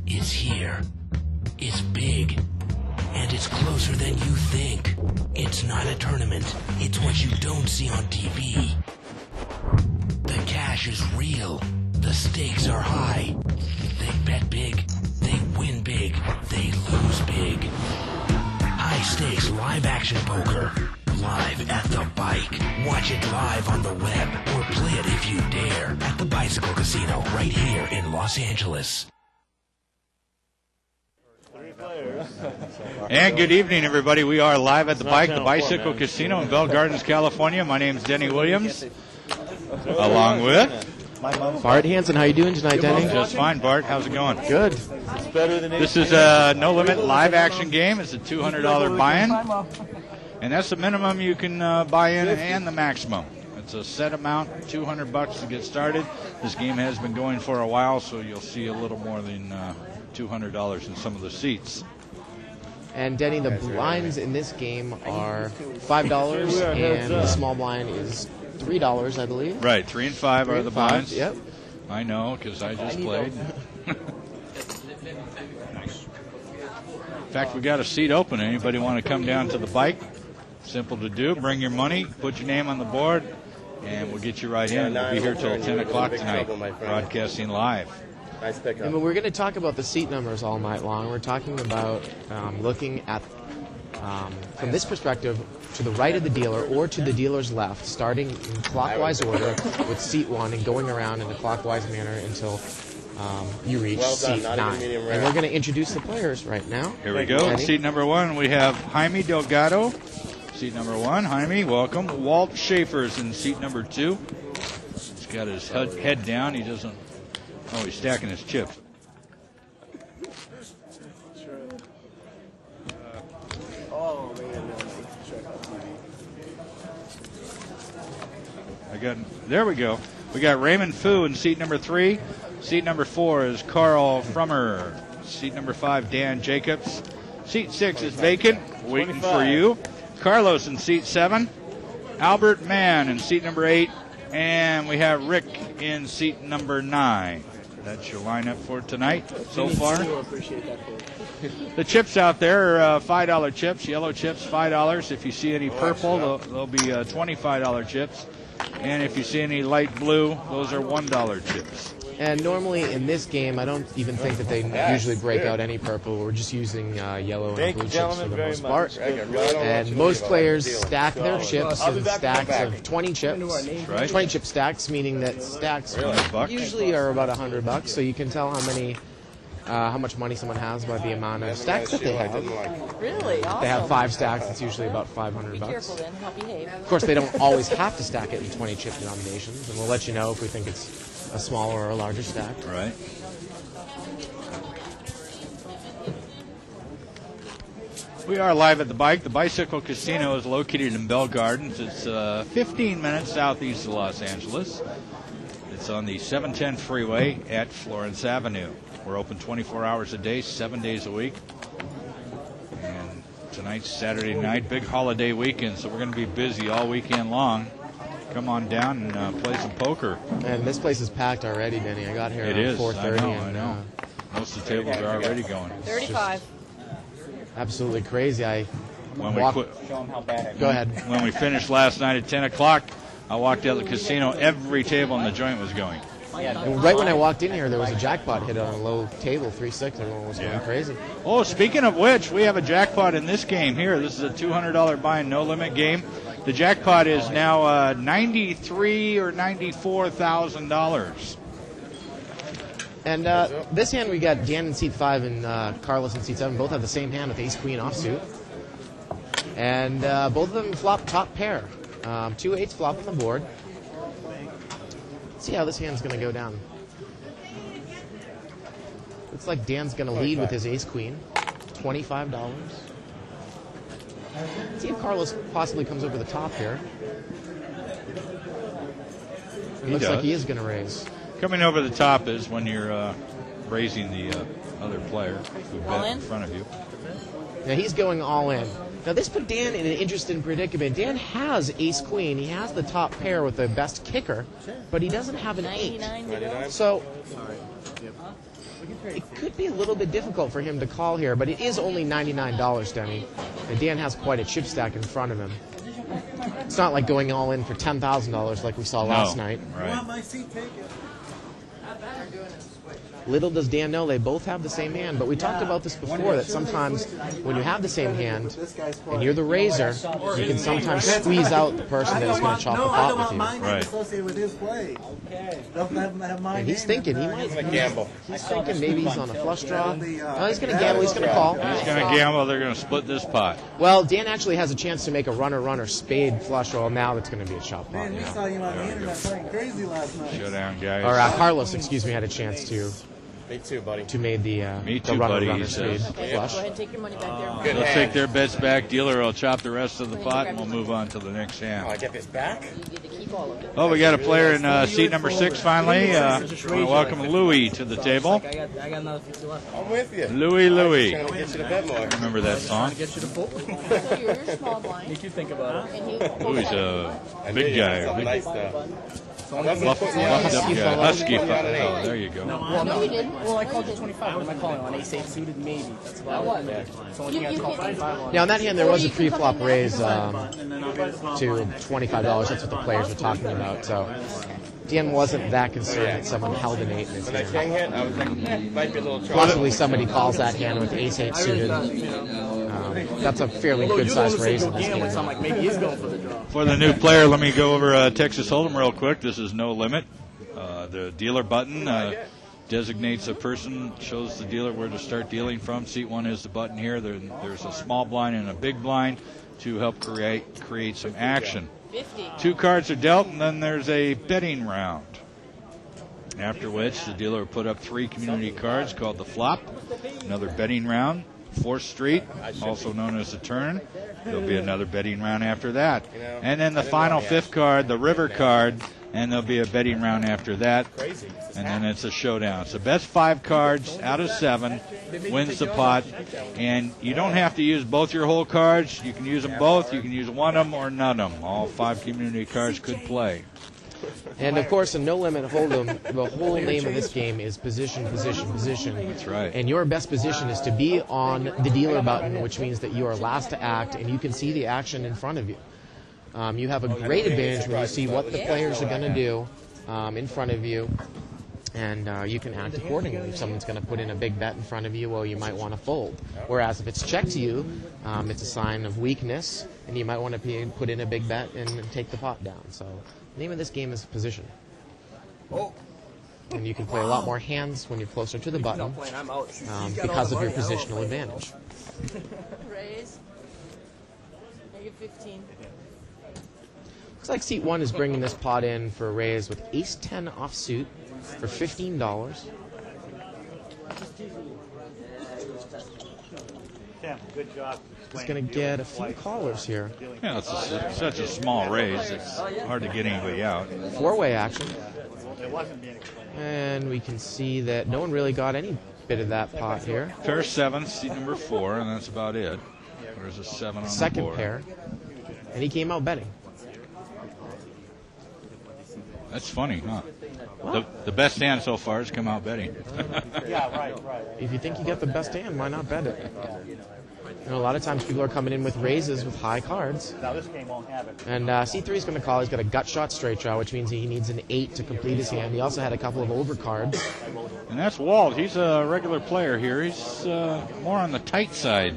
It's here. It's big. And it's closer than you think. It's not a tournament. It's what you don't see on TV. The cash is real. The stakes are high. They bet big. They win big. They lose big. High stakes live action poker. Live at the bike. Watch it live on the web or play it if you dare at the Bicycle Casino right here in Los Angeles. And good evening, everybody. We are live at the bike, the Bicycle Casino in Bell Gardens, California. My name's Denny Williams, along with Bart Hansen. How you doing tonight, Denny? Just fine, Bart. How's it going? Good. This is a no-limit live action game. It's a $200 buy-in, and that's the minimum you can buy in and the maximum. It's a set amount, $200 to get started. This game has been going for a while, so you'll see a little more than $200 in some of the seats. And Denny, the blinds in this game are $5, and the small blind is $3, I believe. Right, 3 and 5 are the blinds. Yep. I know, because I just played. In fact, we got a seat open. Anybody want to come down to the bike? Simple to do. Bring your money, put your name on the board, and we'll get you right in. We'll be here till 10 o'clock tonight, broadcasting live. Nice pickup. And we're going to talk about the seat numbers all night long. We're talking about looking at, from this perspective, to the right of the dealer or to the dealer's left, starting in clockwise order with seat 1 and going around in a clockwise manner until you reach seat 9. And we're going to introduce the players right now. Here we go. In seat number 1, we have Jaime Delgado. Seat number 1, Jaime, welcome. Walt Schaefer's in seat number 2. He's got his head down. He doesn't... Oh, he's stacking his chips. There we go. We got Raymond Fu in seat number 3. Seat number 4 is Carl Frummer. Seat number 5, Dan Jacobs. Seat 6 is vacant, waiting for you. Carlos in seat 7. Albert Mann in seat number 8. And we have Rick in seat number 9. That's your lineup for tonight so far. The chips out there are $5 chips, yellow chips, $5. If you see any purple, they'll be $25 chips. And if you see any light blue, those are $1 chips. And normally in this game, I don't even think that they usually break out any purple. We're just using yellow and blue chips for the most part. And most players stack their chips in stacks of 20 chips. Right. 20 chip stacks, meaning that stacks usually are about $100. So you can tell how much money someone has by the amount of stacks that they have. Really? Awesome. They have 5 stacks. It's usually about $500. Be careful then. I'll behave. Of course, they don't always have to stack it in 20 chip denominations, and we'll let you know if we think it's a smaller or a larger stack. Right. We are live at the bike. The Bicycle Casino is located in Bell Gardens. It's 15 minutes southeast of Los Angeles. It's on the 710 freeway at Florence Avenue. We're open 24 hours a day, 7 days a week. And tonight's Saturday night, big holiday weekend, so we're going to be busy all weekend long. Come on down and play some poker. And this place is packed already, Denny. I got here at 4:30. I know. Most of the tables are already going. 35. Absolutely crazy. When Go ahead. When we finished last night at 10 o'clock, I walked out of the casino. Every table in the joint was going. And right when I walked in here, there was a jackpot hit on a low table, 3-6. Everyone was going crazy. Oh, speaking of which, we have a jackpot in this game here. This is a $200 buy-in, no-limit game. The jackpot is now $93,000 or $94,000. And this hand, we got Dan in seat 5 and Carlos in seat 7. Both have the same hand with ace-queen offsuit. And both of them flop top pair. 2 8s flop on the board. Let's see how this hand's going to go down. Looks like Dan's going to lead with his ace-queen. $25. Let's see if Carlos possibly comes over the top here. It looks like he is going to raise. Coming over the top is when you're raising the other player who bet in front of you. Now he's going all in. Now this put Dan in an interesting predicament. Dan has ace-queen. He has the top pair with the best kicker, but he doesn't have an 8. So it could be a little bit difficult for him to call here, but it is only $99, Demi. And Dan has quite a chip stack in front of him. It's not like going all in for $10,000 like we saw last night. Right. Little does Dan know they both have the same hand, but we talked about this before, that sometimes when you have the same hand and you're the raiser, you can sometimes squeeze out the person that is going to chop the pot with you. Right. And he's thinking, he's thinking maybe he's on a flush draw. No, he's going to gamble, he's going to call. He's going to gamble, they're going to split this pot. Well, Dan actually has a chance to make a runner spade flush draw. Now that's going to be a chop pot. We saw you on the internet playing crazy last night. Showdown, guys. Or Carlos, excuse me, had a chance to. Me too, buddy. To made the Me the too, buddy, runner he spade says. Okay, flush. go ahead and take your money back there. Good They'll hand. take their bets back. Dealer will chop the rest of the pot, and we'll move on to the next Oh, I hand. get this back? You get to keep all of it. Oh, we got a player in seat number 6 finally. I want to welcome Louie to the table. I got another 50 left. I'm with you. Louie. Trying to get you to bet more. Remember that song? Get you to pull. So you're your small blind, Make you think about it. and he Louie's a big guy. Something Big, nice though. buffed up guy. Husky fellow. Oh, there you go. Well, No, you didn't. Well, I called you 25. What am I calling on? Ace 8 suited, maybe. That's about it. So only thing I called 25 on. Now, on that hand, there was a pre-flop raise to $25. That's what the players were talking about. So Dan wasn't that concerned that someone held an 8 in his When that hand. king hit, I was like, might be a little trouble. Possibly somebody calls that hand with ace 8 suited. That's a fairly good sized raise in this So I'm game. like, maybe he's going for the draw. For the new player, let me go over Texas Hold'em real quick. This is no limit. The dealer button designates a person, shows the dealer where to start dealing from. Seat 1 is the button here. There's a small blind and a big blind to help create some action. 50. 2 cards are dealt, and then there's a betting round. After which, the dealer will put up 3 community cards called the flop. Another betting round. 4th Street, also known as the turn. There'll be another betting round after that. And then the final 5th card, the river card, and there'll be a betting round after that. And then it's a showdown. So best 5 cards out of 7 wins the pot. And you don't have to use both your whole cards. You can use them both. You can use one of them or none of them. All 5 community cards could play. And of course, in No Limit Hold'em, the whole name of this game is position. That's right. And your best position is to be on the dealer button, which means that you are last to act and you can see the action in front of you. You have a great advantage when you see what the players are going to do in front of you, and you can act accordingly. If someone's going to put in a big bet in front of you, well, you might want to fold. Whereas if it's checked to you, it's a sign of weakness, and you might want to put in a big bet and take the pot down. So the name of this game is position. And you can play a lot more hands when you're closer to the button I'm out. because of your positional advantage. Raise. Make it 15. Looks like seat 1 is bringing this pot in for a raise with ace 10 offsuit for $15. Tim, good job. He's going to get a few callers here. Yeah, it's such a small raise. It's hard to get anybody out. 4-way action. It wasn't being explained. And we can see that no one really got any bit of that pot here. Pair 7, seat number 4, and that's about it. There's a 7 on the Second board. pair. And he came out betting. That's funny, huh? The best hand so far has come out betting. Yeah, right. If you think you get the best hand, why not bet it? You know, a lot of times people are coming in with raises with high cards. Now this game won't have it. And C3 is going to call. He's got a gut shot straight draw, which means he needs an 8 to complete his hand. He also had a couple of overcards. And that's Walt. He's a regular player here. He's more on the tight side.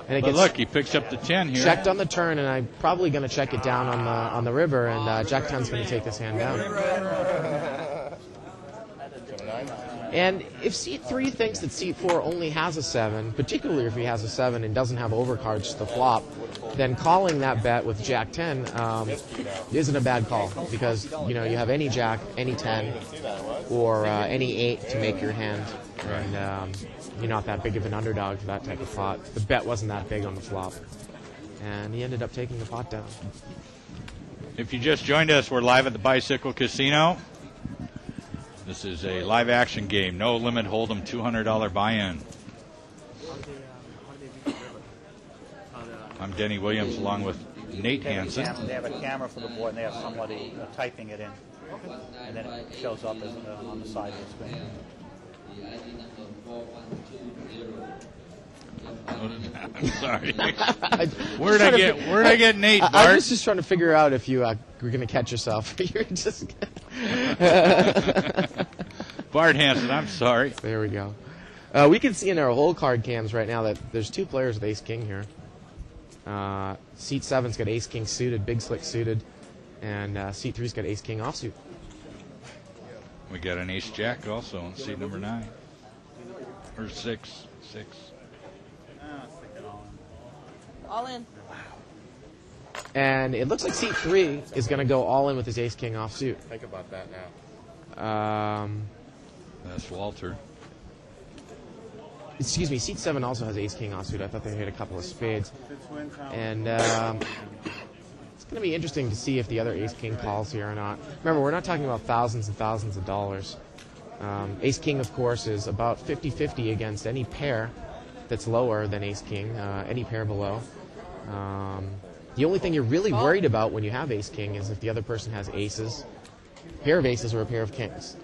And it But gets look, he picks up the 10 here. checked on the turn, and I'm probably going to check it down on the river, and Jack 10's going to take this hand down. And if seat 3 thinks that seat 4 only has a 7, particularly if he has a 7 and doesn't have overcards to the flop, then calling that bet with Jack 10 isn't a bad call, because you have any Jack, any 10, or any 8 to make your hand, and you're not that big of an underdog for that type of pot. The bet wasn't that big on the flop, and he ended up taking the pot down. If you just joined us, we're live at the Bicycle Casino. This is a live action game. No limit hold'em, $200 buy-in. I'm Denny Williams along with Nate Hansen. They have a camera for the board, and they have somebody typing it in. And then it shows up as, on the side of the screen. I'm sorry. Where'd I get Nate, Bart? I was just trying to figure out if you were going to catch yourself. You're just. Bart Hansen, I'm sorry. There we go. We can see in our whole card cams right now that there's two players with Ace King here. Seat 7's got Ace King suited, Big Slick suited, and Seat 3's got Ace King offsuit. We got an Ace Jack also in seat number 9. Or 6. All in. And it looks like Seat 3 is going to go all in with his Ace King offsuit. Think about that now. That's Walter. Excuse me, Seat 7 also has Ace King offsuit. I thought they hit a couple of spades. And it's going to be interesting to see if the other Ace King calls here or not. Remember, we're not talking about thousands and thousands of dollars. Ace King, of course, is about 50-50 against any pair that's lower than Ace King, any pair below. The only thing you're really worried about when you have Ace King is if the other person has aces, a pair of aces or a pair of kings.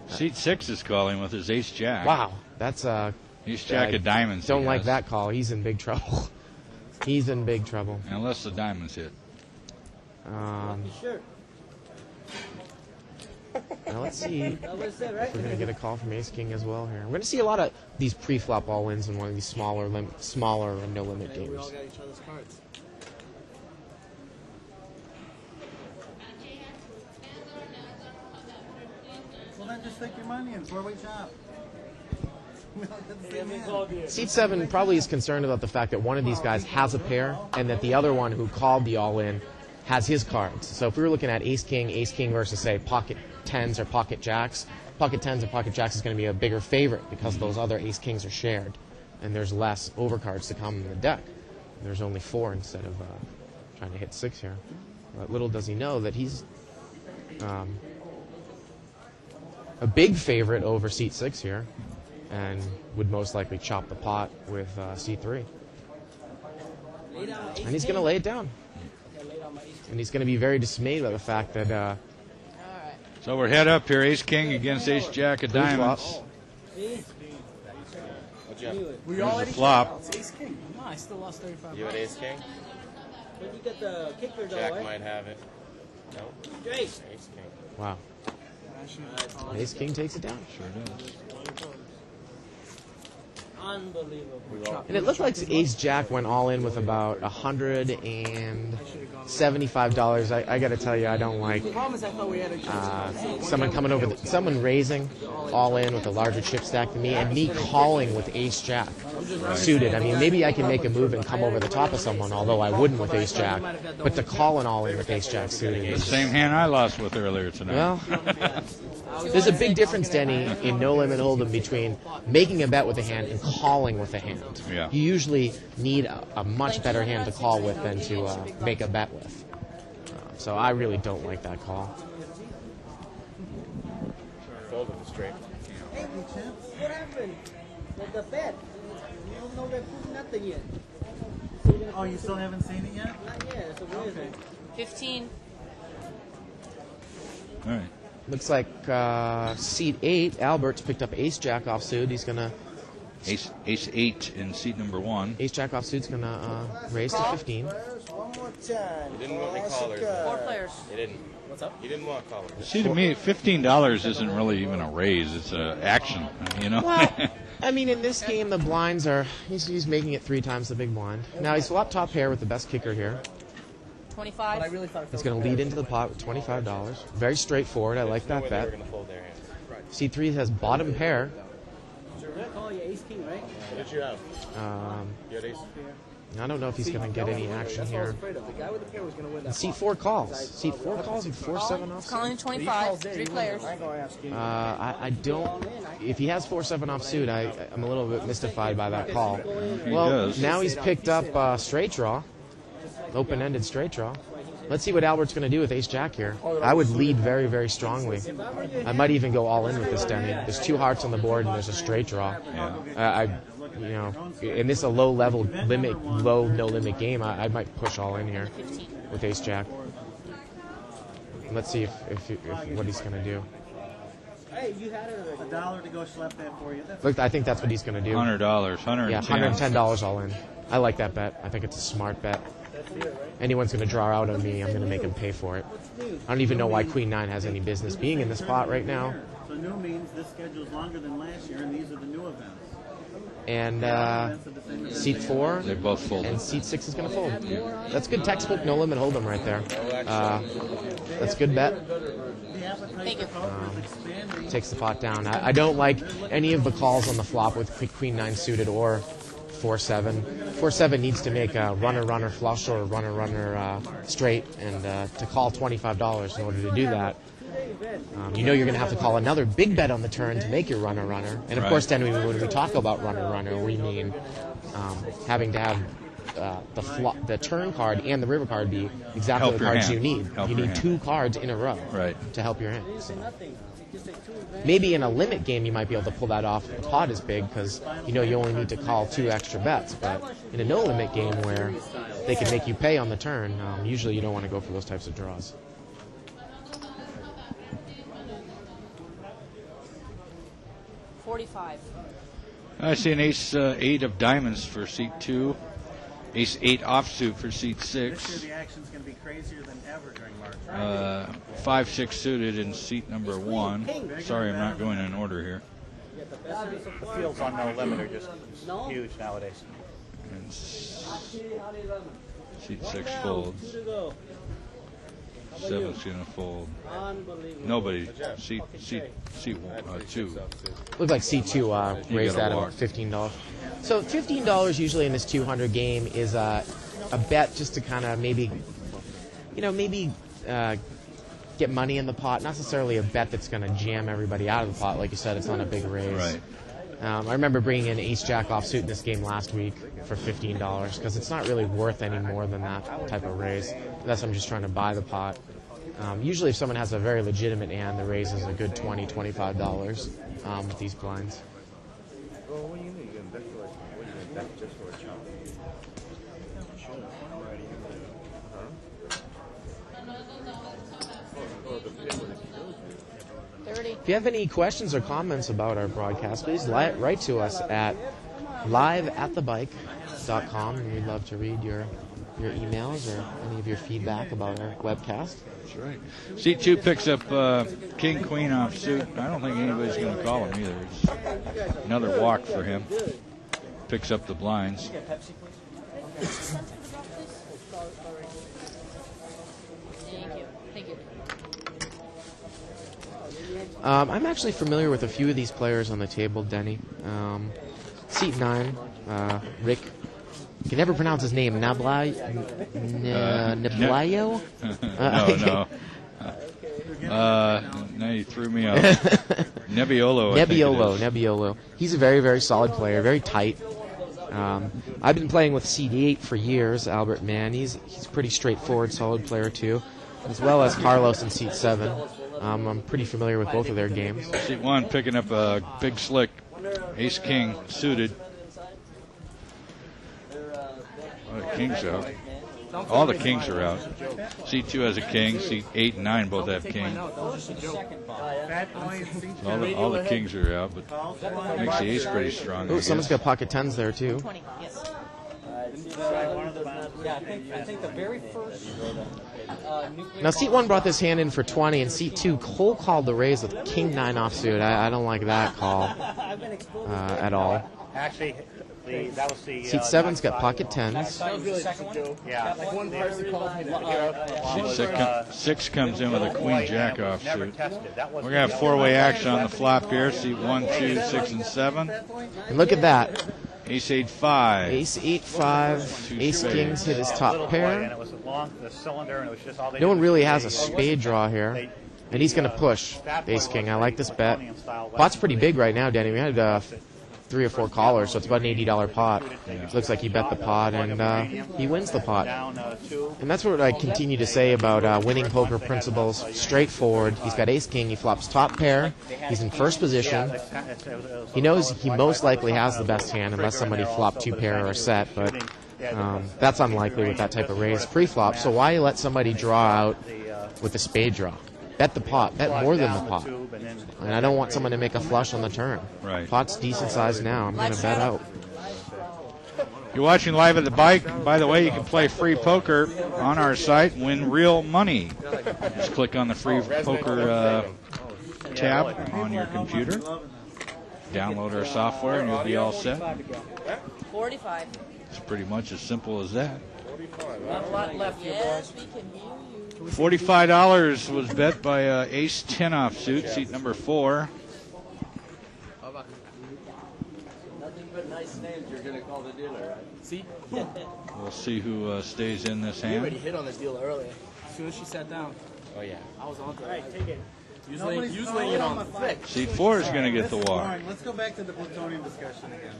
Seat 6 is calling with his Ace Jack. Wow, that's Ace Jack of diamonds. Don't he like has. that call. He's in big trouble. He's in big trouble. Unless the diamonds hit. Now let's see if we're going to get a call from Ace King as well here. We're going to see a lot of these pre-flop all-ins in one of these smaller and no-limit games. Well, then just take your money and four-way chop. Seat 7 probably is concerned about the fact that one of these guys has a pair and that the other one who called the all-in has his cards. So if we were looking at Ace King versus, say, pocket 10s or pocket jacks, pocket 10s or pocket jacks is going to be a bigger favorite because those other Ace Kings are shared and there's less overcards to come in the deck. There's only 4 instead of trying to hit 6 here. But little does he know that he's a big favorite over Seat 6 here and would most likely chop the pot with C3. And he's going to lay it down. And he's going to be very dismayed by the fact that... So we're head up here, Ace King against Ace Jack of diamonds. Here's the flop. No, I still lost 35. You had Ace King? But you got the kicker though, Jack right? might have it. No. Straight. Ace King. Wow. Ace King takes it down. Sure does. Unbelievable. And it looked like Ace Jack went all in with about $175. I got to tell you, I don't like someone raising all in with a larger chip stack than me, and me calling with Ace Jack suited. I mean, maybe I can make a move and come over the top of someone, although I wouldn't with Ace Jack. But to call an all in with Ace Jack suited The is... same hand I lost with earlier tonight. Well, there's a big difference, Denny, in No Limit Hold'em between making a bet with a hand and calling with a hand. Yeah. You usually need a much better hand to call with than to make a bet with. So I really don't like that call. Fold with the straight. Hey, what happened? The bet. You don't know they're proving nothing yet. Oh, you still haven't seen it yet? Not yet. So where is it? 15. All right. Looks like seat 8, Albert's picked up Ace Jack offsuit. He's gonna Ace 8 in seat number 1. Ace Jack offsuit's gonna raise to 15. One more time. You didn't want me callers. 4 players. You didn't. What's up? You didn't want callers. See, to me, $15 isn't really even a raise. It's an action, you know? Well, I mean, in this game, the blinds are... He's making it 3 times the big blind. Now, he's swapped top pair with the best kicker here. 25. He's going to lead into the pot with $25. Very straightforward. I like that They were bet. going to fold their hands. C3 has bottom pair. I call you Ace King, right? What did you have? You had Ace? I don't know if he's going to get any action here. Afraid of. The guy with the pair was going to win that. And seat 4 calls. Seat 4 calls with 4-7 off. Calling 25. 3 players. I ain't going to ask you. I don't... If he has 4-7 off suit, I'm a little bit mystified by that call. Well, does. now he's picked up straight draw. Open-ended straight draw. Let's see what Albert's going to do with Ace Jack here. I would lead very, very strongly. I might even go all in with this Denny. There's 2 hearts on the board and there's a straight draw. In this a low no limit game, I might push all in here with Ace Jack. Let's see if what he's going to do. Hey, you had it already. $1 to go schlep that for you. That's Look, I think that's what he's going to do. $100, 110. Yeah, $110 all in. I like that bet. I think it's a smart bet. Anyone's going to draw out on me, I'm going to make him pay for it. I don't even know why Queen 9 has any business being in this pot right now. So new means this schedule is longer than last year, and these are the new events. And seat 4 They both fold. and seat 6 is going to fold. That's good textbook no limit hold'em right there. That's a good bet. The appetite for poker is expanding. Takes the pot down. I don't like any of the calls on the flop with Queen 9 suited or 4-7. 4-7 needs to make a runner flush or runner straight, and to call $25 in order to do that, you know you're going to have to call another big bet on the turn to make your runner. And of Right. course, then when we talk about runner, we mean having to have the turn card and the river card be exactly Help the your cards hand. you need. Help You your need hand. 2 cards in a row Right. to help your hand. So. Maybe in a limit game you might be able to pull that off if the pot is big, because you know you only need to call 2 extra bets. But in a no limit game where they can make you pay on the turn, usually you don't want to go for those types of draws. $45. I see an ace 8 of diamonds for seat 2. Ace 8 offsuit for seat This year 6. the action's going to be crazier than ever during March. 5-6 suited in seat number 1. Sorry, I'm not going in order here. The fields on no limit are just huge nowadays. And seat 6 folds. 7's going to fold. Nobody. Seat 2. Looked like C2 raised gotta that walk. about $15. So $15 usually in this 200 game is a bet just to kind of maybe get money in the pot. Not necessarily a bet that's going to jam everybody out of the pot. Like you said, it's not a big raise. Right. I remember bringing in ace-jack offsuit in this game last week for $15 because it's not really worth any more than that type of raise. That's I'm just trying to buy the pot. Usually if someone has a very legitimate hand, the raise is a good $20, $25 with these blinds. If you have any questions or comments about our broadcast, please write to us at liveatthebike.com, and we'd love to read your emails or any of your feedback about our webcast. That's right. Seat 2 picks up King Queen offsuit. I don't think anybody's going to call him either. It's another walk for him. Picks up the blinds. Thank you. I'm actually familiar with a few of these players on the table, Denny. Seat 9, Rake. I can never pronounce his name. Nablayo? Now you threw me off. Nebbiolo. He's a very, very solid player, very tight. I've been playing with CD8 for years, Albert Mann. He's a pretty straightforward, solid player too, as well as Carlos in seat 7. I'm pretty familiar with both of their games. Seat 1 picking up a big slick ace king suited. Oh, the king's out. All the kings are out. Seat 2 has a king. Seat 8 and 9 both have king. Fat boy in seat All the kings are out, but makes the ace pretty strong. Oh, I someone's guess. got pocket 10s there too. 20, yes. Yeah, I think the very first Now, seat 1 brought this hand in for 20, and seat 2 cold called the raise with king 9 offsuit. I don't like that call at all. Actually, that was the... Seat 7's got pocket 10s. that was really the second one. Yeah. Like one person calls me. Seat 6 comes in with a queen jack Never offsuit. tested. That was We're going to have 4-way action on the flop here. Seat 1, 2, 6, and 7. And look at that. Ace 8, 5. Ace 8, 5, ace spades. kings hit his little top boy, and pair. it was along the cylinder, and it was just all they No one did really was has a they- spade draw here. And he's going to push ace king. I like this bet. Pot's pretty big right now, Denny. We had 3 or 4 callers, so it's about an $80 pot. Looks like he bet the pot, and he wins the pot. Down 2. And that's what I continue to say about winning poker principles. Straightforward. He's got ace king. He flops top pair. He's in first position. He knows he most likely has the best hand unless somebody flopped 2 pair or a set, but that's unlikely with that type of raise pre-flop. So why let somebody draw out with a spade draw? bet the pot, bet more than the Down pot. tube and then And I don't want someone to make a flush on the turn. Right. Pot's decent size now. I'm going to bet out. You're watching live at the bike. By the way, you can play free poker on our site and win real money. Just click on the free poker tab on your computer. Download our software and you'll be all set. 45. It's pretty much as simple as that. Not a lot left here, Yes, boys. we can hear you. $45 was bet by Ace 10 offsuit, seat number 4. Nothing but nice names you're gonna call the dealer, right? See? We'll see who stays in this We already hand. hit on this deal earlier. As soon as she sat down. Oh, yeah. I was on to it. Take it. Usually Nobody's it calling on my thick. Seat 4 is going to get the This is walk. boring. Let's go back to the plutonium discussion again.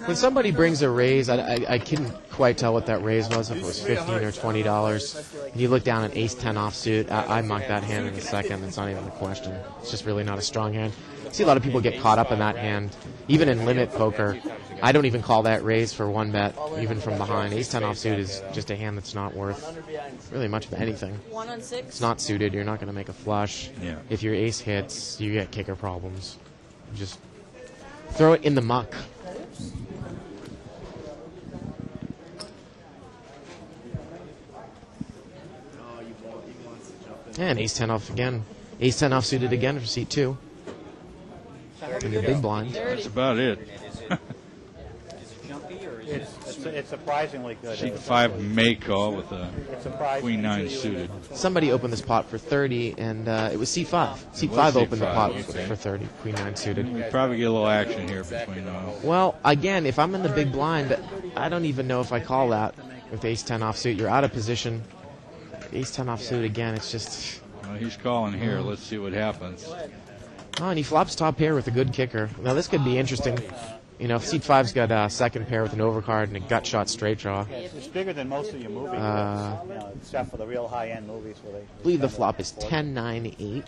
When somebody brings a raise, I couldn't quite tell what that raise was, if it was $15 or $20. And you look down at Ace 10 offsuit, I mark that hand in a second. It's not even a question. It's just really not a strong hand. I see a lot of people get caught up in that hand. Even in limit poker, I don't even call that raise for one bet, even from behind. Ace 10 offsuit is just a hand that's not worth really much of anything. 1 on 6. It's not suited. You're not going to make a flush. Yeah. If your ace hits, you get kicker problems. Just throw it in the muck. And ace 10 off again. Ace 10 off suited again for seat 2. And your big blind. That's about it. it's surprisingly good. Seat 5 may call with a It's surprising. Queen 9 suited. Somebody opened this pot for 30, and it was seat 5. Seat was 5 seat opened the 5, pot okay. for 30. Queen 9 suited. We probably get a little action here between Well, again, if I'm in the big blind, I don't even know if I call that with ace 10 offsuit. You're out of position. Ace 10 offsuit again. It's just. well, he's calling here. Let's see what happens. Oh, and he flops top pair with a good kicker. Now this could be interesting. You know, if seat 5's got a second pair with an overcard and a gut shot straight draw. It's bigger than most of your movies, except for the real high-end movies where they. I believe the flop is 10, 9, 8.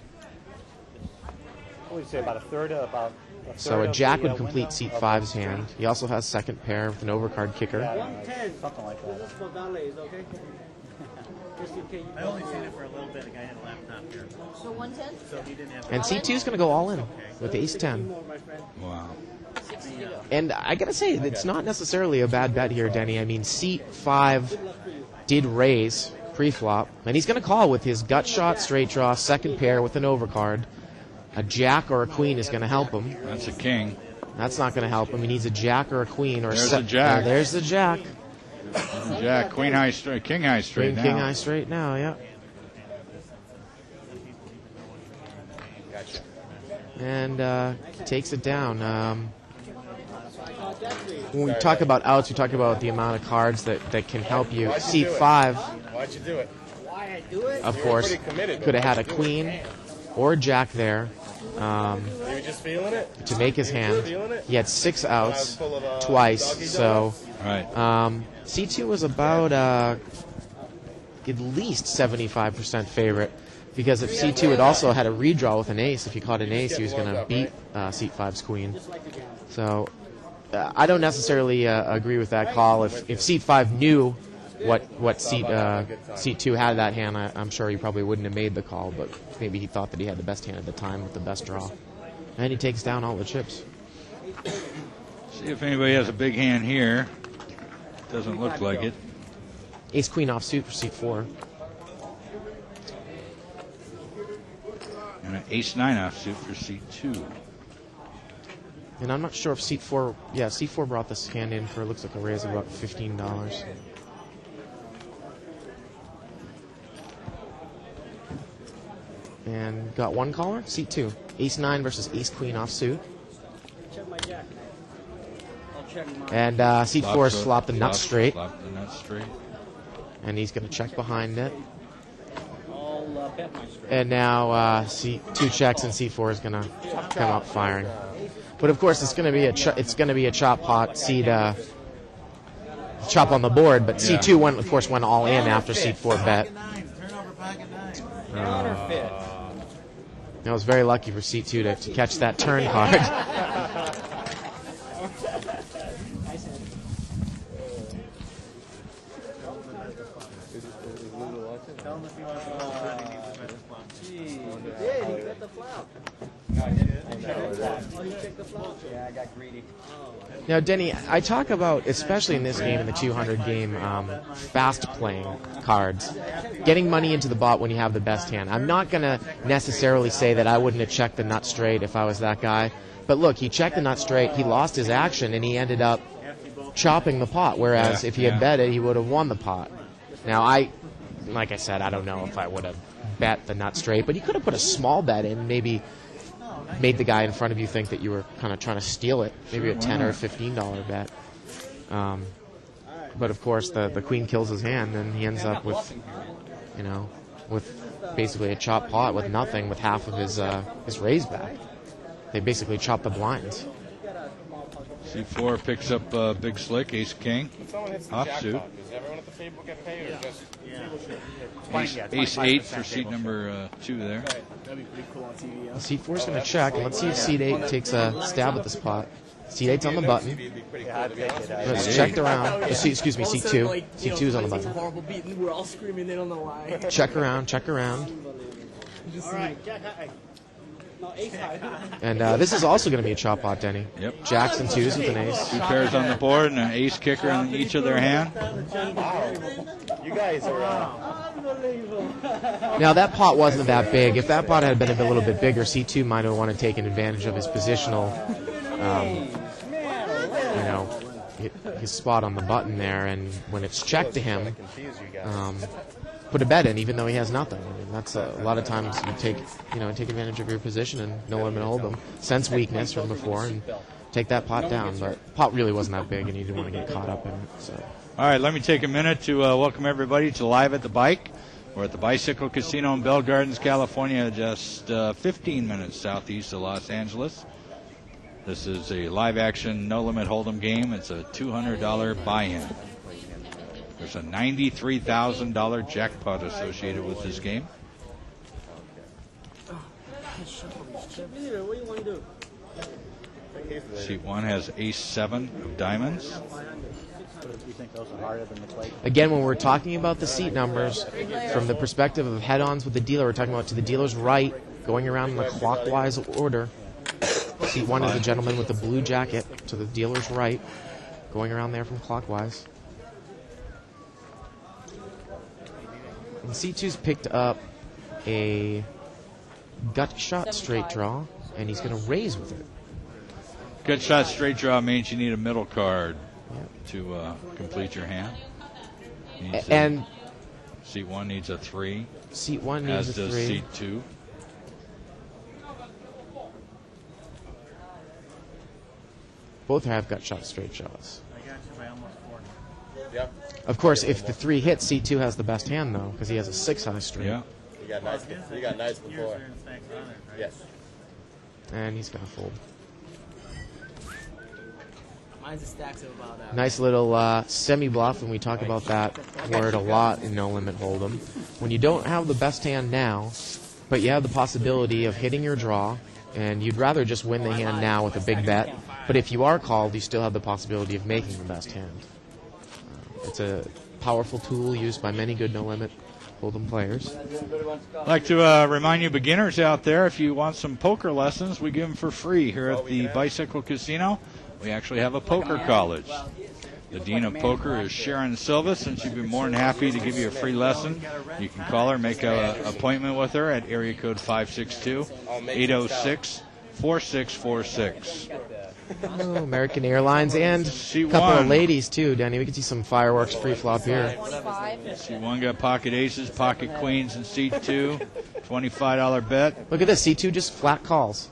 What would you say, about a third of So a of jack the, would complete window seat of 5's the- hand. He also has second pair with an overcard kicker. Yeah, 110. something like that. For dollars, okay? Just in case. I only seen it for a little bit. A guy had a laptop here, So 110? so he didn't have. And C2's going to go all in with ace 10. More, my friend. Wow. 60 to go. And I got to say, it's not necessarily a bad bet here, Denny. I mean, seat 5 did raise pre-flop, and he's going to call with his gut shot, straight draw, second pair with an overcard. A jack or a queen is going to help him. That's a king. That's not going to help him. He needs a jack or a queen. Or There's a jack. There's the jack. Jack, Queen high straight, King high straight Queen, now. king, high straight now, yeah. And he takes it down. When we talk about outs, we talk about the amount of cards that can help you. Seat 5, Why'd you do it? Why I do it? of course, pretty committed. could have had a queen or a jack there You were just feeling it? to make his hand. Feeling it? He had 6 outs twice, so Right. C2 was about at least 75% favorite, because if C2 had also had a redraw with an ace, if he caught an ace, he was going to beat seat 5's queen. So I don't necessarily agree with that call. If seat 5 knew what seat 2 had that hand, I'm sure he probably wouldn't have made the call, but maybe he thought that he had the best hand at the time with the best draw. And he takes down all the chips. See if anybody has a big hand here. Doesn't look like it. Ace queen off suit for seat 4. And an ace 9 offsuit for seat 2. And I'm not sure if seat 4, seat 4 brought this hand in for, looks like a raise of about $15. And got one caller, seat 2. Ace 9 versus ace queen off suit. Check my jack. I'll check mine. And seat 4 is flopped the nut straight. Flop the nut straight. And he's going to check behind it. I'll bet my straight. And now seat 2 checks, and seat 4 is going to come up firing. But of course, it's going to be a chop pot seat chop on the board. But Yeah. C2 went all in after seat 4 bet. Turnover pocket nines. I was very lucky for seat 2 to catch that turn card. Tell him if he wants to flop. Yeah, I got greedy. Now, Denny, I talk about, especially in this game, in the 200 game, fast playing cards, getting money into the bot when you have the best hand. I'm not going to necessarily say that I wouldn't have checked the nut straight if I was that guy. But look, he checked the nut straight, he lost his action, and he ended up chopping the pot, whereas if he had bet it, he would have won the pot. Now, like I said, I don't know if I would have bet the nut straight, but you could have put a small bet in, maybe made the guy in front of you think that you were kind of trying to steal it, maybe a $10 or $15 bet. But of course, the queen kills his hand, and he ends up with, with basically a chopped pot with nothing, with half of his raise back. They basically chop the blinds. C4 picks up Big Slick, Ace King, offsuit. Does everyone at the table get paid or just? Ace 8 for seat number 2 there. That'd be pretty cool on TV. Yeah. Seat 4 is going to check, and let's see if seat 8 takes a stab at this pot. Seat 8's on the button. It's checked around. Excuse me, seat 2. Seat 2 is on the button. Horrible beat, and we're all screaming in on the line. Check around, check around. And this is also going to be a chop pot, Denny. Yep. Jacks and 2s with an ace. 2 pairs on the board and an ace kicker in each of their hand. You guys are. Now, that pot wasn't that big. If that pot had been a little bit bigger, C2 might have wanted to take advantage of his positional, his spot on the button there. And when it's checked to him, put a bet in, even though he has nothing. I mean, that's a lot of times you take advantage of your position and no limit hold them. Sense weakness from before and take that pot down. But pot really wasn't that big, and you didn't want to get caught up in it. So. All right, let me take a minute to welcome everybody to Live at the Bike. We're at the Bicycle Casino in Bell Gardens, California, just 15 minutes southeast of Los Angeles. This is a live-action, no-limit hold'em game. It's a $200 buy-in. There's a $93,000 jackpot associated with this game. What do you want to do? Seat 1 has ace 7 of diamonds. You think those are harder than the plate? Again, when we're talking about the seat numbers, from the perspective of head-ons with the dealer, we're talking about to the dealer's right, going around in a clockwise order. Seat 1 is the gentleman with the blue jacket, to the dealer's right, going around there from clockwise. And C2's picked up a gut shot straight draw, and he's going to raise with it. Gut shot straight draw means you need a middle card to complete your hand. And seat 1 needs a 3. Seat 1 needs as a 3. does seat 2. Both have gut shot straight draws. I got you by almost 40. Yep. Of course, if the 3 hits, C2 has the best hand, though, because he has a 6 high straight. Yeah. You got nice. You got nice before. Yours are in stacks on it, right? Yes. And he's going to fold. Mine's a stacks of about that. Nice little semi-bluff, and we talk about that word a lot in No Limit Hold'em. When you don't have the best hand now, but you have the possibility of hitting your draw, and you'd rather just win the hand now with a big bet, but if you are called, you still have the possibility of making the best hand. It's a powerful tool used by many good No Limit Hold'em players. I'd like to remind you beginners out there, if you want some poker lessons, we give them for free here at the Bicycle Casino. We actually have a poker college. The Dean of Poker is Sharon Silvis, and she'd be more than happy to give you a free lesson. You can call her, make an appointment with her at area code 562-806-4646. Oh, American Airlines, and a couple of ladies, too, Denny. We can see some fireworks pre-flop here. Seat 1 got pocket aces, pocket queens in seat 2. $25 bet. Look at this. C2 just flat calls.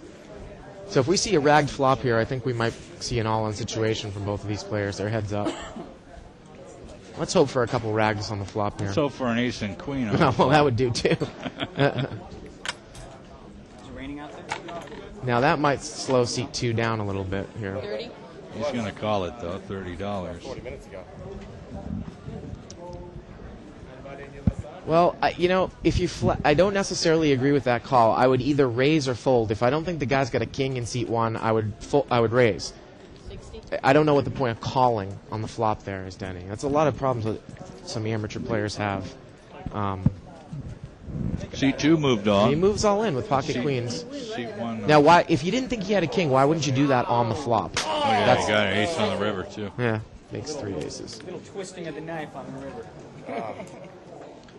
So if we see a ragged flop here, I think we might see an all-in situation from both of these players. They're heads up. Let's hope for a couple rags on the flop here. Let's hope for an ace and queen. Well, that would do, too. Now, that might slow seat 2 down a little bit here. 30? He's going to call it, though, $30. 40 minutes ago. Well, if you I don't necessarily agree with that call. I would either raise or fold. If I don't think the guy's got a king in seat 1, I would raise. 60? I don't know what the point of calling on the flop there is, Denny. That's a lot of problems that some amateur players have. Seat 2 moved He on. moves all in with pocket queens. Seat 1. Now, why? If you didn't think he had a king, why wouldn't you do that on the flop? Oh, yeah, That's- you got an ace on the river, too. Yeah, makes 3 aces. Little twisting of the knife on the river.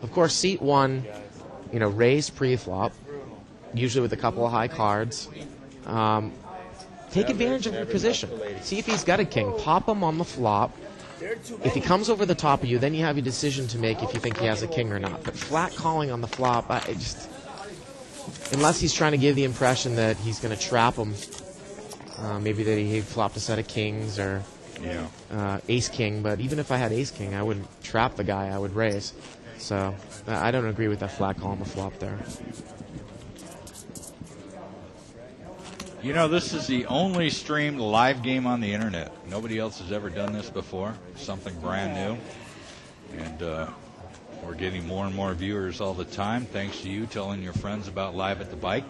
Of course, seat 1, raise pre-flop, usually with a couple of high cards. Take advantage of your position. See if he's got a king. Pop him on the flop. If he comes over the top of you, then you have a decision to make if you think he has a king or not. But flat calling on the flop, unless he's trying to give the impression that he's going to trap him, maybe that he flopped a set of kings or ace king. But even if I had ace king, I wouldn't trap the guy. I would raise. So I don't agree with that flat call on the flop there. This is the only streamed live game on the internet. Nobody else has ever done this before. Something brand new. And we're getting more and more viewers all the time, thanks to you telling your friends about Live at the Bike.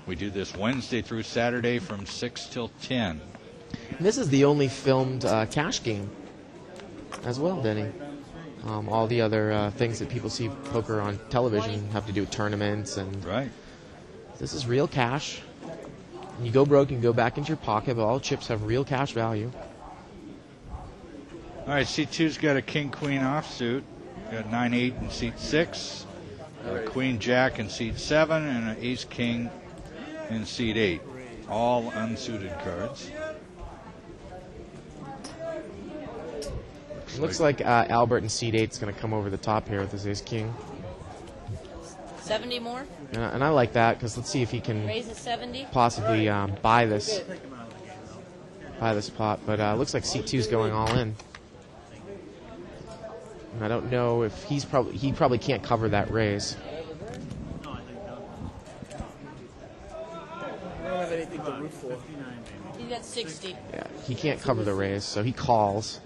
We do this Wednesday through Saturday from 6 till 10. And this is the only filmed cash game as well, Denny. All the other things that people see poker on television have to do with tournaments. And right. This is real cash. You go broke, you can go back into your pocket, but all chips have real cash value. All right, seat 2's got a king-queen offsuit. Got 9-8 in seat 6. A queen-jack in seat 7, and an ace-king in seat 8. All unsuited cards. Looks like Albert in seat 8 is going to come over the top here with his ace-king. 70 more? And I like that, because let's see if he can Raise a 70? possibly buy this pot. But looks like seat 2's going all in. And I don't know if he probably can't cover that raise. I don't have anything to root for. He's got 60. Yeah, he can't cover the raise, so he calls.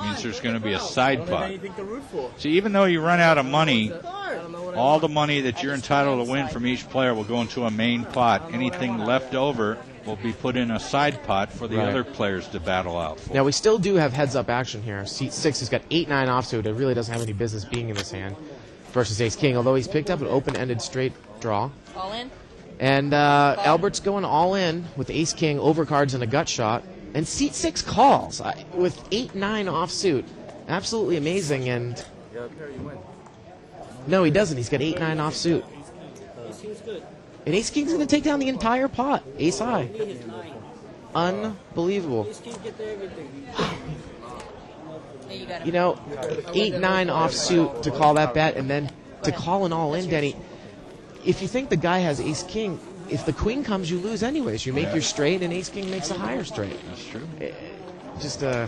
Means there's going to be a side I don't have pot. anything to root for. See, even though you run out of money, I don't know what I all the money that you're entitled to win from each player will go into a main pot. Anything left over will be put in a side pot for the other players to battle out for. Now, we still do have heads-up action here. Seat 6 has got 8-9 offsuit. It really doesn't have any business being in this hand versus ace-king, although he's picked up an open-ended straight draw. All in? And Albert's going all in with ace-king, overcards, and a gut shot. And seat 6 calls with 8-9 offsuit. Absolutely amazing. And no, he doesn't. He's got 8-9 offsuit. And ace king's going to take down the entire pot. Ace high. Unbelievable. Hey, you got him. 8-9 offsuit to call that bet, and then to call an all in, Denny. If you think the guy has ace king, if the queen comes, you lose anyways. You make your straight, and ace king makes a higher straight. That's true. Just I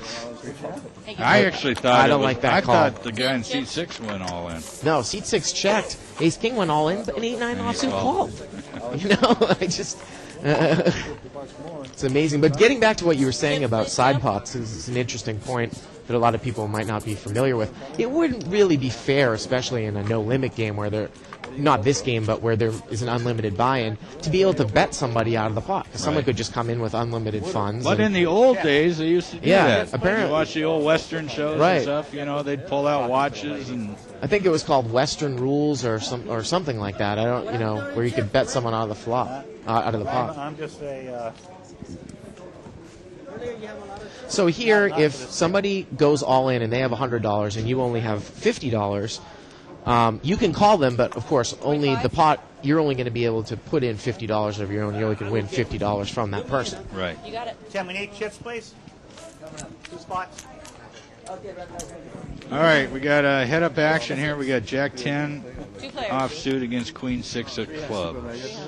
actually thought I don't like that call. I thought the guy in seat 6 went all in. No, seat 6 checked. Ace king went all in, but an 8-9 offsuit called. I just it's amazing. But getting back to what you were saying about side pots is an interesting point that a lot of people might not be familiar with. It wouldn't really be fair, especially in a no-limit game where there, not this game, but where there is an unlimited buy-in, to be able to bet somebody out of the pot. Because someone could just come in with unlimited funds. But in the old days, they used to do that. Apparently. You watch the old Western shows and stuff, they'd pull out watches and... I think it was called Western Rules or something like that. I don't, where you could bet someone out of the flop, out of the pot. I'm just a... So here, if somebody goes all in and they have $100 and you only have $50, you can call them, but of course, only the pot, you're only going to be able to put in $50 of your own. You only can win $50 from that person. Right. You got it. Can we need chips, please? 2 spots. All right, we got a head-up action here. We got Jack 10 2 players. offsuit against Queen 6 of clubs.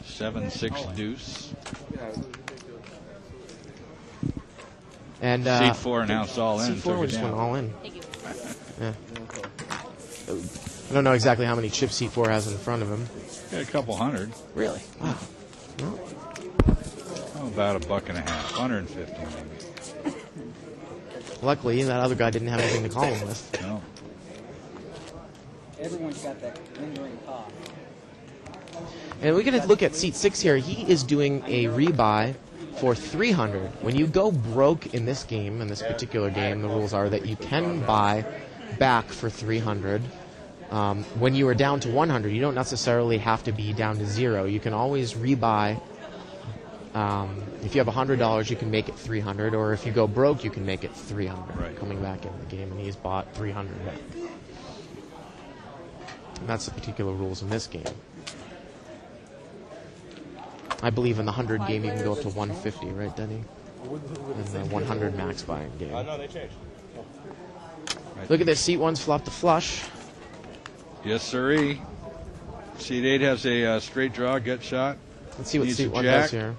7-6 deuce. And seat 4 announced all in. Seat 4 took it just down. went all in. Thank you. Yeah. I don't know exactly how many chips seat 4 has in front of him. Got a couple hundred. Really? Wow. Well, about $1.50, 150 maybe. luckily, that other guy didn't have anything to call him with. No. Everyone's got that lingering cough. And we're going to look at seat 6 here. He is doing a rebuy for $300. When you go broke in this game, in this particular game, the rules are that you can buy back for 300. When you are down to 100, you don't necessarily have to be down to 0. You can always rebuy. If you have $100, you can make it 300, or if you go broke, you can make it 300. Right. Coming back in the game, and he's bought 300 back. And that's the particular rules in this game. I believe in the 100 game you can go up to 150, right, Denny? And the 100 max buying game. No, they changed. Look at this, seat 1's flop to flush. Yes, sirree. Seat 8 has a straight draw, gut shot. Let's see what Needs seat a 1 jack. does here.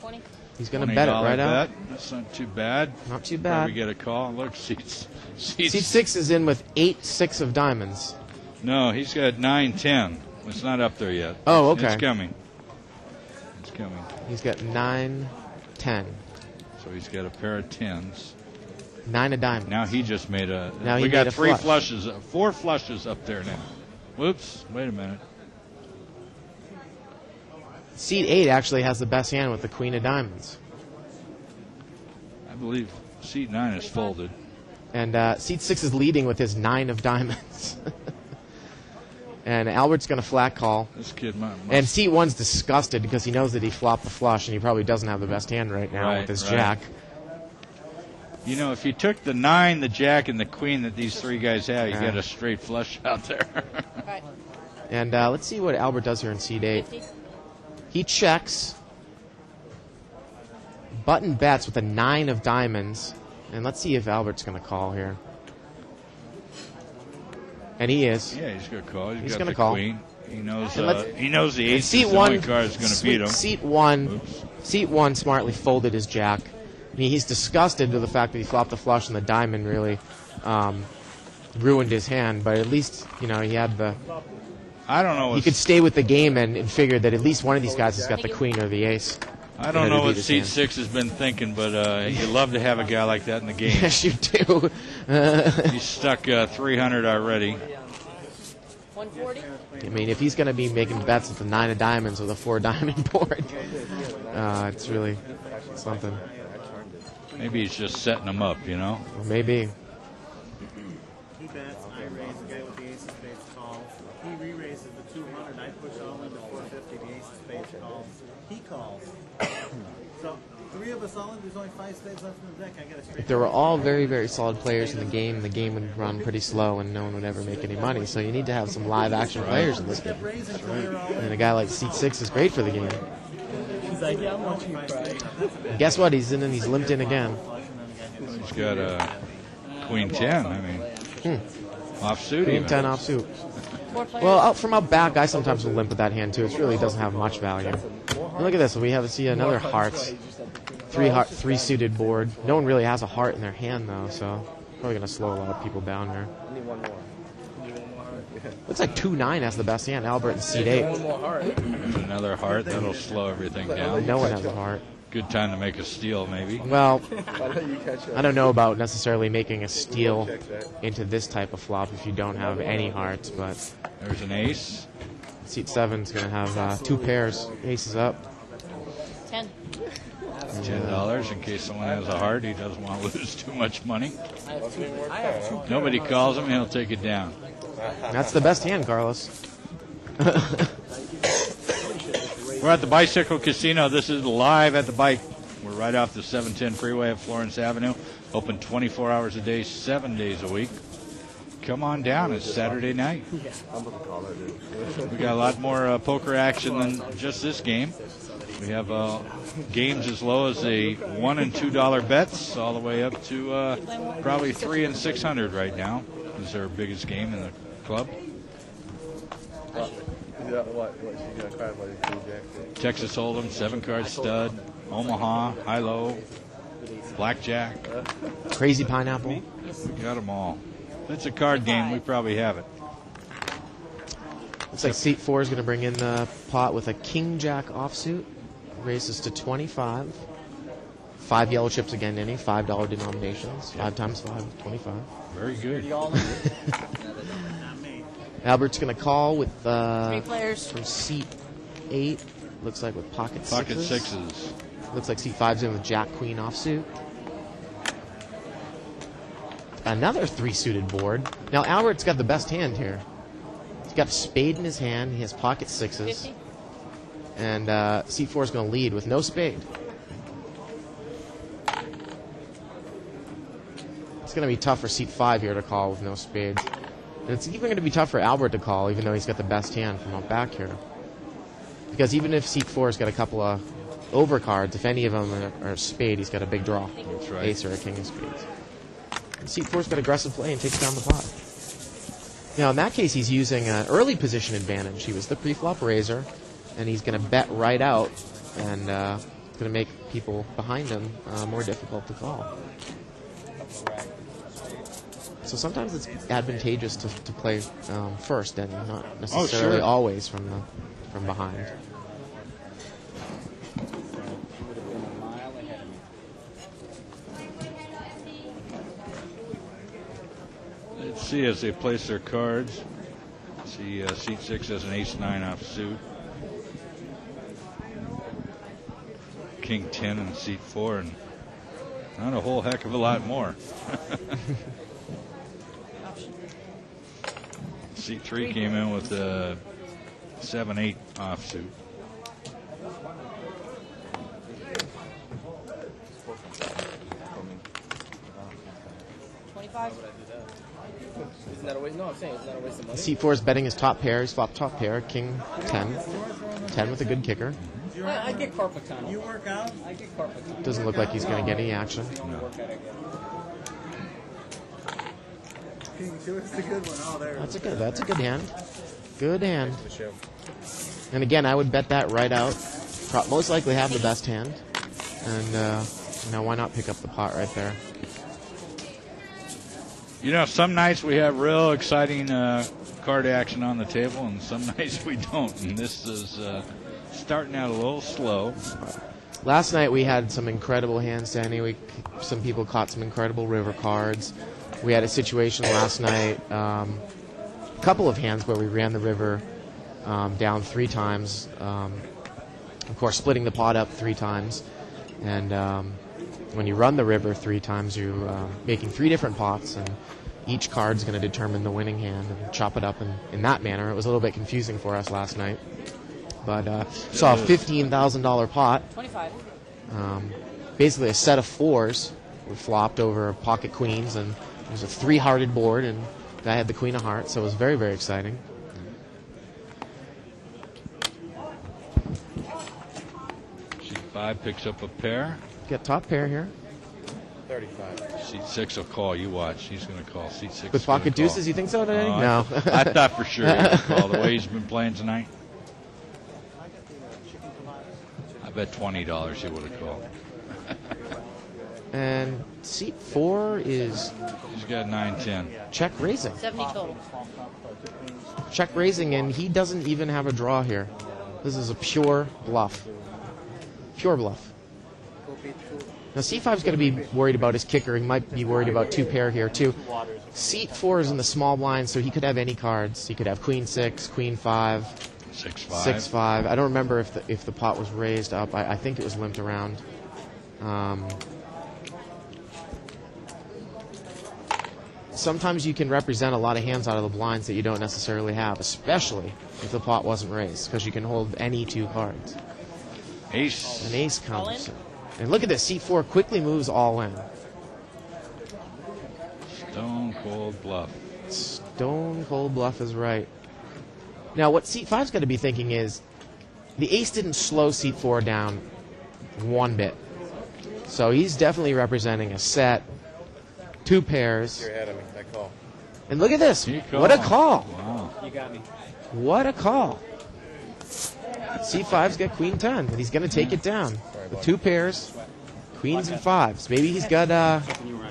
20. He's going to bet it $20 right out. bet. That's not too bad. Not too Probably bad. get a call. Look, seat Seat 6 is in with 8-6 of diamonds. No, he's got 9-10. It's not up there yet. Oh, okay. It's coming. It's coming. He's got 9-10. So he's got a pair of 10s. 9 of diamonds. Now he just made a. Now he we made got a 3 flush. flushes, 4 flushes up there now. Whoops! Wait a minute. Seat 8 actually has the best hand with the queen of diamonds. I believe seat 9 is folded. And seat 6 is leading with his 9 of diamonds. And Albert's going to flat call. This kid must. And seat 1's disgusted because he knows that he flopped the flush and he probably doesn't have the best hand right now with his jack. You know, if you took the 9, the jack, and the queen that these 3 guys have, you Yeah. get a straight flush out there. Right. And let's see what Albert does here in seat 8. 50. He checks. Button bets with a 9 of diamonds. And let's see if Albert's going to call here. And he is. Yeah, he's going to call. He's got gonna the call. queen. He knows. And He knows the And ace seat is the 1, only card that's going to beat him. Seat 1 smartly folded his jack. I mean, he's disgusted with the fact that he flopped the flush and the diamond really ruined his hand. But at least, you know, he had the. I don't know. He could stay with the game and figure that at least one of these guys has got the queen or the ace. I don't know to beat what his seat hand. 6 has been thinking, but you love to have a guy like that in the game. Yes, you do. He's stuck 300 already. 140. I mean, if he's going to be making bets with the 9 of diamonds with a 4 diamond board, it's really something. Maybe he's just setting them up, you know? Or maybe. He bets, I raise the guy with the ace of spades calls. He re-raises the 200, I push all in to 450, the ace of spades calls. He calls. So, 3 of us all in, there's only 5 spades left in the deck, I got a straight. If there were all very, very solid players in the game would run pretty slow and no one would ever make any money. So you need to have some live action players in this game. And a guy like seat 6 is great for the game. He's like, yeah, I'm watching you cry. And guess what? He's limped in again. He's got a queen 10. I mean, offsuit Queen even. 10 offsuit. 4 players. Well, from up back, I sometimes will limp with that hand too. It really doesn't have much value. And look at this. We see another hearts. 3 suited board. No one really has a heart in their hand though, so probably gonna slow a lot of people down here. Looks like 2-9 has the best hand. Albert and seat 8. Another heart. That'll slow everything down. No one has a heart. Good time to make a steal, maybe. Well, I don't know about necessarily making a steal into this type of flop if you don't have any hearts, but There's an ace. seat 7's going to have 2 pairs. Aces up. 10. $10 in case someone has a heart. He doesn't want to lose too much money. I have 2. Nobody calls him. He'll take it down. That's the best hand, Carlos. We're at the Bicycle Casino. This is live at the bike. We're right off the 710 freeway at Florence Avenue. Open 24 hours a day, 7 days a week. Come on down. It's Saturday night. We got a lot more poker action than just this game. We have games as low as a $1 and $2 bets, all the way up to probably $300 and $600 right now. This is our biggest game in the club. Texas Hold'em, 7-card stud, Omaha, high-low, blackjack. Crazy pineapple. We got them all. If it's a card game, we probably have it. Looks like seat 4 is going to bring in the pot with a king-jack offsuit. Raises to 25. 5 yellow chips again, any $5 denominations. 5 times 5, 25. Very good. Albert's going to call with 3 players. from seat 8. Looks like with pocket sixes. Looks like seat 5's in with jack queen offsuit. another 3-suited board. Now Albert's got the best hand here. He's got a spade in his hand. He has pocket sixes. 50. And C4 is going to lead with no spade. It's going to be tough for seat 5 here to call with no spades. And it's even going to be tough for Albert to call, even though he's got the best hand from up back here. Because even if seat 4's got a couple of overcards, if any of them are a spade, he's got a big draw. That's right. Ace or a king of spades. And seat 4's got aggressive play and takes down the pot. Now, in that case, he's using an early position advantage. He was the pre-flop raiser, and he's going to bet right out, and going to make people behind him more difficult to call. So sometimes it's advantageous to play first, and not necessarily always from behind. Let's see as they place their cards. See, seat 6 has an ace-9 offsuit. King 10 in seat 4, and not a whole heck of a lot more. Seat 3 came in with a 7-8 offsuit. Isn't that a waste? No, I'm saying it's not a waste of money. Seat 4 is betting his top pair. He's flopped top pair. King 10. 10 with a good kicker. I get carpet tunnel. You work out? I get carpet tunnel. Doesn't look like he's going to get any action. King 2 is the good one. Oh, there. That's a good hand. Good hand. And again, I would bet that right out. Most likely have the best hand. And why not pick up the pot right there? You know, some nights we have real exciting card action on the table, and some nights we don't. And this is starting out a little slow. Last night we had some incredible hands, Danny. Some people caught some incredible river cards. We had a situation last night, a couple of hands where we ran the river down 3 times. Of course, splitting the pot up 3 times. And when you run the river 3 times, you're making 3 different pots, and each card's going to determine the winning hand and chop it up in that manner. It was a little bit confusing for us last night. But saw a $15,000 pot. 25. Basically a set of 4s were flopped over pocket queens, and it was a 3-hearted board, and the guy had the queen of hearts, so it was very, very exciting. Seat 5 picks up a pair. Got top pair here. 35. Seat 6 will call. You watch. He's going to call. Seat 6 With pocket deuces, you think so, Danny? No. I thought for sure he would call the way he's been playing tonight. I bet $20 he would have called. And seat 4 is He's got 9-10. check raising. 70 total. Check raising, and he doesn't even have a draw here. This is a pure bluff. Pure bluff. Now, C5 is going to be worried about his kicker. He might be worried about 2 pair here, too. Seat 4 is in the small blind, so he could have any cards. He could have queen 6, queen 5, 6-5. 6-5. I don't remember if the pot was raised up. I think it was limped around. Sometimes you can represent a lot of hands out of the blinds that you don't necessarily have, especially if the pot wasn't raised, because you can hold any 2 cards. Ace. An ace comes. And look at this. Seat 4 quickly moves all in. Stone cold bluff. Stone cold bluff is right. Now, what seat 5's got to be thinking is the ace didn't slow seat 4 down 1 bit. So he's definitely representing a set, 2 pairs. You're ahead of me. I call. And look at this. What a call. Wow. You got me. What a call. C5's got queen 10, and he's going to take it down. With 2 pairs, queens and 5s. Maybe he's got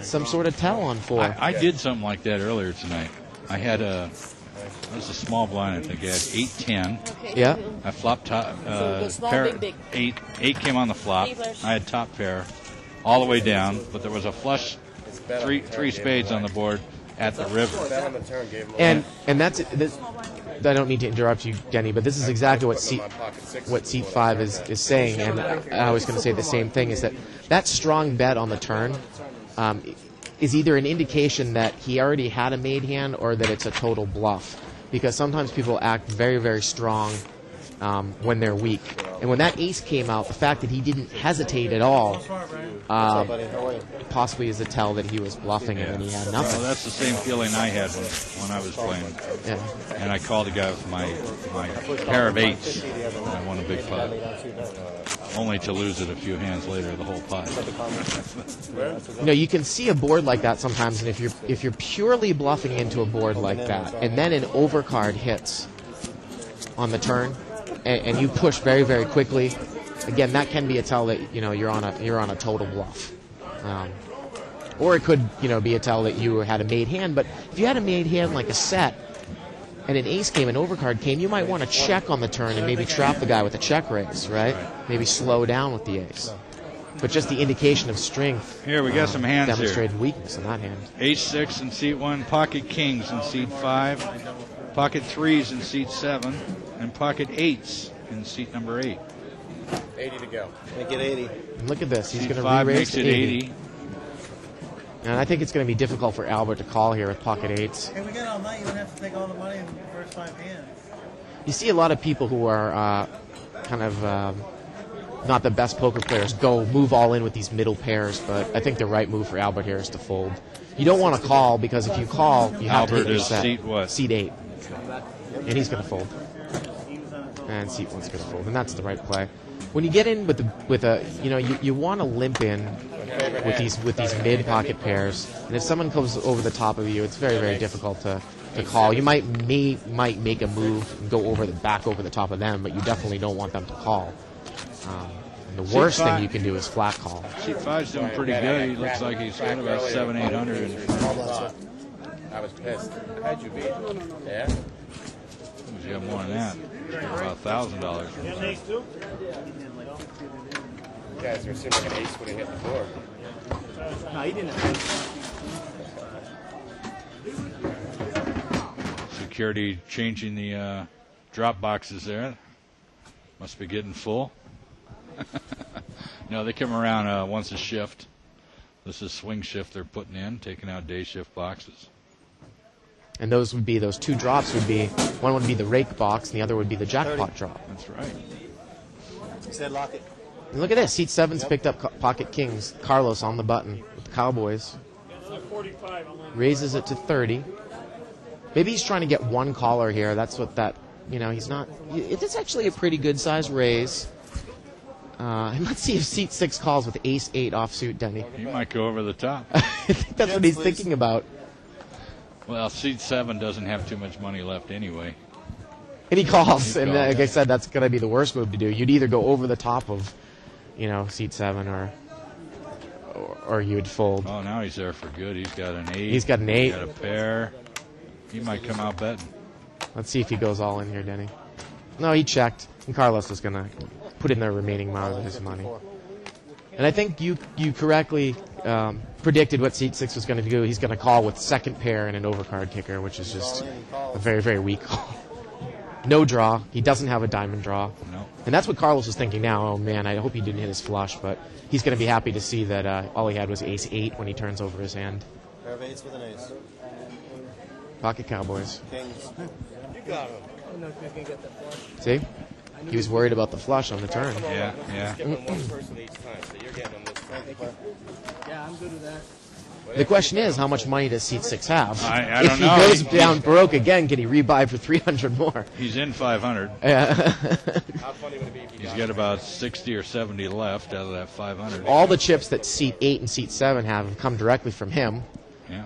some sort of tell on 4. I did something like that earlier tonight. I had it was a small blind, I think. I had 8-10. Okay. Yeah. I flopped top go small, pair. big. 8 came on the flop. Players. I had top pair all the way down, but there was a flush, three spades on the board at the river. Bet on the turn, gave him And that's it. I don't mean to interrupt you, Denny, but this is exactly what seat 5 is saying, and I was going to say the same thing, is that strong bet on the turn, is either an indication that he already had a made hand or that it's a total bluff. Because sometimes people act very, very strong when they're weak. And when that ace came out, the fact that he didn't hesitate at all possibly is a tell that he was bluffing and then he had nothing. Well, that's the same feeling I had when I was playing. Yeah. And I called the guy with my pair of eights. And I won a big pot. Only to lose it a few hands later, the whole pot. You know, you can see a board like that sometimes, and if you're purely bluffing into a board like that, and then an overcard hits on the turn, and you push very, very quickly, again, that can be a tell that you're on a total bluff. Or it could be a tell that you had a made hand. But if you had a made hand like a set, and an ace came, an overcard came, you might want to check on the turn and maybe trap the guy with a check raise, right? Maybe slow down with the ace. But just the indication of strength. Here, we got some hands demonstrated here. Weakness in that hand. Ace-6 in seat 1, pocket kings in seat 5, pocket 3s in seat 7, and pocket 8s in seat number 8. 80 to go. Make it 80. And look at this. He's Seat going to 5 re-raise makes to it 80. And I think it's going to be difficult for Albert to call here with pocket 8s. Hey, we got all night. You don't have to take all the money in the first 5 hands. You see a lot of people who are kind of not the best poker players move all in with these middle pairs, but I think the right move for Albert here is to fold. You don't want to call, because if you call, you have to hit Albert your is set. seat what? Seat 8. And he's going to fold. And seat 1's going to fold, and that's the right play. When you get in you want to limp in with these mid pocket pairs, and if someone comes over the top of you, it's very, very difficult to call. You might make a move and go over the top of them, but you definitely don't want them to call. And the worst thing you can do is flat call. Seat 5's doing pretty good. He looks like he's got about 700-800 in front. I was pissed. How'd you beat? Yeah? You got more than that. About $1,000. Guys, we're seeing like an ace would have hit the board. No, he didn't have Security changing the drop boxes there. Must be getting full. No, they come around once a shift. This is swing shift they're putting in, taking out day shift boxes. And those two drops would be, one would be the rake box, and the other would be the jackpot drop. That's right. He said lock it. And look at this. Seat 7's picked up pocket kings. Carlos on the button with the Cowboys. Raises it to 30. Maybe he's trying to get one caller here. That's what he's not. It's actually a pretty good size raise. And let's see if seat 6 calls with ace-8 offsuit, Denny. He might go over the top. I think that's what he's thinking about. Well, seat 7 doesn't have too much money left anyway. And he calls, and like I said, that's going to be the worst move to do. You'd either go over the top of, seat 7, or you would fold. Oh, now he's there for good. He's got an 8. He's got an 8. He's got a pair. He might come out betting. Let's see if he goes all in here, Denny. No, he checked, and Carlos is going to put in the remaining amount of his money. And I think you correctly predicted what seat 6 was going to do. He's going to call with second pair and an overcard kicker, which is just a very, very weak call. No draw. He doesn't have a diamond draw. No. And that's what Carlos is thinking now. Oh, man, I hope he didn't hit his flush. But he's going to be happy to see that all he had was ace-8 when he turns over his hand. Pair of 8s with an ace. Pocket Cowboys. Kings. You got him. See? He was worried about the flush on the turn. Yeah. Skipping one person each time, so you're getting them this time. Yeah, I'm good with that. The question is, how much money does seat 6 have? I if don't he know. goes down broke again, can he rebuy for 300 more? He's in 500. Yeah. How funny would it be if He's got about 60 or 70 left out of that 500. All the chips that seat 8 and seat 7 have come directly from him. Yeah.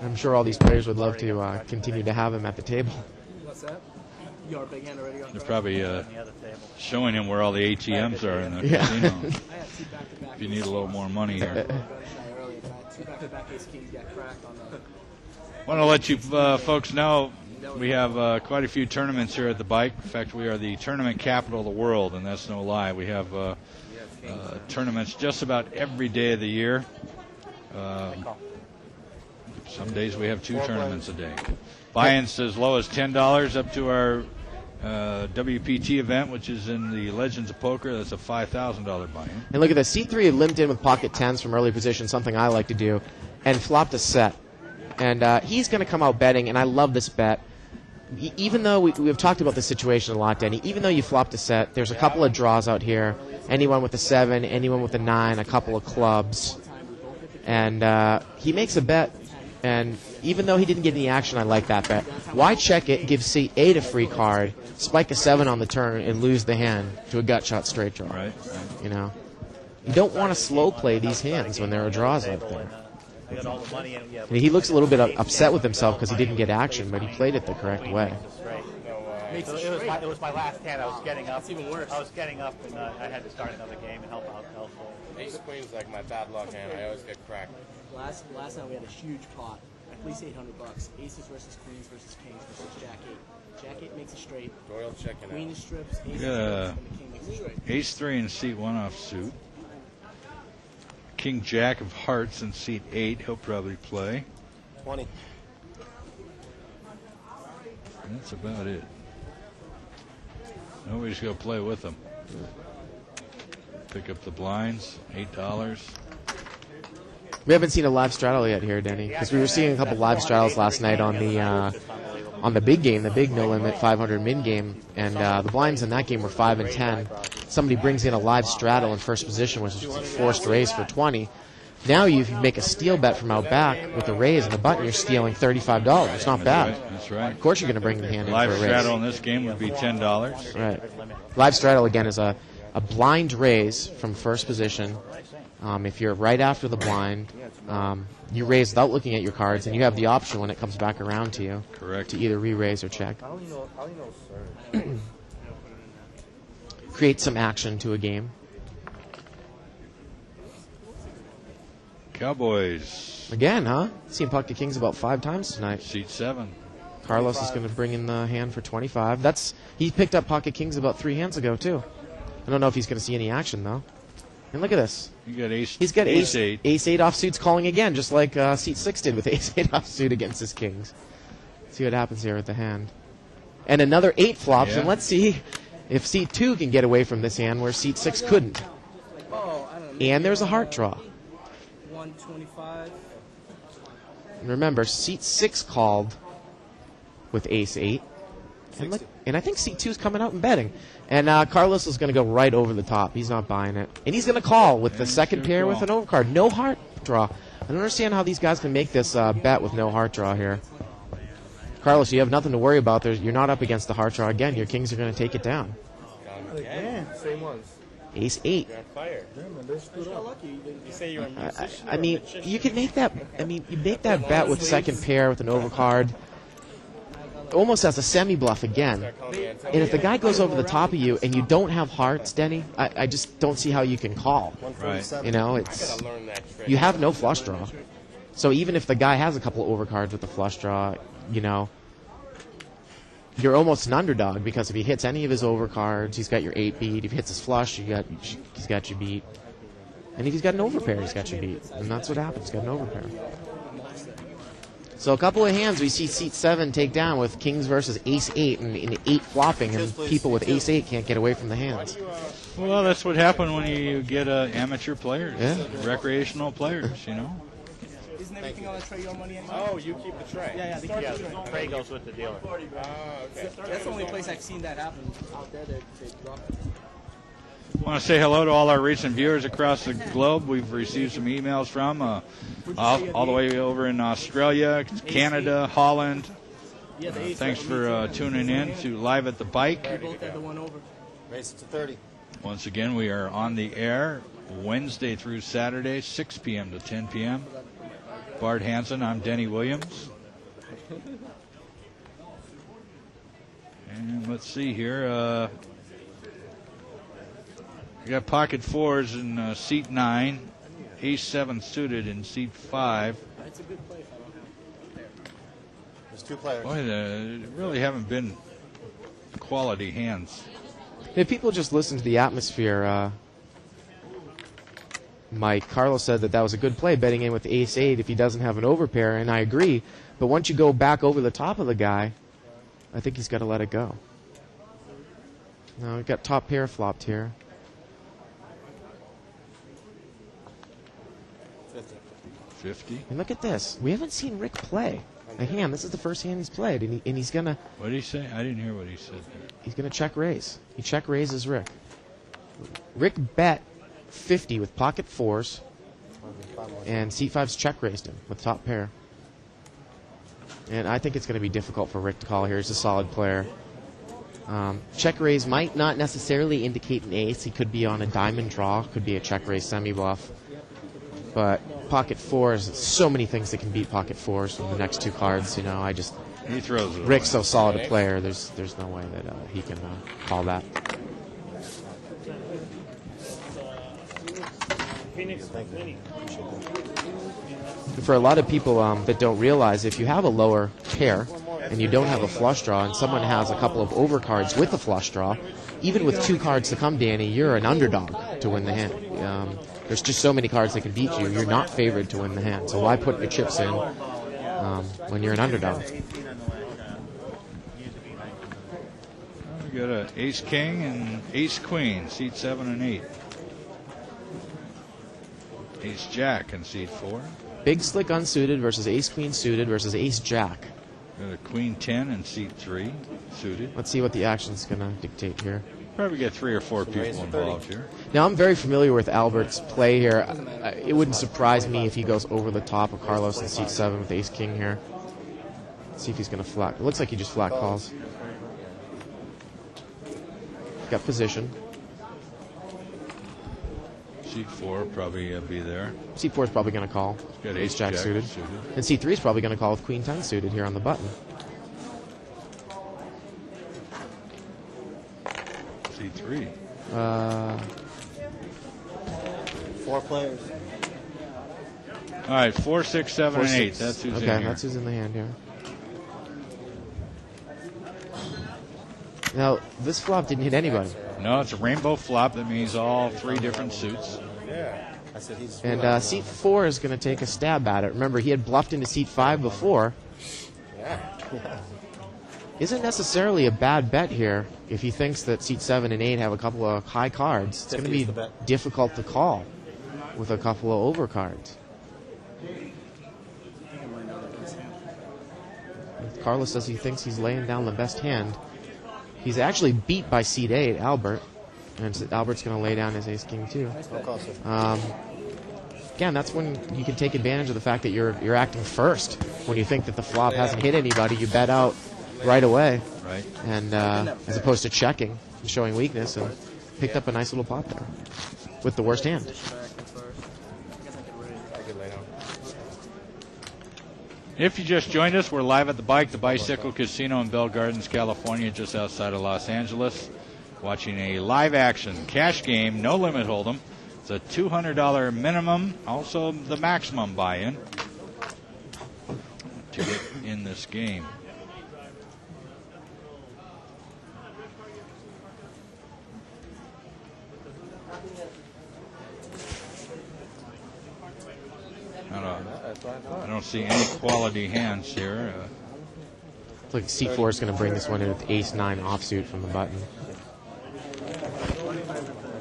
I'm sure all these players would love to continue to have him at the table. What's that? You are a big hand already. They're probably showing him where all the ATMs are in the Yeah. casino. I had two back-to-back. If you need a little more money here. Earlier tonight, two back-to-back ace kings got cracked on the. Want to let you folks know we have quite a few tournaments here at the bike. In fact, we are the tournament capital of the world, and that's no lie. We have tournaments just about every day of the year. Some days we have 2 tournaments a day. Buy-ins as low as $10 up to our WPT event, which is in the Legends of Poker. That's a $5,000 buy-in. And look at this. C3 had limped in with pocket tens from early position, something I like to do, and flopped a set. And he's going to come out betting, and I love this bet. Even though we've talked about this situation a lot, Denny, even though you flopped a set, there's a couple of draws out here. Anyone with a 7, anyone with a 9, a couple of clubs. And he makes a bet, and even though he didn't get any action, I like that bet. Why check it, give C8 a free card, spike a 7 on the turn, and lose the hand to a gut shot straight draw? Right. You know? You don't want to slow play these hands when there are draws out there. I got all the money in. Yeah, And he looks a little bit upset with himself because he didn't get action, but he played it the correct way. So it was my last hand. I was getting up. Even worse. I was getting up, and I had to start another game and help out elsewhere. Ace queen's like my bad luck hand. I always get cracked. Last time we had a huge pot, at least $800. Aces versus queens versus kings versus Jack 8. Jack 8 makes a straight. Doyle checking Queen out. is strips. Ace Yeah. and the king makes a straight. Ace 3 in seat 1 offsuit. King Jack of Hearts in seat 8. He'll probably play. 20. And that's about it. Nobody's going to play with them. Pick up the blinds, $8. We haven't seen a live straddle yet here, Denny, because we were seeing a couple live straddles last night on the big game, the big no limit 500 min game, and the blinds in that game were 5 and 10. Somebody brings in a live straddle in first position, which is a forced raise for 20. Now you make a steal bet from out back with the raise and the button, you're stealing $35. It's not bad. That's right. Of course you're going to bring the hand in Live for a raise. straddle in this game would be $10. Right. Live straddle, again, is a blind raise from first position. If you're right after the blind, you raise without looking at your cards, and you have the option when it comes back around to you Correct. to either re-raise or check. Create some action to a game. Cowboys, Again, huh? Seen pocket kings about 5 times tonight. seat 7. Carlos is going to bring in the hand for 25. He picked up pocket kings about 3 hands ago, too. I don't know if he's going to see any action, though. And look at this. You got ace. He's got ace 8. Ace 8 offsuits calling again, just like seat 6 did with ace 8 offsuit against his kings. See what happens here with the hand. And another 8 flops, Yeah. and let's see if seat 2 can get away from this hand where seat 6 couldn't. Oh, I don't know. And there's a heart draw. 125. And remember, seat 6 called with ace 8. And I think seat 2 is coming out and betting. And Carlos is going to go right over the top. He's not buying it. And he's going to call with the second pair with an overcard. No heart draw. I don't understand how these guys can make this bet with no heart draw here. Carlos, you have nothing to worry about. You're not up against the heart draw again. Your kings are going to take it down. Again, same ones. Ace 8. You're on fire. You say you're a musician. I mean, you can make that. I mean, you make that bet with second pair with an overcard, almost as a semi bluff again. And if the guy goes over the top of you and you don't have hearts, Denny, I just don't see how you can call. Right. You know, you have no flush draw. So even if the guy has a couple of overcards with the flush draw, you know, you're almost an underdog because if he hits any of his overcards, he's got your 8 beat. If he hits his flush, he's got you beat. And if he's got an overpair, he's got you beat. And that's what happens. He's got an overpair. So a couple of hands we see seat 7 take down with kings versus ace 8 and 8 flopping, and people with ace 8 can't get away from the hands. Well, that's what happened when you get amateur players, Yeah. recreational players, you know. Isn't everything on the tray your money anyway? Oh, you keep the tray. Yeah, they keep Yeah, the tray. Trey goes with the dealer. Okay. That's the only place I've seen that happen. Out there, they drop it. I want to say hello to all our recent viewers across the globe. We've received some emails from all the way over in Australia, Canada, Holland. Yeah, the ace. Thanks for tuning in to Live at the Bike. We both had the one over. Raise it to 30. Once again, we are on the air Wednesday through Saturday, 6 p.m. to 10 p.m. Bart Hansen, I'm Denny Williams. And let's see here. We got pocket 4s in seat 9, ace 7 suited in seat 5. That's a good play if I don't have it. There's 2 players. Boy, there really haven't been quality hands. If people just listen to the atmosphere, Mike, Carlos said that was a good play, betting in with ace 8 if he doesn't have an overpair, and I agree. But once you go back over the top of the guy, I think he's got to let it go. Now we've got top pair flopped here. 50. And look at this. We haven't seen Rick play a hand. This is the first hand he's played, and he's gonna. What did he say? I didn't hear what he said. He's gonna check raise. He check raises Rick. Rick bet 50 with pocket fours, and C5's check raised him with top pair. And I think it's going to be difficult for Rick to call here. He's a solid player. Check raise might not necessarily indicate an ace. He could be on a diamond draw. Could be a check raise semi-bluff. But pocket fours, so many things that can beat pocket fours from the next two cards. You know, I just... He throws it Rick's so away. solid a player, there's no way that he can call that. For a lot of people that don't realize, if you have a lower pair and you don't have a flush draw and someone has a couple of overcards with a flush draw, even with two cards to come, Danny, you're an underdog to win the hand. There's just so many cards that can beat you. You're not favored to win the hand. So why put your chips in when you're an underdog? We got an ace king and ace queen, seat 7 and 8. Ace jack in seat 4. Big slick unsuited versus ace queen suited versus ace jack. Got a queen 10 in seat 3, suited. Let's see what the action's going to dictate here. Probably get 3 or 4 people involved here. Now, I'm very familiar with Albert's play here. It wouldn't surprise me if he goes over the top of Carlos in seat 7 with ace king here. Let's see if he's going to flat. It looks like he just flat calls. Got position. Seat 4 probably be there. Seat 4 is probably going to call. Got Ace jack suited. And seat 3 is probably going to call with queen 10 suited here on the button. Seat 3. 4 players. All right, 4, 6, 7, and 8. That's who's in here. Okay, that's who's in the hand here. Now, this flop didn't hit anybody. No, it's a rainbow flop. That means all 3 different suits. Yeah. I said he's. And seat 4 is going to take a stab at it. Remember, he had bluffed into seat 5 before. Yeah. Isn't necessarily a bad bet here if he thinks that seat 7 and 8 have a couple of high cards. It's going to be difficult to call with a couple of overcards. Carlos says he thinks he's laying down the best hand. He's actually beat by seat 8, Albert. And Albert's going to lay down his ace-king too. Again, that's when you can take advantage of the fact that you're acting first. When you think that the flop hasn't hit anybody, you bet out right away. Right. And as opposed to checking and showing weakness, and picked up a nice little pot there with the worst hand. If you just joined us, we're live at the Bicycle Casino in Bell Gardens, California, just outside of Los Angeles. Watching a live action cash game, no limit hold'em. It's a $200 minimum, also the maximum buy-in to get in this game. I don't see any quality hands here. Looks like C4 is going to bring this one in with ace-9 offsuit from the button.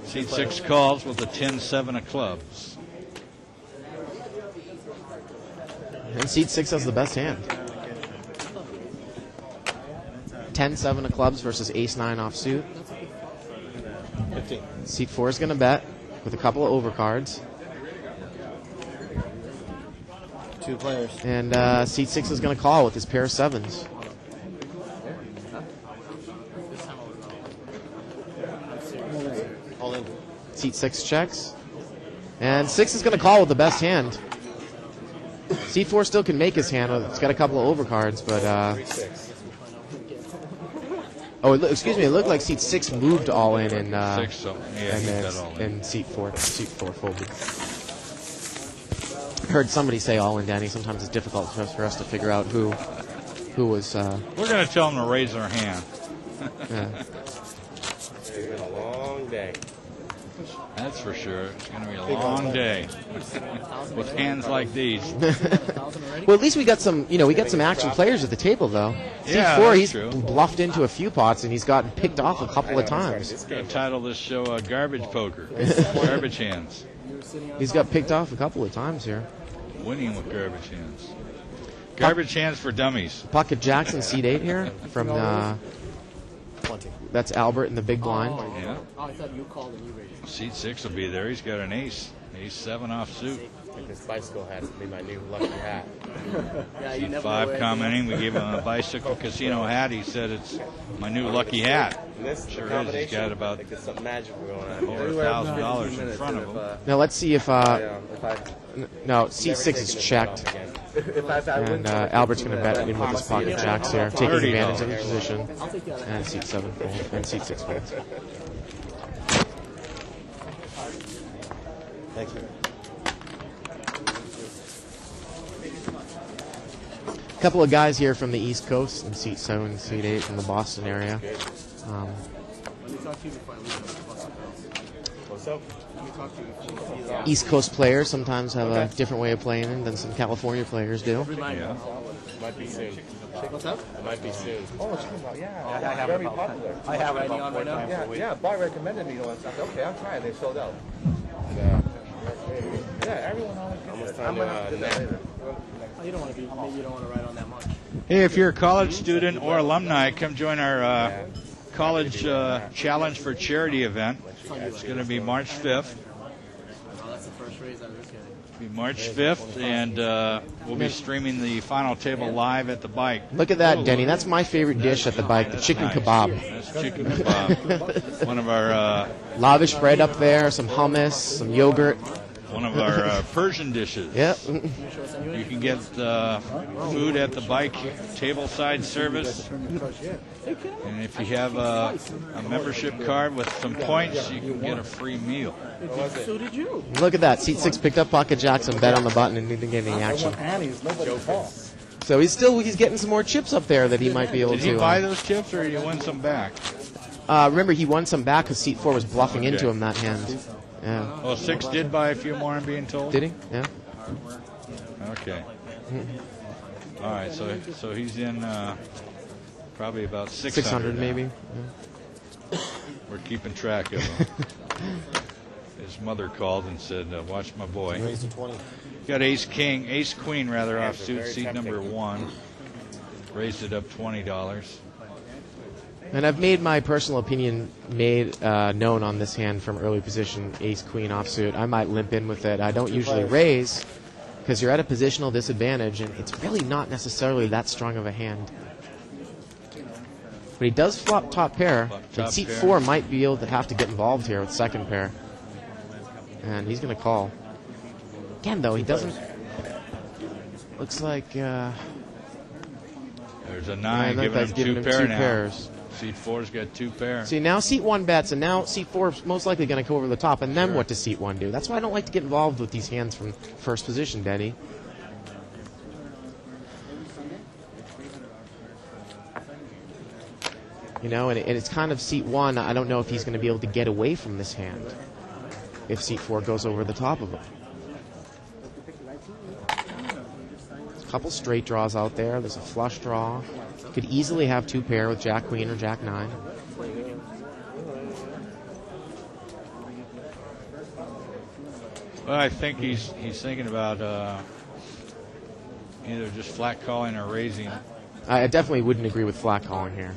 Seat 6 calls with a 10-7 of clubs. And seat 6 has the best hand. 10-7 of clubs versus ace-9 offsuit. 15. Seat 4 is going to bet with a couple of overcards. 2 players. And seat 6 is going to call with his pair of 7s. All in. Seat 6 checks. And 6 is going to call with the best hand. Seat 4 still can make his hand. It's got a couple of overcards, but... 3-6. Oh, excuse me. It looked like seat 6 moved all in, and 6, so yeah, and, he bet all in. and seat 4 folded. I heard somebody say all in, Danny. Sometimes it's difficult for us to figure out who was. We're going to tell them to raise their hand. Yeah. It's been a long day. That's for sure. It's going to be a long day with hands like these. Well, at least we got some, we got some action players at the table, though. Yeah, C4, that's he's true. bluffed into a few pots, and he's gotten picked off a couple of times. Going to title this show Garbage Poker. Garbage hands. He's got picked off a couple of times here. Winning with garbage hands. Garbage hands for dummies. Pocket Jackson, seat 8 here from that's Albert in the big blind. Yeah. Oh, I thought you called and you raised. Seat 6 will be there. He's got an ace. Ace 7 offsuit. I think this bicycle hat will be my new lucky hat. Yeah, you Seat never 5 know commenting. We gave him a bicycle casino hat. He said it's my new lucky hat. And this Sure is. He's combination, got about I think there's something magical going on here. over $1,000 in front of him. Now let's see if no, seat 6 is checked, and Albert's going to bet in with his pocket jacks here, taking $30. advantage of the position. And seat 7 folds, and seat 6 folds. Thank you. A couple of guys here from the East Coast in seat 7, seat 8 from the Boston area. Let me talk to you before I leave. What's up? Let me talk to you before you leave. East Coast players sometimes have a different way of playing than some California players do. Yeah. Might be soon. What's up? It might be soon. Oh, Chima, yeah. I have very about- popular. I have it Writing about on 4 right now? times a week. Yeah, Boy recommended me once. I said, okay, I'll try it. They sold out. Yeah, everyone always gets Almost it. time I'm to, gonna have to do that nap. later. Oh, you don't want to be. Maybe you don't want to write on that much. Hey, if you're a college student or alumni, come join our college challenge for charity event. It's going to be March 5th. Oh, that's the first raise I was getting. It'll be March 5th, and we'll be streaming the final table live at the bike. Look at that, Denny. That's my favorite dish at the bike, the chicken Nice. kebab. That's chicken kebab. One of our Lavish bread up there, some hummus, some yogurt. one of our Persian dishes. Yep. You can get food at the bike, tableside service. And if you have a membership card with some points, you can get a free meal. So did you. Look at that. Seat 6 picked up Pocket Jackson, bet on the button, and didn't get any action. So he's getting some more chips up there that he might be able Did to. he buy those chips, or did he win some back? Remember, he won some back because seat 4 was bluffing into him that hand. Yeah. Well, 6 did buy a few more, I'm being told. Did he? Yeah. Okay. All right, so he's in probably about 600 600 maybe. now. We're keeping track of him. His mother called and said, watch my boy. Got ace queen rather offsuit, seat number 1. Raised it up $20. And I've made my personal opinion known on this hand from early position, ace queen offsuit. I might limp in with it. I don't usually raise because you're at a positional disadvantage, and it's really not necessarily that strong of a hand. But he does flop top pair, and seat 4 might be able to have to get involved here with second pair. And he's going to call. Again, though, he doesn't... Looks like... There's a 9 giving him two pair now. Pairs. Seat 4's got 2 pair. See, now seat 1 bets, and now seat 4 is most likely going to go over the top, and then what does seat 1 do? That's why I don't like to get involved with these hands from first position, Denny. And it's kind of seat 1. I don't know if he's going to be able to get away from this hand if seat 4 goes over the top of him. There's a couple straight draws out there. There's a flush draw. Could easily have 2 pair with Jack Queen or Jack 9. Well, I think he's thinking about either just flat calling or raising. I definitely wouldn't agree with flat calling here.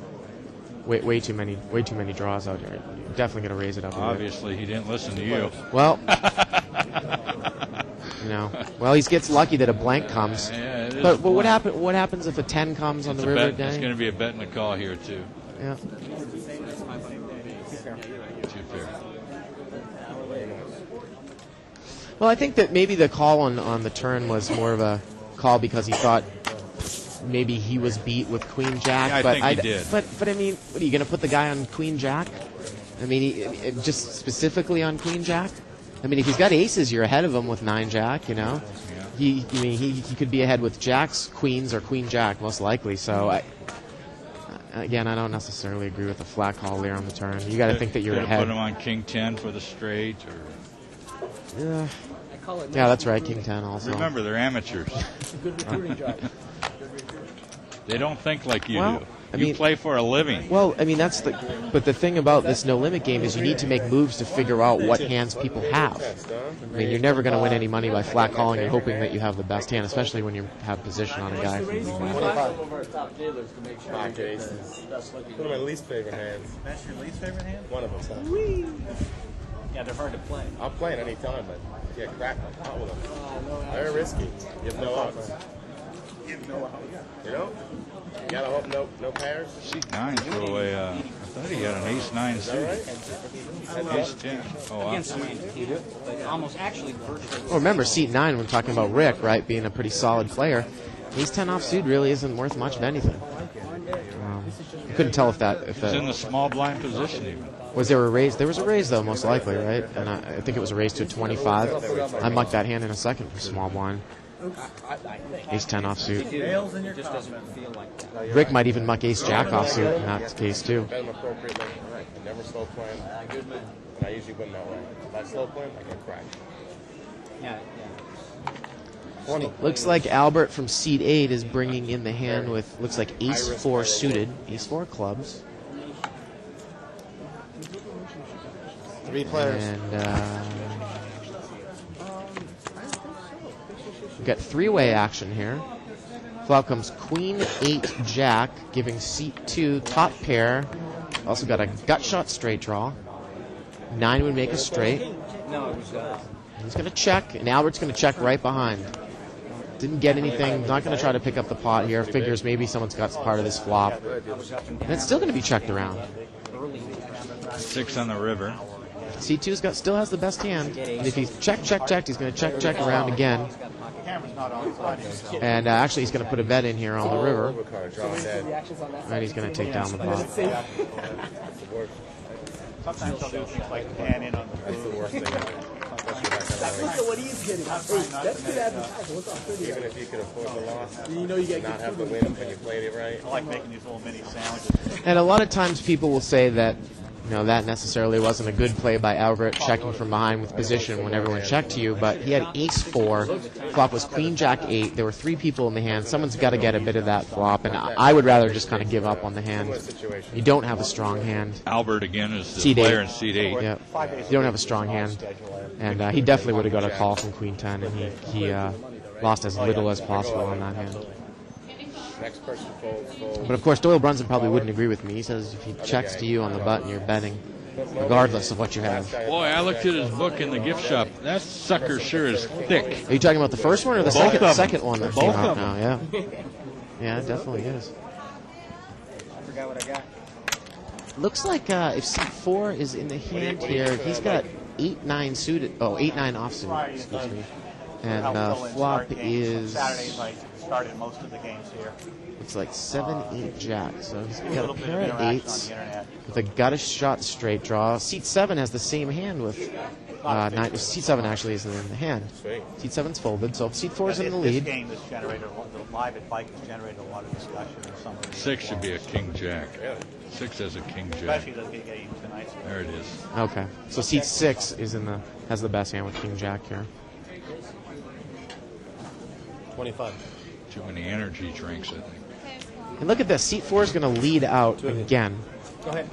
Way too many draws out here. Definitely going to raise it up. Obviously, he didn't listen to you. Well, well, he gets lucky that a blank comes. Yeah, but what happens if a 10 comes on the river? It's going to be a bet and a call here too. Yeah. 2 pair. Well, I think that maybe the call on the turn was more of a call because he thought maybe he was beat with Queen Jack. Yeah, I think he did. But I mean, what, are you going to put the guy on Queen Jack? I mean, just specifically on Queen Jack? I mean, if he's got aces, you're ahead of him with 9 Jack, Yeah. He could be ahead with Jacks, Queens, or Queen Jack, most likely. So, again, I don't necessarily agree with the flat call there on the turn. You got to think that you're Gonna ahead. Put him on king 10 for the straight, or Yeah, yeah, that's right. King 10 also. remember they're amateurs. Good recruiting job. They don't think like you Well, do. I You mean- play for a living. Well, I mean, but the thing about this no limit game is you need to make moves to figure out what hands people have. I mean, you're never going to win any money by flat calling and hoping that you have the best hand, especially when you have position on a guy. Pocket aces. One of my least favorite hands. That's your least favorite hand? One of them. Yeah, they're hard to play. I'll play it any time, but yeah, crack my pot with them. Very risky. You have no outs. You know? You gotta hope no pairs. Seat 9 threw away. I thought he had an ace 9 suited. Ace 10. Oh, wow. Against Wayne. Almost actually virtually. Well, remember, seat 9, when talking about Rick, right, being a pretty solid player, ace 10 offsuit really isn't worth much of anything. I couldn't tell if He's in the small blind position even. was there a raise. There was a raise, though, most likely, right? And I think it was a raise to a 25. I mucked that hand in a second for small blind. Ace 10 offsuit. Nails in your confidence. Rick might even muck ace jack offsuit in that case, too. Bet them appropriately. I never slow plan. And I usually win that way. If I slow plan, I get cracked. Yeah, 20. Looks like Albert from seat 8 is bringing in the hand with, looks like ace 4 suited, ace 4 clubs. 3 players. And we've got three-way action here. Flop comes queen 8 jack, giving seat 2 top pair. Also got a gut shot straight draw. 9 would make a straight. No, it was. He's going to check, and Albert's going to check right behind. Didn't get anything. Not going to try to pick up the pot here. Figures maybe someone's got part of this flop. And it's still going to be checked around. 6 on the river. C2's still has the best hand. And if he's checked, he's going to check around again. And actually, he's going to put a bet in here on the river. And he's going to take down the pot. Sometimes they'll do things like pan in on the That's the worst thing ever. Look at what he's getting. Hey, that's good advertising. What's up, 30? Even if you could afford the loss, You know you get not have to win when you played it right. I like making these little mini sandwiches. And a lot of times people will say that, that necessarily wasn't a good play by Albert, checking from behind with position when everyone checked to you, but he had ace 4. Flop was queen jack 8. There were 3 people in the hand. Someone's got to get a bit of that flop, and I would rather just kind of give up on the hand. You don't have a strong hand. Albert again is the Seat 8. player in seat 8. Yeah. You don't have a strong hand. And he definitely would have got a call from queen 10, and he lost as little as possible on that hand. Next person folds. But of course, Doyle Brunson probably wouldn't agree with me. He says if he checks to you on the button, you're betting, regardless of what you have. Boy, I looked at his book in the gift shop. That sucker sure is thick. Are you talking about the first one or the Both of them. second one that Both came out of now? Yeah. Yeah, it definitely is. I forgot what I got. Looks like if seat 4 is in the hand here, he's got 8-9 suited. Oh, 8-9 offsuit. Excuse me. And flop is Saturday night started most of the games here. looks like 7-8 jack. So he's A got little a bit pair of of interaction on eights the internet. with a gutter shot straight draw. Seat 7 has the same hand with 9. Seat 7 actually is in the hand. Seat 7's folded, so seat 4 is in the This lead. game has generated the live at Bike has generated a lot of discussion. And some of the 6 should be a king jack. 6 has a king jack. especially the big game tonight. There it is. Okay, so seat 6 is has the best hand with king jack here. 25. Too many energy drinks, I think. And look at this. Seat 4 is going to lead out again. Go ahead.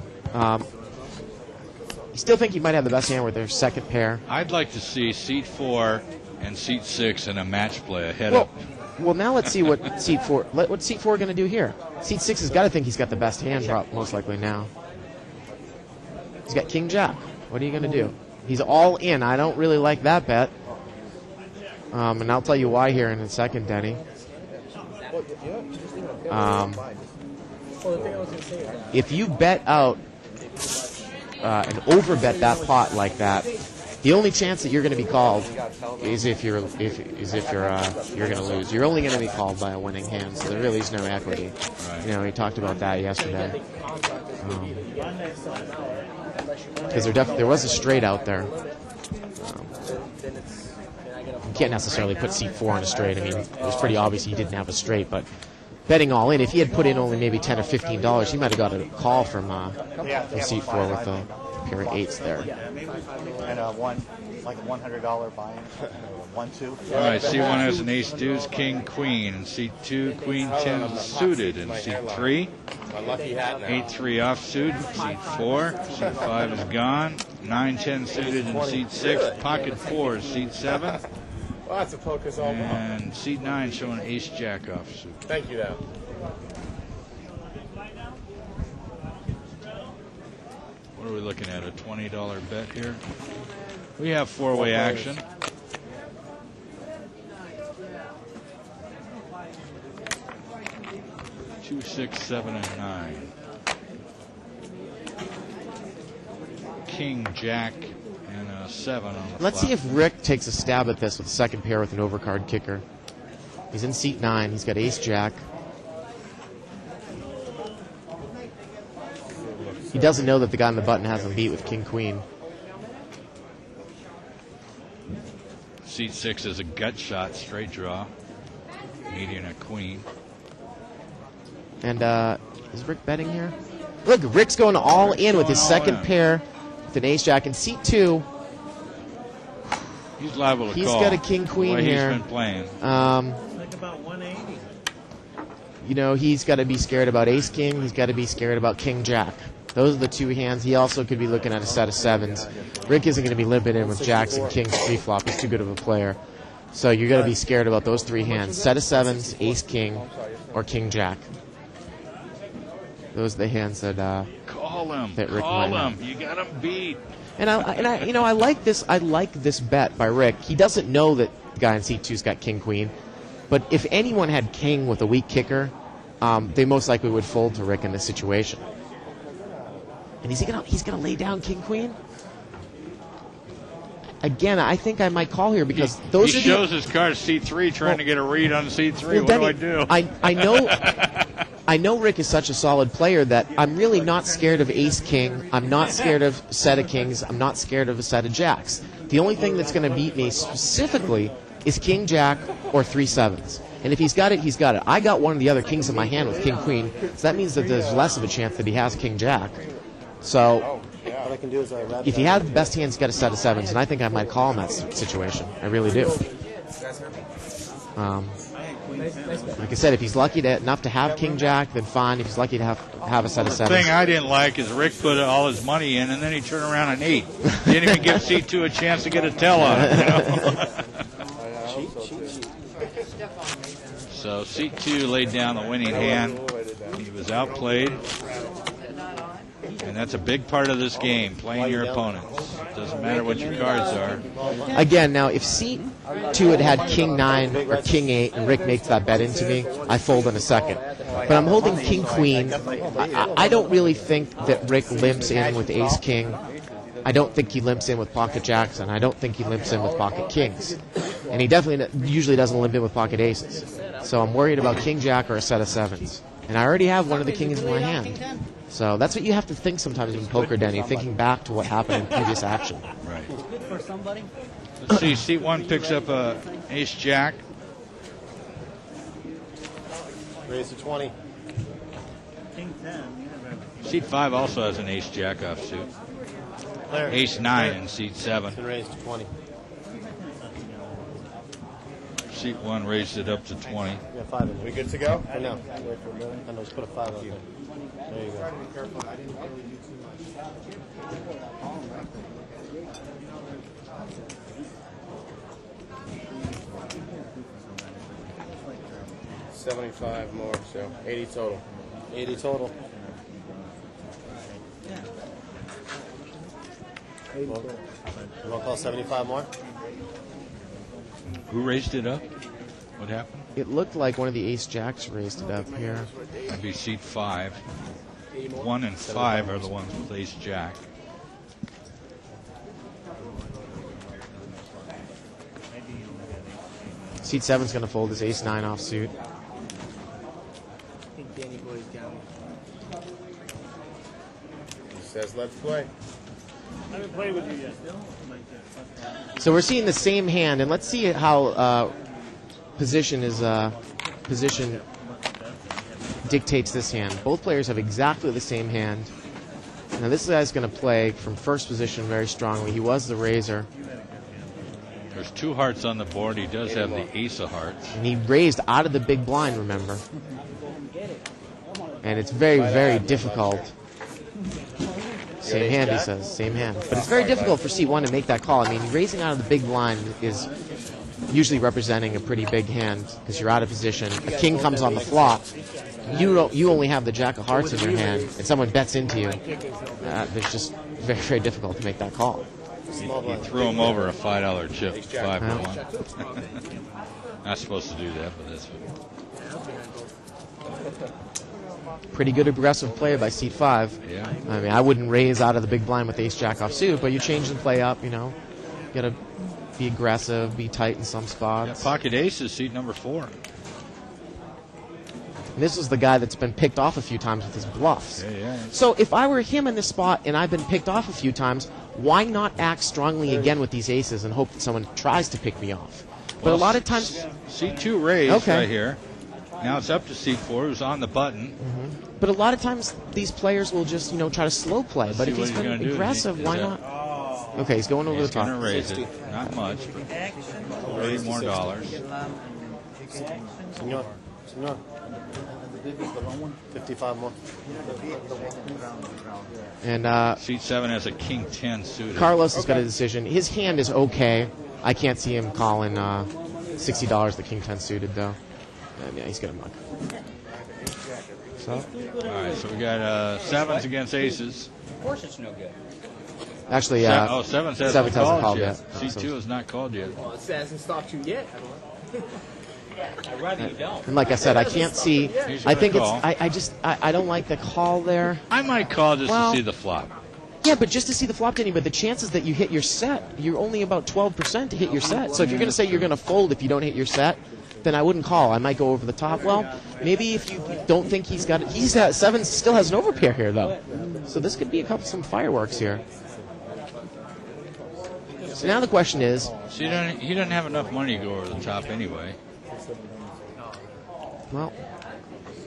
You still think you might have the best hand with their second pair. I'd like to see seat 4 and seat 6 in a match play ahead Well, of. well, now let's see what seat 4 going to do here. Seat 6 has got to think he's got the best hand drop most likely now. He's got king jack. What are you going to do? He's all in. I don't really like that bet. And I'll tell you why here in a second, Denny. If you bet out and overbet that pot like that, the only chance that you're going to be called is if you're going to lose. You're only going to be called by a winning hand, so there really is no equity. Right. We talked about that yesterday. Because there was a straight out there. You can't necessarily put seat 4 in a straight. I mean, it was pretty obvious he didn't have a straight, but betting all in. If he had put in only maybe $10 or $15, he might have got a call from seat 4 with a pair of 8s there. And like a $100 buy-in. 1-2. All right, seat 1 has an ace deuce, king, queen. In seat 2, queen 10 suited. In seat 3, My lucky hat now. 8-3 offsuit. Seat 4, seat 5 is gone. 9-10 suited in seat 6. Pocket 4 is seat 7. Lots of pokers all along. And seat 9 showing ace jack offsuit. Thank you, now. What are we looking at? A $20 bet here? We have 4-way action. Two, 6, 7, and 9. King, jack, and a 7 on the Let's flop. see if Rick takes a stab at this with the second pair with an overcard kicker. He's in seat 9. He's got ace jack. He doesn't know that the guy on the button has him beat with king queen. Seat 6 is a gut shot, straight draw. Median a queen. And is Rick betting here? Look, Rick's going all in with his second pair with an ace jack. In seat 2, He's liable to he's call. got a king queen the way here. He's been playing. Like about 180. You know, he's got to be scared about ace king. He's got to be scared about king jack. Those are the two hands. He also could be looking at a set of 7s. Rick isn't going to be limping in with jacks and kings pre-flop. He's too good of a player. So you got to be scared about those 3 hands. Set of 7s, ace king, or king jack. Those are the hands that Call him. that Rick Call might have. him. You got him beat. And I like this. I like this bet by Rick. He doesn't know that the guy in seat 2's got king queen, but if anyone had king with a weak kicker, they most likely would fold to Rick in this situation. And he's gonna lay down king queen. Again, I think I might call here because those he are shows his card seat 3, trying to get a read on seat 3. Well, What do Denny, I do? I know. I know Rick is such a solid player that I'm really not scared of ace king. I'm not scared of a set of kings. I'm not scared of a set of jacks. The only thing that's going to beat me specifically is king jack or 3 7s. And if he's got it, he's got it. I got one of the other kings in my hand with king queen, so that means that there's less of a chance that he has king jack. So What I can do is if he had the best hand, he's got a set of 7s, and I think I might call him that situation. I really do. Like I said, if he's lucky enough to have king jack, then fine. If he's lucky to have a set of 7s. The thing I didn't like is Rick put all his money in, and then he turned around and 8. Didn't even give seat 2 a chance to get a tell on it. You know? So seat 2 laid down the winning hand. He was outplayed. And that's a big part of this game, playing your opponents. Doesn't matter what your cards are. Again, now, if seat 2 had had king 9 or king 8 and Rick makes that bet into me, I fold in a second. But I'm holding king queen. I don't really think that Rick limps in with ace king. I don't think he limps in with pocket jacks, and I don't think he limps in with pocket kings. And he definitely usually doesn't limp in with pocket aces. So I'm worried about king jack or a set of 7s. And I already have one of the kings in my hand. So that's what you have to think sometimes in poker, Denny, thinking back to what happened in previous action. Right. Good for somebody. Let's see, seat 1 picks up a ace jack. raise to 20. King 10. You never have a king. Seat 5 also has an ace jack offsuit. Ace 9 in seat 7. Can raise to 20. Seat 1 raised it up to 20. You got 5 in there. We good to go? I know. Wait for a minute. I know. Just put a 5 on there. There you go. 75 more, so 80 total. 80 total. You want to call 75 more? Who raised it up? What happened? It looked like one of the ace jacks raised it up here. That'd be seat 5. 1 and 5 are the ones with ace jack. Seat 7's going to fold his ace 9 offsuit. I think Danny Boy's down. He says, let's play. I haven't played with you yet. So we're seeing the same hand, and let's see how position is position dictates this hand. Both players have exactly the same hand. Now this guy's going to play from first position very strongly. He was the raiser. There's 2 hearts on the board. He does have the ace of hearts. And he raised out of the big blind, remember. And it's very, very difficult. Same hand, he says. Same hand. But it's very difficult for C1 to make that call. I mean, raising out of the big blind is usually representing a pretty big hand because you're out of position. A king comes on the flop. You only have the jack of hearts in your hand, and someone bets into you. It's just very, very difficult to make that call. He threw him over a $5 chip, 5-1. Not supposed to do that, but that's pretty good aggressive play by seat 5. Yeah. I mean, I wouldn't raise out of the big blind with ace jack off suit, but you change the play up, you know. You gotta be aggressive, be tight in some spots. Yeah, pocket ace is seat number 4. And this is the guy that's been picked off a few times with his bluffs. Yeah. So if I were him in this spot and I've been picked off a few times, why not act strongly again with these aces and hope that someone tries to pick me off? But Well, a lot of times... C2 raised right here. Now it's up to C4, who's on the button. But a lot of times these players will just, you know, try to slow play. But if he's been aggressive, why not? Okay, he's going over the top. He's going to raise it. Not much, but $30 more. Senor. 55 more. And seat 7 has a king 10 suited. Carlos has got a decision. His hand is okay. I can't see him calling $60 the king 10 suited though. And yeah, he's gonna mug. So. All right, so we got 7s against aces. Of course, it's no good. Actually, Sevens hasn't called yet. So. C2 has not called yet. Well, it hasn't stopped you yet. I'd rather you don't. And like I said, I can't see. I think I don't like the call there. I might call just to see the flop. Yeah, but just to see the flop, Denny. But the chances that you hit your set, you're only about 12% to hit your set. So if you're going to say you're going to fold if you don't hit your set, then I wouldn't call. I might go over the top. Well, maybe if you don't think he's got it. He's got 7, still has an overpair here though. So this could be some fireworks here. So now the question is. So he doesn't have enough money to go over the top anyway. Well,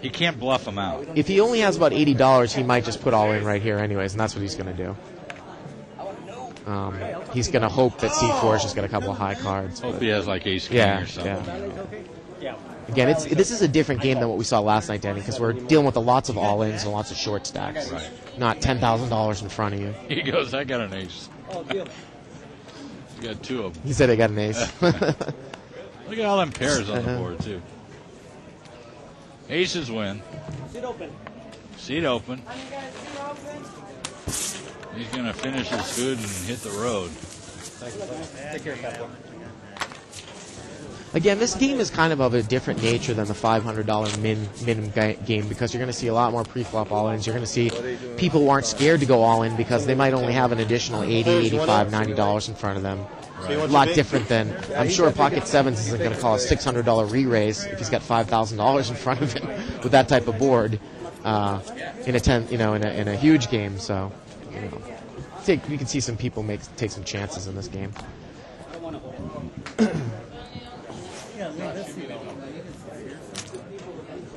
he can't bluff him out. If he only has about $80, he might just put all in right here anyways, and that's what he's going to do. He's going to hope that C4 has just got a couple of high cards. Hope he has like ace king or something. Yeah. Again, this is a different game than what we saw last night, Danny, because we're dealing with lots of all-ins and lots of short stacks. Right. Not $10,000 in front of you. He goes, I got an ace. He's got 2 of them. He said I got an ace. Look at all them pairs on the board, too. Aces win. Seat open. Seat open. He's going to finish his food and hit the road. Take care, Captain. Again, this game is kind of a different nature than the $500 min game because you're going to see a lot more pre-flop all-ins. You're going to see people who aren't scared to go all-in because they might only have an additional $80, $85, $90 in front of them. Right. A lot different than, I'm sure Pocket Sevens isn't going to call a $600 re-raise if he's got $5,000 in front of him with that type of board in a huge game. So, you can see some people take some chances in this game.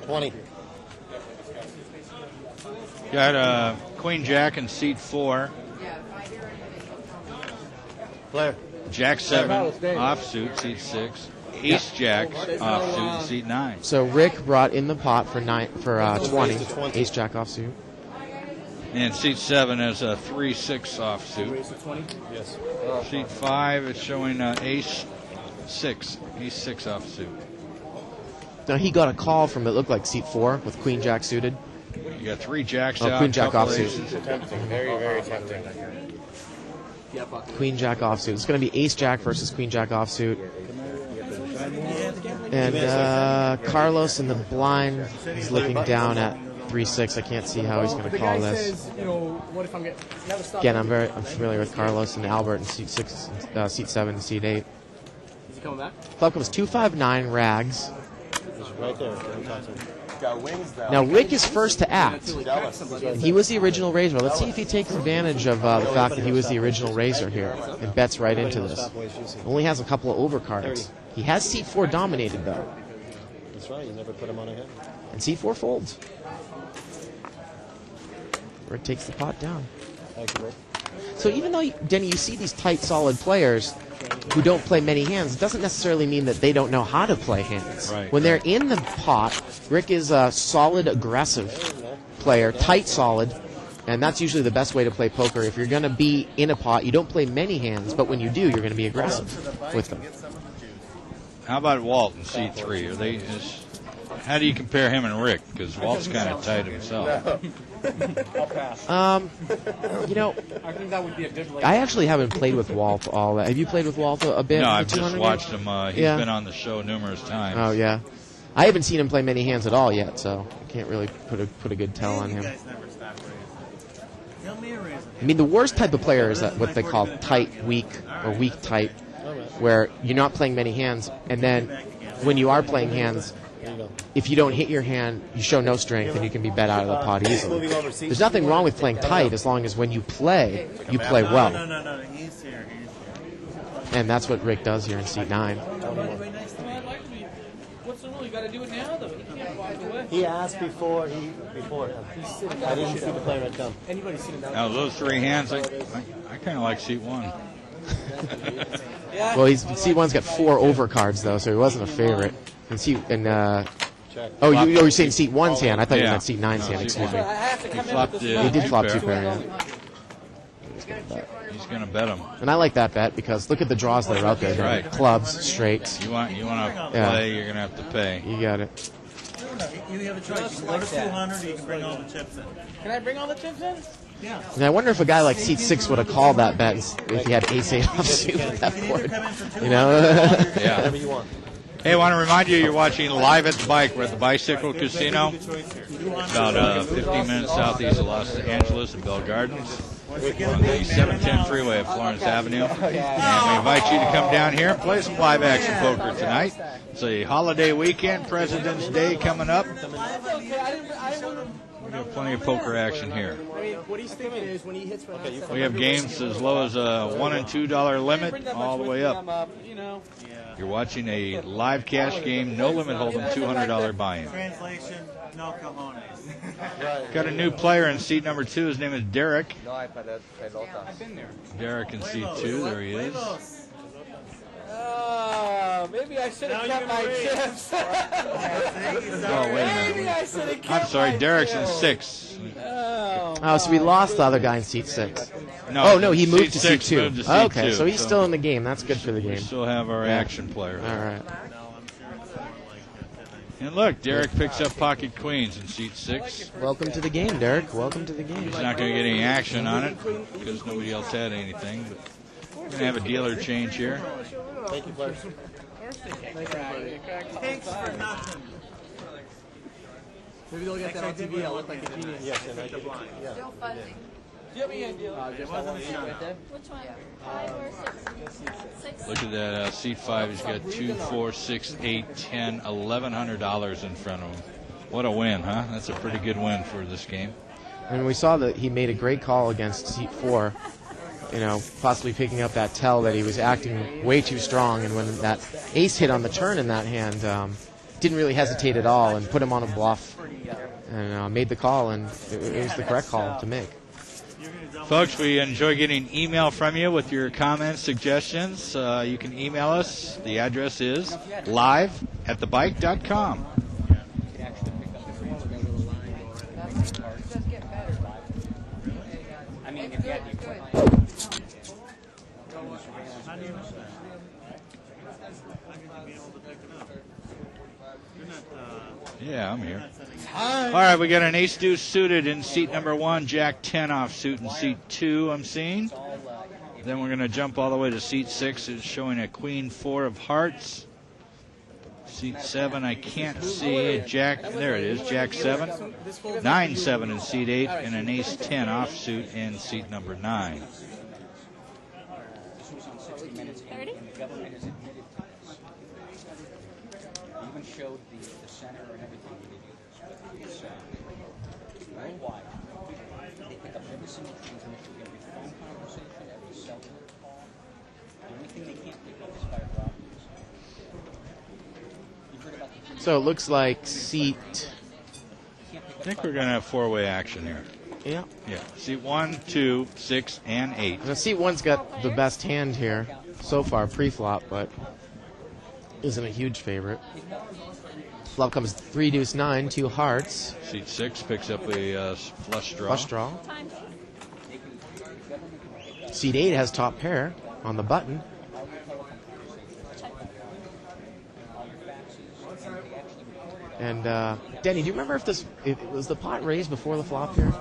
20. Got Queen Jack in seat 4. Player. Jack 7 offsuit, seat 6. Ace Jack offsuit, seat 9. So Rick brought in the pot for 20. Ace Jack offsuit. And seat 7 is a 3-6 offsuit. Yes. Seat 5 is showing Ace 6 offsuit. Now he got a call from it looked like seat 4 with Queen Jack suited. You got 3 jacks out. Queen Jack offsuit. Tempting, very, very tempting. Queen Jack offsuit. It's going to be Ace Jack versus Queen Jack offsuit. And Carlos in the blind is looking down at 3-6. I can't see how he's going to call this. Again, I'm familiar with Carlos and Albert in seat 6, seat 7, and seat 8. Is he coming back? Flop comes 2-5-9 rags. Right there. Now Rick is first to act. He was the original raiser. Let's see if he takes advantage of the fact that he was the original raiser here and bets right into this. Only has a couple of overcards. He has seat 4 dominated though. That's right. You never put him on a hit. And seat 4 folds. Rick takes the pot down. Thank you, Rick. So even though, Denny, you see these tight, solid players who don't play many hands, it doesn't necessarily mean that they don't know how to play hands. Right. When they're in the pot, Rick is a solid, aggressive player, tight, solid, and that's usually the best way to play poker. If you're going to be in a pot, you don't play many hands, but when you do, you're going to be aggressive with them. How about Walt in seat 3? How do you compare him and Rick? Because Walt's kind of tight himself. I'll pass. You know, I think that would be a good late. I actually haven't played with Walt all that. Have you played with Walt a bit? No, in the I've just 200 watched game? him. He's Yeah. been on the show numerous times. Oh, yeah. I haven't seen him play many hands at all yet, so I can't really put a good tell on him. I mean, the worst type of player is what they call tight, weak, or weak type, where you're not playing many hands, and then when you are playing hands, if you don't hit your hand, you show no strength, and you can be bet out of the pot easily. There's nothing wrong with playing tight as long as when you play well. No, he's here. And that's what Rick does here in seat 9. What's the rule? You got to do it now, though. You can't walk away. He asked before. I didn't see the player come. Anybody sitting down? Now, those 3 hands, I kind of like seat 1. Well, seat 1's got 4 overcards, though, so he wasn't a favorite. And you're saying seat 1's hand. I thought you meant seat 9's hand, excuse me. He did flop 2 pair, yeah. He's going to bet him. And I like that bet because look at the draws that are out there. Right. Clubs, straights. You want to play, you're going to have to pay. You got it. You have a choice. You can go to 200 or you can bring all the chips in. Can I bring all the chips in? Yeah. And I wonder if a guy like seat 6 would have called that bet if he had ace-8 offsuit with that board. You know? Yeah. Whatever you want. Hey, I want to remind you, you're watching Live at the Bike. We're at the Bicycle Casino, about 15 minutes southeast of Los Angeles in Bell Gardens, on the 710 freeway of Florence Avenue. And we invite you to come down here and play some live action poker tonight. It's a holiday weekend, President's Day coming up. We got plenty of poker action here. What he's thinking is when he hits for We have games as low as a $1 and $2 limit, all the way up. You're watching a live cash game, no limit hold'em, $200 buy-in. Translation, no cojones. Got a new player in seat number 2. His name is Derek. I've been there. Derek in seat 2. There he is. Maybe I should have kept my chips. Oh, wait a minute. I'm sorry, Derek's in 6. Oh, so we lost the other guy in seat 6. No, he moved to seat six 2. moved to seat Okay, 2, so he's still in the game. That's good for the We game. still have our action player. All right. And look, Derek picks up pocket queens in seat 6. Welcome to the game, Derek. Welcome to the game. He's not going to get any action on it because nobody else had anything. But we're going to have a dealer change here. Thank you, player. Thanks for nothing. Maybe they'll get that on TV. I'll look like a genius. Yes, and I get it. Yeah. Still funding. Do you have any idea? It wasn't a shot. Which one? 5 or 6? 6. Look at that seat 5. He's got 2, 4, 6, 8, 10, $1,100 in front of him. What a win, huh? That's a pretty good win for this game. And we saw that he made a great call against seat 4. You know, possibly picking up that tell that he was acting way too strong, and when that ace hit on the turn in that hand, didn't really hesitate at all and put him on a bluff and made the call, and it was the correct call to make. Folks, we enjoy getting email from you with your comments, suggestions. You can email us. The address is live@thebike.com. I mean, if you had Yeah, I'm here. All right, we got an ace-deuce suited in seat number 1, Jack 10 offsuit in seat 2, I'm seeing. Then we're going to jump all the way to seat 6. It's showing a queen 4 of hearts. Seat 7, I can't see a Jack. There it is, Jack 7. 9-7 in seat 8, and an ace 10 offsuit in seat number 9. 30? the government has admitted to this. Even showed the center and everything when they do this. But it's worldwide. They pick up every single transmission, every phone conversation, every cellular call. The only thing they can't pick up is fiber optics. You've heard about the So it looks like seat think we're going to have four-way action here. Yeah. Yeah. Seat 1, 2, 6, and 8. Now, seat 1's got the best hand here so far, pre-flop, but isn't a huge favorite. Flop comes 3 deuce 9, 2 hearts. Seat 6 picks up a flush draw. Flush draw. Seat 8 has top pair on the button. And Denny, do you remember if was the pot raised before the flop here?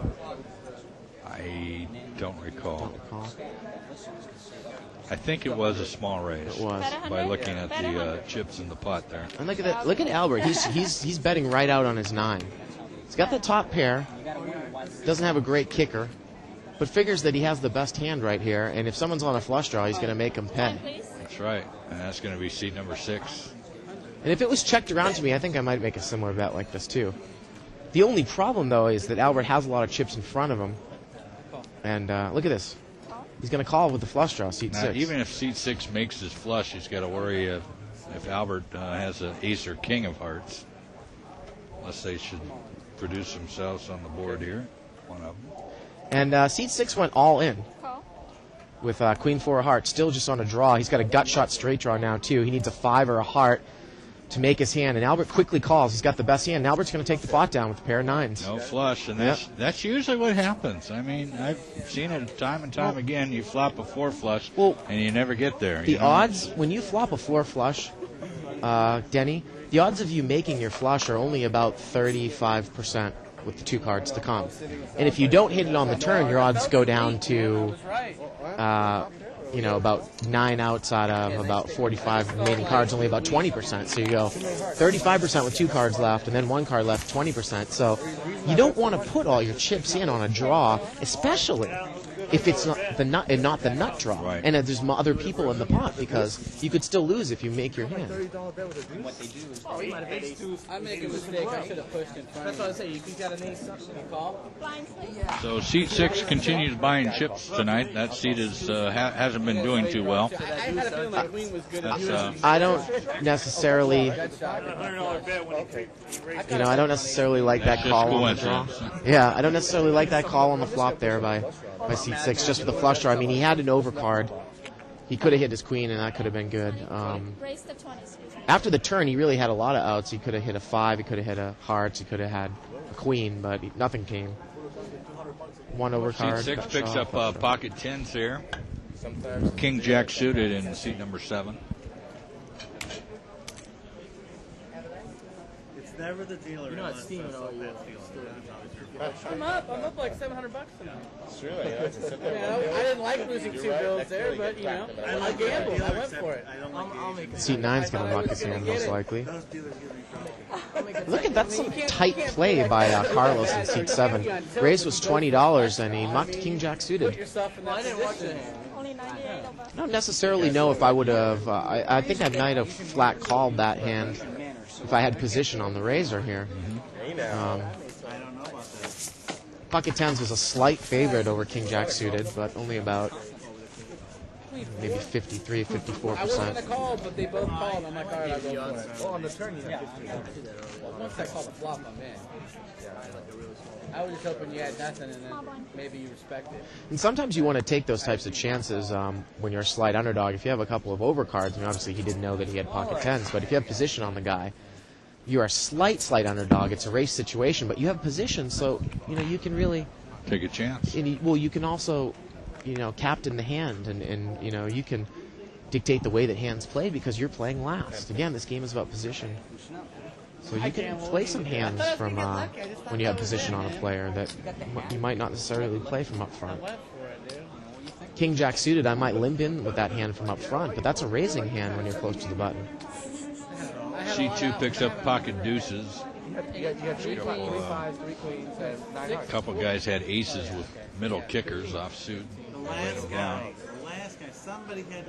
I don't recall. Don't recall. I think it was a small raise. It was. By looking at the chips in the pot there. And look at that. Look at Albert. He's betting right out on his 9. He's got the top pair. Doesn't have a great kicker, but figures that he has the best hand right here. And if someone's on a flush draw, he's going to make him pay. That's right. And that's going to be seat number 6. And if it was checked around to me, I think I might make a similar bet like this too. The only problem, though, is that Albert has a lot of chips in front of him. And look at this. He's going to call with the flush draw, seat 6. Even if seat 6 makes his flush, he's got to worry if Albert has an ace or king of hearts. Unless they should produce themselves on the board here. One of them. And seat 6 went all in with queen 4 of hearts. Still just on a draw. He's got a gut shot straight draw now, too. He needs a 5 or a heart to make his hand, and Albert quickly calls. He's got the best hand. And Albert's going to take the pot down with a pair of 9s. No flush, and that's usually what happens. I mean, I've seen it time and time again. You flop a 4 flush, and you never get there. The odds, when you flop a 4 flush, Denny, the odds of you making your flush are only about 35% with the 2 cards to come. And if you don't hit it on the turn, your odds go down to about 9 outs out of about 45 remaining cards, only about 20%. So you go 35% with 2 cards left, and then 1 card left, 20%. So you don't want to put all your chips in on a draw, especially if it's not the nut draw. Right. And there's other people in the pot, because you could still lose if you make your hand. What they do is I make a mistake. I should have pushed in front. That's what I say. You got an ace. You call. So seat 6 continues buying chips tonight. That seat hasn't been doing too well. I had a feeling my queen was good. I don't necessarily, I don't necessarily like that call on the draw. Yeah, I don't necessarily like that call on the flop there by seat 6, just with the flush draw. I mean, he had an overcard. He could have hit his queen, and that could have been good. After the turn, he really had a lot of outs. He could have hit a 5. He could have hit a hearts. He could have had a queen, but nothing came. 1 overcard. Seat 6 picks up pocket 10s here. King Jack suited in seat number 7. It's never the dealer. You're not steaming all you. I'm up like $700 tonight. It's true. I didn't like losing 2 bills there, but I gambled. I went for it. I'll make it. Seat 9's going to muck his hand, most likely. Look at that, some tight play by Carlos in seat 7. Raise was $20, and he mucked King Jack suited. Put yourself in that position. I don't necessarily know if I would have. I think I might have flat called that hand if I had position on the razor here. Pocket 10s was a slight favorite over King Jack suited, but only about maybe 53, 54%. I wasn't going to call, but they both called. I'm like, all right, I'll go for it. Well, on the turn, you have 50. Well, once I called the flop, I'm in. I was just hoping you had nothing, and then maybe you respect it. And sometimes you want to take those types of chances when you're a slight underdog. If you have a couple of overcards, I mean, obviously he didn't know that he had pocket 10s, but if you have position on the guy, you're a slight underdog. It's a race situation, but you have position, so you can really take a chance. Well, you can also, captain the hand, and you can dictate the way that hands play because you're playing last. Again, this game is about position, so you can play some hands from when you have position on a player that you might not necessarily play from up front. King Jack suited, I might limp in with that hand from up front, but that's a raising hand when you're close to the button. C2 picks up pocket deuces. You got 3 queens, 3 5s, 3 queens, and 9 A hearts. couple guys had aces with middle kickers off suit. Laid them down.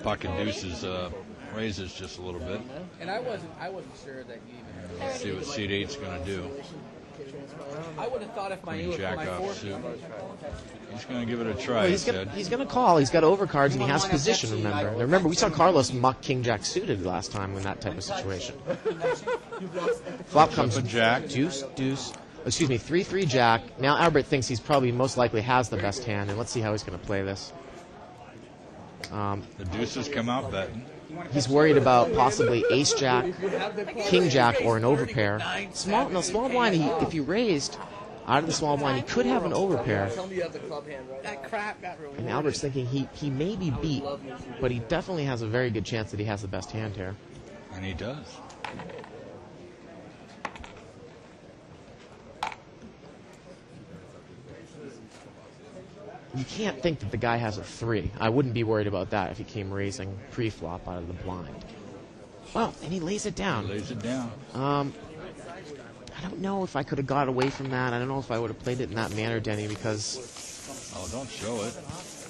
Pocket deuces raises just a little bit. And I wasn't sure that you even. Let's see what seat 8's going to do. I would have thought if my Queen Jack my off fourth suit. number. He's going to give it a try. Well, he said. he's going to call. He's got overcards, and he has position, remember. Now, remember, we saw Carlos muck King Jack suited last time in that type of situation. Flop comes Jack. deuce, deuce, Excuse me, 3-3 Jack. Now Albert thinks he's probably most likely has the best hand, and let's see how he's going to play this. The deuces come out betting. He's worried about possibly Ace Jack, King Jack, or an overpair. Small blind. If he raised out of the small blind, he could have an overpair. And Albert's thinking he may be beat, but he definitely has a very good chance that he has the best hand here. And he does. You can't think that the guy has a 3. I wouldn't be worried about that if he came raising pre-flop out of the blind. Well, and he lays it down. He lays it down. I don't know if I could have got away from that. I don't know if I would have played it in that manner, Denny, because... Oh, don't show it.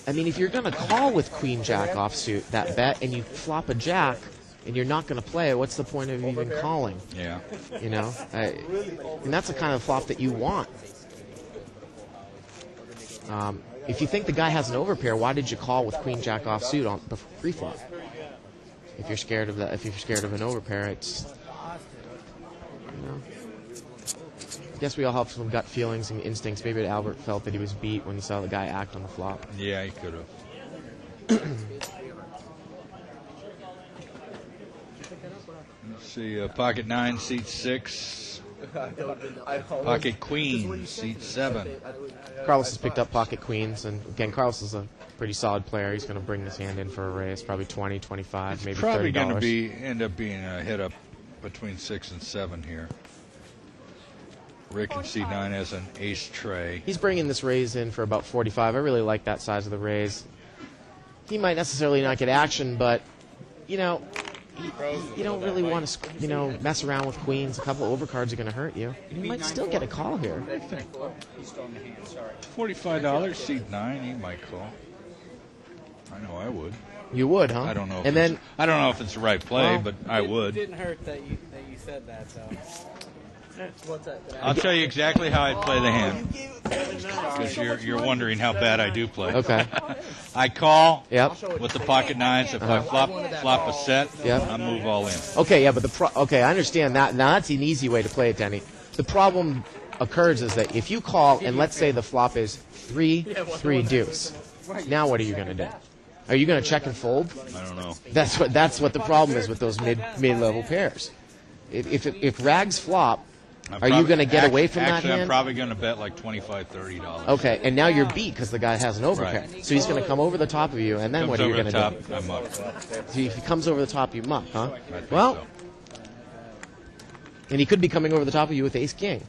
I mean, if you're going to call with Queen Jack offsuit, that bet, and you flop a Jack, and you're not going to play it, what's the point of even calling? Yeah. You know? And that's the kind of flop that you want. If you think the guy has an overpair, why did you call with Queen Jack offsuit on the pre-flop? If you're scared of that, if you're scared of an overpair, it's, you know. I guess we all have some gut feelings and instincts. Maybe Albert felt that he was beat when he saw the guy act on the flop. Yeah, he could have. Let's see, pocket 9, seat 6. Pocket queen, seat 7. Carlos has picked up pocket queens, and again, Carlos is a pretty solid player. He's going to bring this hand in for a raise, probably 20, 25, maybe $30. Probably going to end up being a hit up between 6 and 7 here. Rick in C9 has an ace tray. He's bringing this raise in for about 45. I really like that size of the raise. He might necessarily not get action, but, you know, you don't really want to, you know, mess around with queens. A couple overcards are going to hurt you. You might still get a call here. $45, seat 9, he might call. I know I would. You would, huh? I don't know. And then I don't know if it's the right play, but I would. It didn't hurt that you said that, so. What's that? I'll tell you exactly how I'd play the hand, because you're wondering how bad I do play. Okay. I call Yep. with the pocket 9s. If I flop a set, Yep. I move all in. Okay, yeah, but okay, I understand that. Now that's an easy way to play it, Denny. The problem occurs is that if you call and let's say the flop is 3-3 deuce, now what are you going to do? Are you going to check and fold? I don't know. That's what the problem is with those mid-level pairs. If rags flop, are you going to get away from that Actually, hand? I'm probably going to bet like $25, $30. Okay, and now you're beat because the guy has an overpair. Right. So he's going to come over the top of you, and then what are you going to do? I muck. So if he comes over the top, you muck, huh? I think Well, so. and he could be coming over the top of you with ace king,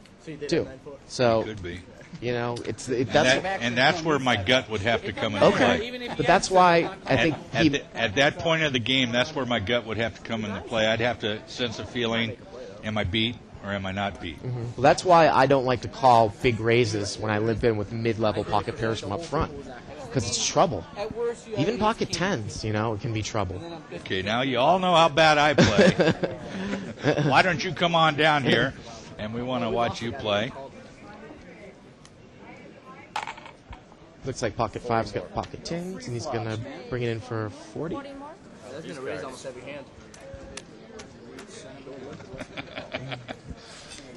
too. So Could be. you know, And that's where my gut would have to come into play. okay. But that's why I think At that point of the game, that's where my gut would have to come into play. I'd have to sense a feeling: am I beat or am I not beat? Well, that's why I don't like to call big raises when I limp in with mid-level pocket pairs from up front, because it's trouble. Even pocket tens, you know, it can be trouble. Okay, now you all know how bad I play. Why don't you come on down here, and we want to watch you play. Looks like pocket five's got pocket tens, and he's going to bring it in for 40. That's going to raise almost every hand.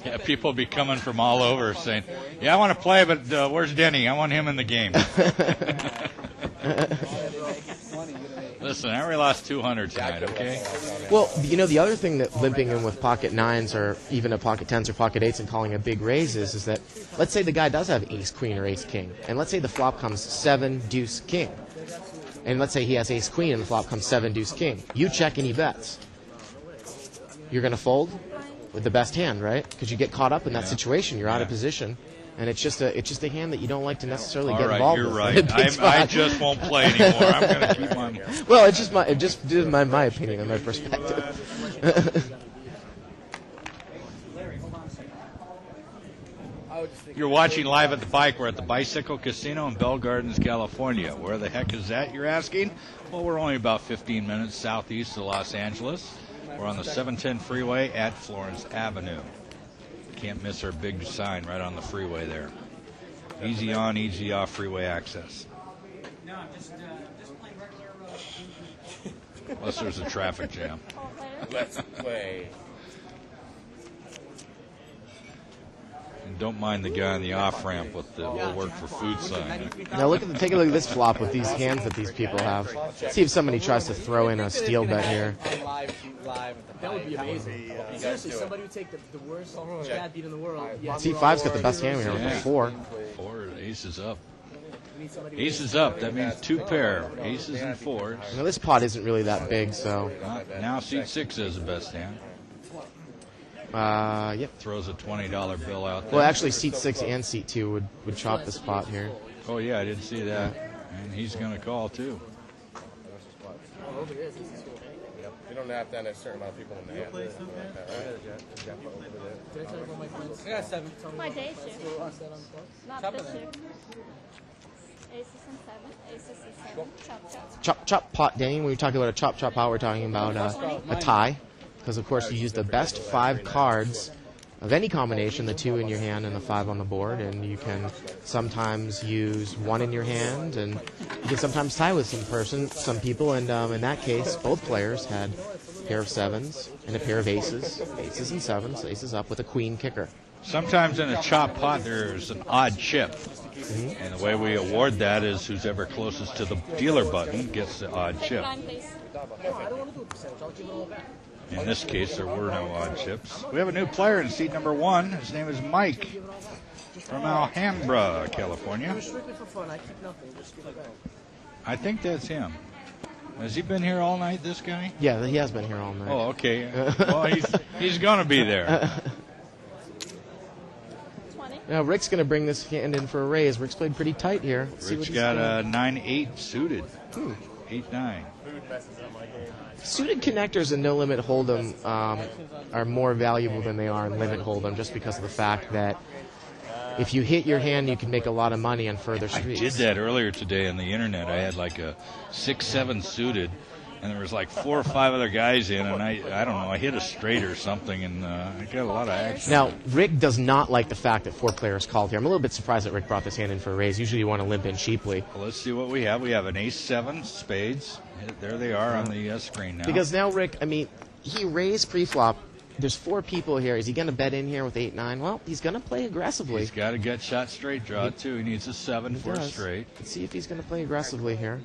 Yeah, people be coming from all over saying, yeah, I want to play, but where's Denny? I want him in the game. Listen, I already lost 200 tonight, okay? Well, you know, the other thing that limping in with pocket nines or even a pocket tens or pocket eights and calling a big raise is that, let's say the guy does have ace queen or ace king, and let's say the flop comes 7 deuce king, and let's say he has ace queen and the flop comes 7 deuce king. You check and he bets. You're going to fold with the best hand, right? Because you get caught up in that situation. You're out of position. And it's just a hand that you don't like to necessarily get involved with. You're right. I just won't play anymore. I'm going to keep on. Well, it's just my opinion and my perspective. You're watching live at the bike. We're at the Bicycle Casino in Bell Gardens, California. Where the heck is that, you're asking? Well, we're only about 15 minutes southeast of Los Angeles. We're on the 710 freeway at Florence Avenue. Can't miss our big sign right on the freeway there. Easy on, easy off freeway access. No, just plain regular road. Unless there's a traffic jam. Let's play. And don't mind the guy on the off ramp with the "We'll work for food" sign. Now take a look at this flop with these hands that these people have. See if somebody tries to throw in a steal bet here. That would be amazing. Seriously, somebody would take the worst bad beat in the world. Yeah. C5's got the best hand here with 4. 4, aces up. Aces up, that means 2 pair. Aces and 4s. Now this pot isn't really that big, so. Now seat 6 is the best hand. Yep. Throws a $20 bill out there. Well, actually, seat 6 and seat 2 would chop this pot here. Oh, yeah, I didn't see that. And he's going to call, too. You don't have to have a certain amount of people in the hand. I got 7. My day shift. Not this year. Aces and 7. Aces and 7. Chop, chop. Chop, chop pot, Danny. When we talk about a chop, chop pot, we're talking about a tie. Because, of course, you use the best 5 cards of any combination, the 2 in your hand and the 5 on the board, and you can sometimes use 1 in your hand, and you can sometimes tie with some people, and in that case, both players had a pair of 7s and a pair of aces and 7s, aces up with a queen kicker. Sometimes in a chop pot, there's an odd chip. And the way we award that is who's ever closest to the dealer button gets the odd chip. In this case, there were no odd chips. We have a new player in seat number 1. His name is Mike from Alhambra, California. I think that's him. Has he been here all night, this guy? Yeah, he has been here all night. Oh, okay. Well, he's going to be there. Now, Rick's going to bring this hand in for a raise. Rick's played pretty tight here. Rick's got a 9-8 suited. 8-9. Suited connectors in No Limit Hold'em are more valuable than they are in Limit Hold'em, just because of the fact that if you hit your hand, you can make a lot of money on further streets. I did that earlier today on the internet. I had like a 6-7 suited, and there was like 4 or 5 other guys in, and I don't know, I hit a straight or something, and I got a lot of action. Now, Rick does not like the fact that 4 players called here. I'm a little bit surprised that Rick brought this hand in for a raise. Usually you want to limp in cheaply. Well, let's see what we have. We have an ace-7 spades. There they are on the screen now. Because now Rick, I mean, he raised pre-flop. There's 4 people here. Is he going to bet in here with 8-9? Well, he's going to play aggressively. He's got a gut shot straight draw, too. He needs a 7 for a straight. Let's see if he's going to play aggressively here.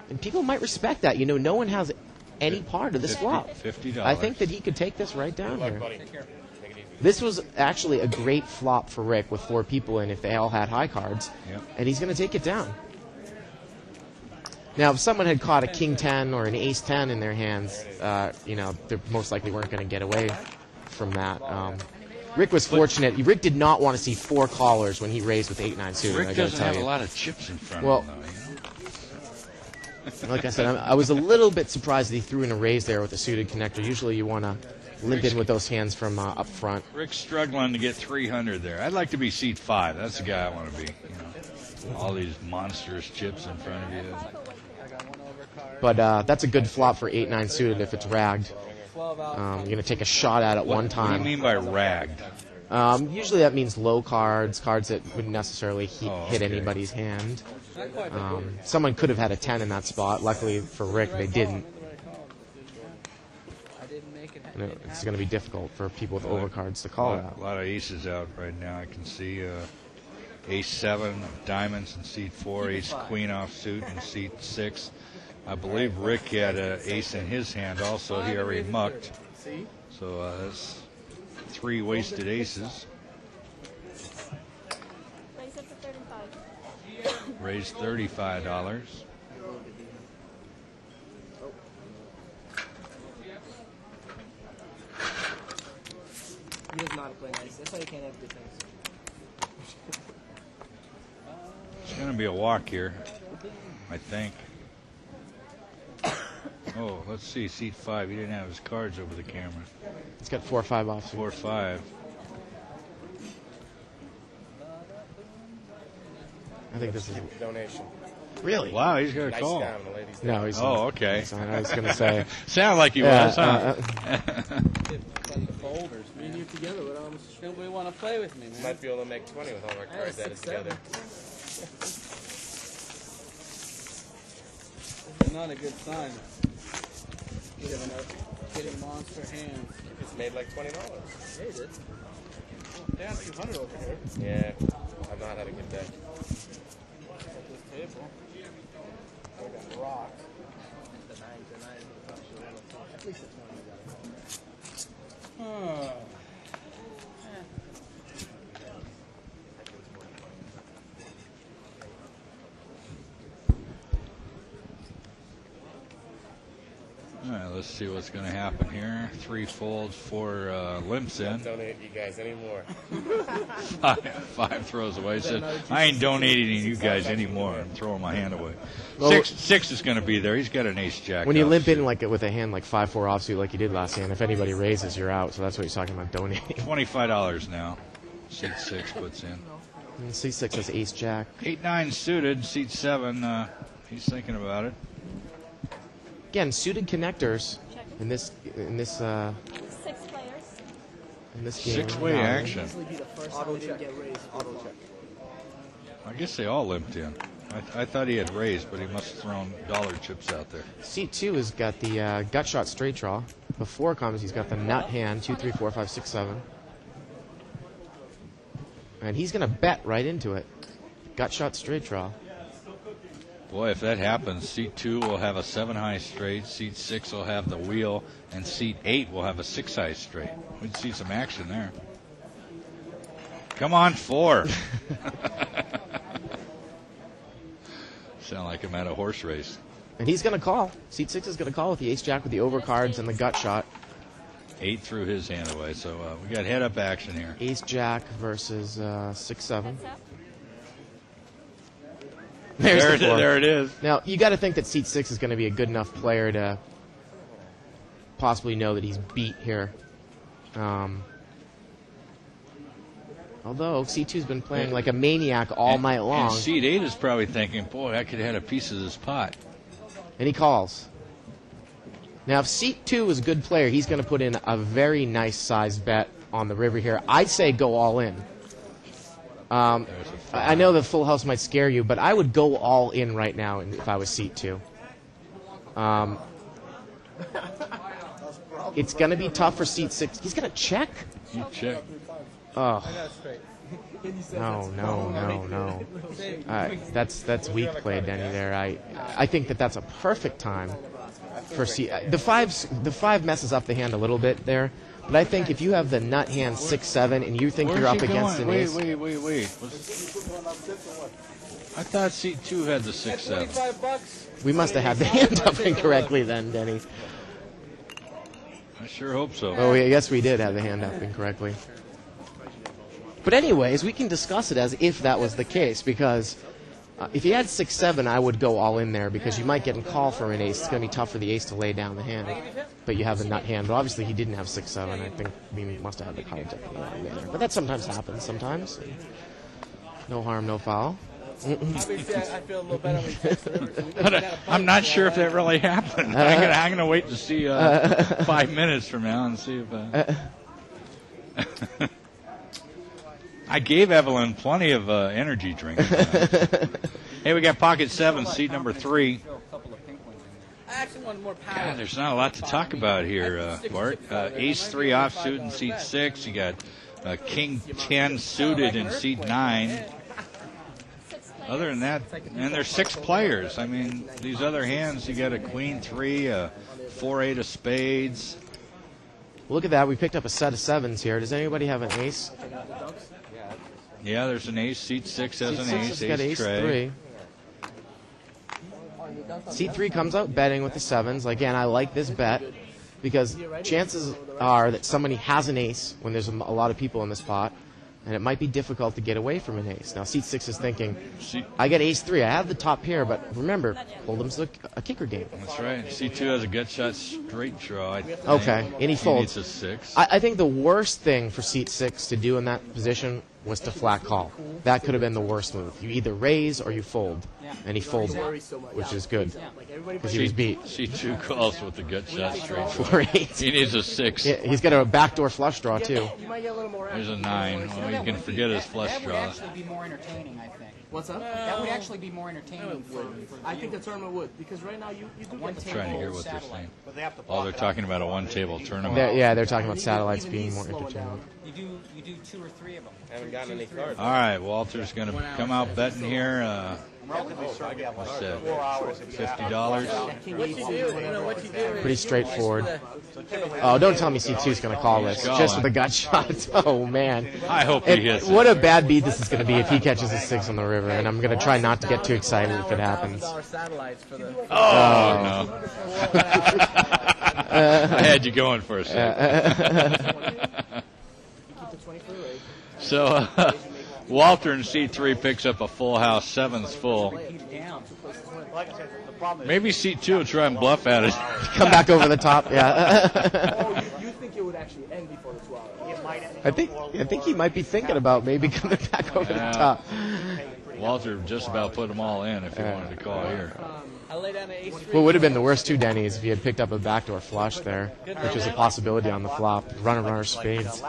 And people might respect that. You know, no one has any part of this flop. $50. I think that he could take this right down here. This was actually a great flop for Rick with 4 people in if they all had high cards. Yep. And he's going to take it down. Now, if someone had caught a king 10 or an ace 10 in their hands, you know, they most likely weren't going to get away from that. Rick was fortunate. Rick did not want to see 4 callers when he raised with 8-9 suited. Rick doesn't have a lot of chips in front of him, though. Like I said, I was a little bit surprised that he threw in a raise there with a suited connector. Usually you want to limp in with those hands from up front. Rick's struggling to get 300 there. I'd like to be seat 5. That's the guy I want to be. You know, all these monstrous chips in front of you. But that's a good flop for 8-9 suited if it's ragged. You're going to take a shot at it one time. What do you mean by ragged? Usually that means low cards, cards that wouldn't necessarily hit anybody's hand. Someone could have had a 10 in that spot. Luckily for Rick, they didn't. And it's going to be difficult for people with overcards to call that. A lot of aces out right now. I can see ace-7 of diamonds in seat 4, ace-queen offsuit in seat 6. I believe Rick had an ace in his hand also. He already mucked. So that's 3 wasted aces. Raise it to 35. Raised $35. He does not play nice. That's why you can't have good things. It's going to be a walk here, I think. Oh, let's see, seat 5. He didn't have his cards over the camera. It's got 4-5 off. 4-5. I think this is a donation. Really? Wow, he's got a call. Down, the ladies No, he's not. Oh, okay. I was going to say. Sound like he was, huh? Folders, me and you together. Nobody want to play with me, man. Might be able to make 20 with all our cards added together. It's not a good sign. Getting monster hands. It's made like $20. They did. Dan 200 over here. Yeah, I've not had a good day. At this table. I got rocked. The 9 at least a 20. All right, let's see what's going to happen here. 3 folds, 4 limps in. Don't donate you guys anymore. 5 throws away. Says, I ain't donating to you guys anymore. I'm throwing my hand away. Well, 6 is going to be there. He's got an ace jack. When you limp in like with a hand like 5-4 offsuit like you did last hand, if anybody raises, you're out. So that's what he's talking about donating. $25 now. Seat 6 puts in. And C6 has ace jack. 8-9 suited. Seat 7. He's thinking about it. Again, suited connectors in this 6 players. in this game. 6-way action. Auto check. Auto check. I guess they all limped in. I thought he had raised, but he must have thrown dollar chips out there. Seat 2 has got the gut shot straight draw. Before comes, he's got the nut hand 2, 3, 4, 5, 6, 7. And he's going to bet right into it. Gut shot straight draw. Boy, if that happens, seat 2 will have a 7-high straight, seat 6 will have the wheel, and seat 8 will have a 6-high straight. We'd see some action there. Come on, 4. Sound like I'm at a horse race. And he's going to call. Seat 6 is going to call with the ace jack with the overcards and the gut shot. 8 threw his hand away, so we got head-up action here. Ace jack versus 6-7. There it is. Now, you got to think that seat 6 is going to be a good enough player to possibly know that he's beat here. Although C2's been playing like a maniac all night long. And seat 8 is probably thinking, boy, I could have had a piece of this pot. And he calls. Now, if seat 2 is a good player, he's going to put in a very nice sized bet on the river here. I'd say go all in. I know the full house might scare you, but I would go all in right now if I was seat 2. It's going to be tough for seat 6. He's going to check? You check. Oh. No. That's weak play, Denny, there. I think that's a perfect time for seat. The 5 messes up the hand a little bit there. But I think if you have the nut hand 6-7 and you think you're up against an ace. Wait. I thought seat 2 had the 6-7. We must have had the hand up incorrectly then, Denny. I sure hope so. Oh, yes, we did have the hand up incorrectly. But anyways, we can discuss it as if that was the case, because if he had 6-7, I would go all in there, because you might get a call from an ace. It's going to be tough for the ace to lay down the hand. But you have the nut hand. But obviously he didn't have 6-7. I think we must have had the card in there. But that sometimes happens. Sometimes. No harm, no foul. Obviously, I feel a little better. I'm not sure if that really happened. I'm going to wait to see 5 minutes from now and see if... I gave Evelyn plenty of energy drinks. Hey, we got pocket 7, seat number 3. I actually want more power. God, there's not a lot to talk about here, Bart. Ace 3 offsuit in seat 6. You got King 10 suited in seat 9. Other than that, and there's 6 players. I mean, these other hands, you got a Queen 3, a 4-8 of spades. Look at that. We picked up a set of 7s here. Does anybody have an ace? Yeah, there's an ace. Seat 6 has an ace. Got ace 3. Seat 3 comes out betting with the 7s. Again, I like this bet because chances are that somebody has an ace when there's a lot of people in this pot, and it might be difficult to get away from an ace. Now, seat 6 is thinking, I got ace 3. I have the top pair, but remember, Hold'em's a kicker game. That's right. Seat 2 has a gut shot straight draw. I think. Okay, and he folds. He needs a 6. I think the worst thing for seat 6 to do in that position was to flat call. That could have been the worst move. You either raise or you fold. And he folded, which is good, because he was beat. C2 calls with the gut shot straight. 4-8. He needs a 6. Yeah, he's got a backdoor flush draw, too. There's a 9. Well, you can forget his flush draw. That would actually be more entertaining, I think. What's up? That would actually be more entertaining for I think the tournament would, because right now you do one get the Trying to hear what they're saying. Oh, they're talking about a one-table tournament. They're talking about satellites being more entertaining. You do 2 or 3 of them. Haven't gotten any cards. All right, Walter's going to come out betting here. What's that? 4 hours. $50. Pretty straightforward. Oh, don't tell me C2 is going to call this. Just with a gut shot. Oh, man. I hope he hits it. What a bad beat this is going to be if he catches a 6 on the river, and I'm going to try not to get too excited if it happens. Oh, no. I had you going for a second. So, Walter in C3 picks up a full house, 7's full. Maybe C2 will try and bluff at it. Come back over the top, yeah. You think it would actually end before the 2 hours? I think he might be thinking about maybe coming back over the top. Walter just about put them all in if he wanted to call here. I lay down an ace. What would have been the worst 2 Denny's if he had picked up a backdoor flush there, which was a possibility on the flop. Runner, spades.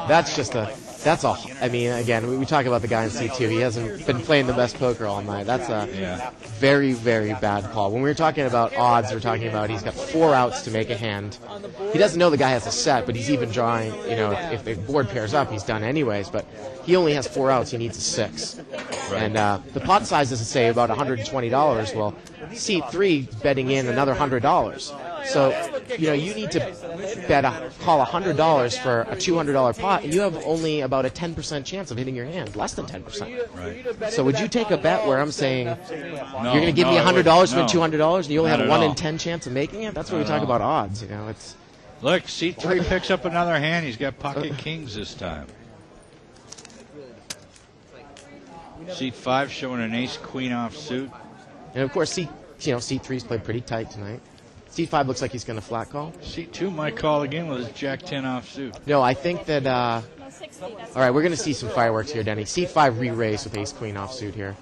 That's just I mean, again, we talk about the guy in C2. He hasn't been playing the best poker all night. That's a very, very bad call. When we were talking about odds, we're talking about he's got 4 outs to make a hand. He doesn't know the guy has a set, but he's even drawing, if the board pairs up, he's done anyways. But he only has 4 outs. He needs a 6. Right. And the pot size doesn't say about $120. Well, C3 betting in another $100. So, you need to call $100 for a $200 pot, and you have only about a 10% chance of hitting your hand, less than 10%. Right. So would you take a bet where I'm saying you're going to give me $100 for $200, and you only have a 1 in 10 chance of making it? That's where we talk about odds. It's look, C3 picks up another hand. He's got pocket kings this time. C5 showing an ace-queen offsuit. And of course, C3's played pretty tight tonight. C5 looks like he's going to flat call. C2 might call again with his Jack-10 offsuit. No, I think that... all right, we're going to see some fireworks here, Denny. C5 re-raise with ace-queen offsuit here.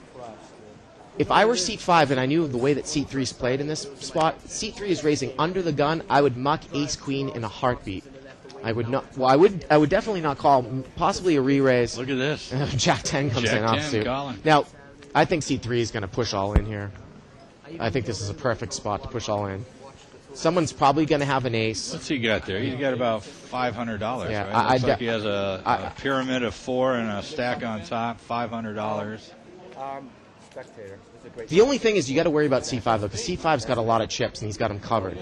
If I were C5 and I knew the way that C3's played in this spot, C3 is raising under the gun, I would muck ace-queen in a heartbeat. I would not. Well, I would definitely not call. Possibly a re-raise. Look at this. Jack-10 comes in offsuit. Calling. Now, I think C3 is going to push all in here. I think this is a perfect spot to push all in. Someone's probably going to have an ace. What's he got there? He's got about $500. Yeah, right? Looks like he has a pyramid of 4 and a stack on top. $500. Spectator. The only thing is you got to worry about C5 though, because C5's got a lot of chips and he's got them covered.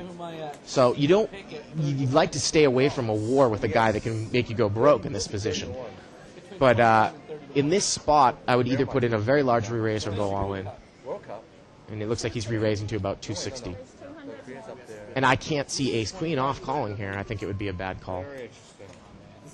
So you'd like to stay away from a war with a guy that can make you go broke in this position. But in this spot, I would either put in a very large re-raise or go all in. And it looks like he's re-raising to about 260. And I can't see ace-queen off calling here. I think it would be a bad call.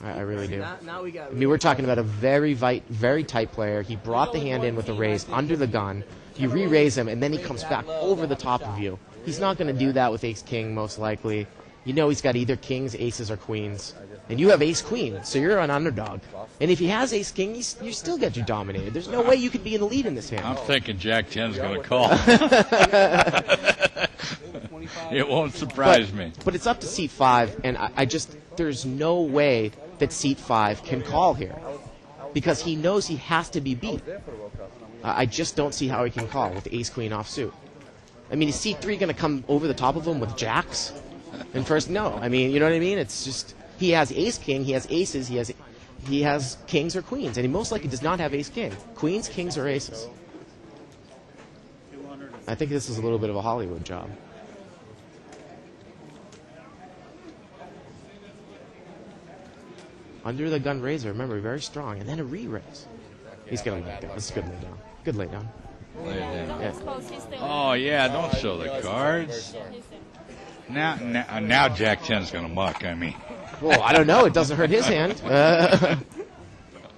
I really do. I mean, we're talking about a very tight player. He brought the hand in with a raise under the gun. You re-raise him, and then he comes back over the top of you. He's not going to do that with ace-king, most likely. He's got either kings, aces, or queens. And you have ace-queen, so you're an underdog. And if he has ace-king, you still get you dominated. There's no way you could be in the lead in this hand. I'm thinking Jack-10's going to call. It won't surprise me. But it's up to seat 5, and there's no way that seat 5 can call here. Because he knows he has to be beat. I just don't see how he can call with ace-queen offsuit. I mean, is seat 3 going to come over the top of him with jacks? And first, no. I mean, you know what I mean? It's just, he has ace-king, he has aces, he has kings or queens, and he most likely does not have ace-king. Queens, kings, or aces. I think this is a little bit of a Hollywood job. Under the gun raiser, remember, very strong, and then a re-raise. He's going to lay down. That's a good lay down. Good lay down. Lay it down. Yeah. Oh, yeah, don't show the cards. Now Jack-10's going to muck, I mean. Well, I don't know. It doesn't hurt his hand.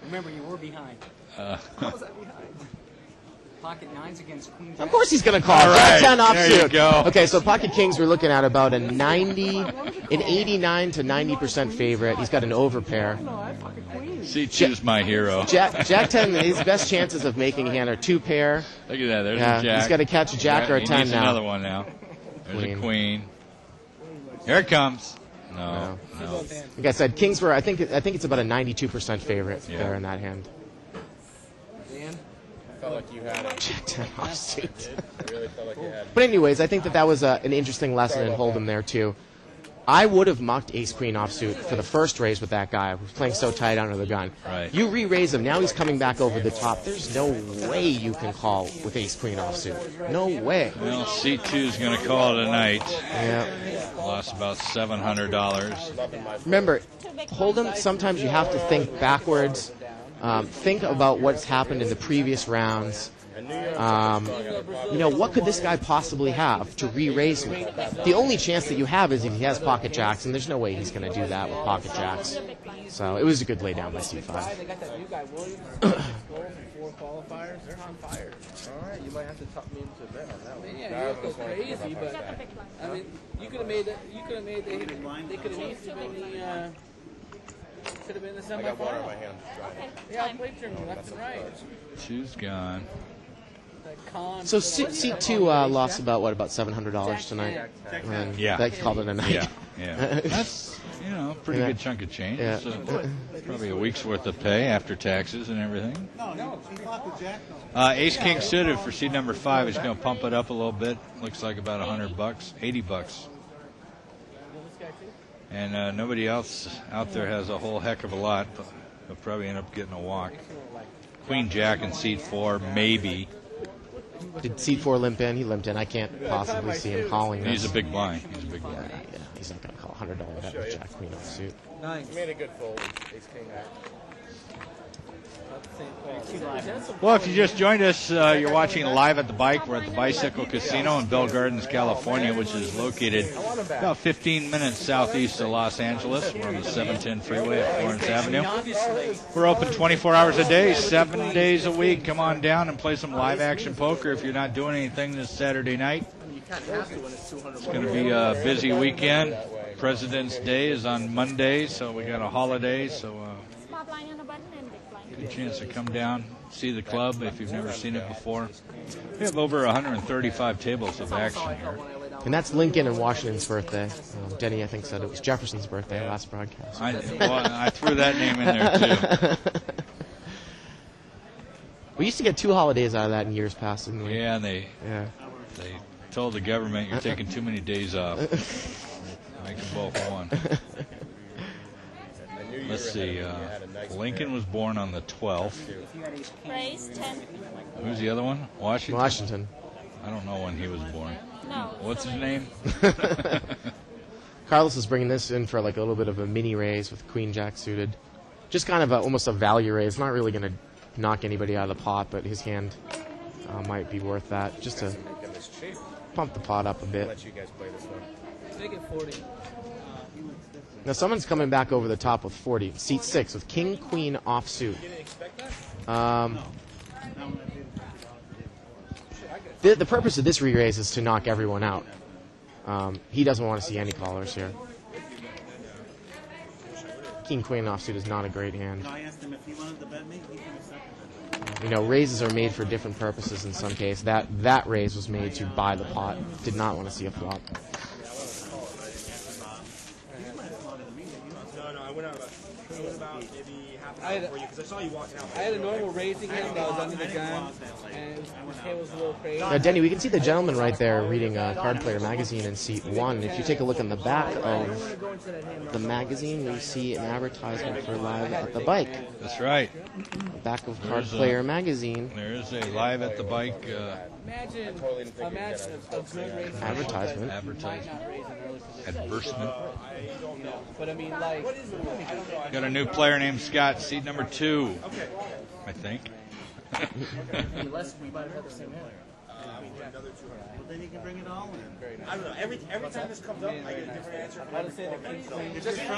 Remember, you were behind. How was I behind? Pocket 9s against queen. Of course he's going to call. All right, Jack-10 offsuit. there you go. Okay, so pocket kings, we're looking at about an 89 to 90% favorite. He's got an overpair. C2's my hero. Jack-10, his best chances of making a hand are 2 pair. Look at that. There's a jack. He's got to catch a jack or a 10 now. Another one now. There's a queen. Here it comes. No. Like I said, kings were. I think it's about a 92% favorite there in that hand. felt like you had it. Jack 10 offsuit. I really felt like you had it. But anyways, I think that was an interesting lesson in Hold'em there, too. I would have mucked ace-queen offsuit for the first raise with that guy who was playing so tight under the gun. Right. You re-raise him, now he's coming back over the top. There's no way you can call with ace-queen offsuit. No way. Well, C2 is going to call it a night. Yeah. Lost about $700. Remember, Hold'em, sometimes you have to think backwards. Think about what's happened in the previous rounds. What could this guy possibly have to re-raise me? The only chance that you have is if he has pocket jacks, and there's no way he's going to do that with pocket jacks. So it was a good laydown by C5. They got that new guy, Williams, goal for 4 qualifiers. They're on fire. All right, you might have to talk me into a bet on that one. Yeah, you look crazy, but I mean, you could have made it. You could have made they could have easily been the. Could have been the I got water in semifinal. my hand. Yeah, I played turn left and right. Two's gone. So C2 lost about $700 tonight. And Yeah. That called it a night. Yeah. That's, a pretty good chunk of change. Yeah. So probably a week's worth of pay after taxes and everything. No, he blocked the jack. Ace King suited for seed number 5 is going to pump it up a little bit. Looks like about $100, $80. And nobody else out there has a whole heck of a lot. But he'll probably end up getting a walk. Queen Jack in seat 4, maybe. Did C4 limp in? He limped in. I can't possibly see him calling this. He's a big blind. Yeah, he's not going to call a $100 bet with Jack Queen offsuit. Nice. You made a good fold. Ace King back. Well, if you just joined us, you're watching Live at the Bike. We're at the Bicycle Casino in Bell Gardens, California, which is located about 15 minutes southeast of Los Angeles. We're on the 710 freeway at Florence Avenue. We're open 24 hours a day, 7 days a week. Come on down and play some live action poker if you're not doing anything this Saturday night. It's going to be a busy weekend. President's Day is on Monday, so we got a holiday, so good chance to come down, see the club if you've never seen it before. We have over 135 tables of action here. And that's Lincoln and Washington's birthday. Denny, I think, said it was Jefferson's birthday last broadcast. I threw that name in there, too. We used to get 2 holidays out of that in years past, didn't we? Yeah, and they told the government you're taking too many days off. Make them both one. Let's see. Lincoln was born on the 12th. Raise 10. Who's the other one? Washington? Washington. I don't know when he was born. No. What's his name? Carlos is bringing this in for like a little bit of a mini raise with Queen Jack suited. Just kind of almost a value raise. Not really going to knock anybody out of the pot, but his hand might be worth that. Just to pump the pot up a bit. Let you guys play this one. Take it 40. Now someone's coming back over the top with 40. Seat 6 with King, Queen, offsuit. The purpose of this re-raise is to knock everyone out. He doesn't want to see any callers here. King, Queen, offsuit is not a great hand. I asked him if he wanted to bet me. He can accept it. Raises are made for different purposes in some case. That raise was made to buy the pot. Did not want to see a flop. I had a normal raising hand that was under the gun, and his hand was a little crazy. Now, Denny, we can see the gentleman right there reading Card Player magazine in seat 1. If you take a look in the back of the magazine, you see an advertisement for Live at the Bike. That's right. The back of Card Player magazine. There is a Live at the Bike Imagine a match of good raising. Advertisement. Advertisement. But I mean, like, Got a new player named Scott, seat number 2, I think. Unless we might have the same hand. Well, then you can bring it all in. I don't know. Every time this comes up, I get a different answer.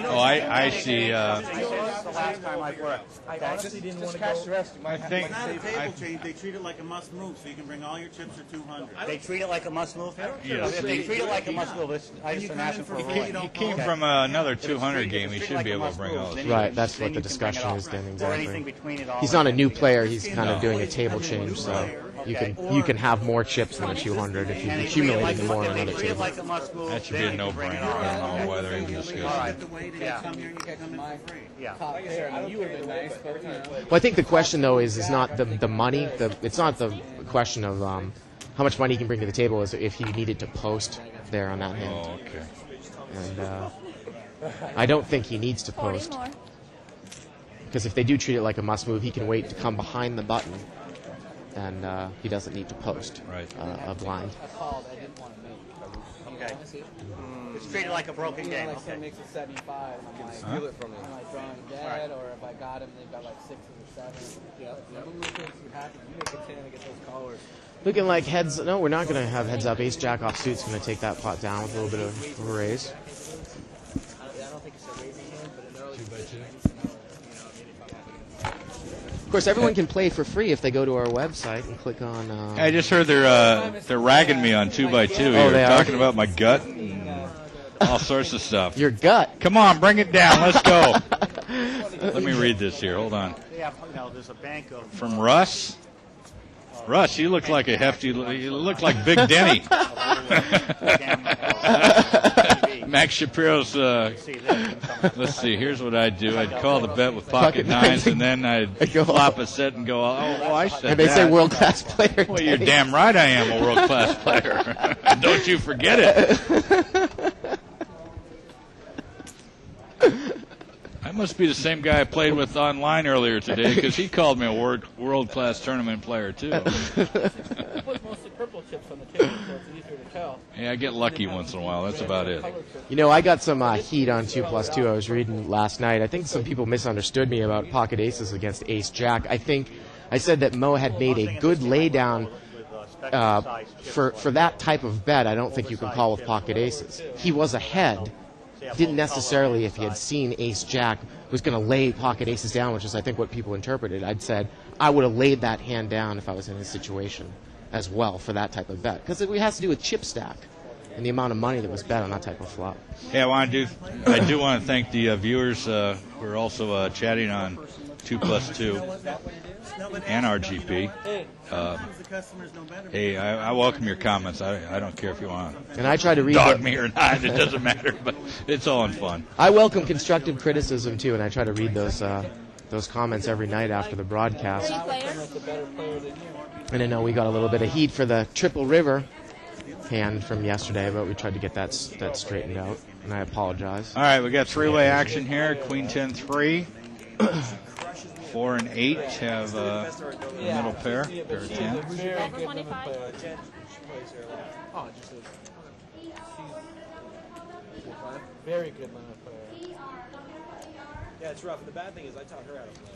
Oh, I see. The last time I worked. I honestly didn't want to catch go. the rest. I think. It's not a table change. They treat it like a must move, so you can bring all your chips for 200. They treat it like a must move. Yes. If they treat it like a must move, I just ask for a roll. He came from another 200 game. He should be able to bring all his. Right, that's what the discussion is, then, Or anything exactly. between it all. He's not a new player. He's kind of doing a table change, so You can have more chips than the 200 if you accumulate more on another table. That should be a no-brainer. I don't know why they're even discussing. Top pair. I mean, you would have been nice, but you know. Well, I think the question though is not the money. It's not the question of how much money he can bring to the table. Is if he needed to post there on that hand. Oh, okay. And I don't think he needs to post. Because if they do treat it like a must move, he can wait to come behind the button, and he doesn't need to post a blind. I called. I didn't want to make. Okay. It's treated like a broken game. Like someone makes a 75, and I'm like, Steal it from him. am I drawing dead, or if I got him, they've got like 6 or 7. Yeah. What makes you happy? You make a 10 and get those callers. Looking like heads. No, we're not going to have heads up. Ace Jack off suit's going to take that pot down with a little bit of a raise. I don't think it's a raising hand, but an early 2x2. Of course, everyone can play for free if they go to our website and click on. I just heard they're ragging me on 2x2. Oh, they are? Talking about my gut and all sorts of stuff. Your gut. Come on, bring it down. Let's go. Let me read this here. Hold on. There's a bank of From Russ. Russ, you look like a hefty. You look like Big Denny. Max Shapiro's. Let's see. Here's what I'd do. I'd call the bet with pocket nines, and then I'd flop a set and go. Oh, I said that. And they say world class player. Well, you're damn right. I am a world class player. Don't you forget it. I must be the same guy I played with online earlier today because he called me a world-class tournament player, too. I put mostly purple chips on the table, so it's easier to tell. Yeah, I get lucky once in a while. That's about it. You know, I got some heat on 2+2. I was reading last night. I think some people misunderstood me about pocket aces against ace jack. I think I said that Mo had made a good laydown for that type of bet. I don't think you can call with pocket aces. He was ahead. Didn't necessarily, if he had seen ace jack, was going to lay pocket aces down, which is I think what people interpreted. I'd said I would have laid that hand down if I was in his situation as well for that type of bet, because it has to do with chip stack and the amount of money that was bet on that type of flop. Hey, I do want to thank the viewers who are also chatting on 2+2 and RGP. Hey, I welcome your comments. I don't care if you want to and I try to read dog me or not. It doesn't matter, but it's all in fun. I welcome constructive criticism too, and I try to read those comments every night after the broadcast. And I know we got a little bit of heat for the Triple River hand from yesterday, but we tried to get that straightened out, and I apologize. All right, we got three-way action here. Queen 10-3. 4 and 8 have a middle pair. Pair of 10. Very good limit player. Yeah, it's rough. And the bad thing is I taught her how to play.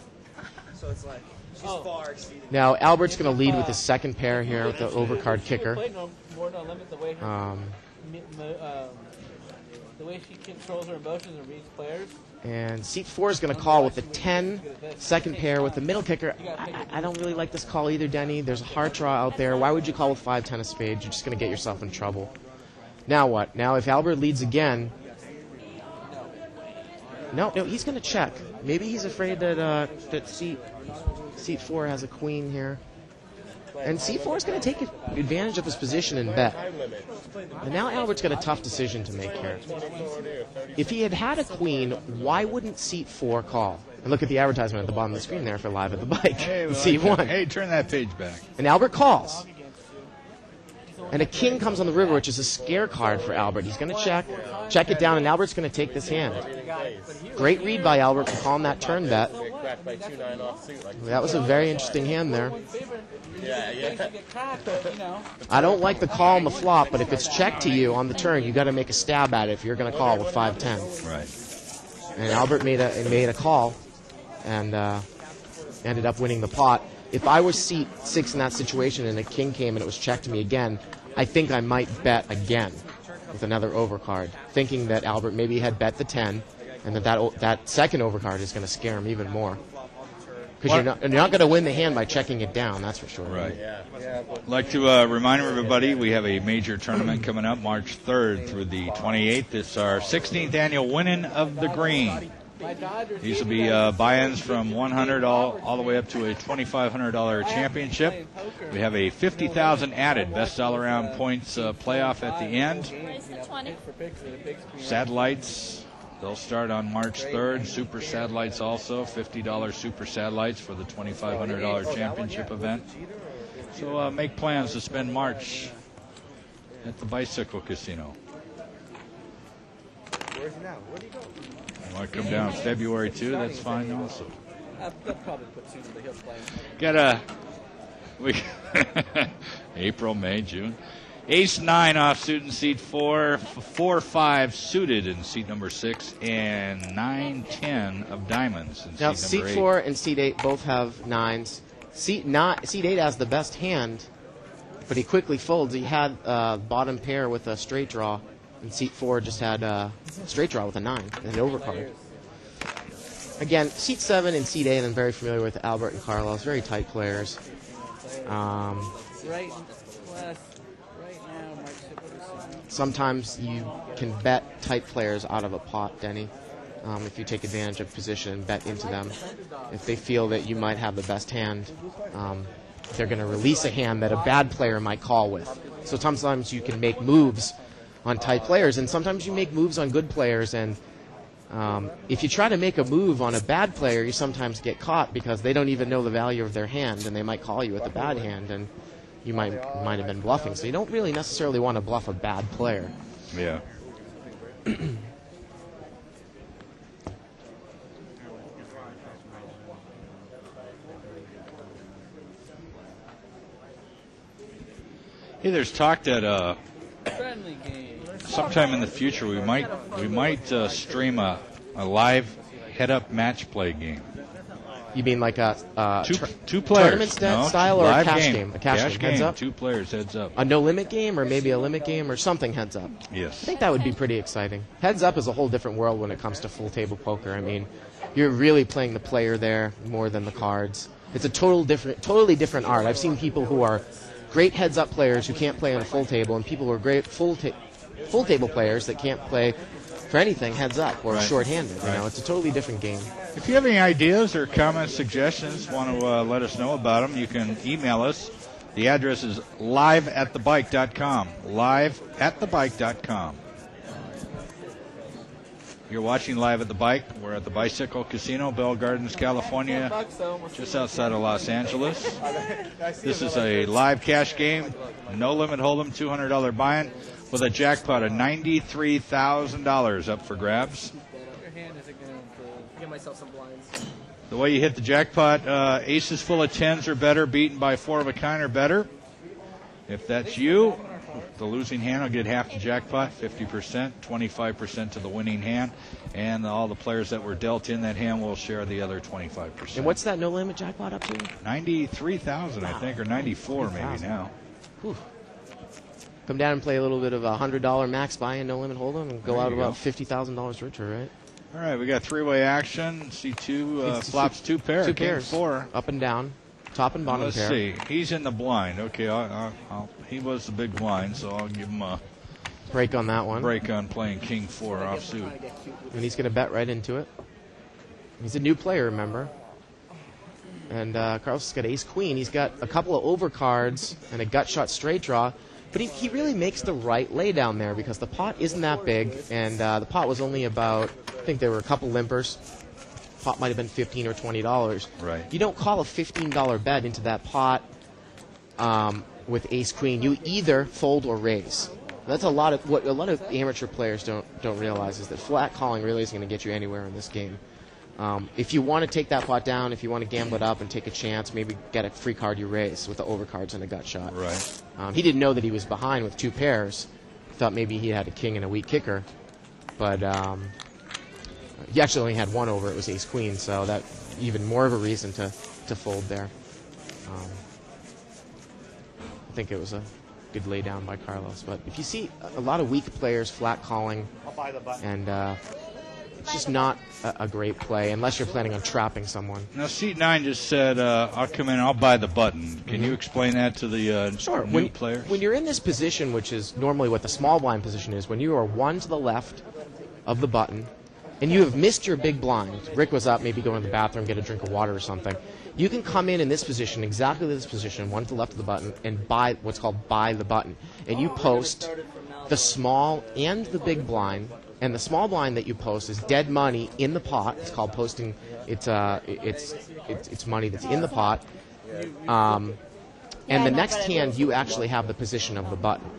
So it's like she's far exceeding. Now Albert's going to lead with the second pair here with the overcard kicker. The way she controls her emotions and reads players. And seat 4 is going to call with the 10, second pair with the middle kicker. I don't really like this call either, Denny. There's a hard draw out there. Why would you call with 5, 10 of spades? You're just going to get yourself in trouble. Now what? Now if Albert leads again... No, he's going to check. Maybe he's afraid that seat 4 has a queen here. And seat 4 is going to take advantage of his position and bet. And now Albert's got a tough decision to make here. If he had a queen, why wouldn't seat 4 call? And look at the advertisement at the bottom of the screen there for Live at the Bike. Hey, seat 1. Hey, turn that page back. And Albert calls. And a king comes on the river, which is a scare card for Albert. He's going to check it down, and Albert's going to take this hand. Great read by Albert for calling that turn bet. That was a very interesting hand there. I don't like the call on the flop, but if it's checked to you on the turn, you got to make a stab at it if you're going to call with 5-10. Right. And Albert made a call, and ended up winning the pot. If I was seat 6 in that situation and a king came and it was checked to me again, I think I might bet again with another overcard, thinking that Albert maybe had bet the 10, and that second overcard is going to scare him even more. Because you're not going to win the hand by checking it down, that's for sure. Right. I'd like to remind everybody we have a major tournament coming up March 3rd through the 28th. It's our 16th annual Winning of the Green. These will be buy-ins from $100 all the way up to a $2,500 championship. We have a 50,000 added best all-around points playoff at the end. Satellites, they'll start on March 3rd. Super Satellites also, $50 Super Satellites for the $2,500 championship event. So make plans to spend March at the Bicycle Casino. Where's he now? Where'd he go? Want to come down February 2? That's fine also. I'll probably put sooner, but he'll play. Got April, May, June. Ace 9 offsuit in seat 4, 4-5 suited in seat number 6, and 9-10 of diamonds in now, seat number 8. Seat 4 and seat 8 both have 9s. Seat 8 has the best hand, but he quickly folds. He had bottom pair with a straight draw, and seat 4 just had a straight draw with a 9 and an overcard. Again, seat 7 and seat 8 I'm very familiar with. Albert and Carlos, very tight players. Sometimes you can bet tight players out of a pot, Denny, if you take advantage of position and bet into them. If they feel that you might have the best hand, they're going to release a hand that a bad player might call with. So sometimes you can make moves on tight players, and sometimes you make moves on good players, and if you try to make a move on a bad player, you sometimes get caught because they don't even know the value of their hand, and they might call you with a bad hand, and you might have been bluffing. So you don't really necessarily want to bluff a bad player. Yeah. Hey, there's talk that Friendly game. sometime in the future we might stream a live head-up match play game. You mean like a two players tournament style or live a cash game? A cash game, heads up? 2 players, heads up. A no-limit game or maybe a limit game or something heads up? Yes. I think that would be pretty exciting. Heads up is a whole different world when it comes to full table poker. I mean, you're really playing the player there more than the cards. It's a totally different art. I've seen people who are great heads-up players who can't play on a full table, and people who are great full table players that can't play for anything heads up or short-handed. You know, it's a totally different game. If you have any ideas or comments, suggestions, want to let us know about them, you can email us. The address is live@thebike.com. Live@thebike.com. You're watching Live at the Bike. We're at the Bicycle Casino, Bell Gardens, California, just outside of Los Angeles. This is a live cash game, no limit hold'em, $200 buy-in, with a jackpot of $93,000 up for grabs. Your hand isn't going to improve. Get myself some blinds. The way you hit the jackpot, aces full of 10s or better, beaten by 4 of a kind or better. If that's you, the losing hand will get half the jackpot, 50%, 25% to the winning hand, and all the players that were dealt in that hand will share the other 25%. And what's that no-limit jackpot up to? 93,000, I think, or 94 maybe now. Whew. Come down and play a little bit of a $100 max buy-in, no-limit hold'em, and go out about $50,000 richer, right? All right, we got three-way action. C2 flops 2 pair. 2 pairs. 4. Up and down. Top and bottom pair. Let's see. He's in the blind. Okay, he was the big blind, so I'll give him a break on that one. Break on playing King 4 offsuit. And he's going to bet right into it. He's a new player, remember. And Carlos has got ace-queen. He's got a couple of overcards and a gut shot straight draw. But he really makes the right lay down there because the pot isn't that big, and the pot was only about, I think there were a couple limpers. Pot might have been $15 or $20. Right. You don't call a $15 bet into that pot with ace-queen. You either fold or raise. That's what a lot of amateur players don't realize is that flat calling really isn't going to get you anywhere in this game. If you want to take that pot down, if you want to gamble it up and take a chance, maybe get a free card you raise with the overcards and a gut shot. Right. He didn't know that he was behind with 2 pairs. Thought maybe he had a king and a weak kicker, but he actually only had 1 over. It was ace-queen, so that even more of a reason to fold there. I think it was a good lay down by Carlos. But if you see a lot of weak players flat calling, and it's just not a great play unless you're planning on trapping someone. Now, seat 9 just said, I'll come in, I'll buy the button. Can you explain that to the new players? When you're in this position, which is normally what the small blind position is, when you are 1 to the left of the button, and you have missed your big blind. Rick was up, maybe going to the bathroom, get a drink of water or something. You can come in this position, exactly this position, one to the left of the button, and buy what's called buy the button. And you post the small and the big blind, and the small blind that you post is dead money in the pot. It's called posting. It's money that's in the pot. And the next hand, you actually have the position of the button.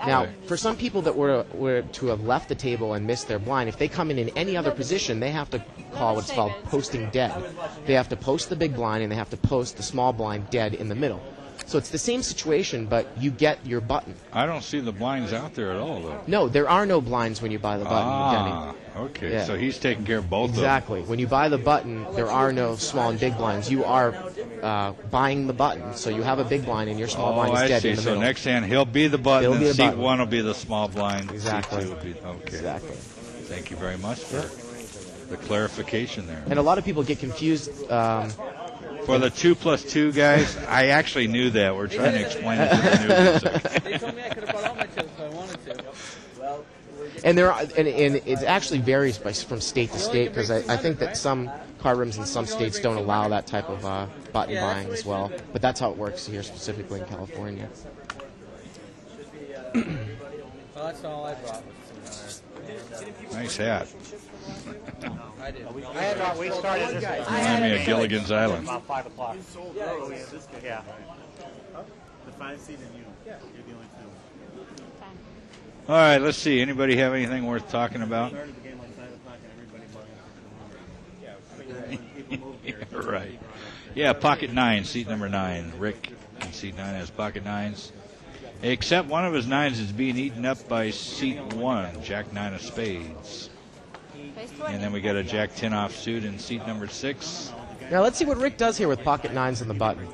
Now, for some people that were to have left the table and missed their blind, if they come in any other position, they have to call what's called posting dead. They have to post the big blind, and they have to post the small blind dead in the middle. So it's the same situation, but you get your button. I don't see the blinds out there at all, though. No, there are no blinds when you buy the button, Denny. Okay. Yeah. So he's taking care of both Exactly. When you buy the button, there are no small and big blinds. You are buying the button. So you have a big blind, and your small blind is dead in the middle. So next hand, he'll be the button, and seat button. 1 will be the small blind. Exactly. Seat 2 will be, okay. Exactly. Thank you very much for the clarification there. And a lot of people get confused. For the 2 plus 2 guys, I actually knew that. We're trying to explain it to the newbies. They told me I could have brought all my chips if I wanted to. Well, And it actually varies from state to state, because I think that some card rooms in some states don't allow that type of button buying as well. But that's how it works here, specifically in California. Well, that's all I brought. Nice hat. I did. We started this. Remind me of Gilligan's Island. About 5 o'clock. Yeah. The 5 seed and you. You're the only two. All right, let's see. Anybody have anything worth talking about? Started the game like 5 o'clock and everybody bought it. Right. Yeah, pocket 9, seat number 9. Rick in seat 9 has pocket 9s. Except one of his 9s is being eaten up by seat 1, Jack 9 of spades. And then we got a Jack 10 offsuit in seat number 6. Now let's see what Rick does here with pocket 9s in the button.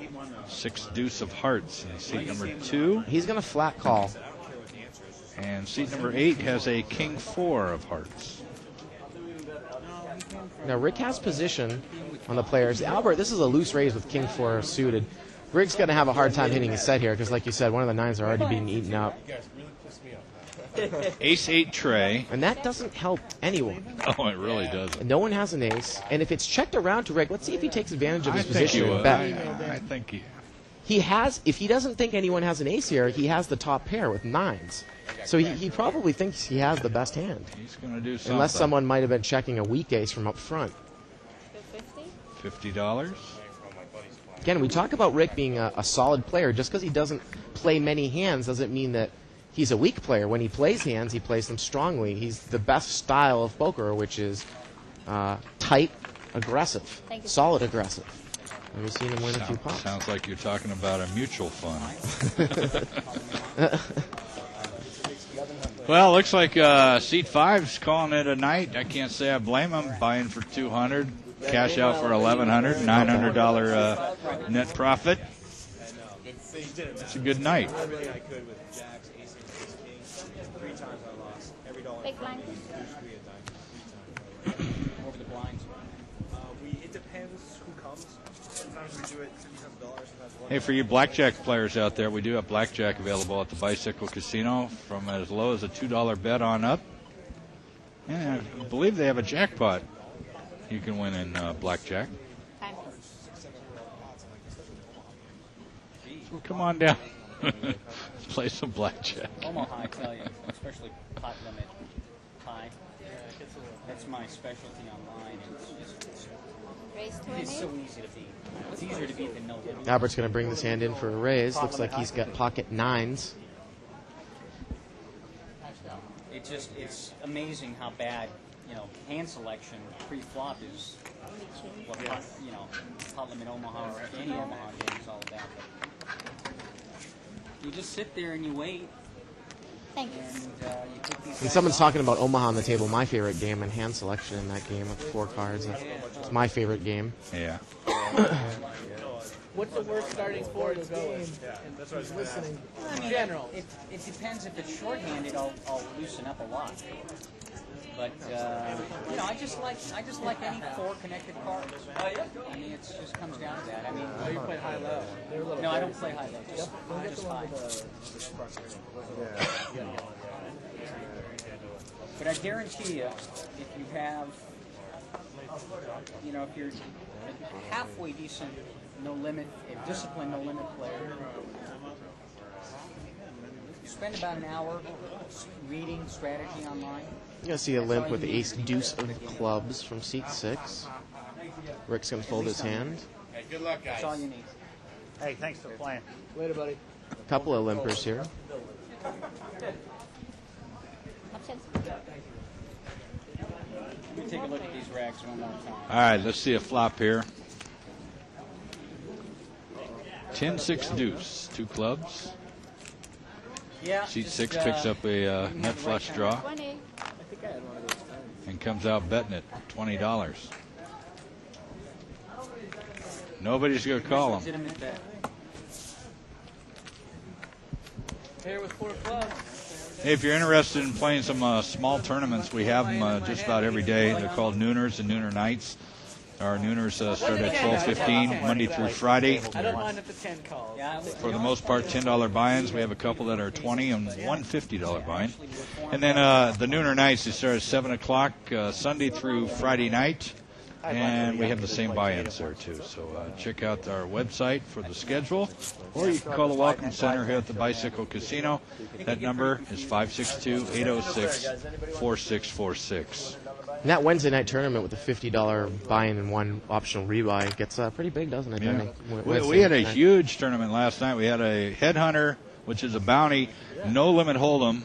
6 deuce of hearts in seat number 2. He's going to flat call. And seat number 8 has a king 4 of hearts. Now Rick has position on the players. Albert, this is a loose raise with king 4 suited. Rick's going to have a hard time hitting his set here because, like you said, one of the 9s are already being eaten up. Ace 8 tray. And that doesn't help anyone. Oh, it really doesn't. No one has an ace. And if it's checked around to Rick, let's see if he takes advantage of his position and bet. I think he has. If he doesn't think anyone has an ace here, he has the top pair with 9s. So he probably thinks he has the best hand. He's going to do something. Unless someone might have been checking a weak ace from up front. $50. Again, we talk about Rick being a solid player. Just because he doesn't play many hands doesn't mean that he's a weak player. When he plays hands, he plays them strongly. He's the best style of poker, which is tight, aggressive, solid aggressive. And we've seen him win a few pops. Sounds like you're talking about a mutual fund. Well, looks like seat 5's calling it a night. I can't say I blame him. Buying for $200, cash out for $1,100, $900 net profit. It's a good night. Big blind. Over the blinds. It depends who comes. Sometimes we do it $57, sometimes $1. Hey, for you blackjack players out there, we do have blackjack available at the Bicycle Casino from as low as a $2 bet on up. And I believe they have a jackpot you can win in blackjack. So come on down. Let's play some blackjack. Omaha, I tell you, especially pot limit high. That's my specialty online. It's so easy to beat. It's easier to beat than no limit. Albert's going to bring this hand in for a raise. Looks like he's got pocket 9s. It's amazing how bad, hand selection pre-flop is what, pot limit Omaha or any Omaha game is all about. But you just sit there and you wait. Thank you. And you take these And someone's talking about Omaha on the table, my favorite game, and hand selection in that game with 4 cards. It's my favorite game. Yeah. What's the worst starting four to go with? That's what I was listening. In general, it depends. If it's shorthanded, I'll loosen up a lot. But I just like any 4 connected cards. Oh yeah. I mean, it just comes down to that. I mean, you play high low. No, I don't play high low. Just high. But I guarantee you, if you have you know, if you're halfway decent, no limit, a disciplined no limit player, spend about an hour reading strategy online. You're going to see a limp with the ace deuce of clubs from seat 6. Rick's going to fold his hand. Hey, good luck, guys. That's all you need. Hey, thanks for playing. Later, buddy. A couple of limpers here. Let me take a look at these rags one more time. All right, let's see a flop here. 10-6 deuce, 2 clubs. Yeah. Seat 6 picks up a net flush draw 20. and comes out betting it $20. Nobody's going to call him. Legitimate bet. Here with 4 clubs. Hey, if you're interested in playing some small tournaments, we have them just about every day. They're called Nooners and Nooner Nights. Our Nooners start at 12:15 Monday through Friday. I don't mind if the 10 calls. For the most part, $10 buy-ins. We have a couple that are $20 and one $50 buy-in. And then the Nooner Nights, they start at 7 o'clock Sunday through Friday night. And we have the same buy-ins there, too. So check out our website for the schedule. Or you can call the Welcome Center here at the Bicycle Casino. That number is 562-806-4646. And that Wednesday night tournament with the $50 buy-in and 1 optional rebuy gets pretty big, doesn't it? Yeah. We had a huge tournament last night. We had a Headhunter, which is a bounty, no limit hold'em,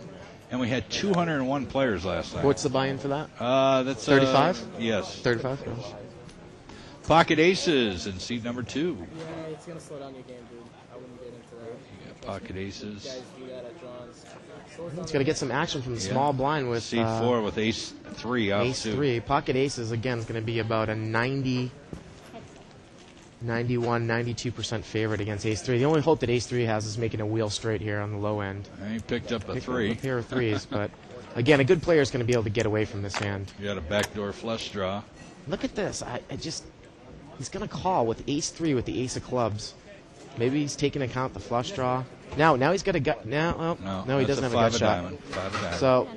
and we had 201 players last night. What's the buy-in for that? That's 35? Yes. 35? Yes. Pocket aces in seat number 2. Yeah, it's going to slow down your game, dude. I wouldn't get into that. You got pocket aces. You guys do that at John's. It's going to get some action from the small blind with seat 4 with ace 3 out. Ace 3. Pocket aces, again, is going to be about a 91, 92% favorite against ace 3. The only hope that ace 3 has is making a wheel straight here on the low end. And he picked up a 3. A pair of 3s, but again, a good player is going to be able to get away from this hand. You got a backdoor flush draw. Look at this. He's going to call with ace 3 with the ace of clubs. Maybe he's taking account the flush draw. Now he's got a gut. No, he doesn't have a gut shot. 5 of diamond. So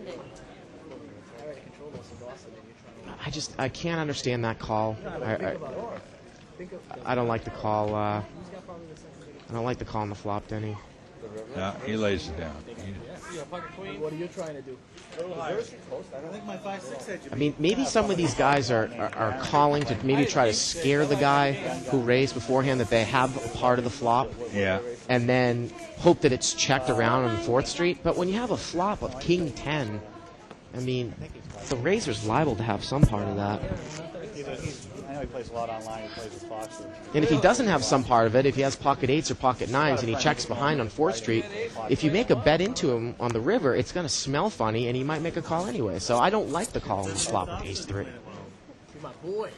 I can't understand that call. I don't like the call. I don't like the call on the flop, Denny. No, he lays it down. What are you trying to do? I mean, maybe some of these guys are calling to maybe try to scare the guy who raised beforehand that they have a part of the flop. Yeah. And then hope that it's checked around on 4th Street. But when you have a flop of King 10, I mean, the raiser's liable to have some part of that. I know he plays a lot online. He plays with Fox. And if he doesn't have some part of it, if he has pocket 8s or pocket 9s and he checks behind on 4th Street, if you make a bet into him on the river, it's going to smell funny and he might make a call anyway. So I don't like the call on the flop with ace 3. My boy.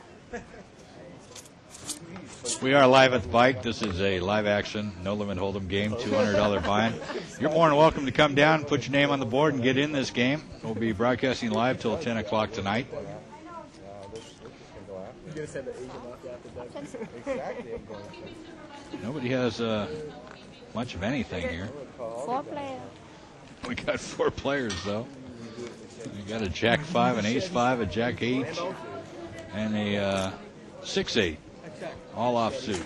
We are live at the bike. This is a live action, no limit hold'em game, $200 buy-in. You're more than welcome to come down, put your name on the board, and get in this game. We'll be broadcasting live till 10 o'clock tonight. You're going to send the Asian off after that. Nobody has much of anything here. 4 players. We got 4 players, though. We got a Jack 5, an Ace 5, a Jack 8, and a 6-8. All off suit.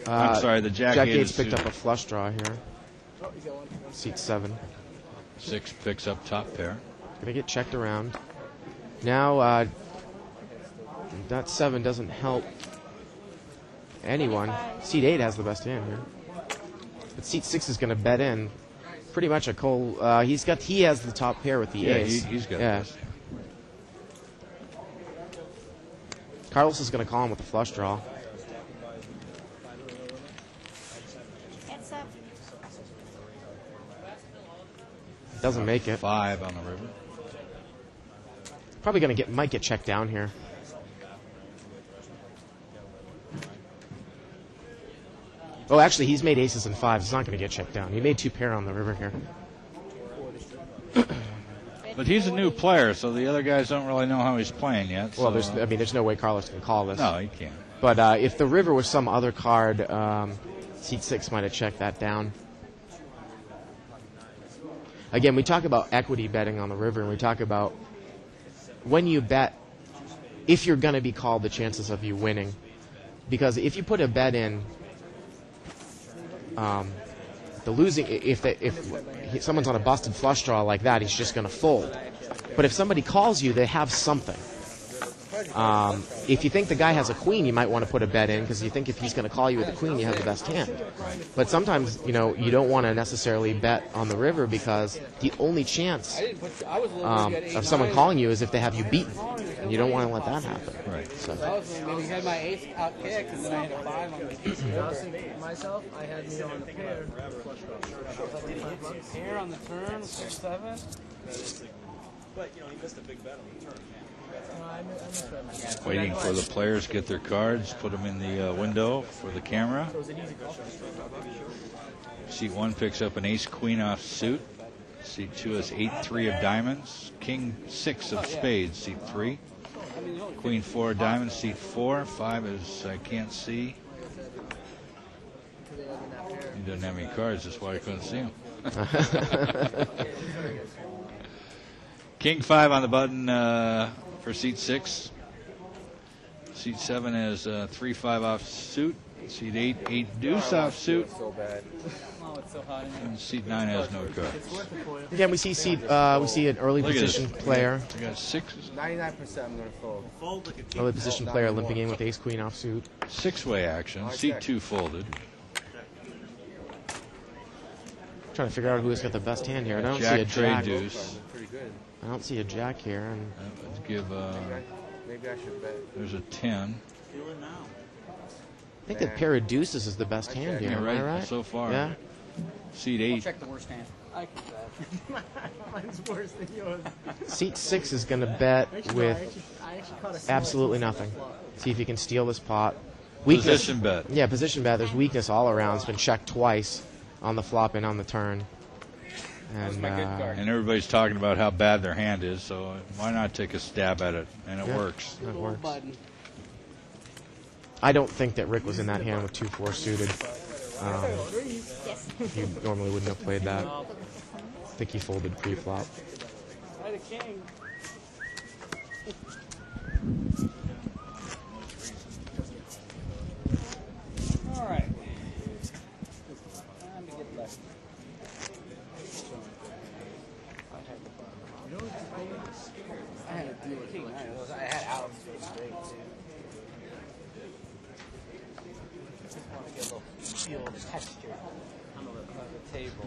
I'm sorry, the Jack 8's picked up a flush draw here. Seat 7. 6 picks up top pair. Going to get checked around. Now, that 7 doesn't help anyone. Seat 8 has the best hand here. But seat 6 is going to bet in. Pretty much a call. He has the top pair with the ace. He's got the best hand. Carlos is going to call him with the flush draw. Doesn't make it. 5 on the river. Probably going to might get checked down here. Oh, actually, he's made aces and 5s. He's not going to get checked down. He made 2 pair on the river here. But he's a new player, so the other guys don't really know how he's playing yet. Well, so. there's no way Carlos can call this. No, he can't. But if the river was some other card, seat 6 might have checked that down. Again, we talk about equity betting on the river, and we talk about when you bet if you're going to be called, the chances of you winning. Because if you put a bet in, the losing, if someone's on a busted flush draw like that, he's just going to fold. But if somebody calls you, they have something. If you think the guy has a queen, you might want to put a bet in because you think if he's going to call you with a queen, you have the best hand. But sometimes, you don't want to necessarily bet on the river because the only chance of someone calling you is if they have you beaten, and you don't want to let that happen. Right. So. Maybe had my ace out kicked and then I hit a 5 on the piece. Myself, I had me on the pair. Pair on the turn, 6-7. But, you missed a big bet on the turn. Waiting for the players to get their cards, put them in the window for the camera. Seat 1 picks up an ace-queen off suit. Seat 2 has 8-3 of diamonds. King 6 of spades, seat 3. Queen 4 of diamonds, seat 4. 5 is I can't see. He doesn't have any cards, that's why I couldn't see him. King 5 on the button for seat 6. Seat 7 has 3-5 off suit. Seat 8, 8 deuce off suit. And seat 9 has no cards. Again, we see an early position player. We got 6. 99% I'm going to fold. Early position player limping in with ace queen off suit. 6-way action. Seat 2 folded. Trying to figure out who's got the best hand here. I don't see a Jack, jack. deuce. I don't see a jack here. And let's give. Maybe I should bet. There's a 10. I think that pair of deuces is the best hand here. Yeah, Am I right? So far. Yeah. Seat 8. I'll check the worst hand. I can bet. Mine's worse than yours. Seat 6 is going to bet with absolutely nothing. See if he can steal this pot. Weakness. Position bet. Yeah, position bet. There's weakness all around. It's been checked twice on the flop and on the turn. And everybody's talking about how bad their hand is, so why not take a stab at it? And it works. It works. I don't think that Rick was in that hand with 2-4 suited. He normally wouldn't have played that. I think he folded pre-flop. I had a king. All right. Time to get left. I had a deal with king. I had out straight. Just want to get a little feel of texture on the table.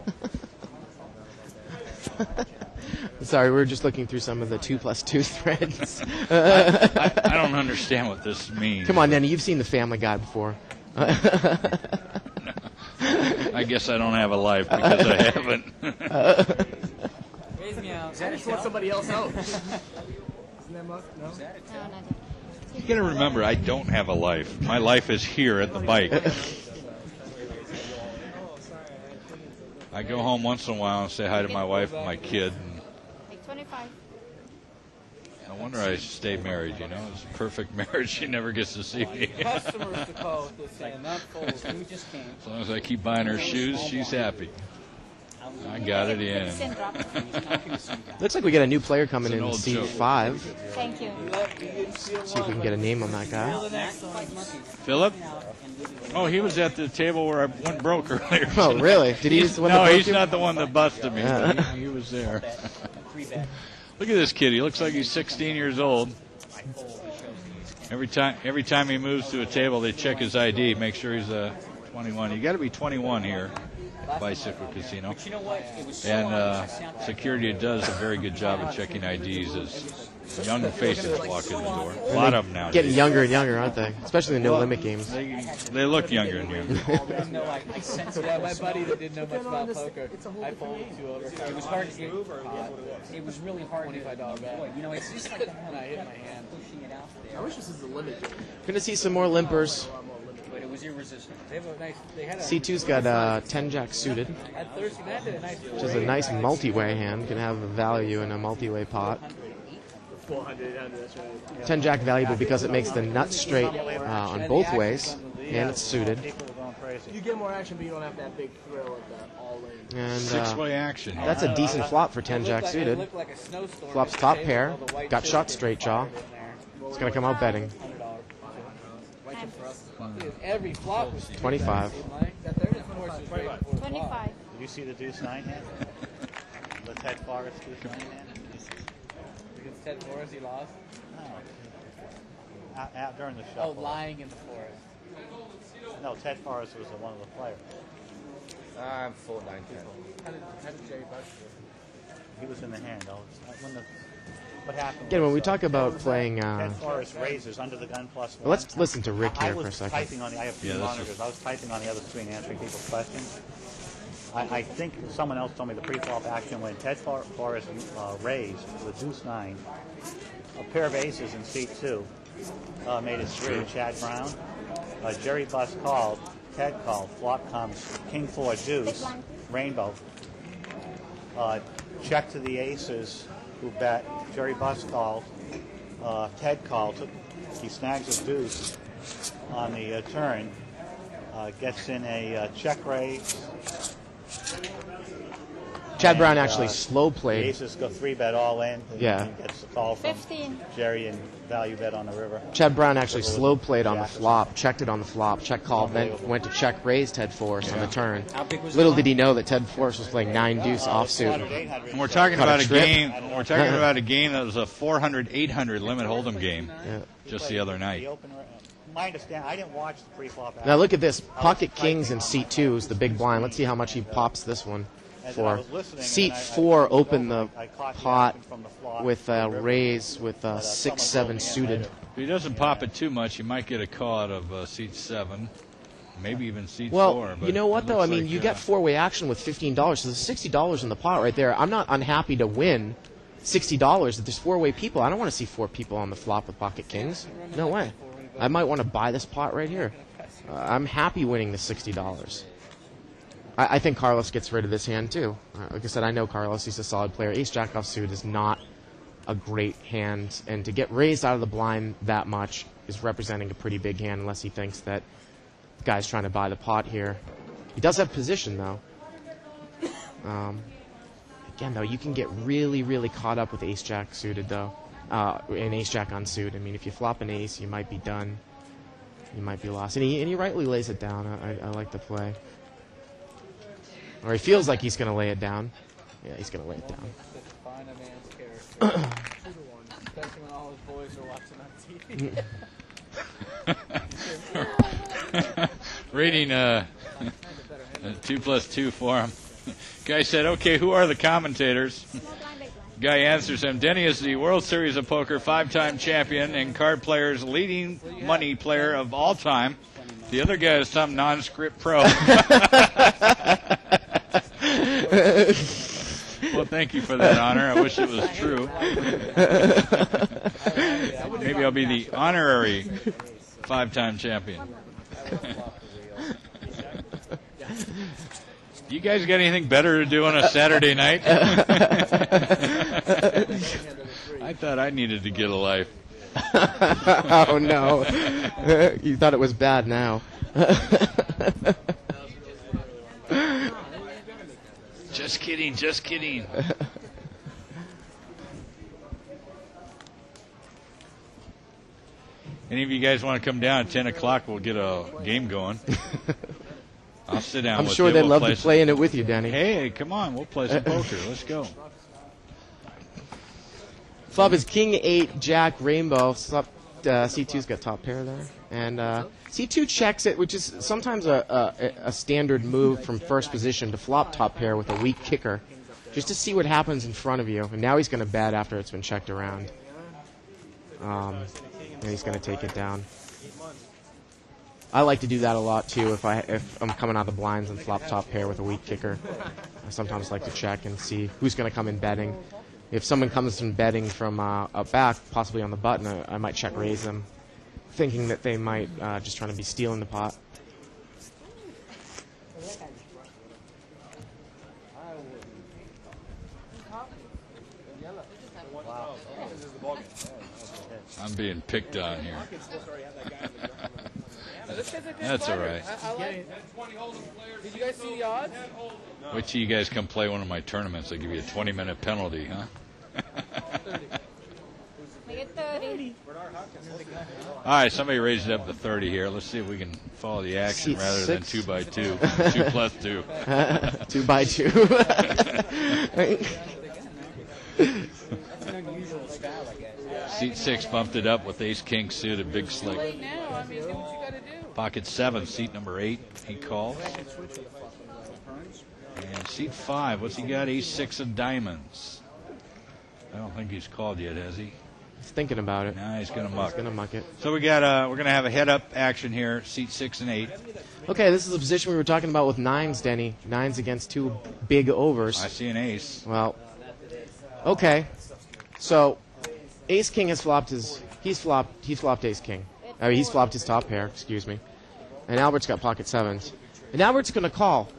Sorry, we were just looking through some of the 2+2 threads. I don't understand what this means. Come on, Nenny, you've seen the Family Guy before. I guess I don't have a life because I haven't. Raise me out. I just want somebody else out. Isn't that Muck? No? No, not yet. You got to remember, I don't have a life. My life is here at the bike. I go home once in a while and say hi to my wife and my kid. And Like 25. no wonder I stay married, It's a perfect marriage. She never gets to see me. Customers to call with this saying, not full. We just came. As long as I keep buying her shoes, she's happy. I got it in. Looks like we got a new player coming It's an in old seat joke. 5. Thank you. See if we can get a name on that guy. Philip? Oh, he was at the table where I went broke earlier. Oh, really? Did he use the one that No, broke he's you? not the one that busted me. Yeah. But he was there. Look at this kid. He looks like he's 16 years old. Every time he moves to a table, they check his ID, make sure he's 21. You got to be 21 here. Bicycle Casino. And security does a very good job of checking IDs as young faces walk in the door. A lot of them now. Getting younger and younger, aren't they? Especially the no-limit games. They look younger and younger. Yeah, my buddy that didn't know much about poker, I folded 2 over. It was hard to get. It was really hard to $25 bet. It's just like that. And I hit my hand. Pushing it out there. I wish this is a limit game. Going to see some more limpers. But it was irresistible. They have a nice. They had a. C2's got 10 jack suited, At Thursday night, they had a nice. which is a nice multi-way hand. Can have a value in a multi-way pot. 400, 800, that's right. 10 jack valuable because it makes the nut straight on both ways, and it's suited. You get more action, but you don't have that big thrill of that all-in. And 6-way action here. that's a decent flop for 10 jack suited. Flop's top pair, got shot straight jaw. Well, It's going to come out betting. Every flop was 25. That third, of course, was right before the flop. 25. Did you see the deuce 9 hand? The Ted Forrest deuce 9 hand? Against Ted Forrest, he lost. No. Out during the Oh, shuffle. lying in the forest. No, Ted Forrest was one of the players. I'm full 9-10. How did Jerry Bush do? He was in the hand. What happened? Again, when we was, talk about playing... Ted Forrest raises under the gun +1. Let's listen to Rick I here for a was second. typing on the, I have two monitors. I was typing on the other screen answering people's questions. I think someone else told me the pre-flop action when Ted Forrest raised with deuce 9, a pair of aces in seat 2 made it through. Chad Brown. Jerry Buss called. Ted called. Flop comes king 4 deuce. Rainbow. Check to the aces who bet. Jerry Buss called. Ted called. He snags a deuce on the turn. Gets in a check raise. Chad Brown actually slow played. The aces go 3-bet all in. Yeah. And gets the call from 15. Jerry and value bet on the river. Chad Brown actually slow played on the flop, checked it on the flop, check called, then went to check raise Ted Forrest on the turn. Little did he know that Ted Forrest was playing 9 deuce offsuit. And we're talking about a trip. game. We're talking about a game that was a 400-800 limit hold'em game just the other night. My understanding, I didn't watch the pre-flop action. Now look at this. Pocket kings in seat 2 is the big blind. Let's see how much he pops this one for. Seat 4 opened the pot with a raise with 6-7 suited. If he doesn't pop it too much, you might get a call out of seat 7, maybe even seat 4. Well, But you know what it though? I looks mean, like, you get 4-way action with $15, so there's $60 in the pot right there. I'm not unhappy to win $60 if there's 4-way people. I don't want to see 4 people on the flop with pocket kings. No way. I might want to buy this pot right here. I'm happy winning the $60. I think Carlos gets rid of this hand too. Like I said, I know Carlos. He's a solid player. Ace-Jack offsuit is not a great hand, and to get raised out of the blind that much is representing a pretty big hand unless he thinks that the guy's trying to buy the pot here. He does have position, though. Again, though, you can get really, really caught up with ace-jack suited, though. And ace-jack on suit. I mean, if you flop an ace, you might be done. You might be lost. And he rightly lays it down. I like the play. Or he feels like he's going to lay it down. Yeah, he's going to lay it down. Define a man's character. Especially when all his boys are watching on TV. Reading 2+2 for him. Guy said, okay, who are the commentators? Guy answers him, Denny is the World Series of Poker 5-time champion and card player's leading money player of all time. The other guy is some non-script pro. Well, thank you for that honor. I wish it was true. Maybe I'll be the honorary 5-time champion. You guys got anything better to do on a Saturday night? I thought I needed to get a life. Oh, no. You thought it was bad now. Just kidding, just kidding. Any of you guys want to come down at 10 o'clock? We'll get a game going. I'll sit down I'm with sure you. they'd We'll love play to play in it with you, Danny. Hey, come on. We'll play some poker. Let's go. Flop is King 8, Jack, Rainbow. C2's got top pair there. And C2 checks it, which is sometimes a standard move from first position to flop top pair with a weak kicker, just to see what happens in front of you. And now he's going to bet after it's been checked around. And he's going to take it down. I like to do that a lot too if I'm coming out of the blinds and flop top pair with a weak kicker. I sometimes like to check and see who's going to come in betting. If someone comes in betting from up back, possibly on the button, I might check raise them, thinking that they might just trying to be stealing the pot. I'm being picked on here. That's all right. Did you guys see the odds? Wait till you guys come play one of my tournaments. I'll give you a 20-minute penalty, huh? We Get 30. All right, somebody raised it up to 30 here. Let's see if we can follow the action Seat rather 6. than 2 by 2. 2 plus 2. 2 by 2. That's an unusual style, I guess. Seat 6 bumped it up with ace king suited, big slick. Late now. I mean, do what you got to do. Pocket 7, seat number 8, he calls. And seat 5, what's he got? Ace 6 of diamonds. I don't think he's called yet, has he? He's thinking about it. Nah, he's gonna muck. He's gonna muck it. So we got we're gonna have a head-up action here, seat 6 and 8. Okay, this is the position we were talking about with nines, Denny. Nines against 2 big overs. I see an ace. Well, okay. So, ace king has flopped his. He's flopped ace king. I mean, he's flopped his top pair. Excuse me. And Albert's got pocket 7s. And Albert's gonna call.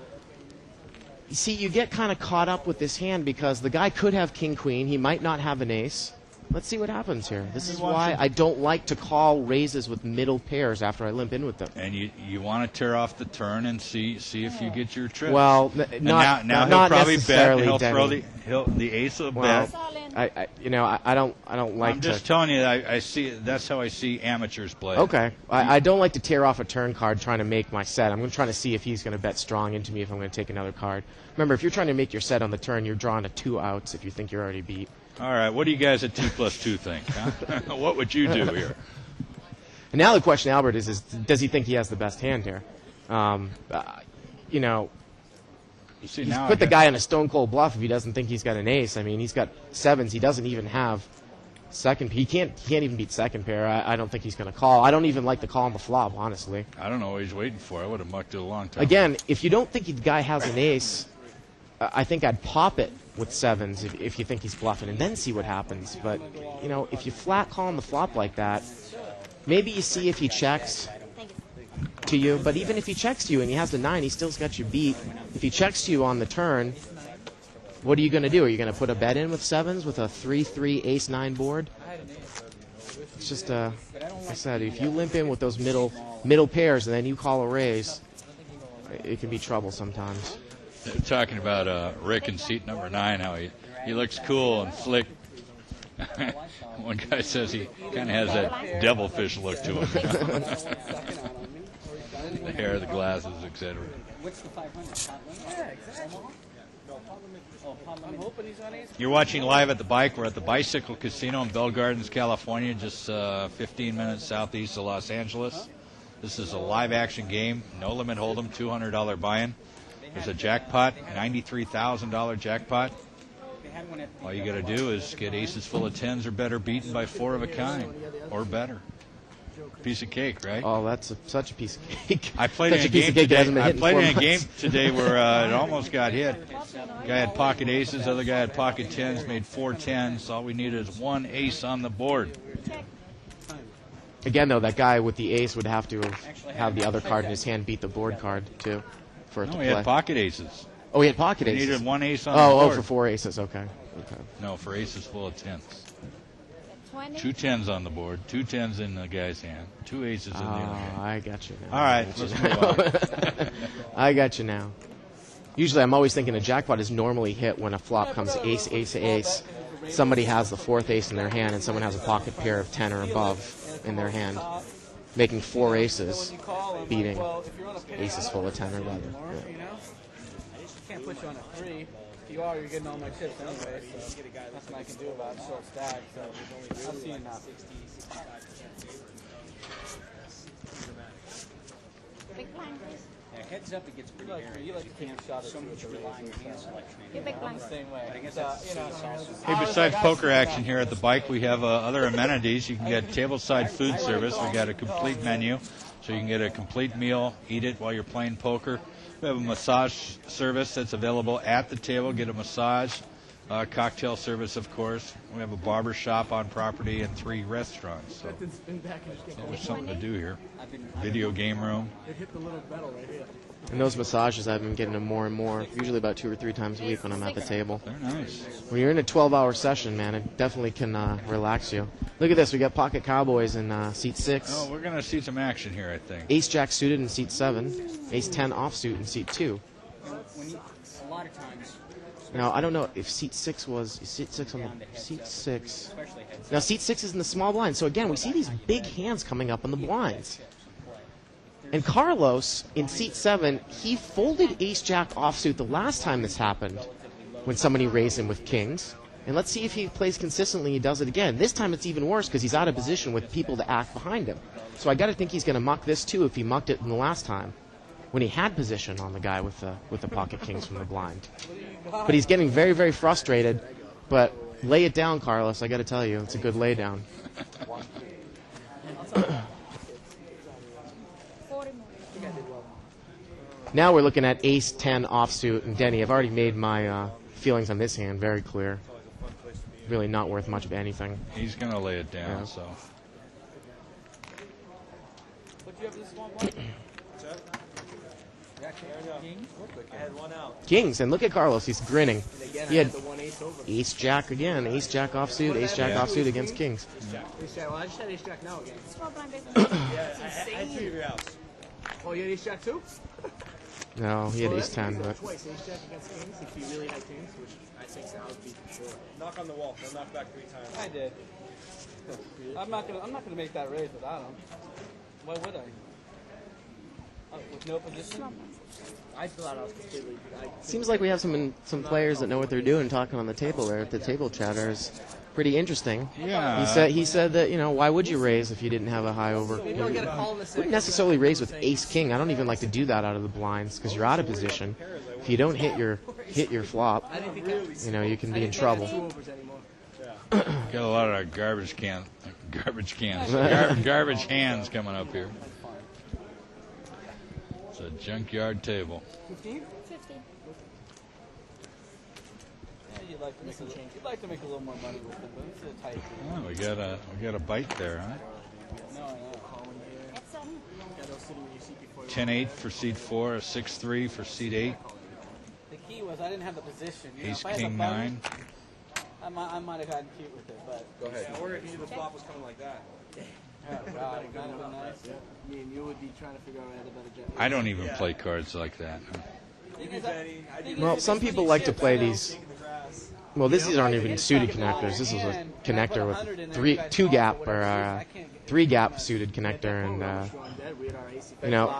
You see, you get kind of caught up with this hand because the guy could have king queen. He might not have an ace. Let's see what happens here. This is why I don't like to call raises with middle pairs after I limp in with them. And you want to tear off the turn and see if you get your trip. Well, now not he'll probably bet. necessarily, And Denny. he'll throw the ace of Well, bet. I don't like I'm to. just telling you, I see. That's how I see amateurs play. Okay, I don't like to tear off a turn card trying to make my set. I'm going to try to see if he's going to bet strong into me if I'm going to take another card. Remember, if you're trying to make your set on the turn, you're drawing to 2 outs if you think you're already beat. All right, what do you guys at 2 plus 2 think? Huh? What would you do here? And now the question, Albert, is does he think he has the best hand here? You know, see, he's now put the guy on a stone cold bluff if he doesn't think he's got an ace. I mean, he's got 7s. He doesn't even have second. He can't even beat second pair. I don't think he's going to call. I don't even like to call on the flop, honestly. I don't know what he's waiting for. I would have mucked it a long time. Again, if you don't think the guy has an ace, I think I'd pop it with 7s if you think he's bluffing and then see what happens. But, you know, if you flat call on the flop like that, maybe you see if he checks to you. But even if he checks to you and he has the 9, he still's got you beat. If he checks to you on the turn, what are you going to do? Are you going to put a bet in with 7s with a 3-3 ace-9 board? It's just, like I said, if you limp in with those middle pairs and then you call a raise, it can be trouble sometimes. They're talking about Rick in seat number 9, how he looks cool and flick. One guy says he kind of has that devilfish look to him. The hair, the glasses, etc. What's the 500? Yeah, exactly. I'm hoping he's on ace. You're watching live at the bike. We're at the Bicycle Casino in Bell Gardens, California, just 15 minutes southeast of Los Angeles. This is a live action game, no limit hold'em, $200 buy-in. There's a jackpot, $93,000 jackpot. All you got to do is get aces full of 10s or better, beaten by 4 of a kind or better. Piece of cake, right? Oh, that's such a piece of cake. I played in a game today where it almost got hit. Guy had pocket aces, other guy had pocket 10s, made 4 10s. All we needed is 1 ace on the board. Again, though, that guy with the ace would have to have the other card in his hand beat the board card, too, for it to No, play. he had pocket aces. Oh, he had pocket He aces. needed 1 ace on the board. Oh, for 4 aces, okay. No, for aces full of 10s. 20. 2 10s on the board, 2 10s in the guy's hand, 2 aces in the other hand. I got you now. All right, let's move on. I got you now. Usually I'm always thinking a jackpot is normally hit when a flop comes ace, ace, ace. Somebody has the 4th ace in their hand and someone has a pocket pair of 10 or above in their hand, making 4 aces, beating aces full of 10 or better. Yeah. Can't put you on a 3. If you are, you're getting all my chips anyway, so nothing I can do about it. Short stack, so I've seen enough. Big blind, please. Yeah, heads up, it gets pretty hairy. You like a camp shot So much rely on your hand selection. Give big blind. Same way. But I guess that's Hey, besides poker action here at the bike, we have other amenities. You can get tableside food service. We got a complete menu, so you can get a complete meal, eat it while you're playing poker. We have a massage service that's available at the table. Get a massage, cocktail service, of course. We have a barber shop on property and 3 restaurants. So there's something to do here. Video game room. It hit the little metal right here. And those massages, I've been getting them more and more, usually about 2 or 3 times a week when I'm at the table. They're nice. When you're in a 12-hour session, man, it definitely can relax you. Look at this. We got Pocket Cowboys in seat 6. Oh, we're going to see some action here, I think. Ace-Jack suited in seat 7. Ace-10 offsuit in seat 2. A lot of times, Now, I don't know if seat 6 was... Seat 6 on the... Seat 6... Now, seat 6 is in the small blind. So, again, we see these big hands coming up on the blinds. And Carlos, in seat 7, he folded ace-jack offsuit the last time this happened, when somebody raised him with kings. And let's see if he plays consistently, he does it again. This time it's even worse because he's out of position with people to act behind him. So I got to think he's going to muck this too if he mucked it in the last time, when he had position on the guy with the pocket kings from the blind. But he's getting very, very frustrated. But lay it down, Carlos. I got to tell you, it's a good lay down. Now we're looking at ace-10 offsuit, and Denny, I've already made my feelings on this hand very clear. Really not worth much of anything. He's going to lay it down, yeah. so. What do you have this one? Kings, and look at Carlos, he's grinning. He had ace-jack again, ace-jack offsuit, ace-jack offsuit against kings. Well, I just had ace-jack now again. I had 2 rounds. Oh, you had ace-jack too? No, he had ace-10, but... Twice, ace-jack against kings, if you really had kings, which I think that would be for sure. Knock on the wall. I'll knock back 3 times. I did. I'm not gonna make that raise without him. Why would I? With no position? I thought I was completely... Seems like we have some players that know what they're doing talking on the table there. The table chatter is pretty interesting. Yeah. He said that, you know, why would you raise if you didn't have a high over? Wouldn't necessarily raise with ace-king. I don't even like to do that out of the blinds because you're out of position. If you don't hit your flop, you know, you can be in trouble. Got a lot of garbage hands coming up here. It's a junkyard table. 15? 15. Yeah, you'd like to make a little more money with it, but it's a tight Oh, we got a bite there, huh? No, I know. 10-8 for seat 4, a 6-3 for seat 8. The key was I didn't have the position. You Ace know, if I had king the button, 9. I might have gotten cute with it, but Go ahead. Yeah, or if you knew the flop was coming like that. Oh, God, that would have been nice. Me and you would be trying to figure out how to better jet. I don't even play cards like that. Well, some people like to play these. Well, these aren't even suited connectors. This is a connector with 2 gap or 3 gap suited connector, and you know,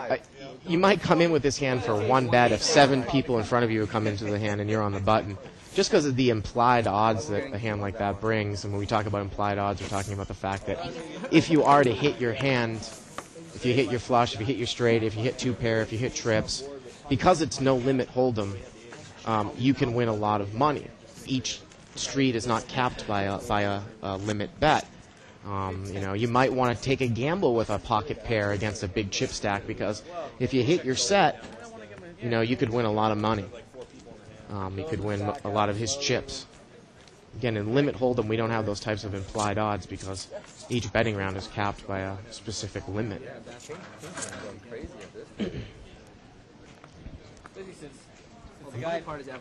you might come in with this hand for 1 bet if 7 people in front of you come into the hand and you're on the button. Just because of the implied odds that a hand like that brings, and when we talk about implied odds, we're talking about the fact that if you are to hit your hand, if you hit your flush, if you hit your straight, if you hit 2 pair, if you hit trips, because it's no limit hold'em, you can win a lot of money. Each street is not capped by a limit bet. You know, you might want to take a gamble with a pocket pair against a big chip stack because if you hit your set, you know, you could win a lot of money. You could win a lot of his chips. Again, in limit hold'em, we don't have those types of implied odds because each betting round is capped by a specific limit.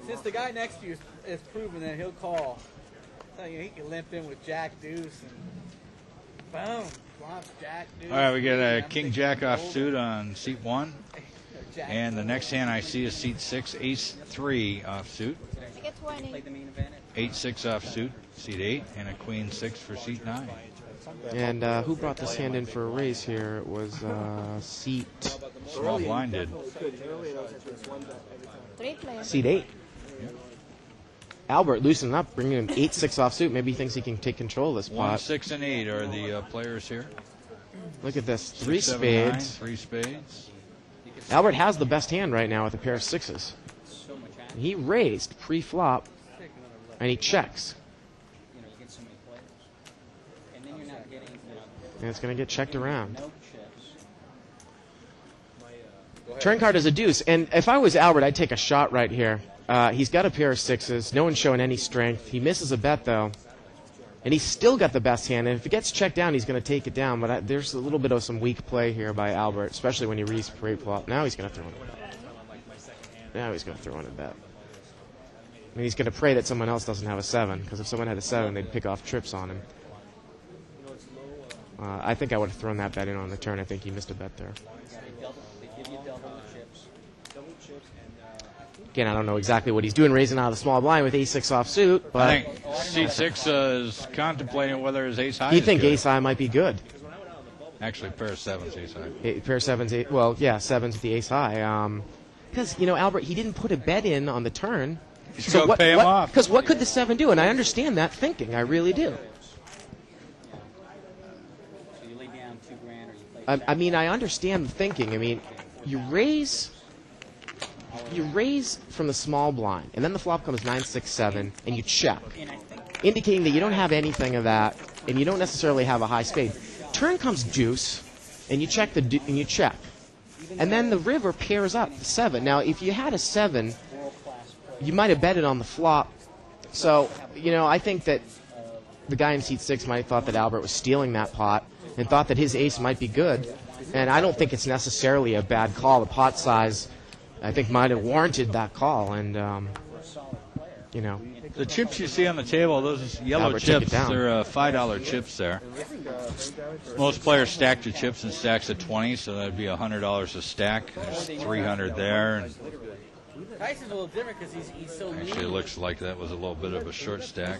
Since the guy next to you is proven that he'll call, you know, he can limp in with Jack Deuce and boom, flop Jack Deuce. All right, we got a king jack offsuit on seat 1. And the next hand I see is seat 6, ace 3 offsuit. 8-6 offsuit, seat 8, and a queen 6 for seat 9. And who brought this hand in for a raise here? It was seat... Small blind did. Seat 8. Albert loosening up, bringing him 8-6 offsuit. Maybe he thinks he can take control of this pot. 1, 6, and 8 are the players here. Look at this. 3 6, 7, spades. 9, 3 spades. Albert has the best hand right now with a pair of 6s. He raised pre-flop, and he checks. And it's going to get checked around. Turn card is a deuce, and if I was Albert, I'd take a shot right here. He's got a pair of 6s. No one's showing any strength. He misses a bet, though. And he's still got the best hand, and if it gets checked down, he's going to take it down. But there's a little bit of some weak play here by Albert, especially when he reads pre-flop. Now he's going to throw in a bet. Now he's going to throw in a bet. I mean, he's going to pray that someone else doesn't have a 7, because if someone had a 7, they'd pick off trips on him. I think I would have thrown that bet in on the turn. I think he missed a bet there. Again, I don't know exactly what he's doing, raising out of the small blind with ace-6 offsuit, but I think seat 6 is contemplating whether his ace high you is think good. ace high might be good. Actually, pair of 7s ace high. Pair of 7s, well, yeah, 7s with the ace high. Because, Albert, he didn't put a bet in on the turn. So what, pay him off. Because what could the 7 do? And I understand that thinking. I really do. So you lay down $2,000 or you play. I mean, I understand the thinking. I mean, you raise from the small blind, and then the flop comes 9, 6, 7, and you check, indicating that you don't have anything of that, and you don't necessarily have a high spade. Turn comes deuce, and you check and then the river pairs up the 7. Now, if you had a 7, you might have betted on the flop. So, I think that the guy in seat 6 might have thought that Albert was stealing that pot and thought that his ace might be good. And I don't think it's necessarily a bad call. The pot size, I think, might have warranted that call. And, The chips you see on the table, those yellow Albert took it chips, down. they're $5 chips there. Most players stack the chips in stacks of 20, so that'd be $100 a stack. There's 300 there. And Tyson's a little different because he's so actually, it mean. looks like that was a little bit of a short stack.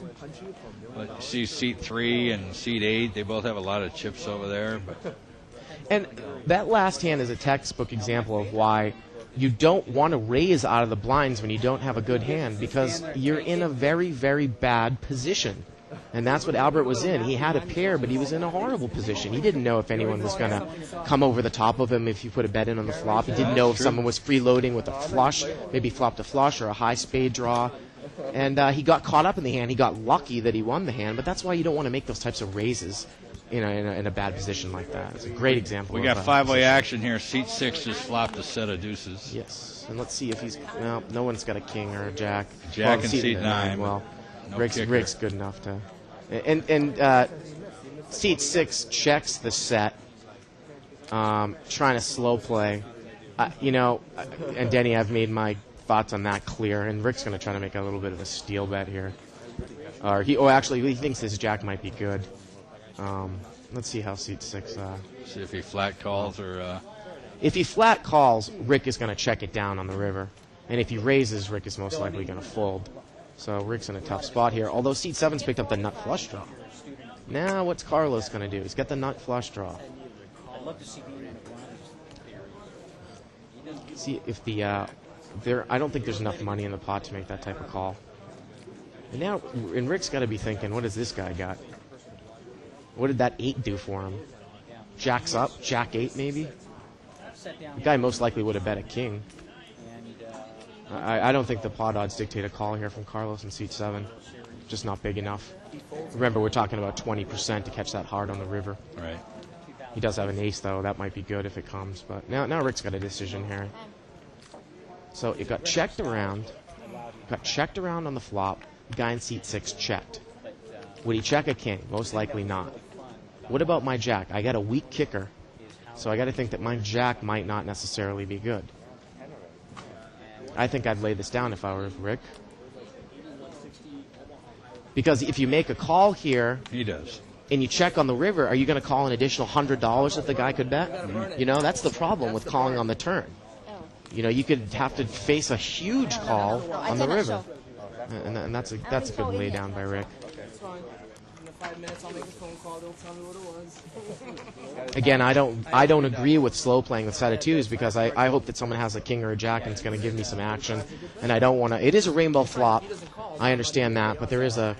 But you see seat 3 and seat 8, they both have a lot of chips over there. But And that last hand is a textbook example of why you don't want to raise out of the blinds when you don't have a good hand, because you're in a very, very bad position. And that's what Albert was in. He had a pair, but he was in a horrible position. He didn't know if anyone was going to come over the top of him if you put a bet in on the flop. He didn't know if someone was freeloading with a flush, maybe flopped a flush or a high spade draw. And he got caught up in the hand. He got lucky that he won the hand, but that's why you don't want to make those types of raises in a bad position like that. It's a great example. we got 5-way action here. Seat 6 just flopped a set of deuces. Yes, and let's see if he's... Well, no one's got a king or a jack. Jack well, and seat 9. Well, no Rick's good enough to... And seat 6 checks the set, trying to slow play. And Denny, I've made my thoughts on that clear, and Rick's going to try to make a little bit of a steal bet here. Actually, he thinks his jack might be good. Let's see how seat 6... see if he flat calls or... If he flat calls, Rick is going to check it down on the river. And if he raises, Rick is most likely going to fold. So Rick's in a tough spot here, although seat 7's picked up the nut flush draw. Now what's Carlos going to do? He's got the nut flush draw. I'd love to see See if the... I don't think there's enough money in the pot to make that type of call. And Rick's got to be thinking, what does this guy got? What did that 8 do for him? Jack's up? Jack 8 maybe? The guy most likely would have bet a king. I don't think the pot odds dictate a call here from Carlos in seat 7. Just not big enough. Remember, we're talking about 20% to catch that hard on the river. Right. He does have an ace, though. That might be good if it comes. But now Rick's got a decision here. So it got checked around. Got checked around on the flop. The guy in seat 6 checked. Would he check a king? Most likely not. What about my jack? I got a weak kicker. So I got to think that my jack might not necessarily be good. I think I'd lay this down if I were Rick. Because if you make a call here... He does. And you check on the river, are you going to call an additional $100 that the guy could bet? Mm-hmm. That's the problem with calling on the turn. You could have to face a huge call on the river. And that's a good lay down by Rick. It's fine. In the 5 minutes, I'll make a phone call. Don't tell me what it was. Again, I don't agree with slow playing with set of twos because I hope that someone has a king or a jack and it's going to give me some action, and I don't want to. It is a rainbow flop. I understand that, but there is a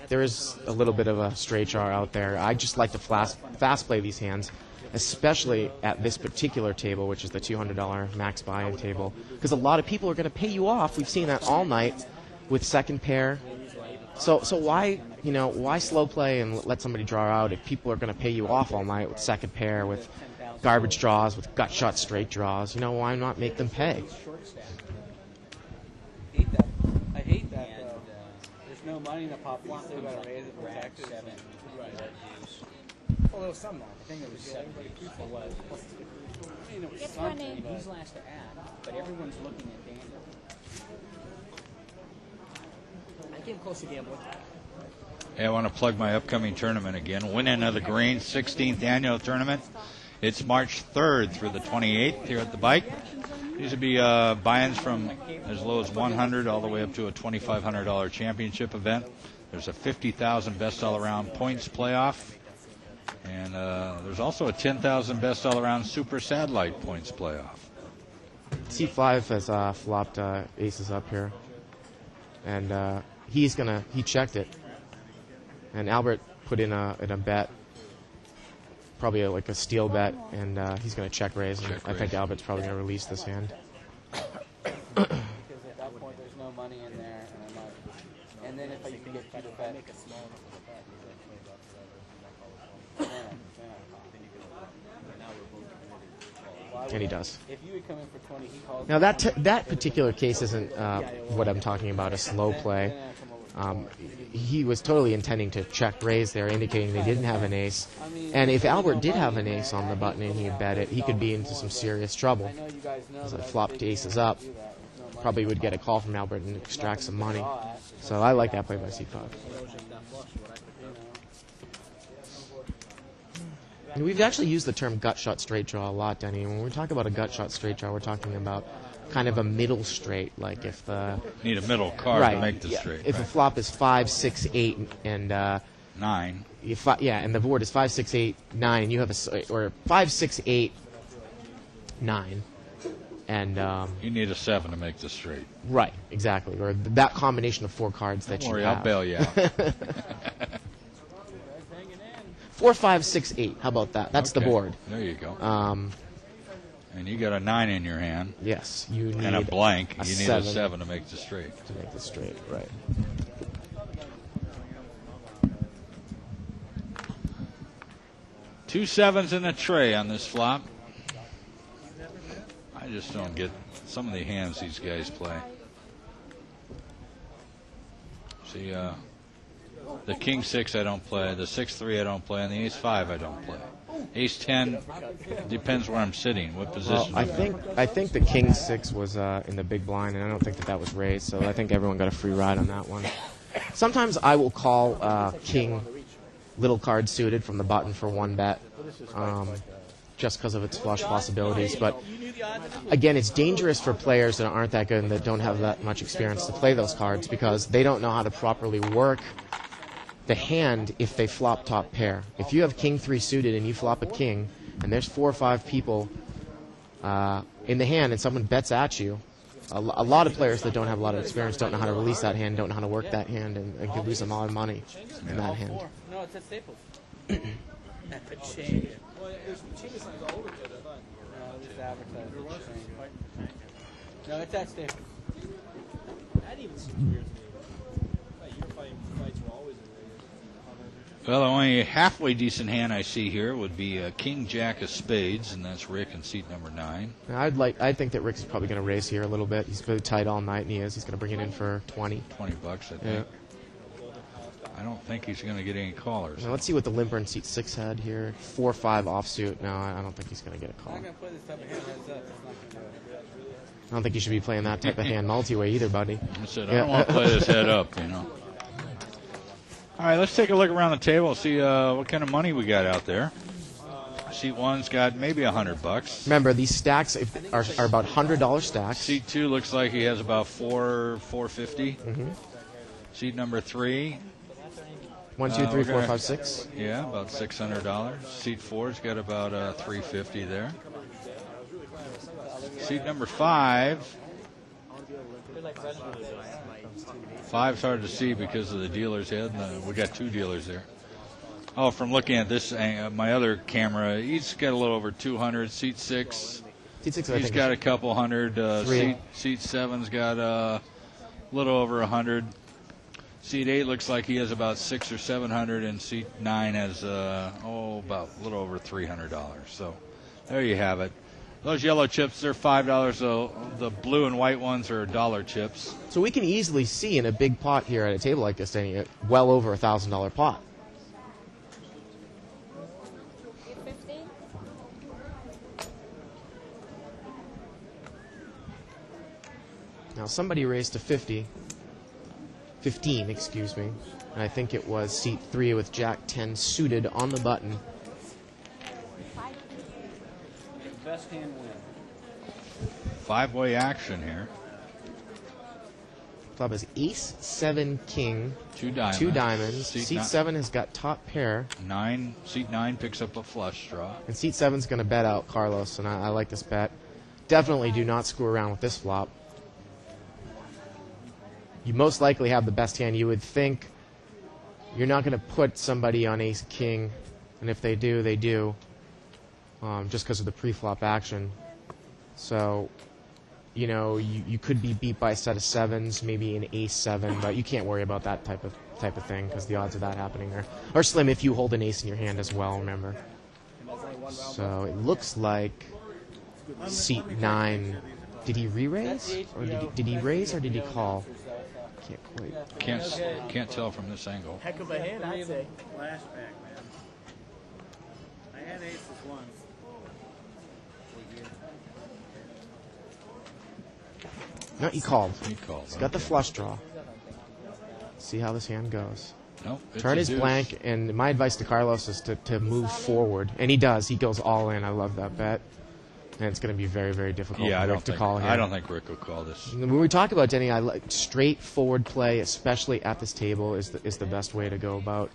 little bit of a straight jar out there. I just like to fast play these hands, especially at this particular table, which is the $200 max buy-in table, because a lot of people are going to pay you off. We've seen that all night with second pair. So why slow play and let somebody draw out if people are going to pay you off all night with second pair, with garbage draws, with gut shot straight draws? Why not make them pay? I hate that, though. There's no money in the pot, but you still got to raise it, protect it. Well, there was some money. I think it was 7. Or what? I mean, it was something. He's last to add, but everyone's looking at Daniel. I came close to gambling. Hey, I want to plug my upcoming tournament again. Win Another Green, 16th annual tournament. It's March 3rd through the 28th here at the Bike. These would be buy-ins from as low as $100 all the way up to a $2,500 championship event. There's a 50,000 best all-around points playoff. And there's also a 10,000 best all-around super satellite points playoff. C5 has flopped aces up here. And he checked it. And Albert put in a bet. Probably like a steal bet, and he's going to check raise. And I think Albert's probably going to release this hand. Because at that point, there's no money in there, and I'm not. And then if you can get to the bet, make a small and he does. If you would come in for 20, he calls. Now that particular case isn't what I'm talking about, a slow play. He was totally intending to check raise there, indicating they didn't have an ace. And if Albert did have an ace on the button and he had bet it, he could be into some serious trouble. Because I flopped aces up, probably would get a call from Albert and extract some money. So I like that play by C5. And we've actually used the term gut shot straight draw a lot, Denny. When we talk about a gut shot straight draw, we're talking about kind of a middle straight, like if the need a middle card to make the straight. If a flop is 5, 6, 8, and 9. And the board is 5, 6, 8, 9, and you have or 5, 6, 8, 9, and you need a 7 to make the straight. Right, exactly, or that combination of 4 cards that you have. I'll bail you out. 4, 5, 6, 8. How about that? That's the board. There you go. And you got a 9 in your hand. Yes, you need and a blank. You need a 7 7 to make the straight. To make the straight, right. Two 7s in a tray on this flop. I just don't get some of the hands these guys play. See, the King 6 I don't play, the 6-3 I don't play, and the Ace 5 I don't play. Ace 10 depends where I'm sitting, what position. Well, I think the King 6 was in the big blind, and I don't think that was raised, so I think everyone got a free ride on that one. Sometimes I will call King little card suited from the button for 1 bet, just because of its flush possibilities. But again, it's dangerous for players that aren't that good and that don't have that much experience to play those cards because they don't know how to properly work the hand if they flop top pair. If you have King 3 suited and you flop a king, and there's 4 or 5 people in the hand and someone bets at you, a lot of players that don't have a lot of experience don't know how to release that hand, don't know how to work that hand, and could lose a lot of money in that hand. No, it's at Staples. No, it's at Staples. That even seems weird to me. Your fights were always Well, the only halfway decent hand I see here would be King Jack of Spades, and that's Rick in seat number 9. I think that Rick's probably going to raise here a little bit. He's really tight all night, and he's going to bring it in for 20. $20, I think. Yeah. I don't think he's going to get any callers. Now, let's see what the limper in seat 6 had here. 4-5 offsuit. No, I don't think he's going to get a call. I'm not going to play this type of hand heads up. It's not going to do it. I don't think you should be playing that type of hand multi-way either, buddy. I said, I don't want to play this head up, you know. All right, let's take a look around the table and see what kind of money we got out there. Seat 1's got maybe $100. Remember, these stacks are about $100 stacks. Seat 2 looks like he has about $450. Mm-hmm. Seat number 3. 1, 2, 3, 4, 5, 6. Yeah, about $600. Seat 4's got about $350 there. Seat number 5. 5's hard to see because of the dealer's head. We got 2 dealers there. Oh, from looking at this, my other camera, he's got a little over 200. Seat 6, he's got a couple hundred. Seat 7's got a little over 100. Seat 8 looks like he has about 600 or 700, and seat 9 has about a little over $300. So there you have it. Those yellow chips, they're $5. So the blue and white ones are $1 chips. So we can easily see in a big pot here at a table like this, Danny, well over $1,000 pot. Now somebody raised to 15, excuse me. And I think it was seat 3 with Jack 10 suited on the button. Best hand win. 5-way action here. Flop is ace, 7, king. 2 diamonds. 2 diamonds. Seat Seat 7 has got top pair. 9. Seat 9 picks up a flush draw. And seat 7's going to bet out Carlos, and I like this bet. Definitely do not screw around with this flop. You most likely have the best hand. You would think you're not going to put somebody on ace king, and if they do, they do, just because of the pre-flop action. So, you know, you could be beat by a set of 7s, maybe an ace 7, but you can't worry about that type of thing because the odds of that happening there are slim if you hold an ace in your hand as well. Remember. So it looks like seat 9. Did he re-raise, or did he raise, or did he call? Can't quite. Can't tell from this angle. Heck of a hand, I'd say. Flashback, man. I had aces once. No, he called. He called. He's got the flush draw. See how this hand goes. Nope, Turn is blank, and my advice to Carlos is to move forward. And he does. He goes all in. I love that bet. And it's going to be very, very difficult Yeah, for Rick to call here. I don't think Rick will call this. When we talk about Denny, I like straightforward play, especially at this table, is the best way to go about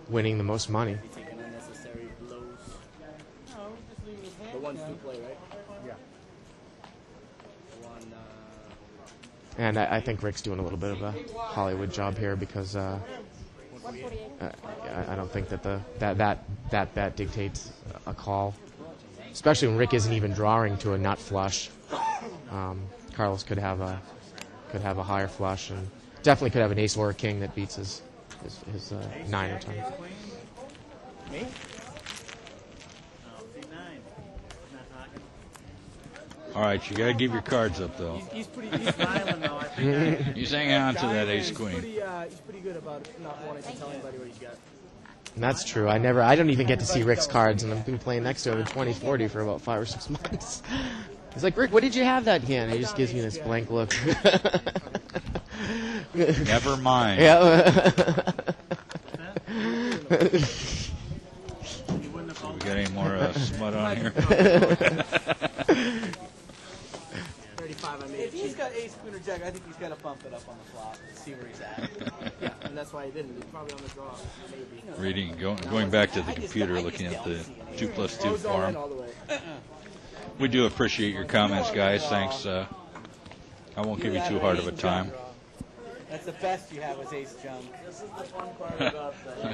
winning the most money. Taking unnecessary blows. The ones do play, right? Yeah. One, And I think Rick's doing a little bit of a Hollywood job here because I don't think that that bet dictates a call, especially when Rick isn't even drawing to a nut flush. Carlos could have a higher flush, and definitely could have an ace or a king that beats his 9 or 10. Me? All right, you got to give your cards up, though. He's smiling, though. I think He's hanging on to that ace queen. He's pretty good about not wanting to tell anybody what he's got. And that's true. I don't even get to see Rick's cards, and I've been playing next to him in 2040 for about 5 or 6 months. He's like, Rick, what did you have that hand? And he just gives me this blank look. Never mind. Yeah. We got any more smut on here? 35, I made. If he's got ace, queen, or jack, I think he's got to bump it up on the flop and see where he's at. Yeah, and that's why he didn't. He's probably on the draw. Maybe. Reading, going back to the computer, looking at the 2+2 farm. We do appreciate your comments, guys. Thanks. I won't give you too hard of a time. That's the best you have is ace junk.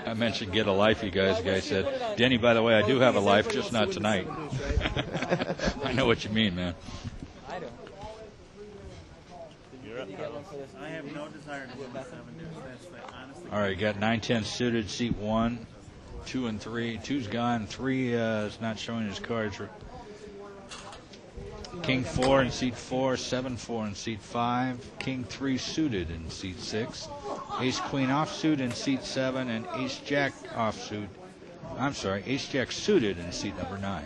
I mentioned get a life, you guys. The guy said, Denny, by the way, I do have a life, just not tonight. I know what you mean, man. I don't. I have no desire to win the 7 deuce. That's honestly. All right, you got 9-10 suited, seat 1, 2 and 3. 2's gone. 3 is not showing his cards. King 4 in seat 4, 7-4 in seat 5, King 3 suited in seat 6, Ace Queen offsuit in seat 7, and Ace Jack offsuit. I'm sorry, Ace Jack suited in seat number 9.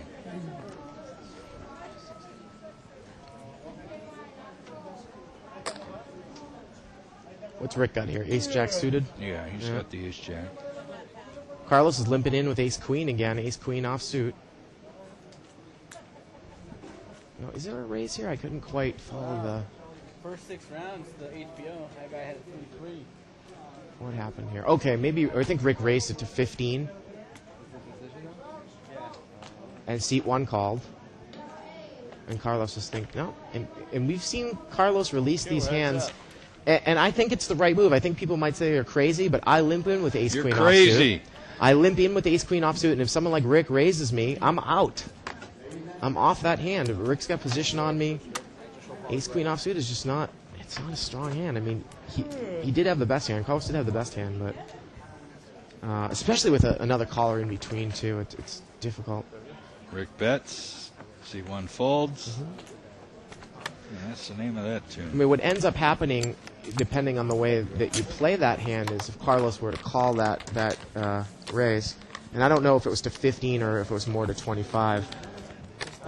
What's Rick got here? Ace Jack suited? Yeah, he's got the Ace Jack. Carlos is limping in with Ace Queen again. Ace Queen offsuit. No, is there a raise here? I couldn't quite follow the... First 6 rounds, the HBO, that guy had it 3-3. What happened here? Okay, maybe... I think Rick raised it to 15. And seat 1 called. And Carlos just thinking, no. And we've seen Carlos release these hands... And I think it's the right move. I think people might say they're crazy, but I limp in with Ace Queen offsuit. You're crazy. I limp in with Ace Queen offsuit, and if someone like Rick raises me, I'm out. I'm off that hand. Rick's got position on me. Ace Queen offsuit is just not. It's not a strong hand. I mean, he did have the best hand. Carlos did have the best hand, but especially with another caller in between too, it's difficult. Rick bets. C1 folds. Yeah, that's the name of that tune. I mean, what ends up happening, depending on the way that you play that hand, is if Carlos were to call that raise, and I don't know if it was to 15 or if it was more to 25.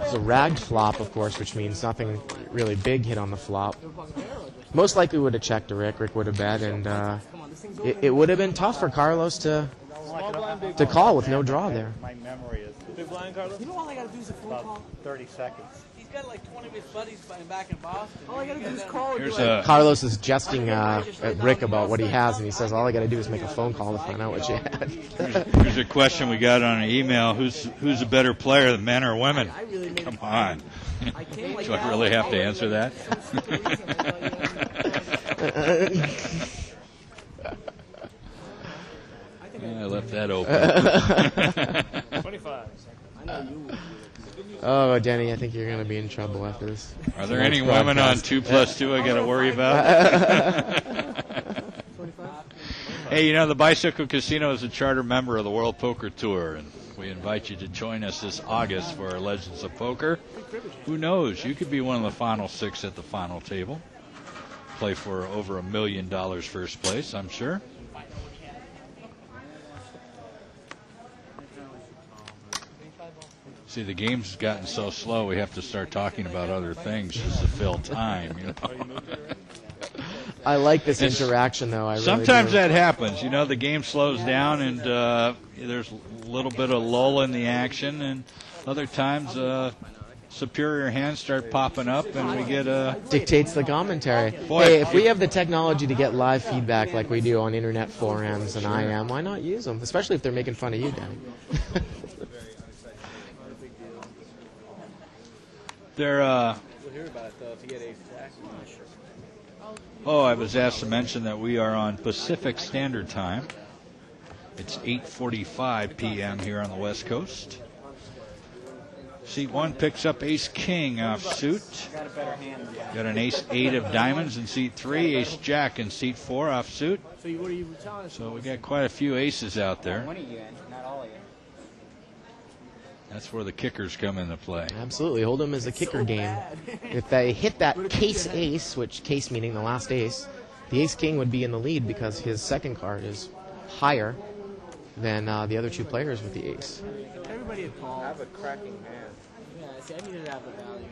It's a ragged flop, of course, which means nothing really big hit on the flop. Most likely would have checked to Rick. Rick would have bet, and it would have been tough for Carlos to call with no draw there. My memory is Big blind, Carlos? You know all I got to do is a phone call? 30 seconds. got like 20 of his buddies playing back in Boston. All I gotta do is call. Here's a Carlos is jesting at Rick about what he has, and he says, all I got to do is make a phone call to find out what you had. here's a question we got on an email. Who's a better player, the men or women? Come on. Do I really have to answer that? I left that open. 25. Oh, Denny, I think you're going to be in trouble after this. Are there any women on 2+2 I got to worry about? Hey, the Bicycle Casino is a charter member of the World Poker Tour, and we invite you to join us this August for our Legends of Poker. Who knows? You could be one of the final 6 at the final table. Play for over $1 million first place, I'm sure. See, the game's gotten so slow, we have to start talking about other things just to fill time, I like this interaction, though. I Sometimes really do. that happens. The game slows down, and there's a little bit of lull in the action, and other times superior hands start popping up, and we get dictates the commentary. Boy, Hey, if we have the technology to get live feedback like we do on internet forums and IM, why not use them? Especially if they're making fun of you, Danny. They're We'll hear about it though if you get ace jack. I was asked to mention that we are on Pacific Standard Time. It's 8:45 p.m. here on the West Coast. Seat 1 picks up ace-king offsuit. Got an ace-8 of diamonds in seat 3, ace-jack in seat 4 offsuit. So what are you telling us? So we got quite a few aces out there. One of you in, not all of you. That's where the kickers come into play. Absolutely. Hold'em is a kicker game. If they hit that case ace, which case meaning the last ace, the ace-king would be in the lead because his second card is higher than the other 2 players with the ace. Everybody had called. I have a cracking hand. Yeah, see, I needed to have the value.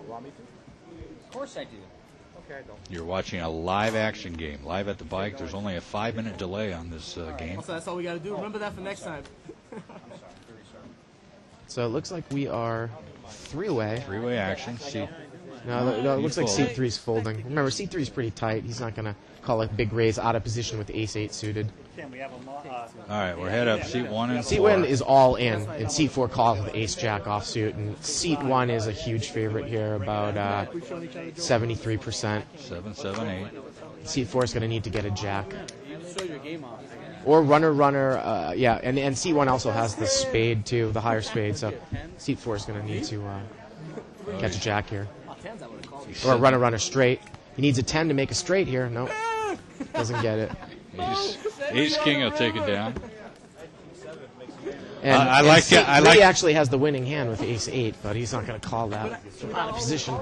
Want me to? Of course I do. Okay, I don't. You're watching a live action game, live at the bike. There's only a 5-minute delay on this game. Also, that's all we got to do. Remember that for next time. So it looks like we are three-way. Three-way action. No, it looks like seat 3's folding. Remember, seat 3's pretty tight. He's not going to call a big raise out of position with ace-8 suited. All right, we're head up. Seat 1 and 4. Seat 1 is all in, and seat 4 calls with ace-jack offsuit. And seat 1 is a huge favorite here, about 73%. 7, 7, 8. Seat 4 is going to need to get a jack. Show your game off. Or runner, yeah, and seat 1 also has the spade, too, the higher spade. So seat 4 is going to need to catch a jack here. Or runner straight. He needs a 10 to make a straight here. Nope. Doesn't get it. Ace-king will take it down. And seat 3 actually has the winning hand with ace-8, but he's not going to call that from out of position.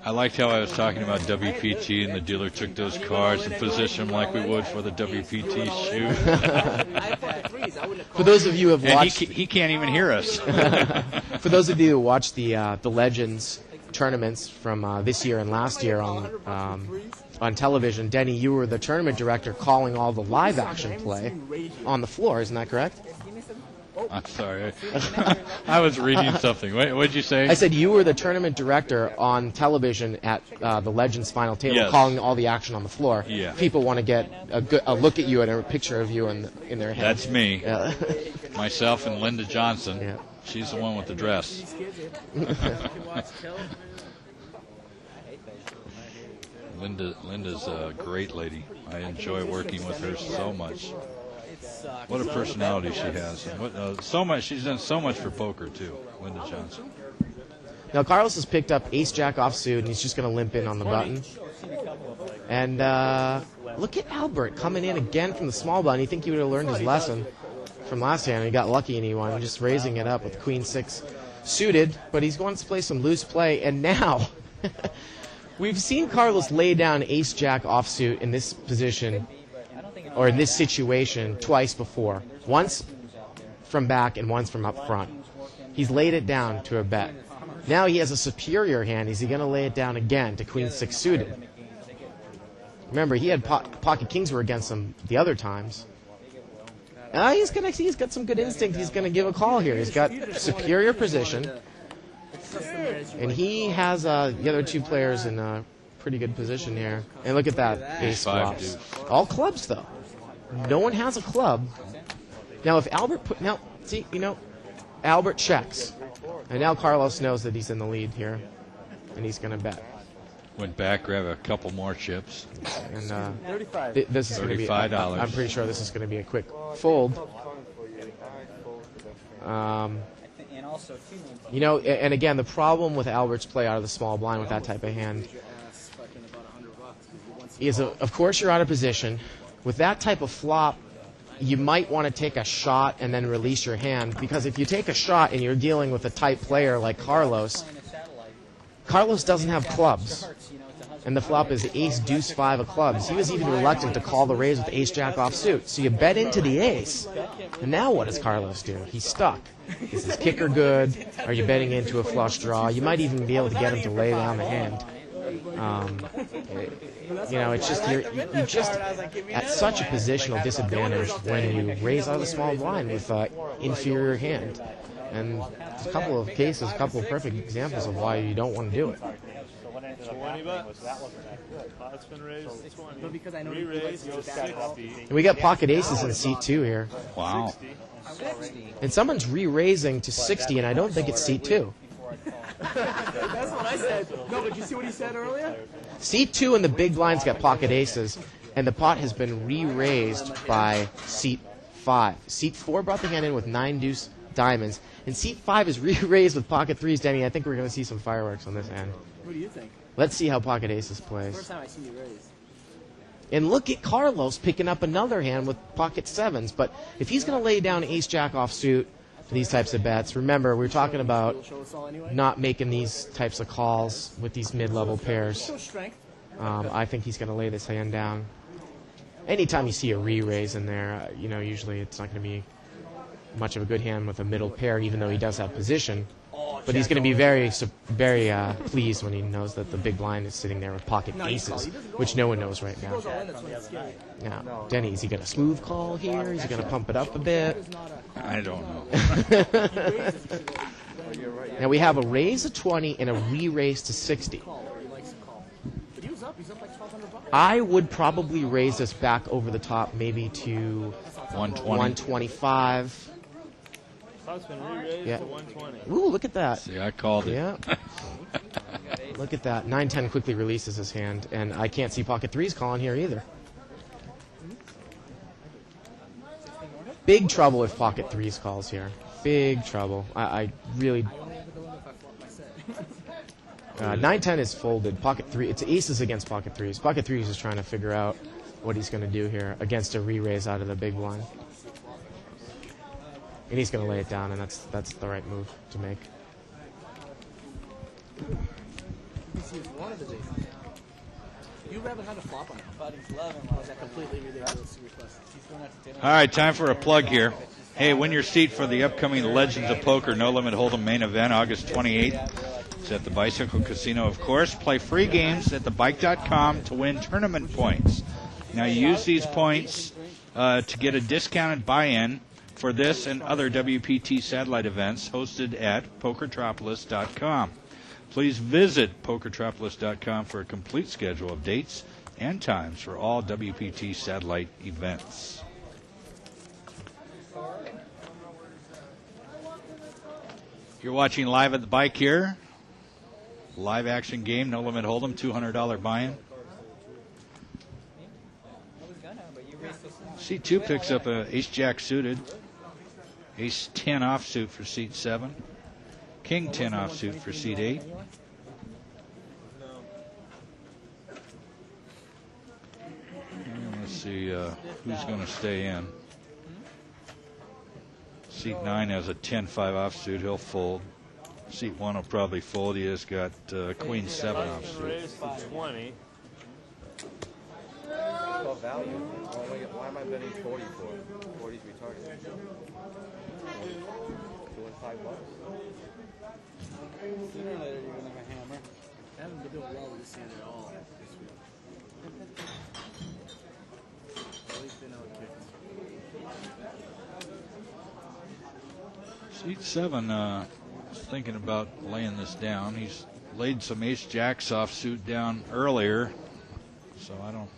I liked how I was talking about WPT, and the dealer took those cards and positioned them like we would for the WPT shoot. For those of you who have watched, he can't even hear us. For those of you who watched the Legends tournaments from this year and last year on television, Denny, you were the tournament director calling all the live action play on the floor. Isn't that correct? I'm sorry. I was reading something. What did you say? I said you were the tournament director on television at the Legends final table, yes, calling all the action on the floor. Yeah. People want to get a look at you and a picture of you in their head. That's me. Yeah. Myself and Linda Johnson. Yeah. She's the one with the dress. Linda's a great lady. I enjoy working with her so much. What a personality she has. So much. She's done so much for poker too, Linda Johnson. Now Carlos has picked up ace-jack offsuit, and he's just going to limp in on the button. And look at Albert coming in again from the small button. You think he would have learned his lesson from last hand. He got lucky and he won, just raising it up with queen 6 suited. But he's going to play some loose play, and now we've seen Carlos lay down ace-jack offsuit in this position, or in this situation, twice before. Once from back and once from up front. He's laid it down to a bet. Now he has a superior hand. Is he going to lay it down again to queen 6 suited? Remember, he had pocket kings were against him the other times. He's got some good instinct. He's going to give a call here. He's got superior position. And he has the other two players in a pretty good position here. And look at that, ace flops. All clubs, though. No one has a club. Now, if Albert Albert checks. And now Carlos knows that he's in the lead here. And he's going to bet. Went back, grab a couple more chips. And this is going to be $35. I'm pretty sure this is going to be a quick fold. You know, and again, the problem with Albert's play out of the small blind with that type of hand is, of course, you're out of position. With that type of flop, you might want to take a shot and then release your hand, because if you take a shot and you're dealing with a tight player like Carlos doesn't have clubs. And the flop is ace, deuce, 5 of clubs. He was even reluctant to call the raise with ace, jack offsuit. So you bet into the ace. And now what does Carlos do? He's stuck. Is his kicker good? Are you betting into a flush draw? You might even be able to get him to lay down the hand. You know, it's just you're just at such a positional disadvantage when you raise out of the small blind with inferior hand. And there's a couple of cases, a couple of perfect examples of why you don't want to do it. Pot's been raised to 20. But because I know he likes to go back off. And we got pocket aces in seat 2 here. Wow. 60. And someone's re-raising to 60, and I don't think it's seat 2. That's what I said. No, but you see what he said earlier? Seat 2 and the big blind's got pocket aces, and the pot has been re-raised by seat 5. Seat 4 brought the hand in with 9 deuce diamonds, and seat 5 is re-raised with pocket 3s. Denny, I think we're going to see some fireworks on this end. What do you think? Let's see how pocket aces plays. First time I see you raise. And look at Carlos picking up another hand with pocket 7s. But if he's going to lay down ace jack offsuit for these types of bets, remember we're talking about not making these types of calls with these mid-level pairs. I think he's going to lay this hand down. Anytime you see a re-raise in there, you know, usually it's not going to be much of a good hand with a middle pair, even though he does have position. But he's going to be very pleased when he knows that the big blind is sitting there with pocket aces, which no one knows right now. Now, Denny, is he going to smooth call here? Is he going to pump it up a bit? I don't know. Now we have a raise of 20 and a re-raise to 60. I would probably raise this back over the top, maybe to 125. Pot's been re-raised to 120. Ooh, look at that. See, I called it. Yeah. Look at that. 9-10 quickly releases his hand, and I can't see pocket 3s calling here either. Big trouble if pocket 3s calls here. Big trouble. I really... 9-10 is folded. Pocket 3, it's aces against pocket 3s. Pocket 3s is trying to figure out what he's going to do here against a re-raise out of the big blind. And he's going to lay it down, and that's the right move to make. You haven't had a flop on it. But he's loving it. Was that completely ridiculous request? All right, time for a plug here. Hey, win your seat for the upcoming Legends of Poker No Limit Hold'em main event, August 28th. It's at the Bicycle Casino, of course. Play free games at thebike.com to win tournament points. Now, you use these points to get a discounted buy-in for this and other WPT satellite events hosted at PokerTropolis.com. Please visit PokerTropolis.com for a complete schedule of dates and times for all WPT satellite events. You're watching Live at the Bike here. Live action game, No Limit Hold'em, $200 buy-in. Seat 2 picks up a ace-jack suited. Ace-10 offsuit for seat 7. King-10 offsuit for seat 8. And let's see who's going to stay in. Seat 9 has a 10-5 offsuit. He'll fold. Seat 1 will probably fold. He has got Queen-7 offsuit. Raised to 20. Value. Why am I betting 40 for? 40's retarded. Doing $5. Sooner or later, you're going to have a hammer. I haven't been doing well with this hand at all this week. Always been outkicked. Seat 7, thinking about laying this down. He's laid some ace-jack offsuit down earlier, so I don't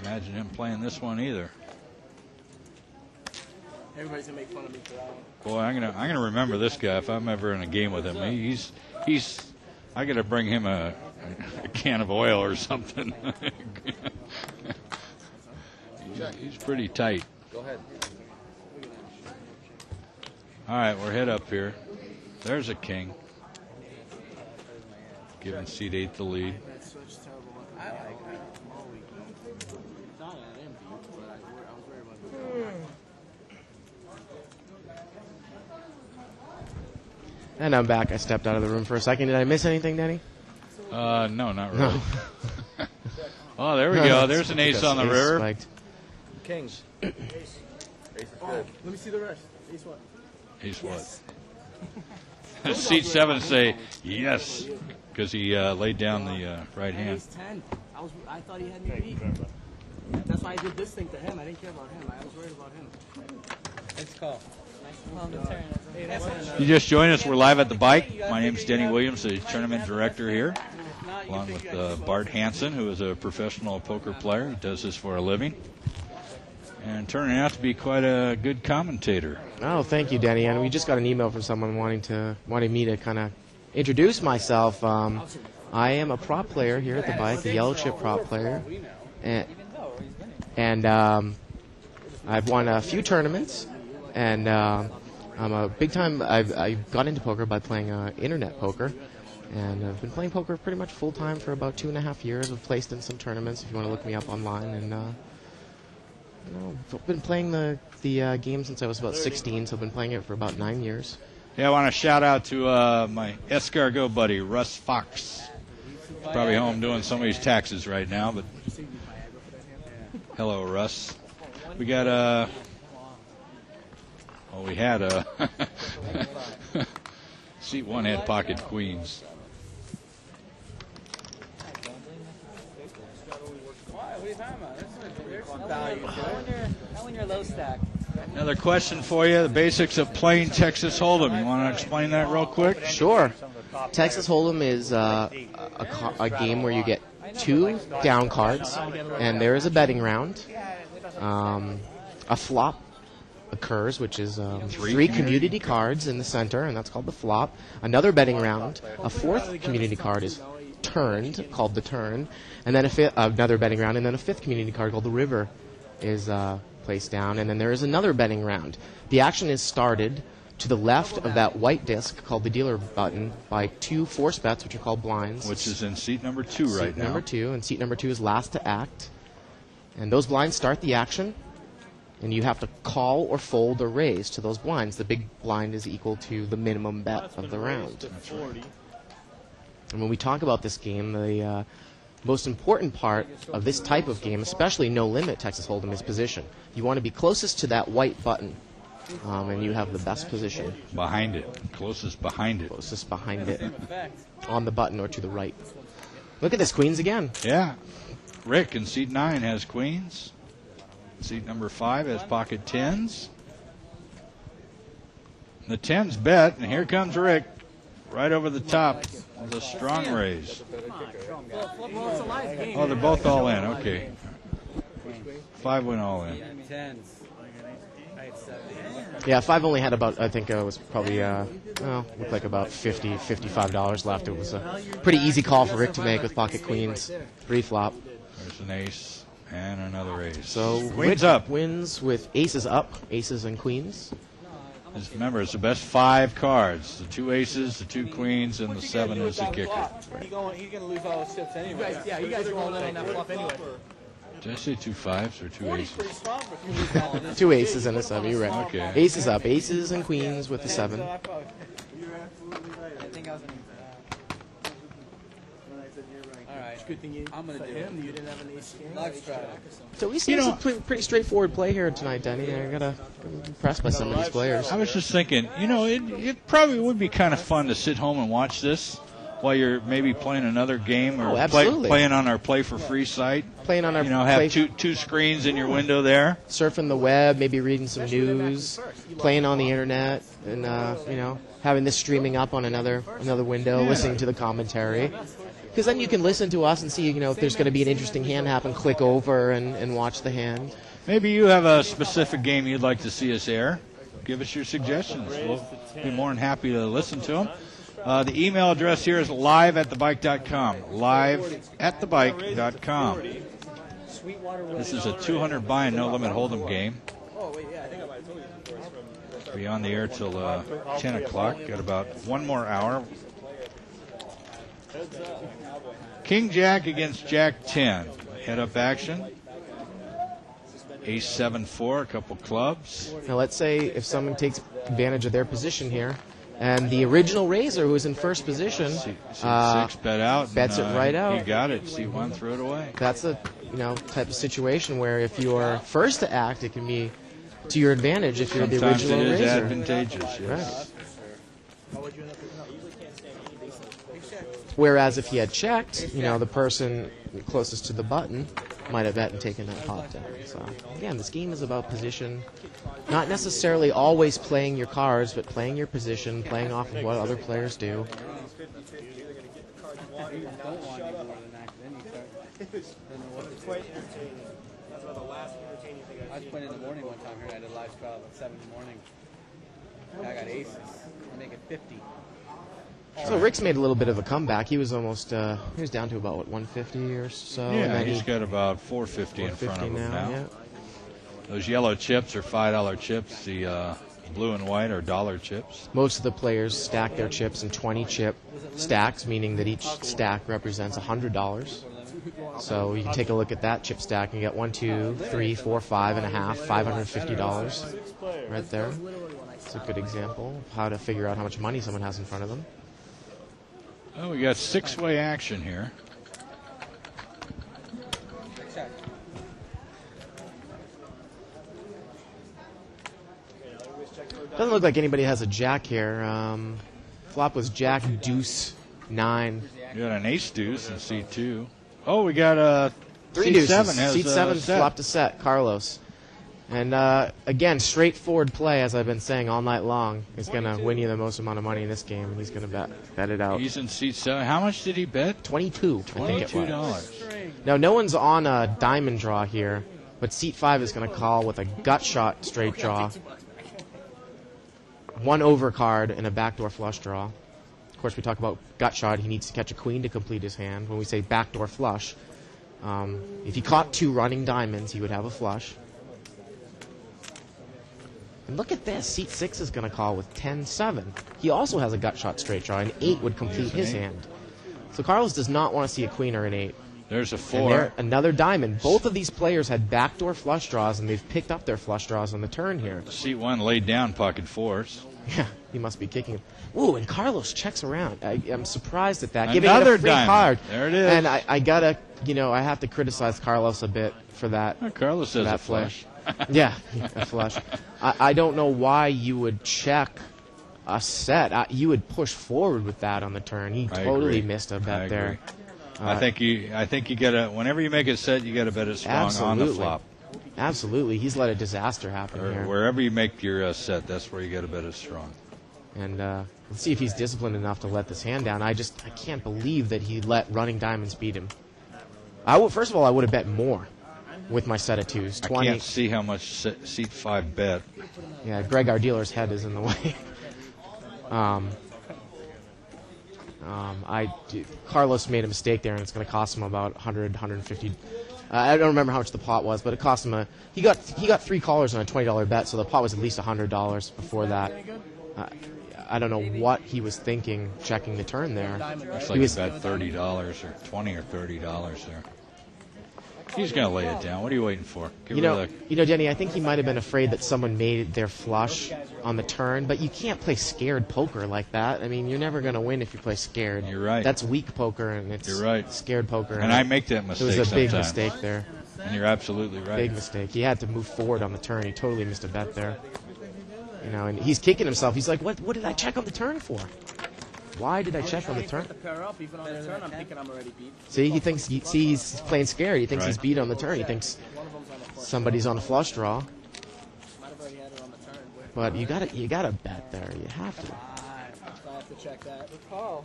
imagine him playing this one either. Everybody's gonna make fun of me for that one. Boy, I'm gonna remember this guy if I'm ever in a game with him. He's I gotta bring him a can of oil or something. He's pretty tight. Go ahead. All right, we're head up here. There's a king. Giving seat 8 the lead. That's such terrible luck. I like that. Not that I didn't beat, but I was worried about it. And I'm back. I stepped out of the room for a second. Did I miss anything, Danny? No, not really. No. Oh, there we go. There's an ace on the river. Spiked. Kings. Ace. Ace is Oh, good. let me see the rest. Ace what? Ace Yes. what? Seat 7 say yes, because he laid down the right hand. Ace 10. I thought he had me beat. That's why I did this thing to him. I didn't care about him. I was worried about him. Let's call. On the turn. You just joined us. We're live at the bike. My name's Denny Williams, the tournament director here, along with Bart Hansen, who is a professional poker player. He does this for a living, and turning out to be quite a good commentator. Oh, thank you, Danny. And we just got an email from someone wanting me to kind of introduce myself. I am a prop player here at the bike, a yellow chip prop player, and I've won a few tournaments, and I'm a big time. I got into poker by playing internet poker, and I've been playing poker pretty much full time for about 2.5 years. I've placed in some tournaments if you want to look me up online, and I've been playing the game since I was about 16, so I've been playing it for about 9 years. Yeah, I want to shout out to my escargot buddy, Russ Fox. He's probably home doing somebody's taxes right now, but hello, Russ. We got we had seat 1 had pocket queens. What are you talking about? There's some value to it. Not when you're low stack. Another question for you, the basics of playing Texas Hold'em. You want to explain that real quick? Sure. Texas Hold'em is a game where you get 2 down cards, and there is a betting round. A flop occurs, which is 3 community cards in the center, and that's called the flop. Another betting round. A 4th community card is turned, called the turn, and then another betting round, and then a 5th community card called the river is placed down, and then there is another betting round. The action is started to the left of that white disc called the dealer button by 2 force bets, which are called blinds. Which is in seat number 2 right Seat now. number 2, and seat number 2 is last to act. And those blinds start the action, and you have to call or fold or raise to those blinds. The big blind is equal to the minimum bet of the round. That's right. And when we talk about this game, the most important part of this type of game, especially no limit Texas Hold'em, is position. You want to be closest to that white button, and you have the best position. Behind it. Closest behind it. Closest behind it. On the button or to the right. Look at this, queens again. Yeah. Rick in seat 9 has queens. Seat number 5 has pocket 10s. The 10s bet, and here comes Rick. Right over the top with a strong raise. Oh, they're both all in. Okay. 5 went all in. Tens. I had 7. Yeah, 5 only had about, I think it was probably, looked like about $50, $55 left. It was a pretty easy call for Rick to make with pocket queens. 3 flop. There's an ace and another ace. So queens Rick up. wins with aces up, aces and queens. Just remember, it's the best 5 cards. The 2 aces, the 2 queens, and the 7 is the kicker. He's going to lose all his chips anyway. You guys are going in on that flop anyway. Did I say 2 5s or 2 aces? 2 aces and a 7, you're right. Okay. Aces up, aces and queens with the 7. You're absolutely right. I think I was Good thing you, I'm gonna for do him, it. you didn't have an ace king. Luck strike. So we see a pretty straightforward play here tonight, Danny. I gotta I'm impressed by some of these players. I was just thinking, it probably would be kind of fun to sit home and watch this while you're maybe playing another game or absolutely. playing on our Play for Free site. Playing on our have two screens in your window there. Surfing the web, maybe reading some news, playing on the internet, and having this streaming up on another window, listening to the commentary. Because then you can listen to us and see, if there's going to be an interesting hand happen, click over and watch the hand. Maybe you have a specific game you'd like to see us air. Give us your suggestions. We'll be more than happy to listen to them. The email address here is live@thebike.com. Live@thebike.com. This is a 200 buy and no limit hold'em game. Be on the air till 10 o'clock. Got about 1 more hour. King Jack against Jack 10. Head up action. Ace 7-4, a couple clubs. Now let's say if someone takes advantage of their position here, and the original raiser who was in first position C6 bet out. Bets it right out. He got it. C1 threw it away. That's a type of situation where if you're first to act, it can be to your advantage if you're the original raiser. Sometimes it is advantageous, yes. Right. Whereas if he had checked, the person closest to the button might have bet and taken that pot down. So again, this game is about position. Not necessarily always playing your cards, but playing your position, playing off of what other players do. I was playing in the morning one time here, and I did a live trial at 7 in the morning. I got aces. I make it 50. So Rick's made a little bit of a comeback. He was almost, he was down to about, 150 or so. Yeah, and then he's got about 450 in front of him now. Yeah. Those yellow chips are $5 chips. The blue and white are dollar chips. Most of the players stack their chips in 20-chip stacks, meaning that each stack represents $100. So you can take a look at that chip stack and get 1, 2, 3, 4, 5 and a half, $550 right there. It's a good example of how to figure out how much money someone has in front of them. Oh, we got 6-way action here. Doesn't look like anybody has a jack here. Flop was jack, deuce, 9. We got an ace deuce in C2. Oh, we got a 3 deuces. Seat 7 flopped a set, Carlos. And again, straightforward play, as I've been saying all night long, is going to win you the most amount of money in this game, and he's going to bet it out. He's in seat 7. How much did he bet? 22. $22. Now, no one's on a diamond draw here, but seat 5 is going to call with a gut shot straight draw, 1 overcard, and a backdoor flush draw. Of course, we talk about gut shot. He needs to catch a queen to complete his hand. When we say backdoor flush, if he caught 2 running diamonds, he would have a flush. And look at this. Seat 6 is going to call with 10-7. He also has a gut shot straight draw, and 8 would complete his hand. So Carlos does not want to see a queen or an 8. There's a 4. And there, another diamond. Both of these players had backdoor flush draws, and they've picked up their flush draws on the turn here. Seat 1 laid down pocket 4s. Yeah, he must be kicking him. Ooh, and Carlos checks around. I'm surprised at that. Another Giving it a free diamond. card. There it is. And I gotta, I have to criticize Carlos a bit for that. Carlos has that a flush. Yeah, a flush. I don't know why you would check a set. You would push forward with that on the turn. He totally missed a bet there. I think you gotta, whenever you make a set, you gotta bet it strong on the flop. Absolutely. He's let a disaster happen here. Wherever you make your set, that's where you gotta bet it strong. And let's see if he's disciplined enough to let this hand down. I can't believe that he let running diamonds beat him. First of all, I would have bet more with my set of 2s. 20. I can't see how much seat 5 bet. Yeah, Greg, our dealer's head is in the way. Carlos made a mistake there, and it's going to cost him about 100, 150. I don't remember how much the pot was, but it cost him he got 3 callers on a $20 bet, so the pot was at least $100 before that. I don't know what he was thinking checking the turn there. Looks like he bet $30 or $20 or $30 there. He's going to lay it down. What are you waiting for? Denny, I think he might have been afraid that someone made their flush on the turn, but you can't play scared poker like that. I mean, you're never going to win if you play scared. You're right. That's weak poker, and it's scared poker. And I make that mistake sometimes. It was a big sometimes. mistake there. And you're absolutely right. Big mistake. He had to move forward on the turn. He totally missed a bet there. And he's kicking himself. He's like, what did I check on the turn for? Why did I check on the turn? The pair up, even on the turn, I'm thinking I'm already beat. See, he thinks he's playing scared. He thinks he's beat on the turn. He thinks somebody's on a flush draw. Might have already had it on the turn. But you gotta bet there. You have to. So I have to check that. Call.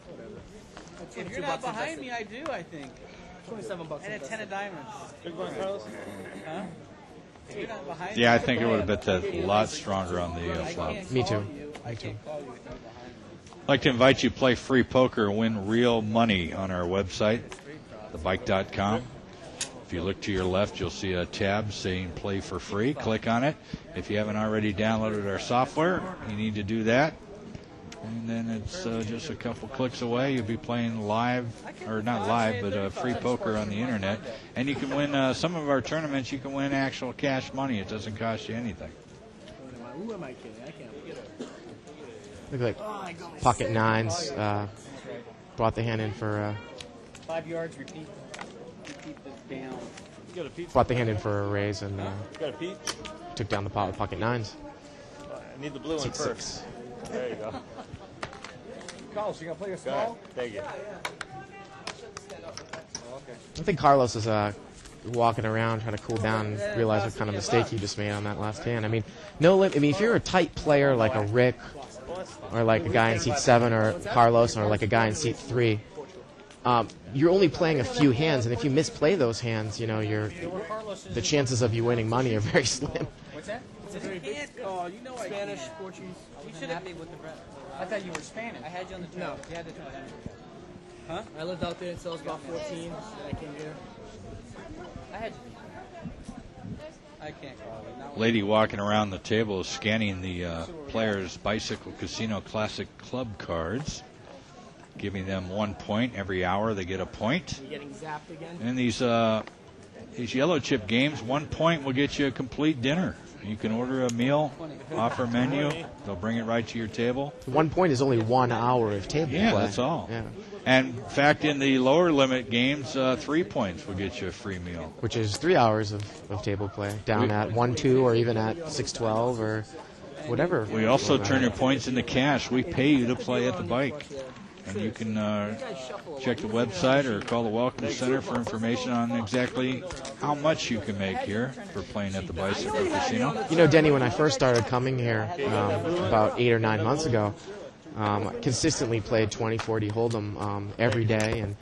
If you're not behind me, I do, I think. $27 And a 10 of diamonds. Big one, Carlos? Huh? If you're not behind Yeah, me, I think it would have bet that a lot stronger on the flop. Me too. I can't call you if you're behind me. I'd like to invite you to play free poker and win real money on our website, thebike.com. If you look to your left, you'll see a tab saying play for free. Click on it. If you haven't already downloaded our software, you need to do that. And then it's just a couple clicks away. You'll be playing live, or not live, but free poker on the internet. And you can win some of our tournaments. You can win actual cash money. It doesn't cost you anything. Who am I kidding? I can't get it. Look like pocket nines. Brought the hand in for. 5 yards, repeat this down. You got a peach? Brought the hand in for a raise and You got a peach? took down the pot with pocket nines. I need the blue one Seat first. 6. There you go. Carlos, you gonna play your Go ahead. small? Thank you. I think Carlos is walking around trying to cool down and realize what kind of mistake he just made on that last hand. I mean, if you're a tight player like a Rick or like a guy in seat 7 or Carlos or like a guy in seat 3, you're only playing a few hands, and if you misplay those hands, the chances of you winning money are very slim. What's that? Oh, you know I Spanish, can't. Portuguese. You should have me with the bread. I thought you were Spanish. I had you on the turn. No. You had the turn. Huh? I lived out there until I was about 14. Then I came here. I had you. I can't call it. Not Lady walking around the table is scanning the players' Bicycle Casino Classic Club cards, giving them 1 point every hour. They get a point. You getting zapped again? And these yellow chip games, 1 point will get you a complete dinner. You can order a meal, offer menu. They'll bring it right to your table. 1 point is only 1 hour of table Yeah, play. that's all. Yeah. And in fact, in the lower limit games, 3 points will get you a free meal. Which is 3 hours of table play, down at 1-2 or even at 6-12 or whatever. We also turn your points into cash. We pay you to play at the bike. And you can check the website or call the Welcome Center for information on exactly how much you can make here for playing at the Bicycle Casino. You know, Denny, when I first started coming here about 8 or 9 months ago, I consistently played 20-40 Hold'em every day. And,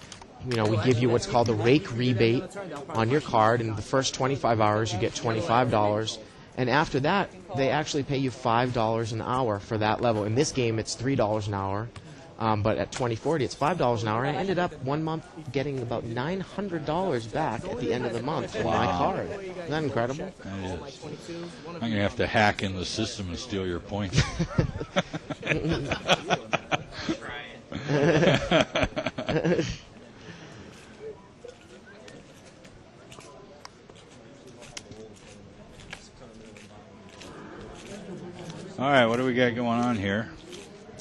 we give you what's called a Rake rebate on your card. And the first 25 hours, you get $25. And after that, they actually pay you $5 an hour for that level. In this game, it's $3 an hour. But at 2040, it's $5 an hour. And I ended up 1 month getting about $900 back at the end of the month for my card. Isn't that incredible? That is. I'm going to have to hack in the system and steal your points. All right, what do we got going on here?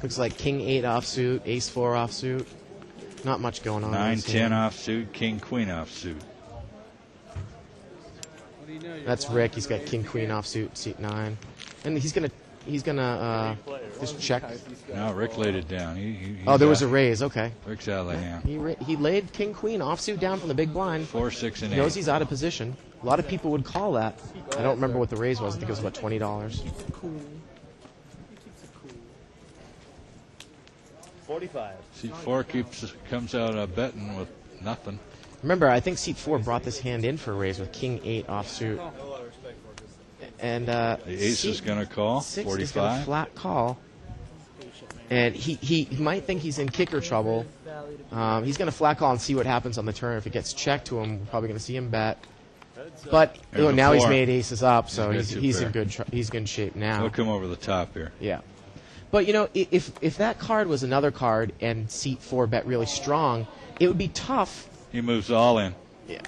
Looks like King 8 offsuit, Ace 4 offsuit. Not much going on. 9-10 offsuit, King Queen offsuit. That's Rick. He's got King Queen offsuit, seat 9, and he's gonna just check. No, Rick laid it down. He's There was a raise. Okay. Rick's out of the hand. He laid King Queen offsuit down from the big blind. 4, 6, and 8. He knows he's out of position. A lot of people would call that. I don't remember what the raise was. I think it was about $20. 45. Seat 4 comes out betting with nothing. Remember, I think seat 4 brought this hand in for a raise with King 8 offsuit. And the ace is going to call, 6 45. is going to flat call. And he might think he's in kicker trouble. He's going to flat call and see what happens on the turn. If it gets checked to him, we're probably going to see him bet. But now he's made aces up, so he's in good shape now. He'll come over the top here. Yeah. But, if that card was another card and seat 4 bet really strong, it would be tough. He moves all in. Yeah.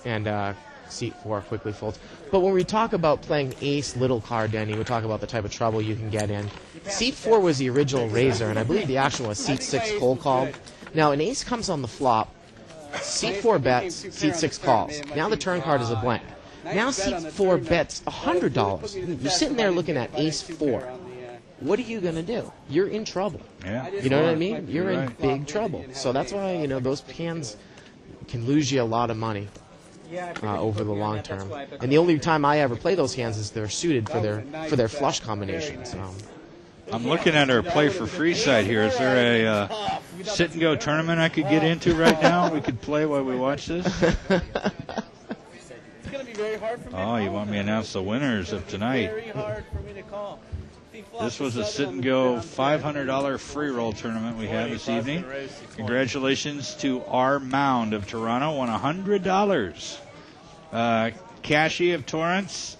And seat 4 quickly folds. But when we talk about playing ace little card, Denny, we talk about the type of trouble you can get in. Seat 4 was the original razor, and I believe the action was seat 6 cold called. Now, an ace comes on the flop. Seat 4 bets, seat 6 calls. Now the turn card is a blank. Now seat 4 bets $100. You're sitting there looking at ace 4. what are you going to do? You're in trouble. Yeah. You know what I mean? You're in right. big trouble. So that's why, those hands can lose you a lot of money over the long term. And the only time I ever play those hands is they're suited for their flush combinations. I'm looking at our play for free side here. Is there a sit and go tournament I could get into right now? We could play while we watch this. It's going to be very hard for me. Oh, you want me to announce the winners of tonight? Very hard for me to call. This was a sit and go $500 free roll tournament we had this evening. Congratulations to R. Mound of Toronto, won $100. Kashi of Torrance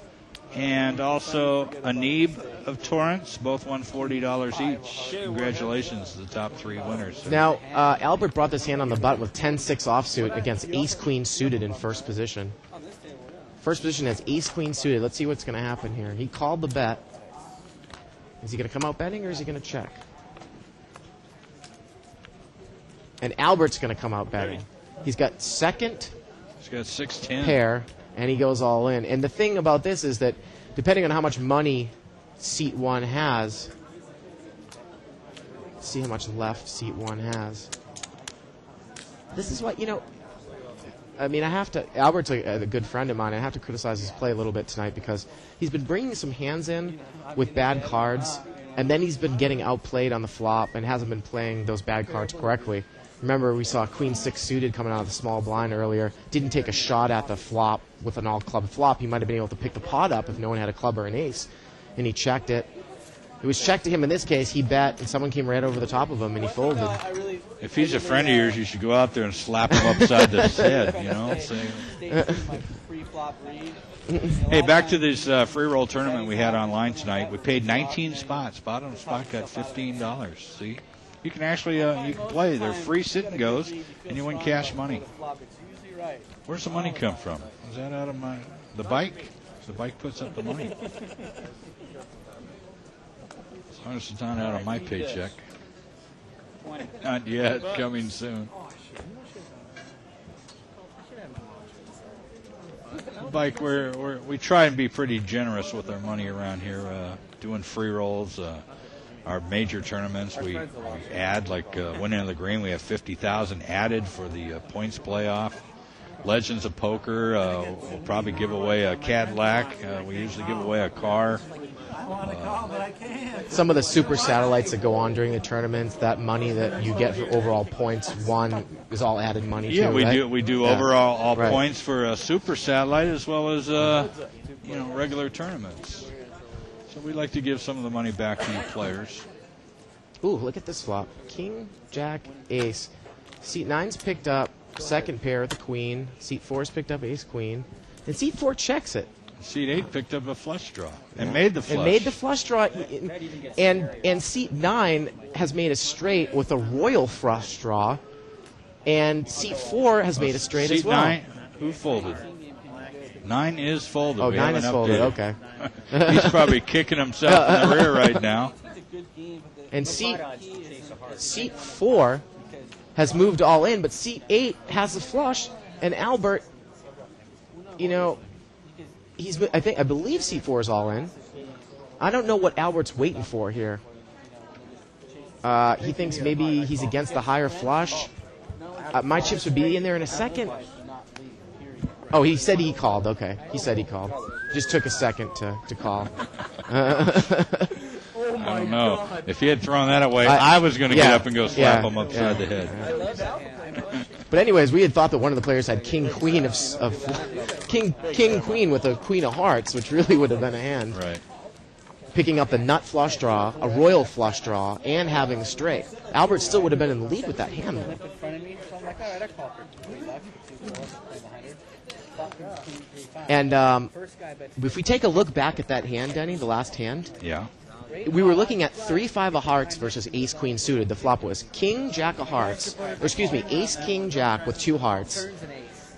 and also Anib of Torrance, both won $40 each. Congratulations to the top three winners. Now, Albert brought this hand on the button with 10-6 offsuit against ace-queen suited in first position. First position has ace-queen suited. Let's see what's going to happen here. He called the bet. Is he going to come out betting or is he going to check? And Albert's going to come out betting. He's got second He's got 6-10 pair, and he goes all in. And the thing about this is that depending on how much money seat 1 has, see how much left seat 1 has. This is what, I mean, Albert's a good friend of mine. I have to criticize his play a little bit tonight because he's been bringing some hands in with bad cards, and then he's been getting outplayed on the flop and hasn't been playing those bad cards correctly. Remember, we saw Queen 6 suited coming out of the small blind earlier. Didn't take a shot at the flop with an all-club flop. He might have been able to pick the pot up if no one had a club or an ace, and he checked it. It was checked to him in this case. He bet, and someone came right over the top of him, and he folded. If he's a friend of yours, you should go out there and slap him upside the head, Hey, back to this free roll tournament we had online tonight. We paid 19 spots. Bottom spot got $15. See? You can actually you can play. They're free sit and goes, and you win cash money. Where's the money come from? Is that out of the bike? The bike puts up the money. As long as it's not out of my paycheck. Not yet. Coming soon. Bike, we try and be pretty generous with our money around here. Doing free rolls. Our major tournaments, we add, like winning of the green, we have 50,000 added for the points playoff. Legends of Poker, we'll probably give away a Cadillac. We usually give away a car. Some of the super satellites that go on during the tournaments, that money that you get for overall points won is all added money. Yeah, too, right? we do overall points for a super satellite as well as regular tournaments. So we like to give some of the money back to you players. Ooh, look at this flop. King, Jack, Ace. Seat 9's picked up second pair with the Queen. Seat 4's picked up Ace, Queen. And Seat 4 checks it. Seat 8 picked up a flush draw and made the flush. And made the flush draw. And Seat 9 has made a straight with a royal flush draw. And Seat 4 has made a straight as well. Seat 9, who folded? 9 is folded. Oh, we 9 is folded, okay. He's probably kicking himself in the rear right now. And Seat 4 has moved all in, but Seat 8 has the flush, and Albert, I believe Seat 4 is all in. I don't know what Albert's waiting for here. He thinks maybe he's against the higher flush. My chips would be in there in a second. Oh, he said he called. Okay. He said he called. Just took a second to call. I don't know. If he had thrown that away, I was going to get up and go slap him upside the head. But anyways, we had thought that one of the players had King Queen King Queen with a Queen of Hearts, which really would have been a hand. Right. Picking up the nut flush draw, a royal flush draw, and having a straight. Albert still would have been in the lead with that hand. And if we take a look back at that hand, Denny, the last hand, we were looking at 3-5 of hearts versus Ace Queen suited. The flop was King Jack of hearts, or excuse me, Ace King Jack with 2 hearts.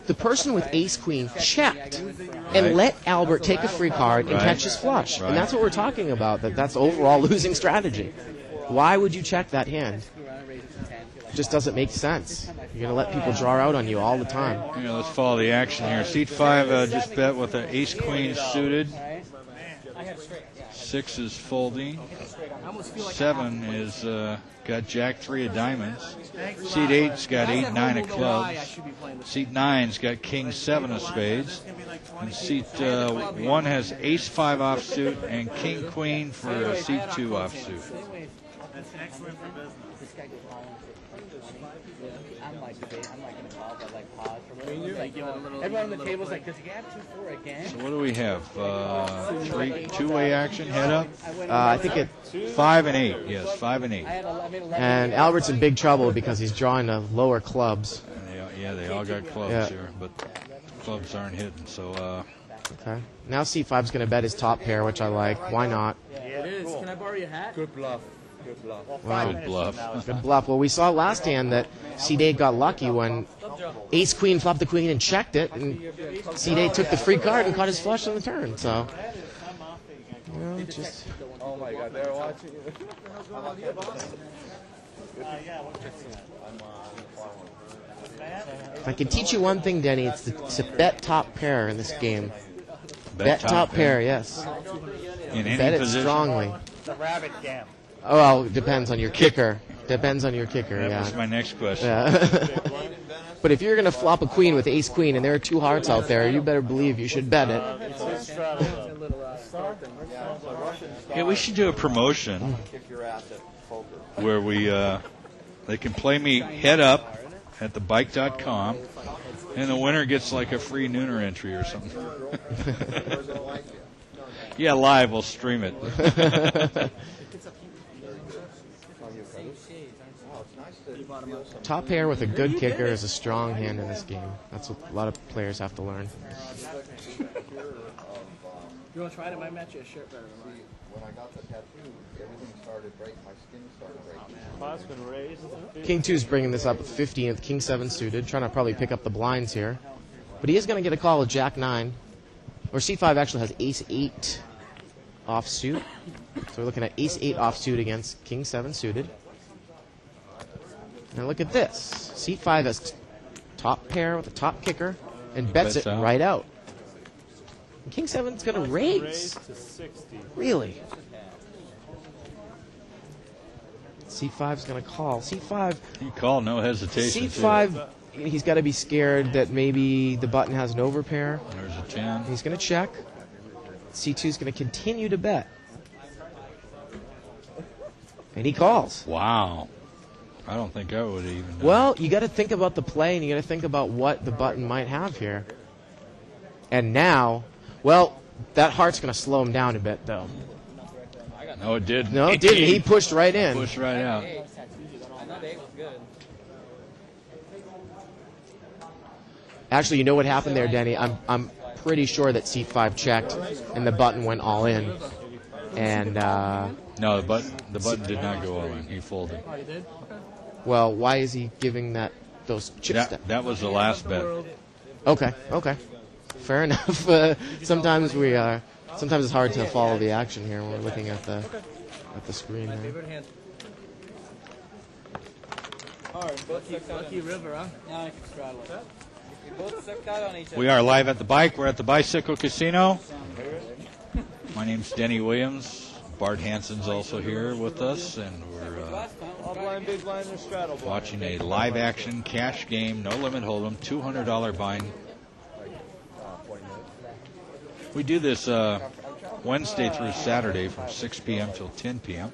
The person with Ace Queen checked and let Albert take a free card and catch his flush. And that's what we're talking about. That's overall losing strategy. Why would you check that hand? It just doesn't make sense. You're going to let people draw out on you all the time. Yeah, let's follow the action here. Seat 5 just bet with an Ace Queen suited. 6 is folding. I almost feel like 7 is got Jack 3 of diamonds. Seat 8's got 8, 9 of clubs. Seat 9's got King 7 of spades. And seat 1 has Ace 5 offsuit and King Queen for seat 2 offsuit. That's an excellent for business. This guy goes all in. I'm like involved. I like pause for a minute. Like, everyone on the table's like, does he have 2-4 again? So what do we have? 2-way action, head up? I think it 5 and 8. Yes, 5 and 8. And Albert's in big trouble because he's drawing the lower clubs. And they all got clubs here, but clubs aren't hidden. So. Okay. Now C5's going to bet his top pair, which I like. Why not? Yeah, it is. Can I borrow your hat? Good bluff. Good bluff. Wow. Good bluff. Good bluff. Well, we saw last hand that C8 got lucky when Ace Queen flopped the queen and checked it, and C8 took the free card and caught his flush on the turn. So, you know, just. Oh my God, they're watching you. If I can teach you one thing, Denny, it's to bet top pair in this game. Bet top pair, yes. In any bet position? it strongly. The rabbit cam. Oh, well, it depends on your kicker. Depends on your kicker, That yeah. was my next question. Yeah. But if you're going to flop a queen with ace queen and there are 2 hearts out there, you better believe you should bet it. Yeah, we should do a promotion where they can play me head up at thebike.com, and the winner gets like a free Nooner entry or something. Yeah, live, we'll stream it. Top pair with a good kicker is a strong hand in this game. That's what a lot of players have to learn. You want to try it? It might match your shirt better than mine. When I got the tattoo, everything started breaking. My skin started breaking. Pot's been raised. King 2's bringing this up with 15 with King 7 suited, trying to probably pick up the blinds here. But he is going to get a call with Jack 9. Or C5 actually has Ace 8 offsuit. So we're looking at Ace 8 offsuit against King 7 suited. And look at this. C5 has top pair with a top kicker and bets it right out. And King 7's going to raise. To 60. Really? C5's going to call. C5. He called, no hesitation. C5, he's got to be scared that maybe the button has an overpair. There's a 10. He's going to check. C2's going to continue to bet. And he calls. Wow. I don't think I would even done Well, you got to think about the play, and you got to think about what the button might have here. And now, well, that heart's going to slow him down a bit, though. No, it didn't. No, it didn't. He pushed right in. Pushed right out. Actually, you know what happened there, Denny? I'm pretty sure that C5 checked, and the button went all in. And no, the button did not go all in. He folded. Well, why is he giving those chips? That was the last bet. Okay. Fair enough. Sometimes it's hard to follow the action here when we're looking at the screen there. Lucky river, huh? Now I can straddle it. We both sucked out on each other. We are live at the bike. We're at the Bicycle Casino. My name's Denny Williams. Bart Hansen's also here with us, and we're watching a live action cash game, no limit hold'em, $200 bind. We do this Wednesday through Saturday from 6 p.m. till 10 p.m.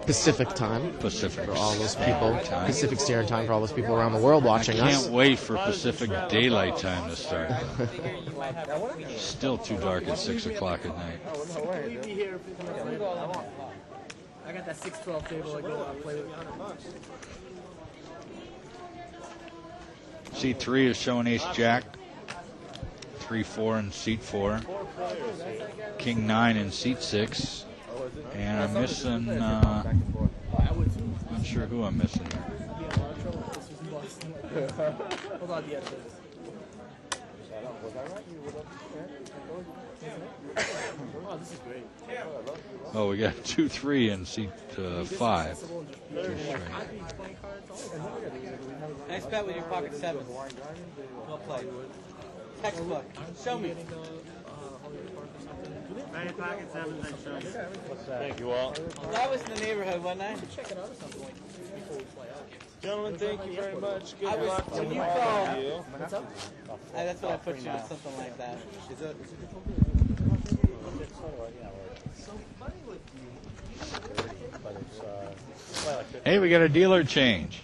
Pacific time. Pacific. For all those people. Pacific Standard Time for all those people around the world watching us. I can't wait for Pacific Daylight Time to start. Still too dark at 6 o'clock at night. I got that 6-12 table I go play with. Seat 3 is showing Ace Jack. 3-4 in seat 4. King 9 in seat 6. And I'm missing, not sure who I'm missing here. Hold on, oh, this is great. Oh, we got 2-3 in seat 5. Nice bet with your pocket 7. Well played. Textbook. Show me. Right, pocket sevens, I show you. Thank you all. That was in the neighborhood, wasn't I? Check it out at some point before we play out. Gentlemen, thank you very much. Good I was, luck to when you all called, of you. What's up? that's what I put you on, something like that. Hey, we got a dealer change.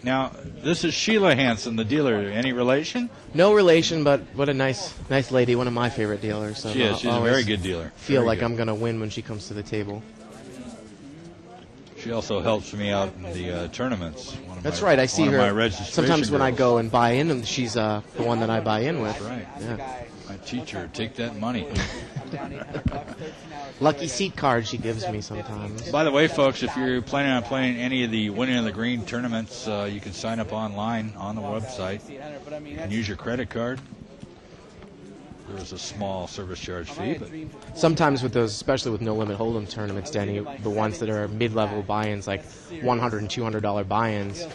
Now, this is Sheila Hansen, the dealer. Any relation? No relation, but what a nice lady. One of my favorite dealers. So She is. She's a very good dealer. Feel Very like good. I'm going to win when she comes to the table. She also helps me out in the tournaments. That's right. I see one of her my registration sometimes when I girls. go and buy in, and she's the one that I buy in with. That's right. Yeah. My teacher, take that money. Lucky seat card she gives me sometimes. By the way, folks, if you're planning on playing any of the Winning of the Green tournaments, you can sign up online on the website and use your credit card. There is a small service charge fee, but Sometimes with those, especially with no limit hold'em tournaments, Denny, the ones that are mid-level buy-ins, like $100 and $200 buy-ins,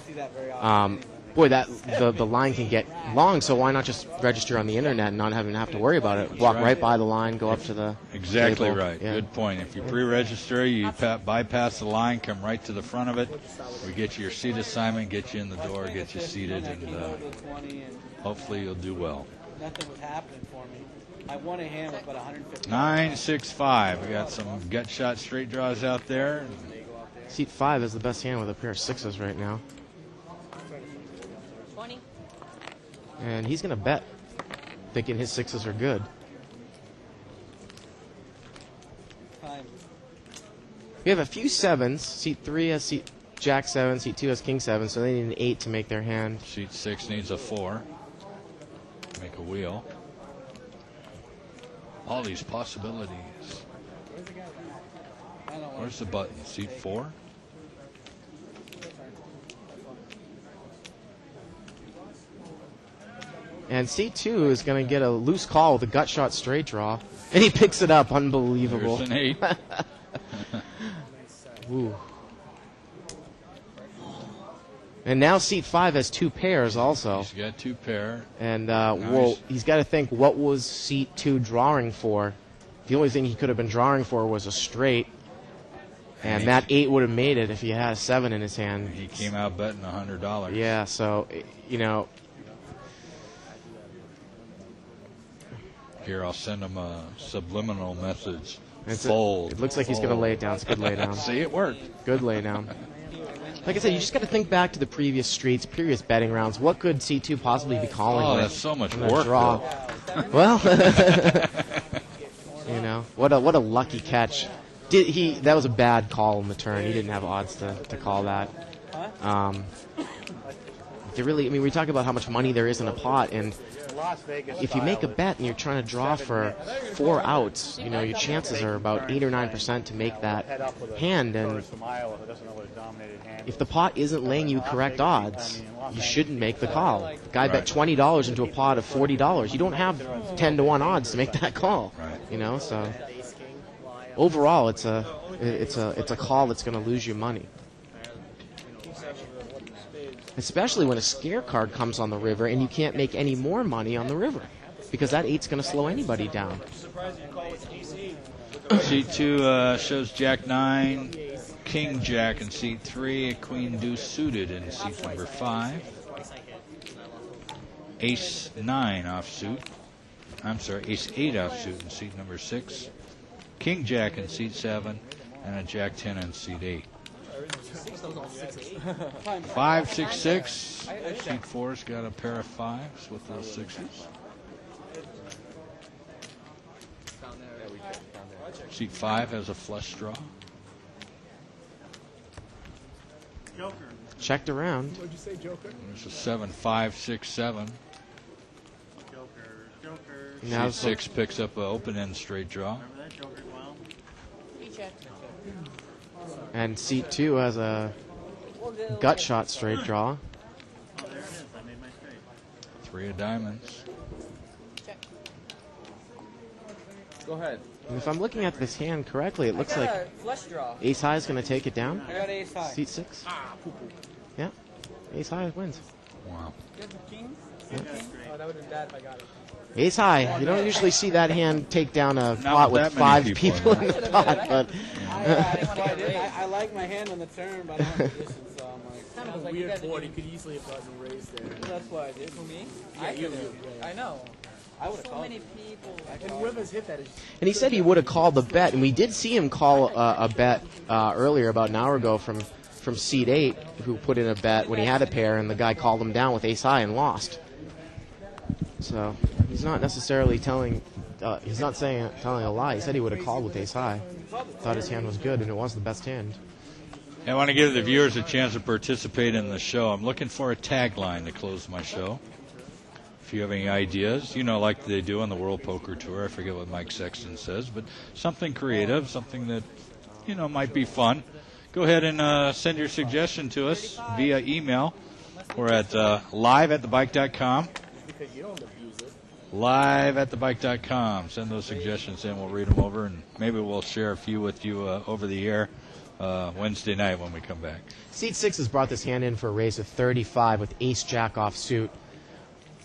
boy, that the line can get long. So why not just register on the internet and not have to worry about it? Walk right by the line, go up to the exactly table. right. Yeah. Good point. If you pre-register, you bypass the line, come right to the front of it. We get you your seat assignment, get you in the door, get you seated, and hopefully you'll do well. Nothing was happening for me. I won a hand with about 150. 9-6-5. We got some gut shot straight draws out there. Seat 5 is the best hand with a pair of sixes right now. 20. And he's going to bet, thinking his sixes are good. We have a few sevens. Seat 3 has seat Jack 7, seat 2 has King 7, so they need an 8 to make their hand. Seat 6 needs a 4. Make a wheel. All these possibilities. Where's the button? Seat 4? And seat 2 is going to get a loose call with a gut shot straight draw. And he picks it up. Unbelievable. There's an 8. Ooh. And now seat 5 has 2 pairs also. He's got 2 pair. And, well, he's got to think, what was seat 2 drawing for? The only thing he could have been drawing for was a straight. And that 8 would have made it if he had a 7 in his hand. He came out betting $100. Yeah, so, you know. Here, I'll send him a subliminal message. It Fold. looks like he's going to lay it down. It's a good lay down. See, it worked. Good lay down. Like I said, you just got to think back to the previous streets, previous betting rounds. What could C2 possibly be calling? Oh, with that's so much on that work, draw. Well, you know, what a lucky catch. That was a bad call in the turn. He didn't have odds to call that. We talk about how much money there is in a pot, and if you make a bet and you're trying to draw for 4 outs, you know, your chances are about 8 or 9% to make that hand. And if the pot isn't laying you correct odds, you shouldn't make the call. The guy bet $20 into a pot of $40. You don't have 10-to-1 odds to make that call. You know, so overall, it's a call that's going to lose you money. Especially when a scare card comes on the river and you can't make any more money on the river, because that 8's going to slow anybody down. Seat 2 shows Jack 9, King Jack in seat 3, Queen Deuce suited in seat number 5, Ace 9 offsuit. I'm sorry, Ace 8 offsuit in seat number 6, King Jack in seat 7, and a Jack 10 in seat 8. 5, 6, 6. Seat 4's got a pair of 5s with those 6s. Seat 5 has a flush draw. Joker. Checked around. What'd you say, Joker? There's a 7, 5, 6, 7. Now Seat 6 picks up an open-end straight draw. Remember that Joker well? And seat 2 has a gut shot straight draw. Oh, there it is. I made my straight. 3 of diamonds. Go ahead. And if I'm looking at this hand correctly, it looks I got like a flush draw. Ace High is going to take it down. I got Ace High. Seat 6. Yeah. Ace High wins. Wow. You got the King? Yeah. Oh, that would have been bad if I got it. Ace high. You don't usually see that hand take down a pot with with that many 5 people people in the pot, but I like my hand on the turn, but I don't have position, so I'm like, Kind of a weird board. He could easily have gotten a raise there. that's why I did. For me? Yeah, you. I know. I would have called. many people. And whoever's hit that is. and he said he would have called the bet, and we did see him call a bet earlier about an hour ago from seat 8, who put in a bet when he had a pair, and the guy called him down with ace high and lost. So he's not necessarily telling a lie. He said he would have called with ace high. Thought his hand was good, and it was the best hand. I want to give the viewers a chance to participate in the show. I'm looking for a tagline to close my show. If you have any ideas, like they do on the World Poker Tour, I forget what Mike Sexton says, but something creative, something that, might be fun. Go ahead and send your suggestion to us via email. We're at live@thebike.com. Because you don't abuse it. Live@thebike.com. Send those suggestions in. We'll read them over, and maybe we'll share a few with you over the air Wednesday night when we come back. Seat 6 has brought this hand in for a raise of 35 with ace-jack offsuit.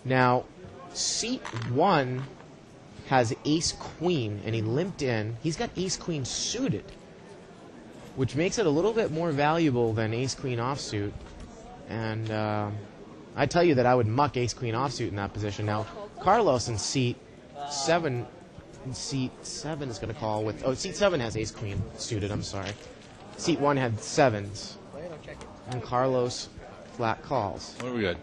Now, seat 1 has ace-queen, and he limped in. He's got ace-queen suited, which makes it a little bit more valuable than ace-queen offsuit. And I tell you that I would muck ace-queen offsuit in that position. Now, Carlos in seat 7 is going to call with... Oh, seat 7 has ace-queen suited, I'm sorry. Seat 1 had 7s. And Carlos flat calls. What do we got?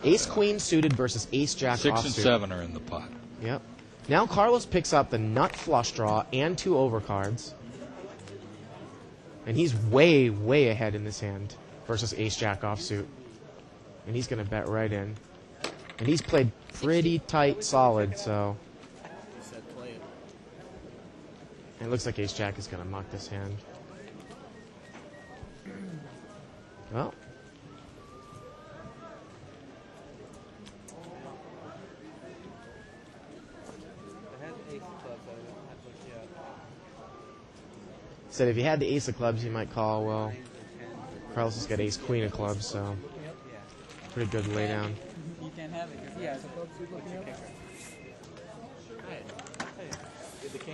Ace-queen suited versus ace-jack offsuit. 6 and 7 are in the pot. Yep. Now Carlos picks up the nut flush draw and 2 overcards. And he's way, way ahead in this hand versus ace-jack offsuit. And he's going to bet right in. And he's played pretty tight solid, so... And it looks like ace-jack is going to muck this hand. Well... Said if he had the ace of clubs, he might call. Well, Carlos has got ace-queen of clubs, so pretty good laydown. You can't have it. Yeah.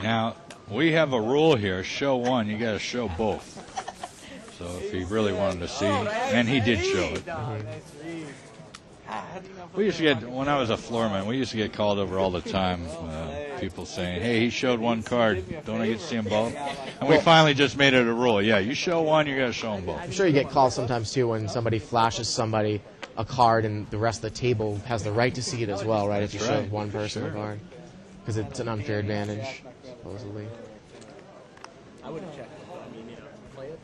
Now, we have a rule here. Show one, you got to show both. So if he really wanted to see, and he did show it. We used to get, when I was a floorman, we used to get called over all the time. People saying, hey, he showed one card. Don't I get to see them both? And we finally just made it a rule. Yeah, you show one, you got to show them both. I'm sure you get calls sometimes, too, when somebody flashes somebody a card and the rest of the table has the right to see it as well, right? If you show one person a card. Because it's an unfair advantage, supposedly. I would have checked. I mean, play it.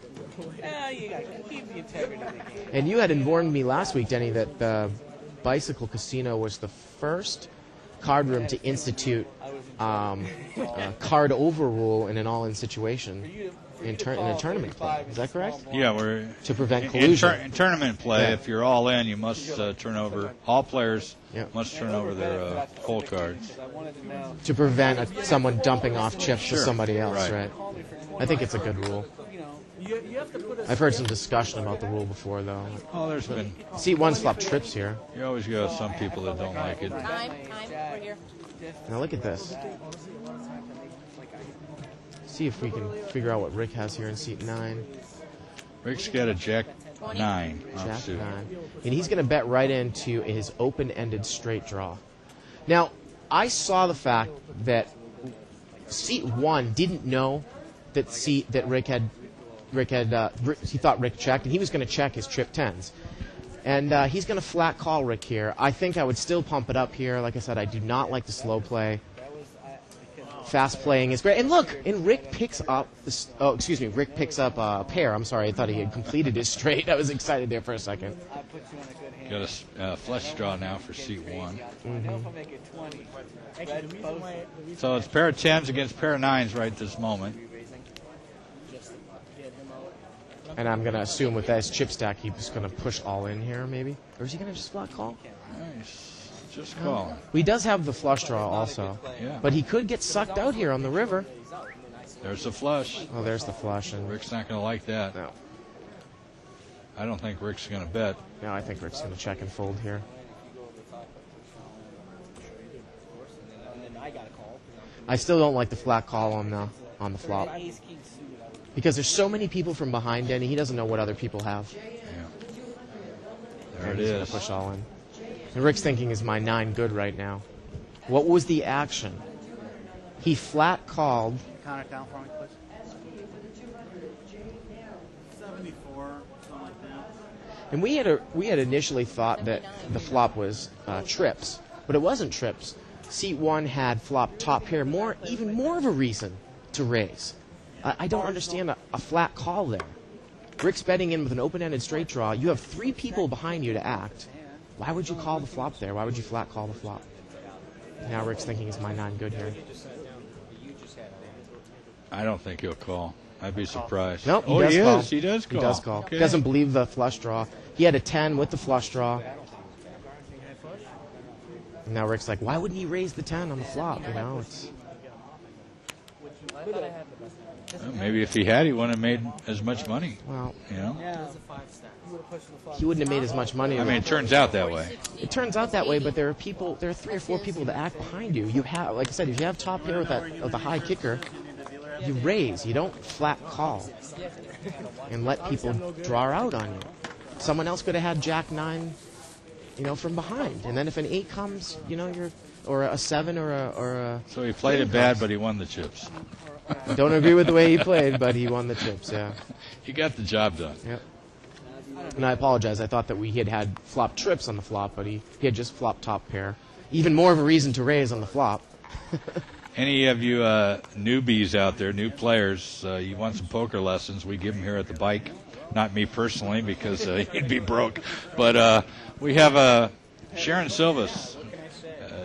Yeah, you got to keep the integrity of the game. And you had informed me last week, Denny, that the Bicycle Casino was the first card room to institute card overrule in an all-in situation in a tournament play. Is that correct? Yeah, we're to prevent collusion. In tournament play, if you're all in, you must turn over. All players must turn over their full cards to prevent someone dumping off chips to somebody else. Right. I think it's a good rule. I've heard some discussion about the rule before, though. Oh, there's been... See, one's flop trips here. You always got some people that don't like it. Time, we're here. Now look at this. See if we can figure out what Rick has here in seat 9. Rick's got a Jack 9. Jack 9. And he's going to bet right into his open-ended straight draw. Now, I saw the fact that seat 1 didn't know that he thought Rick checked, and he was going to check his trip 10s. And he's going to flat call Rick here. I think I would still pump it up here. Like I said, I do not like the slow play. Fast playing is great. And look, and Rick picks up Rick picks up a pair. I'm sorry, I thought he had completed his straight. I was excited there for a second. Got a flush draw now for seat 1. So it's pair of 10s against pair of 9s right this moment. And I'm going to assume with that chip stack, he's going to push all in here, maybe? Or is he going to just flat call? Nice. Just call. Well, he does have the flush draw also. Yeah. But he could get sucked out here on the river. There's the flush. Oh, there's the flush. And Rick's not going to like that. No. I don't think Rick's going to bet. No, I think Rick's going to check and fold here. I got a call. I still don't like the flat call on the flop. Ace king suited, I would. Because there's so many people from behind Denny, he doesn't know what other people have. There And it he's gonna is. push all in. And Rick's thinking, is my 9 good right now? What was the action? He flat called. Count it down for me, please. 74, something like that. And we had initially thought that the flop was trips, but it wasn't trips. Seat 1 had flop top pair, even more of a reason to raise. I don't understand a flat call there. Rick's betting in with an open-ended straight draw. You have 3 people behind you to act. Why would you call the flop there? Why would you flat call the flop? Now Rick's thinking, is my 9 good here? I don't think he'll call. I'd be surprised. Nope, he does is. call. He does call. He does call. Okay. Doesn't believe the flush draw. He had a 10 with the flush draw. And now Rick's like, why wouldn't he raise the 10 on the flop? You know, it's. Well, maybe if he had, he wouldn't have made as much money. Well, you know. Yeah. He wouldn't have made as much money. I mean, it turns out that way. It turns out that way, but there are 3 or 4 people that act behind you. You have, like I said, if you have top pair with a high kicker, you raise. You don't flat call and let people draw out on you. Someone else could have had Jack 9, from behind, and then if an 8 comes, or a 7 or a. So he played it bad, but he won the chips. Don't agree with the way he played, but he won the chips. Yeah. He got the job done. Yep. And I apologize. I thought that we had flop trips on the flop, but he had just flop top pair. Even more of a reason to raise on the flop. Any of you newbies out there, new players, you want some poker lessons, we give them here at the bike. Not me personally, because he'd be broke. But we have Sharon Silvas.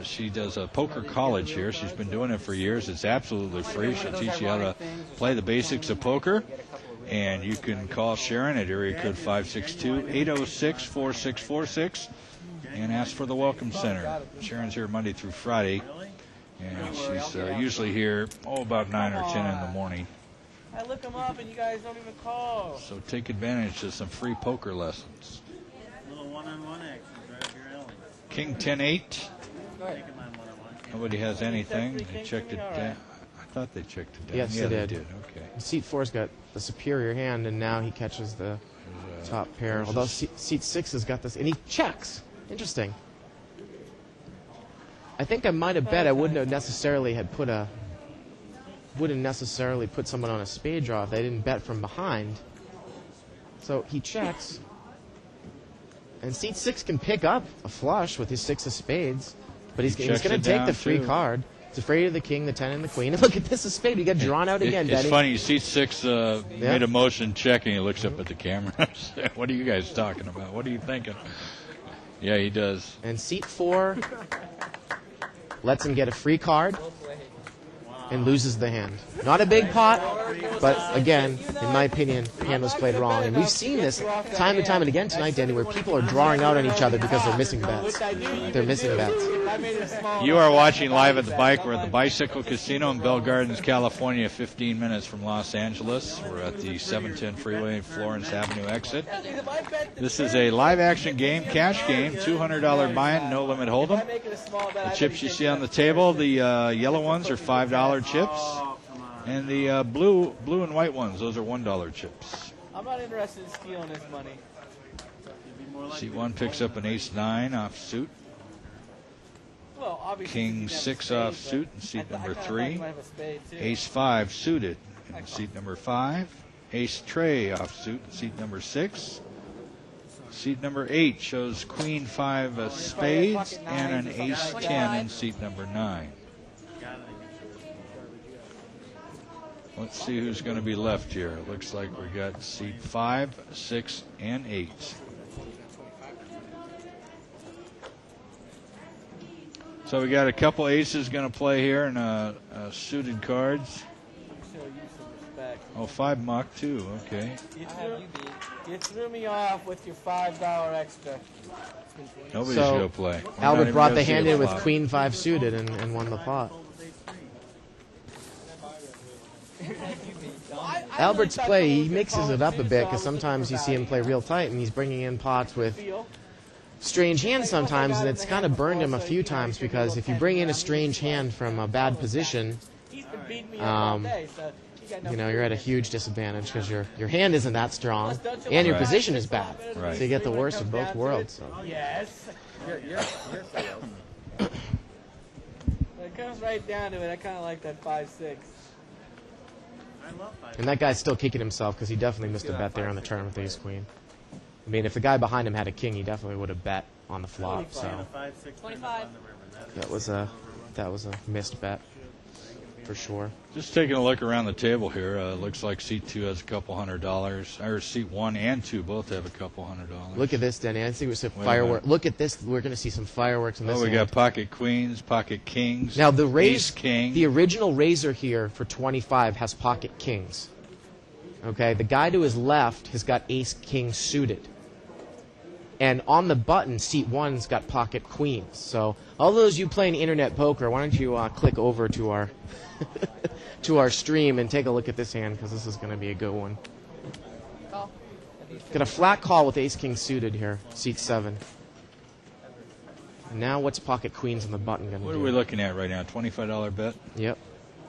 She does a poker college here. She's been doing it for years. It's absolutely free. She'll teach you how to play the basics of poker. And you can call Sharon at area code 562-806-4646 and ask for the Welcome Center. Sharon's here Monday through Friday, and she's usually here, about 9 or 10 in the morning. I look them up and you guys don't even call. So take advantage of some free poker lessons. Little one-on-one action, right up your alley. King 10-8. Nobody has anything. They checked it down. I thought they checked it down. Yes, yeah, they did. Okay. Seat 4's got the superior hand, and now he catches the top pair. Although seat 6 has got this, and he checks. Interesting. I think I might have bet I wouldn't have necessarily put someone on a spade draw if they didn't bet from behind. So he checks, and seat 6 can pick up a flush with his 6 of spades, but he's going to take the free card. He's afraid of the king, the 10, and the queen. And look at this, a spade. He got drawn out again, It's Denny. funny. Seat 6 made a motion check, and he looks up at the camera. What are you guys talking about? What are you thinking? Yeah, he does. And seat 4 lets him get a free card and loses the hand. Not a big pot, but again, in my opinion, the hand was played wrong. And we've seen this time and time and again tonight, Danny, where people are drawing out on each other because they're missing bets. They're missing bets. You are watching live at the bike. We're at the Bicycle Casino in Bell Gardens, California, 15 minutes from Los Angeles. We're at the 710 Freeway, Florence Avenue exit. This is a live action game, cash game, $200 buy-in, no limit hold'em. The chips you see on the table, the yellow ones are $5 chips, and the blue and white ones, those are $1 chips. I'm not interested in stealing this money. Seat 1 picks up an ace-9 off suit. Well, obviously King 6 off suit in seat number 3. Ace-5 suited in seat number 5. Ace-tray off suit in seat number 6. Seat number 8 shows Queen 5 of spades and an ace-10 in seat number 9. Let's see who's going to be left here. It looks like we got seat 5, 6, and 8. So we got a couple aces going to play here and suited cards. Oh, 5 muck too. Okay. You threw me off with your $5 extra. Nobody's going to play. Albert brought the hand in with Queen 5 suited and won the pot. Albert's play, he mixes it up a bit because sometimes you see him play real tight and he's bringing in pots with strange hand sometimes, and it's kind of burned him a few times because if you bring in a strange hand from a bad position, you know, you're at a huge disadvantage because your hand isn't that strong and your position is bad. Right. So you get the worst of both worlds. So. Yes. When it comes right down to it, I kind of like that 5-6. And that guy's still kicking himself because he definitely missed a bet there on the turn with ace queen. I mean, if the guy behind him had a king, he definitely would have bet on the flop. So 25. that was a missed bet for sure. Just taking a look around the table here. Looks like seat 2 has a couple $100. Or seat 1 and 2 both have a couple $100. Look at this, Denny. I think we some fireworks. Look at this. We're going to see some fireworks in this. Oh, we hand. got pocket queens, pocket kings. Now the ace king. the original raiser here for 25 has pocket kings. Okay, the guy to his left has got ace king suited. And on the button, seat 1's got pocket queens. So all those you playing internet poker, why don't you click over to our to our stream and take a look at this hand because this is going to be a good one. Call. Got a flat call with ace king suited here, seat 7. And now what's pocket queens on the button going to do? What are we looking at right now? $25 bet? Yep.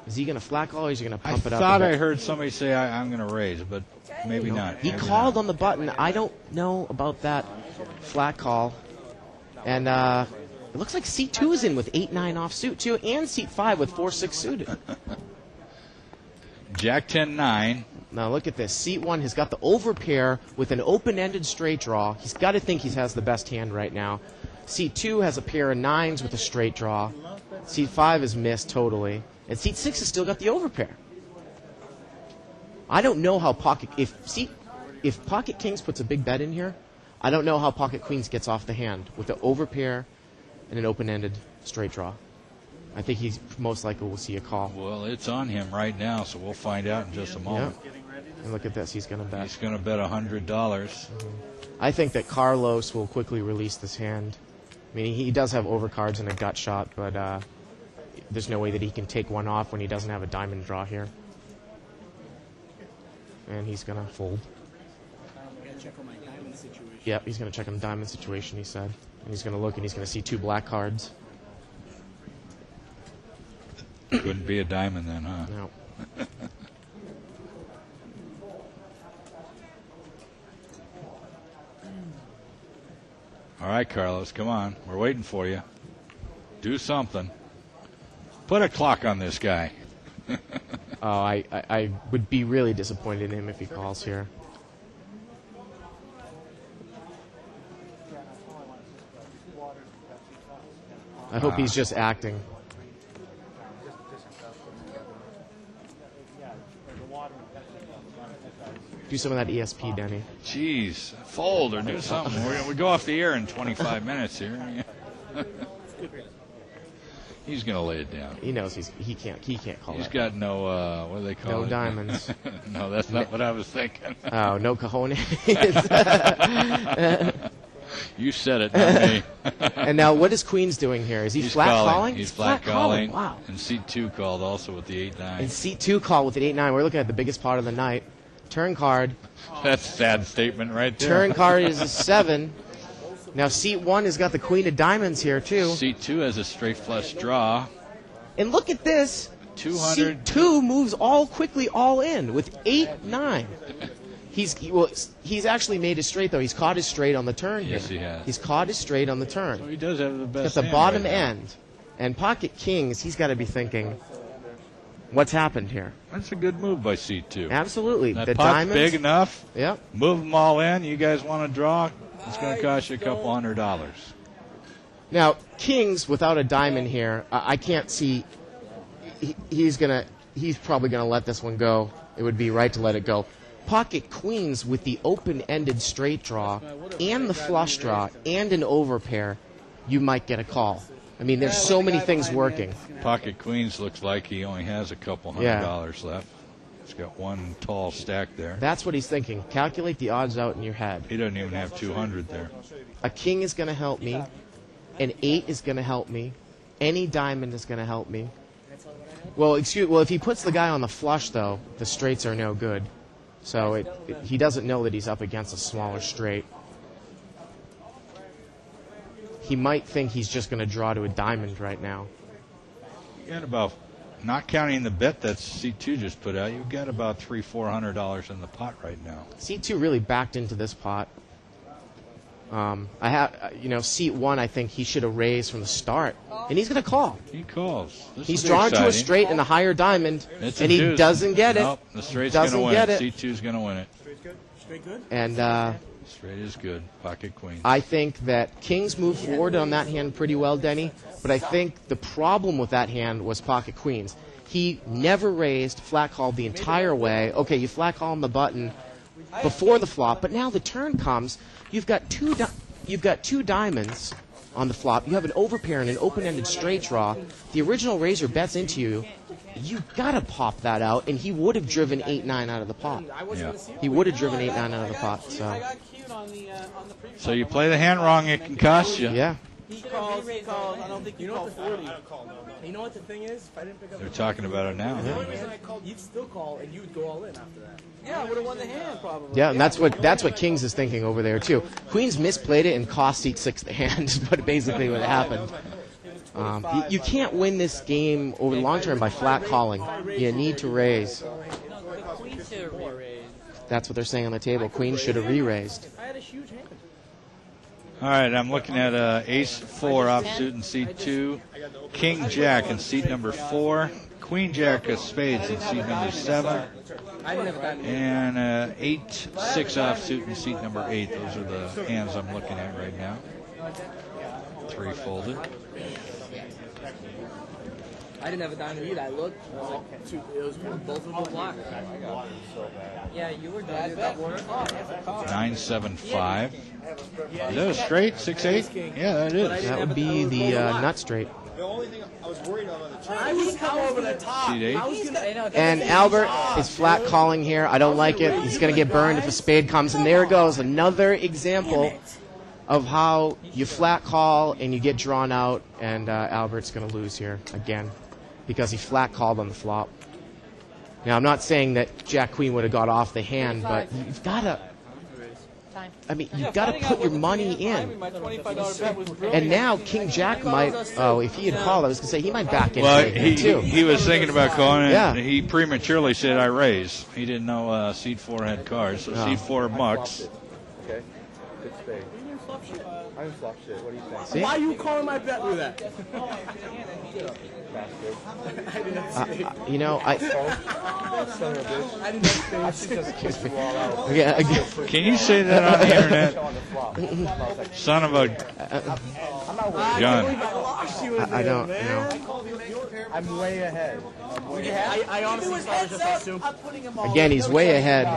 Is he going to flat call or is he going to pump it up? I thought I heard somebody say I'm going to raise, but maybe not. He Maybe called not. on the button. I don't know about that flat call. And it looks like seat 2 is in with 8-9 offsuit too, and seat 5 with 4-6 suited. Jack 10-9. Now look at this. Seat 1 has got the overpair with an open-ended straight draw. He's got to think he has the best hand right now. Seat 2 has a pair of 9s with a straight draw. Seat 5 is missed totally. And seat 6 has still got the overpair. I don't know how if pocket kings puts a big bet in here, I don't know how pocket queens gets off the hand with the overpair and an open-ended straight draw. I think he's most likely will see a call. Well, it's on him right now, so we'll find out in just a moment. Yep. And look at this. He's going to bet. He's going to bet $100. I think that Carlos will quickly release this hand. I mean, he does have overcards and a gut shot, but there's no way that he can take one off when he doesn't have a diamond draw here. And he's going to fold. Check on my diamond situation. Yep, he's going to check on the diamond situation, he said. And he's going to look and he's going to see 2 black cards. Wouldn't be a diamond then, huh? No. All right, Carlos, come on. We're waiting for you. Do something. Put a clock on this guy. Oh, I would be really disappointed in him if he calls here. I hope he's just acting. Do some of that ESP, Denny. Jeez, fold or do something. We go off the air in 25 minutes here. He's going to lay it down. He knows he can't call He's that. got no, what do they call it? No diamonds. No, that's not what I was thinking. Oh, no cojones. You said it, not me. And now what is Queens doing here? Is he He's flat calling? He's flat calling. Wow. And seat 2 called also with the 8-9. And seat 2 call with the 8-9. We're looking at the biggest pot of the night. Turn card. That's a sad statement right there. Turn card is a 7. Now seat 1 has got the queen of diamonds here too. Seat 2 has a straight flush draw. And look at this. 200. Seat 2 moves quickly all in with 8-9. He's actually made his straight though. He's caught his straight on the turn here. Yes, he has. He's caught his straight on the turn. So he does have the best. At the hand bottom right now. end. And pocket kings, he's got to be thinking, what's happened here? That's a good move by seat 2. Absolutely. That the pot's diamonds, big enough. Yep. Move them all in. You guys want to draw? It's going to cost you a couple $100. Now, kings without a diamond here, I can't see. He's probably going to let this one go. It would be right to let it go. Pocket queens with the open-ended straight draw and the flush draw and an overpair, you might get a call. I mean, there's so many things working. Pocket queens looks like he only has a couple $100 left. He's got one tall stack there. That's what he's thinking. Calculate the odds out in your head. He doesn't even have 200 there. A king is going to help me. An 8 is going to help me. Any diamond is going to help me. Well, if he puts the guy on the flush, though, the straights are no good. So he doesn't know that he's up against a smaller straight. he might think he's just going to draw to a diamond right now. You got about, not counting the bet that C2 just put out, you've got about $300-400 in the pot right now. C2 really backed into this pot. Seat 1, I think he should have raised from the start, and he's going to call. He calls. He's drawn to a straight and a higher diamond, and he doesn't get it. Nope, the straight's going to win get it. it. C2's going to win it. Straight good? And straight is good. Pocket queen. I think that kings moved forward on that hand pretty well, Denny, but I think the problem with that hand was pocket queens. He never raised, flat called the entire way. Okay, you flat call on the button before the flop, but now the turn comes. You've got two diamonds on the flop. You have an overpair and an open-ended straight draw. The original raiser bets into you. You gotta pop that out, and he would have driven 8-9 out of the pot. Yeah. He would have driven 8-9 out of the pot. So you play the hand wrong, it can cost you. Yeah. He calls. I don't think you call 40. You know what the thing is? If I didn't pick up They're talking about it now. the only reason I called, you'd still call, and you would go all in after that. Yeah, I would have won the hand probably. Yeah, and that's what Kings is thinking over there too. Queens misplayed it and cost seat 6 the hand, but basically what happened. You can't win this game over the long term by flat calling. You need to raise. That's what they're saying on the table. Queen should have re-raised. I had a huge hand. All right, I'm looking at ace-4 offsuit in seat 2, king-jack in seat number 4, queen-jack of spades in seat number 7, and 8-6 offsuit in seat number 8. Those are the hands I'm looking at right now. 3 folded. I didn't have a diamond either. I looked. It was both of them blocked. Yeah, you were down. 9-7-5. Is that a straight? 6-8? Yeah, that is. That would be the nut straight. The only thing I was worried about the I was come over the top. Seat 8. And Albert is flat calling here. I don't like it. He's going to get burned if a spade comes. And there goes another example of how you flat call and you get drawn out. And Albert's going to lose here again because he flat called on the flop. Now, I'm not saying that Jack-Queen would have got off the hand, but you've got to... I mean, you've got to put your money in. And now King Jack might, if he had called, I was going to say he might back in. Well, too. he was thinking about calling it. Yeah. He prematurely said, I raise. He didn't know seat 4 had cards. So seat 4 mucks. Okay. Good spade. I didn't flop shit. What do you think? See? Why are you calling my bet with that? Can you say that on the internet? Son of a gun. I don't know. I'm way ahead. I honestly thought it was just assumed. Again, he's way ahead.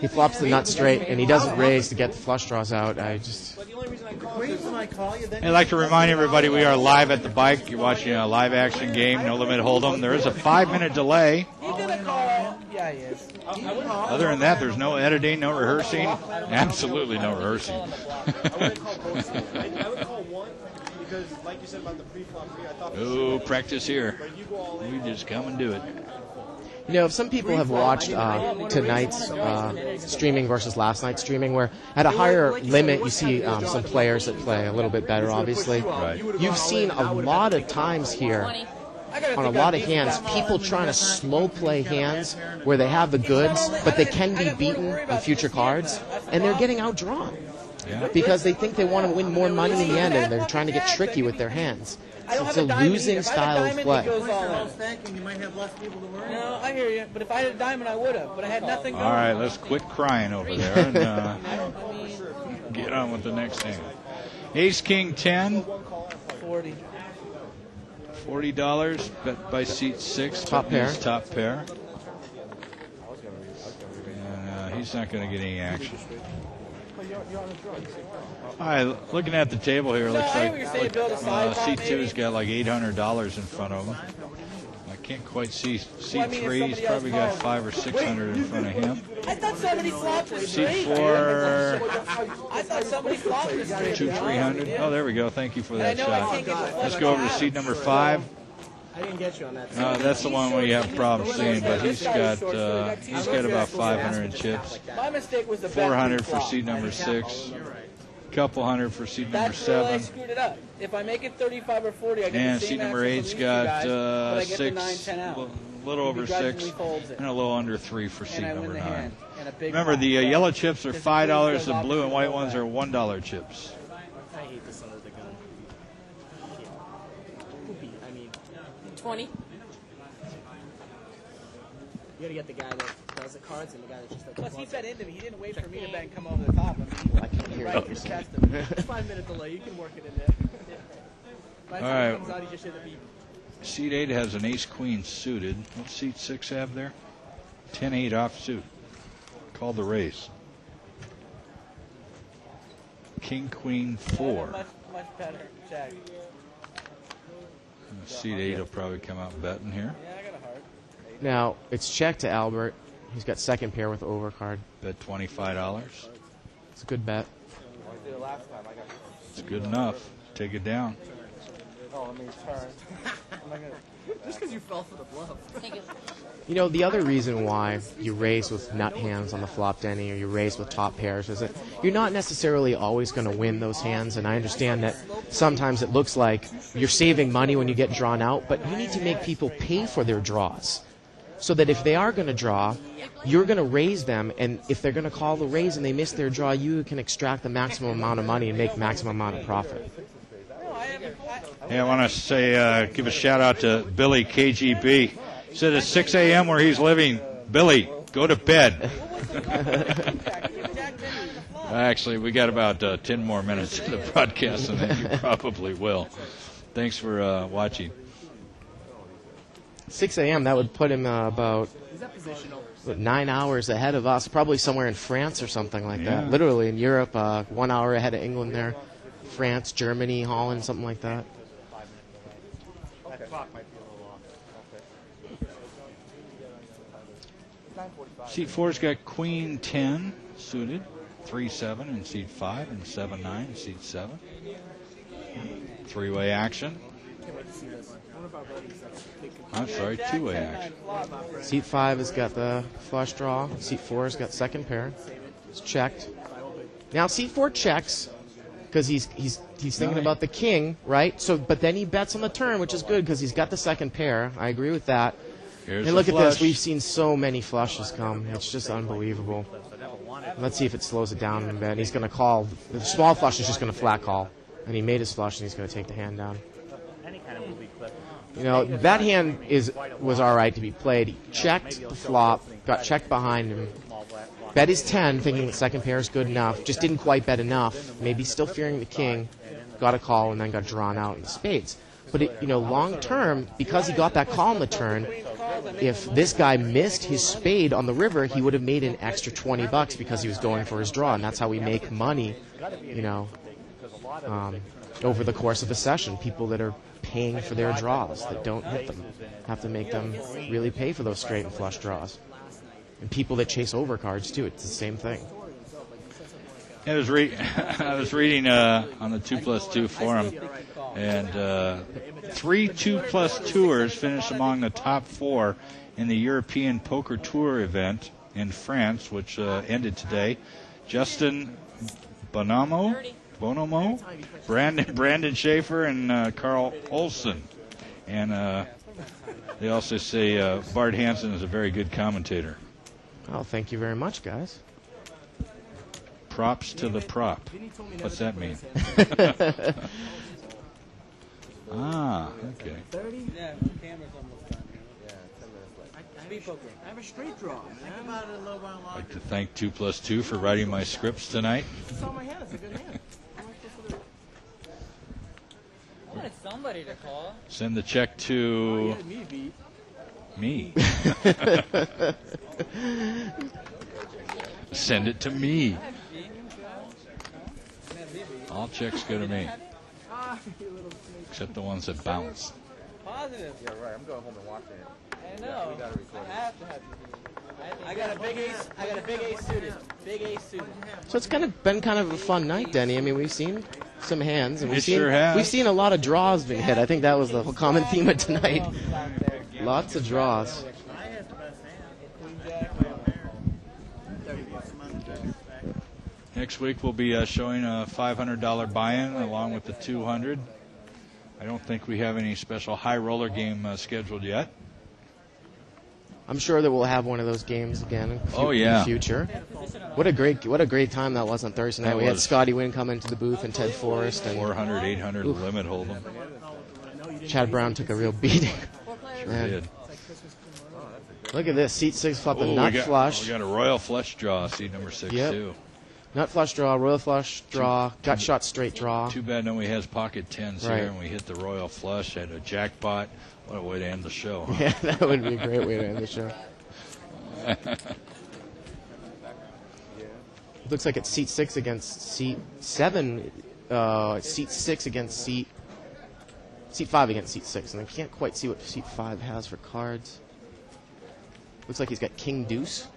He flops the nut straight, and he doesn't raise to get the flush draws out. I'd like to remind everybody we are live at the bike. You're watching a live action game, No Limit Hold'em. There is a 5-minute delay. Yeah, he is. Other than that, there's no editing, no rehearsing. Absolutely no rehearsing. I would call 1 because, like you said about the pre-flop, I thought. Oh, practice here. We just come and do it. You know, some people have watched tonight's streaming versus last night's streaming, where at a higher limit you see some players that play a little bit better, obviously. Right. You've seen a lot of times here, on a lot of hands, people trying to slow play hands where they have the goods, but they can be beaten on future cards, and they're getting outdrawn. Yeah. Because they think they want to win more money in the end, and they're trying to get tricky with their hands. It's a losing style of play. You might have less people to worry. No, I hear you. But if I had a diamond, I would have. But I had nothing going. All right, let's quit crying over there and get on with the next hand. Ace King 10. 40. $40 bet by seat 6. Top pair. Top pair. And he's not going to get any action. All right, looking at the table here, looks like C2's got like $800 in front of him. I can't quite see C3. He's probably got $500 or $600 in front of him. I thought somebody flopped this straight. C4. I thought somebody flopped this straight. 2-300. Oh, there we go. Thank you for that shot. Let's go over to seat number 5. I didn't get you on that. That's the one where you have problems seeing, but he's got about 500 in chips. My mistake was the 400 for seat number 6. Couple hundred for seat number That's where I 7. screwed it up. If I make it 35 or 40, I get And the same seat number action 8's from these got two guys, but I get 6, the 9, 10 out. a little over 6, begrudgingly folds it. and a little under 3 for seat And I win number the 9. hand. And a big Remember, pot. the yellow chips are Because $5, goes the off blue to and the white rollback. ones are $1 chips. I hate this under the gun. I mean, 20. you gotta get the guy that does the cards and the guy that just does the Plus, he cards. bet into me. He didn't wait for me to bet and come over the top. I mean, I can't hear right, what he you're just saying. tested me. It's 5-minute delay. You can work it in there. By the All time right. it comes out, he just hit the beat. Seat 8 has an ace-queen suited. What's seat 6 have there? 10-8 offsuit. Call the race. King-queen 4. Much better check. Seat 8 will probably come out betting here. Yeah, I got a heart. Now, it's check to Albert. He's got second pair with overcard. Bet $25. It's a good bet. It's good enough. Take it down. Oh, let me turn. Just because you fell for the bluff. You know, the other reason why you raise with nut hands on the flop, Denny, or you raise with top pairs is that you're not necessarily always going to win those hands, and I understand that sometimes it looks like you're saving money when you get drawn out, but you need to make people pay for their draws. So that if they are going to draw, you're going to raise them, and if they're going to call the raise and they miss their draw, you can extract the maximum amount of money and make maximum amount of profit. Hey, I want to say, give a shout out to Billy KGB. Said it's 6 a.m. where he's living. Billy, go to bed. Actually, we got about 10 more minutes of the broadcast, and then you probably will. Thanks for watching. 6 a.m., that would put him about 9 hours ahead of us, probably somewhere in France or something like that. Literally in Europe, 1 hour ahead of England there. France, Germany, Holland, something like that. Seat 4's got Queen 10 suited, 3-7 in seat 5, and 7-9 in seat 7. Three-way action. I'm sorry, two-way action. Seat 5 has got the flush draw. Seat 4 has got second pair. It's checked. Now seat 4 checks because he's thinking about the king, right? So, but then he bets on the turn, which is good because he's got the second pair. I agree with that. Here's and look the at this. flush. We've seen so many flushes come. It's just unbelievable. Let's see if it slows it down a bit. He's going to call. The small flush is just going to flat call. And he made his flush, and he's going to take the hand down. You know, that hand was all right to be played. He checked the flop, got checked behind him, bet his 10, thinking the second pair is good enough, just didn't quite bet enough, maybe still fearing the king, got a call, and then got drawn out in the spades. But, long term, because he got that call on the turn, if this guy missed his spade on the river, he would have made an extra $20 because he was going for his draw, and that's how we make money, over the course of a session. People that are paying for their draws that don't hit them have to make them really pay for those straight and flush draws. And people that chase overcards too, it's the same thing. I was reading on the 2+2 forum, and 3 2+ tours finished among the top 4 in the European Poker Tour event in France, which ended today. Justin Bonomo, Brandon Schaefer, and Carl Olson. And they also say Bart Hansen is a very good commentator. Oh, thank you very much, guys. Props to the prop. What's that mean? Okay. 30? Yeah, the camera's almost done. Yeah, 10 minutes left. Speed poker. I have a straight draw, man. Think about it a little while I'd longer. like to thank 2+2 for writing my scripts tonight. It's on my hand. It's a good hand. What am I supposed to do? I wanted somebody to call. Send the check to Oh, me beat. me. Send it to me. All checks go to me, except the ones that bounce. Positive. Yeah, right. I'm going home and watching it. I know. We gotta record I have to have I got a big ace. I got a big ace suited. Big ace suited. So it's been kind of a fun night, Denny. I mean, we've seen some hands, and It sure has. we've seen a lot of draws being hit. I think that was the whole common theme of tonight. Lots of draws. I had the best hand. Queen Jack. Next week we'll be showing a $500 buy-in along with the 200. I don't think we have any special high roller game scheduled yet. I'm sure that we'll have one of those games again in yeah. the future. What a great time that was on Thursday night. We had Scotty Wynn come into the booth and Ted Forrest. And 400, 800 limit hold'em. Chad Brown took a real beating. Sure did. Look at this. Seat 6 flop the nut flush. We got a royal flush draw, seat number 6, too. Nut flush draw, royal flush draw, gut shot straight draw. Too bad nobody has pocket 10s here, and we hit the royal flush at a jackpot. What a way to end the show. Huh? Yeah, that would be a great way to end the show. Looks like it's seat 6 against seat 7. Seat 6 against seat 5 against seat 6. And I can't quite see what seat 5 has for cards. Looks like he's got King Deuce.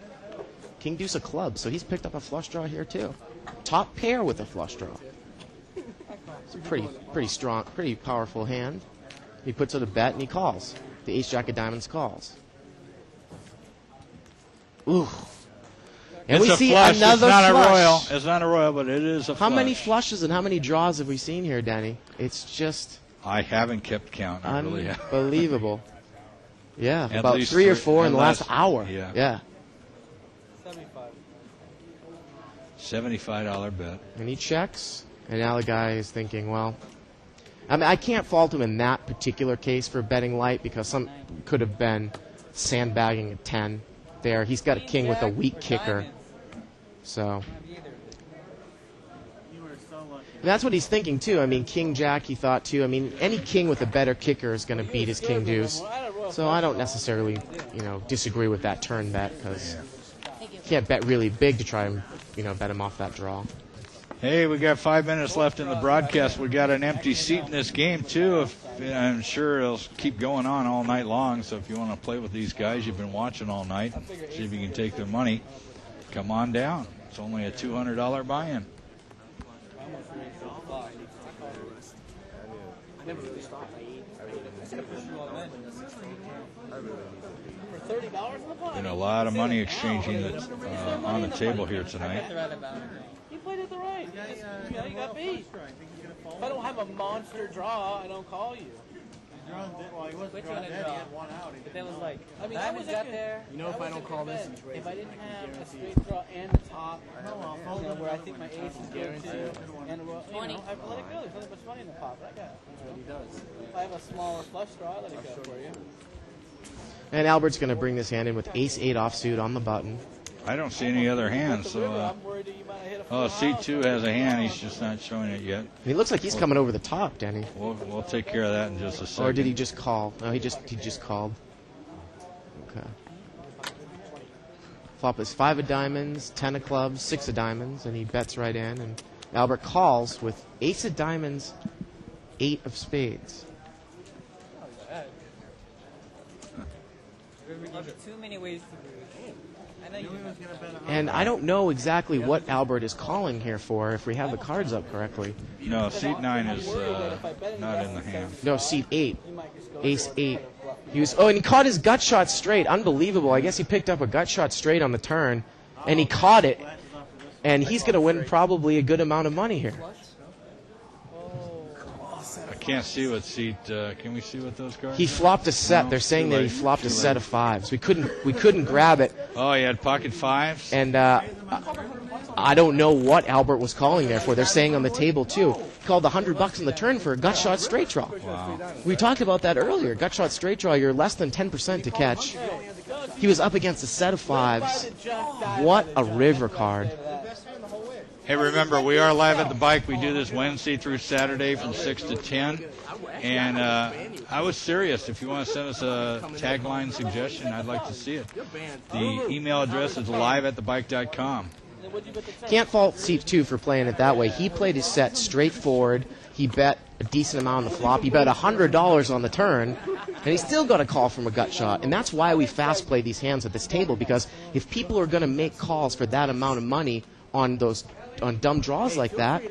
King Deuce of clubs, so he's picked up a flush draw here too. Top pair with a flush draw. It's a pretty strong, pretty powerful hand. He puts out a bet and he calls. The ace jack of diamonds calls. Ooh. And it's we a see flush. another it's not flush. A royal. It's not a royal, but it is a flush. How many flushes and how many draws have we seen here, Danny? It's just... I haven't kept count. I really have. Unbelievable. Yeah, At about least 3 or 4 in the last hour. Yeah. $75 bet. And he checks, and now the guy is thinking, well, I mean, I can't fault him in that particular case for betting light because some could have been sandbagging a 10 there. He's got a king with a weak kicker. So and that's what he's thinking, too. I mean, King Jack, he thought, too. I mean, any king with a better kicker is going to beat his King Deuce. So I don't necessarily, disagree with that turn bet because you can't bet really big to try and, bet him off that draw. Hey, we got 5 minutes left in the broadcast. We got an empty seat in this game, too. I'm sure it'll keep going on all night long. So if you want to play with these guys you've been watching all night, see if you can take their money, come on down. It's only a $200 buy-in. I never really stopped. For $30 in the pot. Been a lot of money exchanging that's on the table here tonight. You played it the right. Yeah, you got beat. If I don't have a monster draw, I don't call you. Which one is draw? But there was like, I mean, diamonds got there. If I don't call this, if I didn't have a straight draw and the top, where I think my ace is good too, and I let it go. There's nothing much money in the pot, but I got it. That's what he does. If I have a smaller flush draw, I let it go for you. And Albert's going to bring this hand in with ace-8 offsuit on the button. I don't see any other hands. So, C2 has a hand. He's just not showing it yet. He looks like he's coming over the top, Danny. We'll take care of that in just a second. Or did he just call? No, he just called. Okay. Flop is 5 of diamonds, 10 of clubs, 6 of diamonds, and he bets right in. And Albert calls with ace of diamonds, 8 of spades. Too many ways to lose. I know you And I don't know exactly what Albert is calling here for if we have the cards up correctly. No, seat 9 is not in the hand. No, seat 8. Ace 8. And he caught his gut shot straight. Unbelievable. I guess he picked up a gut shot straight on the turn, and he caught it. And he's going to win probably a good amount of money here. I can't see what seat. Can we see what those cards? He flopped a set. They're saying that he flopped a set of 5s. We couldn't grab it. Oh, he had pocket 5s. And I don't know what Albert was calling there for. They're saying on the table too. He called $100 on the turn for a gut shot straight draw. Wow. We talked about that earlier. Gut shot straight draw. You're less than 10% to catch. He was up against a set of 5s. What a river card. Hey, remember, we are live at the bike. We do this Wednesday through Saturday from 6 to 10. And I was serious. If you want to send us a tagline suggestion, I'd like to see it. The email address is live@thebike.com. Can't fault Seat 2 for playing it that way. He played his set straightforward. He bet a decent amount on the flop. He bet $100 on the turn, and he still got a call from a gut shot. And that's why we fast play these hands at this table, because if people are going to make calls for that amount of money on dumb draws like that,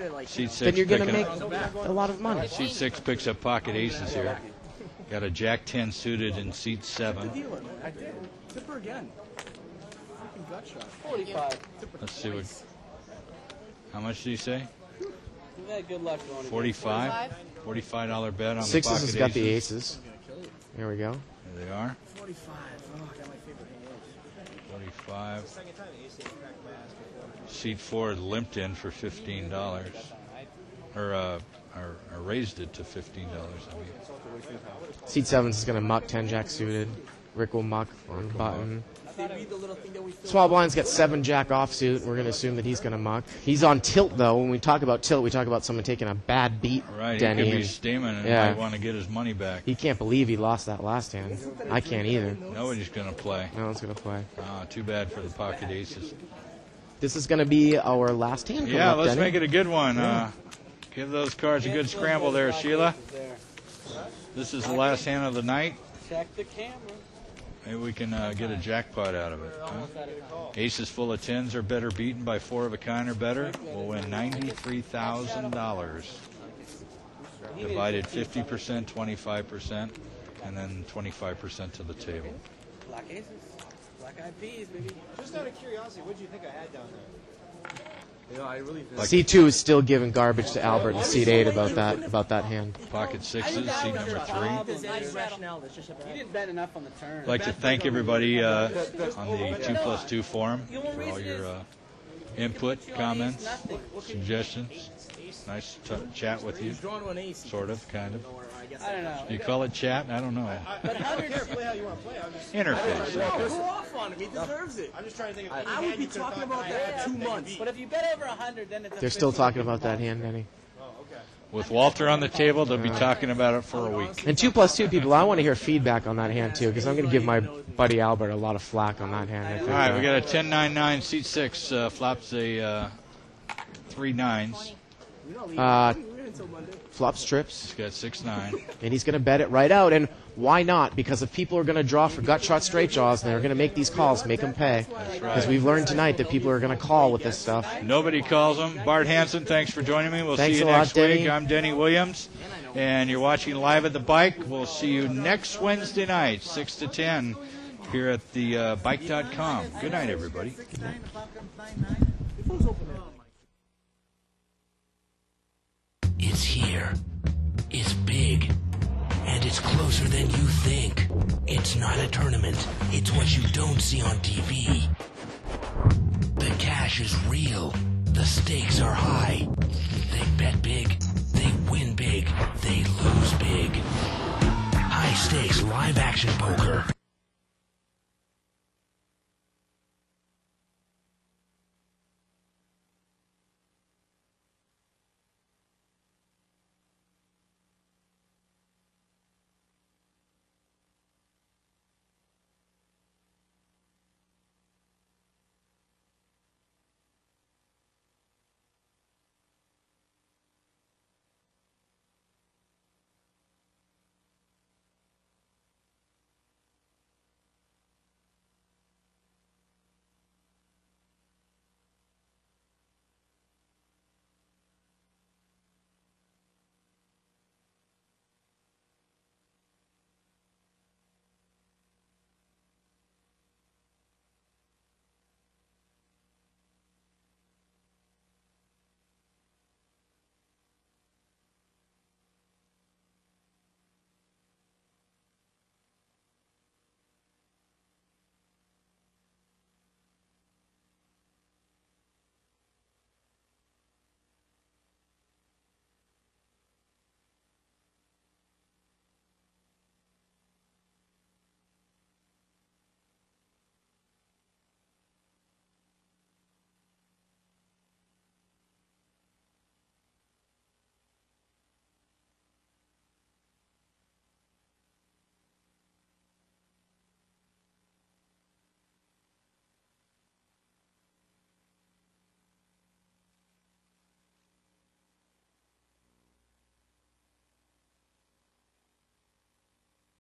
then you're going to make a lot of money. Seat 6 picks up pocket aces here. Got a Jack 10 suited in seat 7. I did. Zipper again. Gut shot. 45. Let's see what. How much did you say? We've had good luck going. 45. $45 bet on the Sixes pocket has got the aces. aces. There we go. There they are. 45. Oh, I got my favorite hand. 45. Second time the ace cracked last. Seat 4 limped in for $15. Or raised it to $15. I mean. Seat 7 is going to muck 10 jack suited. Rick will muck on the button. Small blind's got 7 jack offsuit. We're going to assume that he's going to muck. He's on tilt, though. When we talk about tilt, we talk about someone taking a bad beat. Right, Denny, he could be steaming and might want to get his money back. He can't believe he lost that last hand. I can't either. Nobody's going to play. No one's going to play. Too bad for the pocket aces. This is going to be our last hand. Yeah, let's Denny. make it a good one. Give those cards a good scramble there, Sheila. This is the last hand of the night. Check the camera. Maybe we can get a jackpot out of it. Huh? Aces full of 10s or better beaten by 4 of a kind or better will win $93,000. Divided 50%, 25%, and then 25% to the table. Black aces. Black eyed peas, baby. Just out of curiosity, what did you think I had down there? You know, I really C2 is still giving garbage to Albert in seat 8 about that hand. Pocket sixes, seat number 3. You didn't bet enough on the turn. I'd like to thank everybody on the 2+2 forum for all your input, comments, suggestions. Nice to chat with you. Sort of, kind of. I don't know. You call it chat? I don't know. I don't care. Play how you want to play. I'm just Interface. Go off on him. He deserves it. I'm just trying to think of. I would be talking about that for 2 months. But if you bet over 100, then it's. They're still talking about that hand, Denny. With Walter on the table, they'll be talking about it for a week. And 2+2 people, I want to hear feedback on that hand too, because I'm going to give my buddy Albert a lot of flack on that hand. I think, all right, we got a 10-9-9, seat 6, flops a 3 9s. Flops trips. He's got 6-9. And he's going to bet it right out. And why not? Because if people are going to draw for gut shot straight draws, and they're going to make these calls, make them pay. Because we've learned tonight that people are going to call with this stuff. Nobody calls them. Bart Hansen, thanks for joining me. We'll Thanks see you a lot, next week. Denny. I'm Denny Williams, and you're watching Live at the Bike. We'll see you next Wednesday night, 6 to 10, here at the bike.com. Good night, everybody. Good night. It's here. It's big. And it's closer than you think. It's not a tournament. It's what you don't see on TV. The cash is real. The stakes are high. They bet big. They win big. They lose big. High stakes live action poker.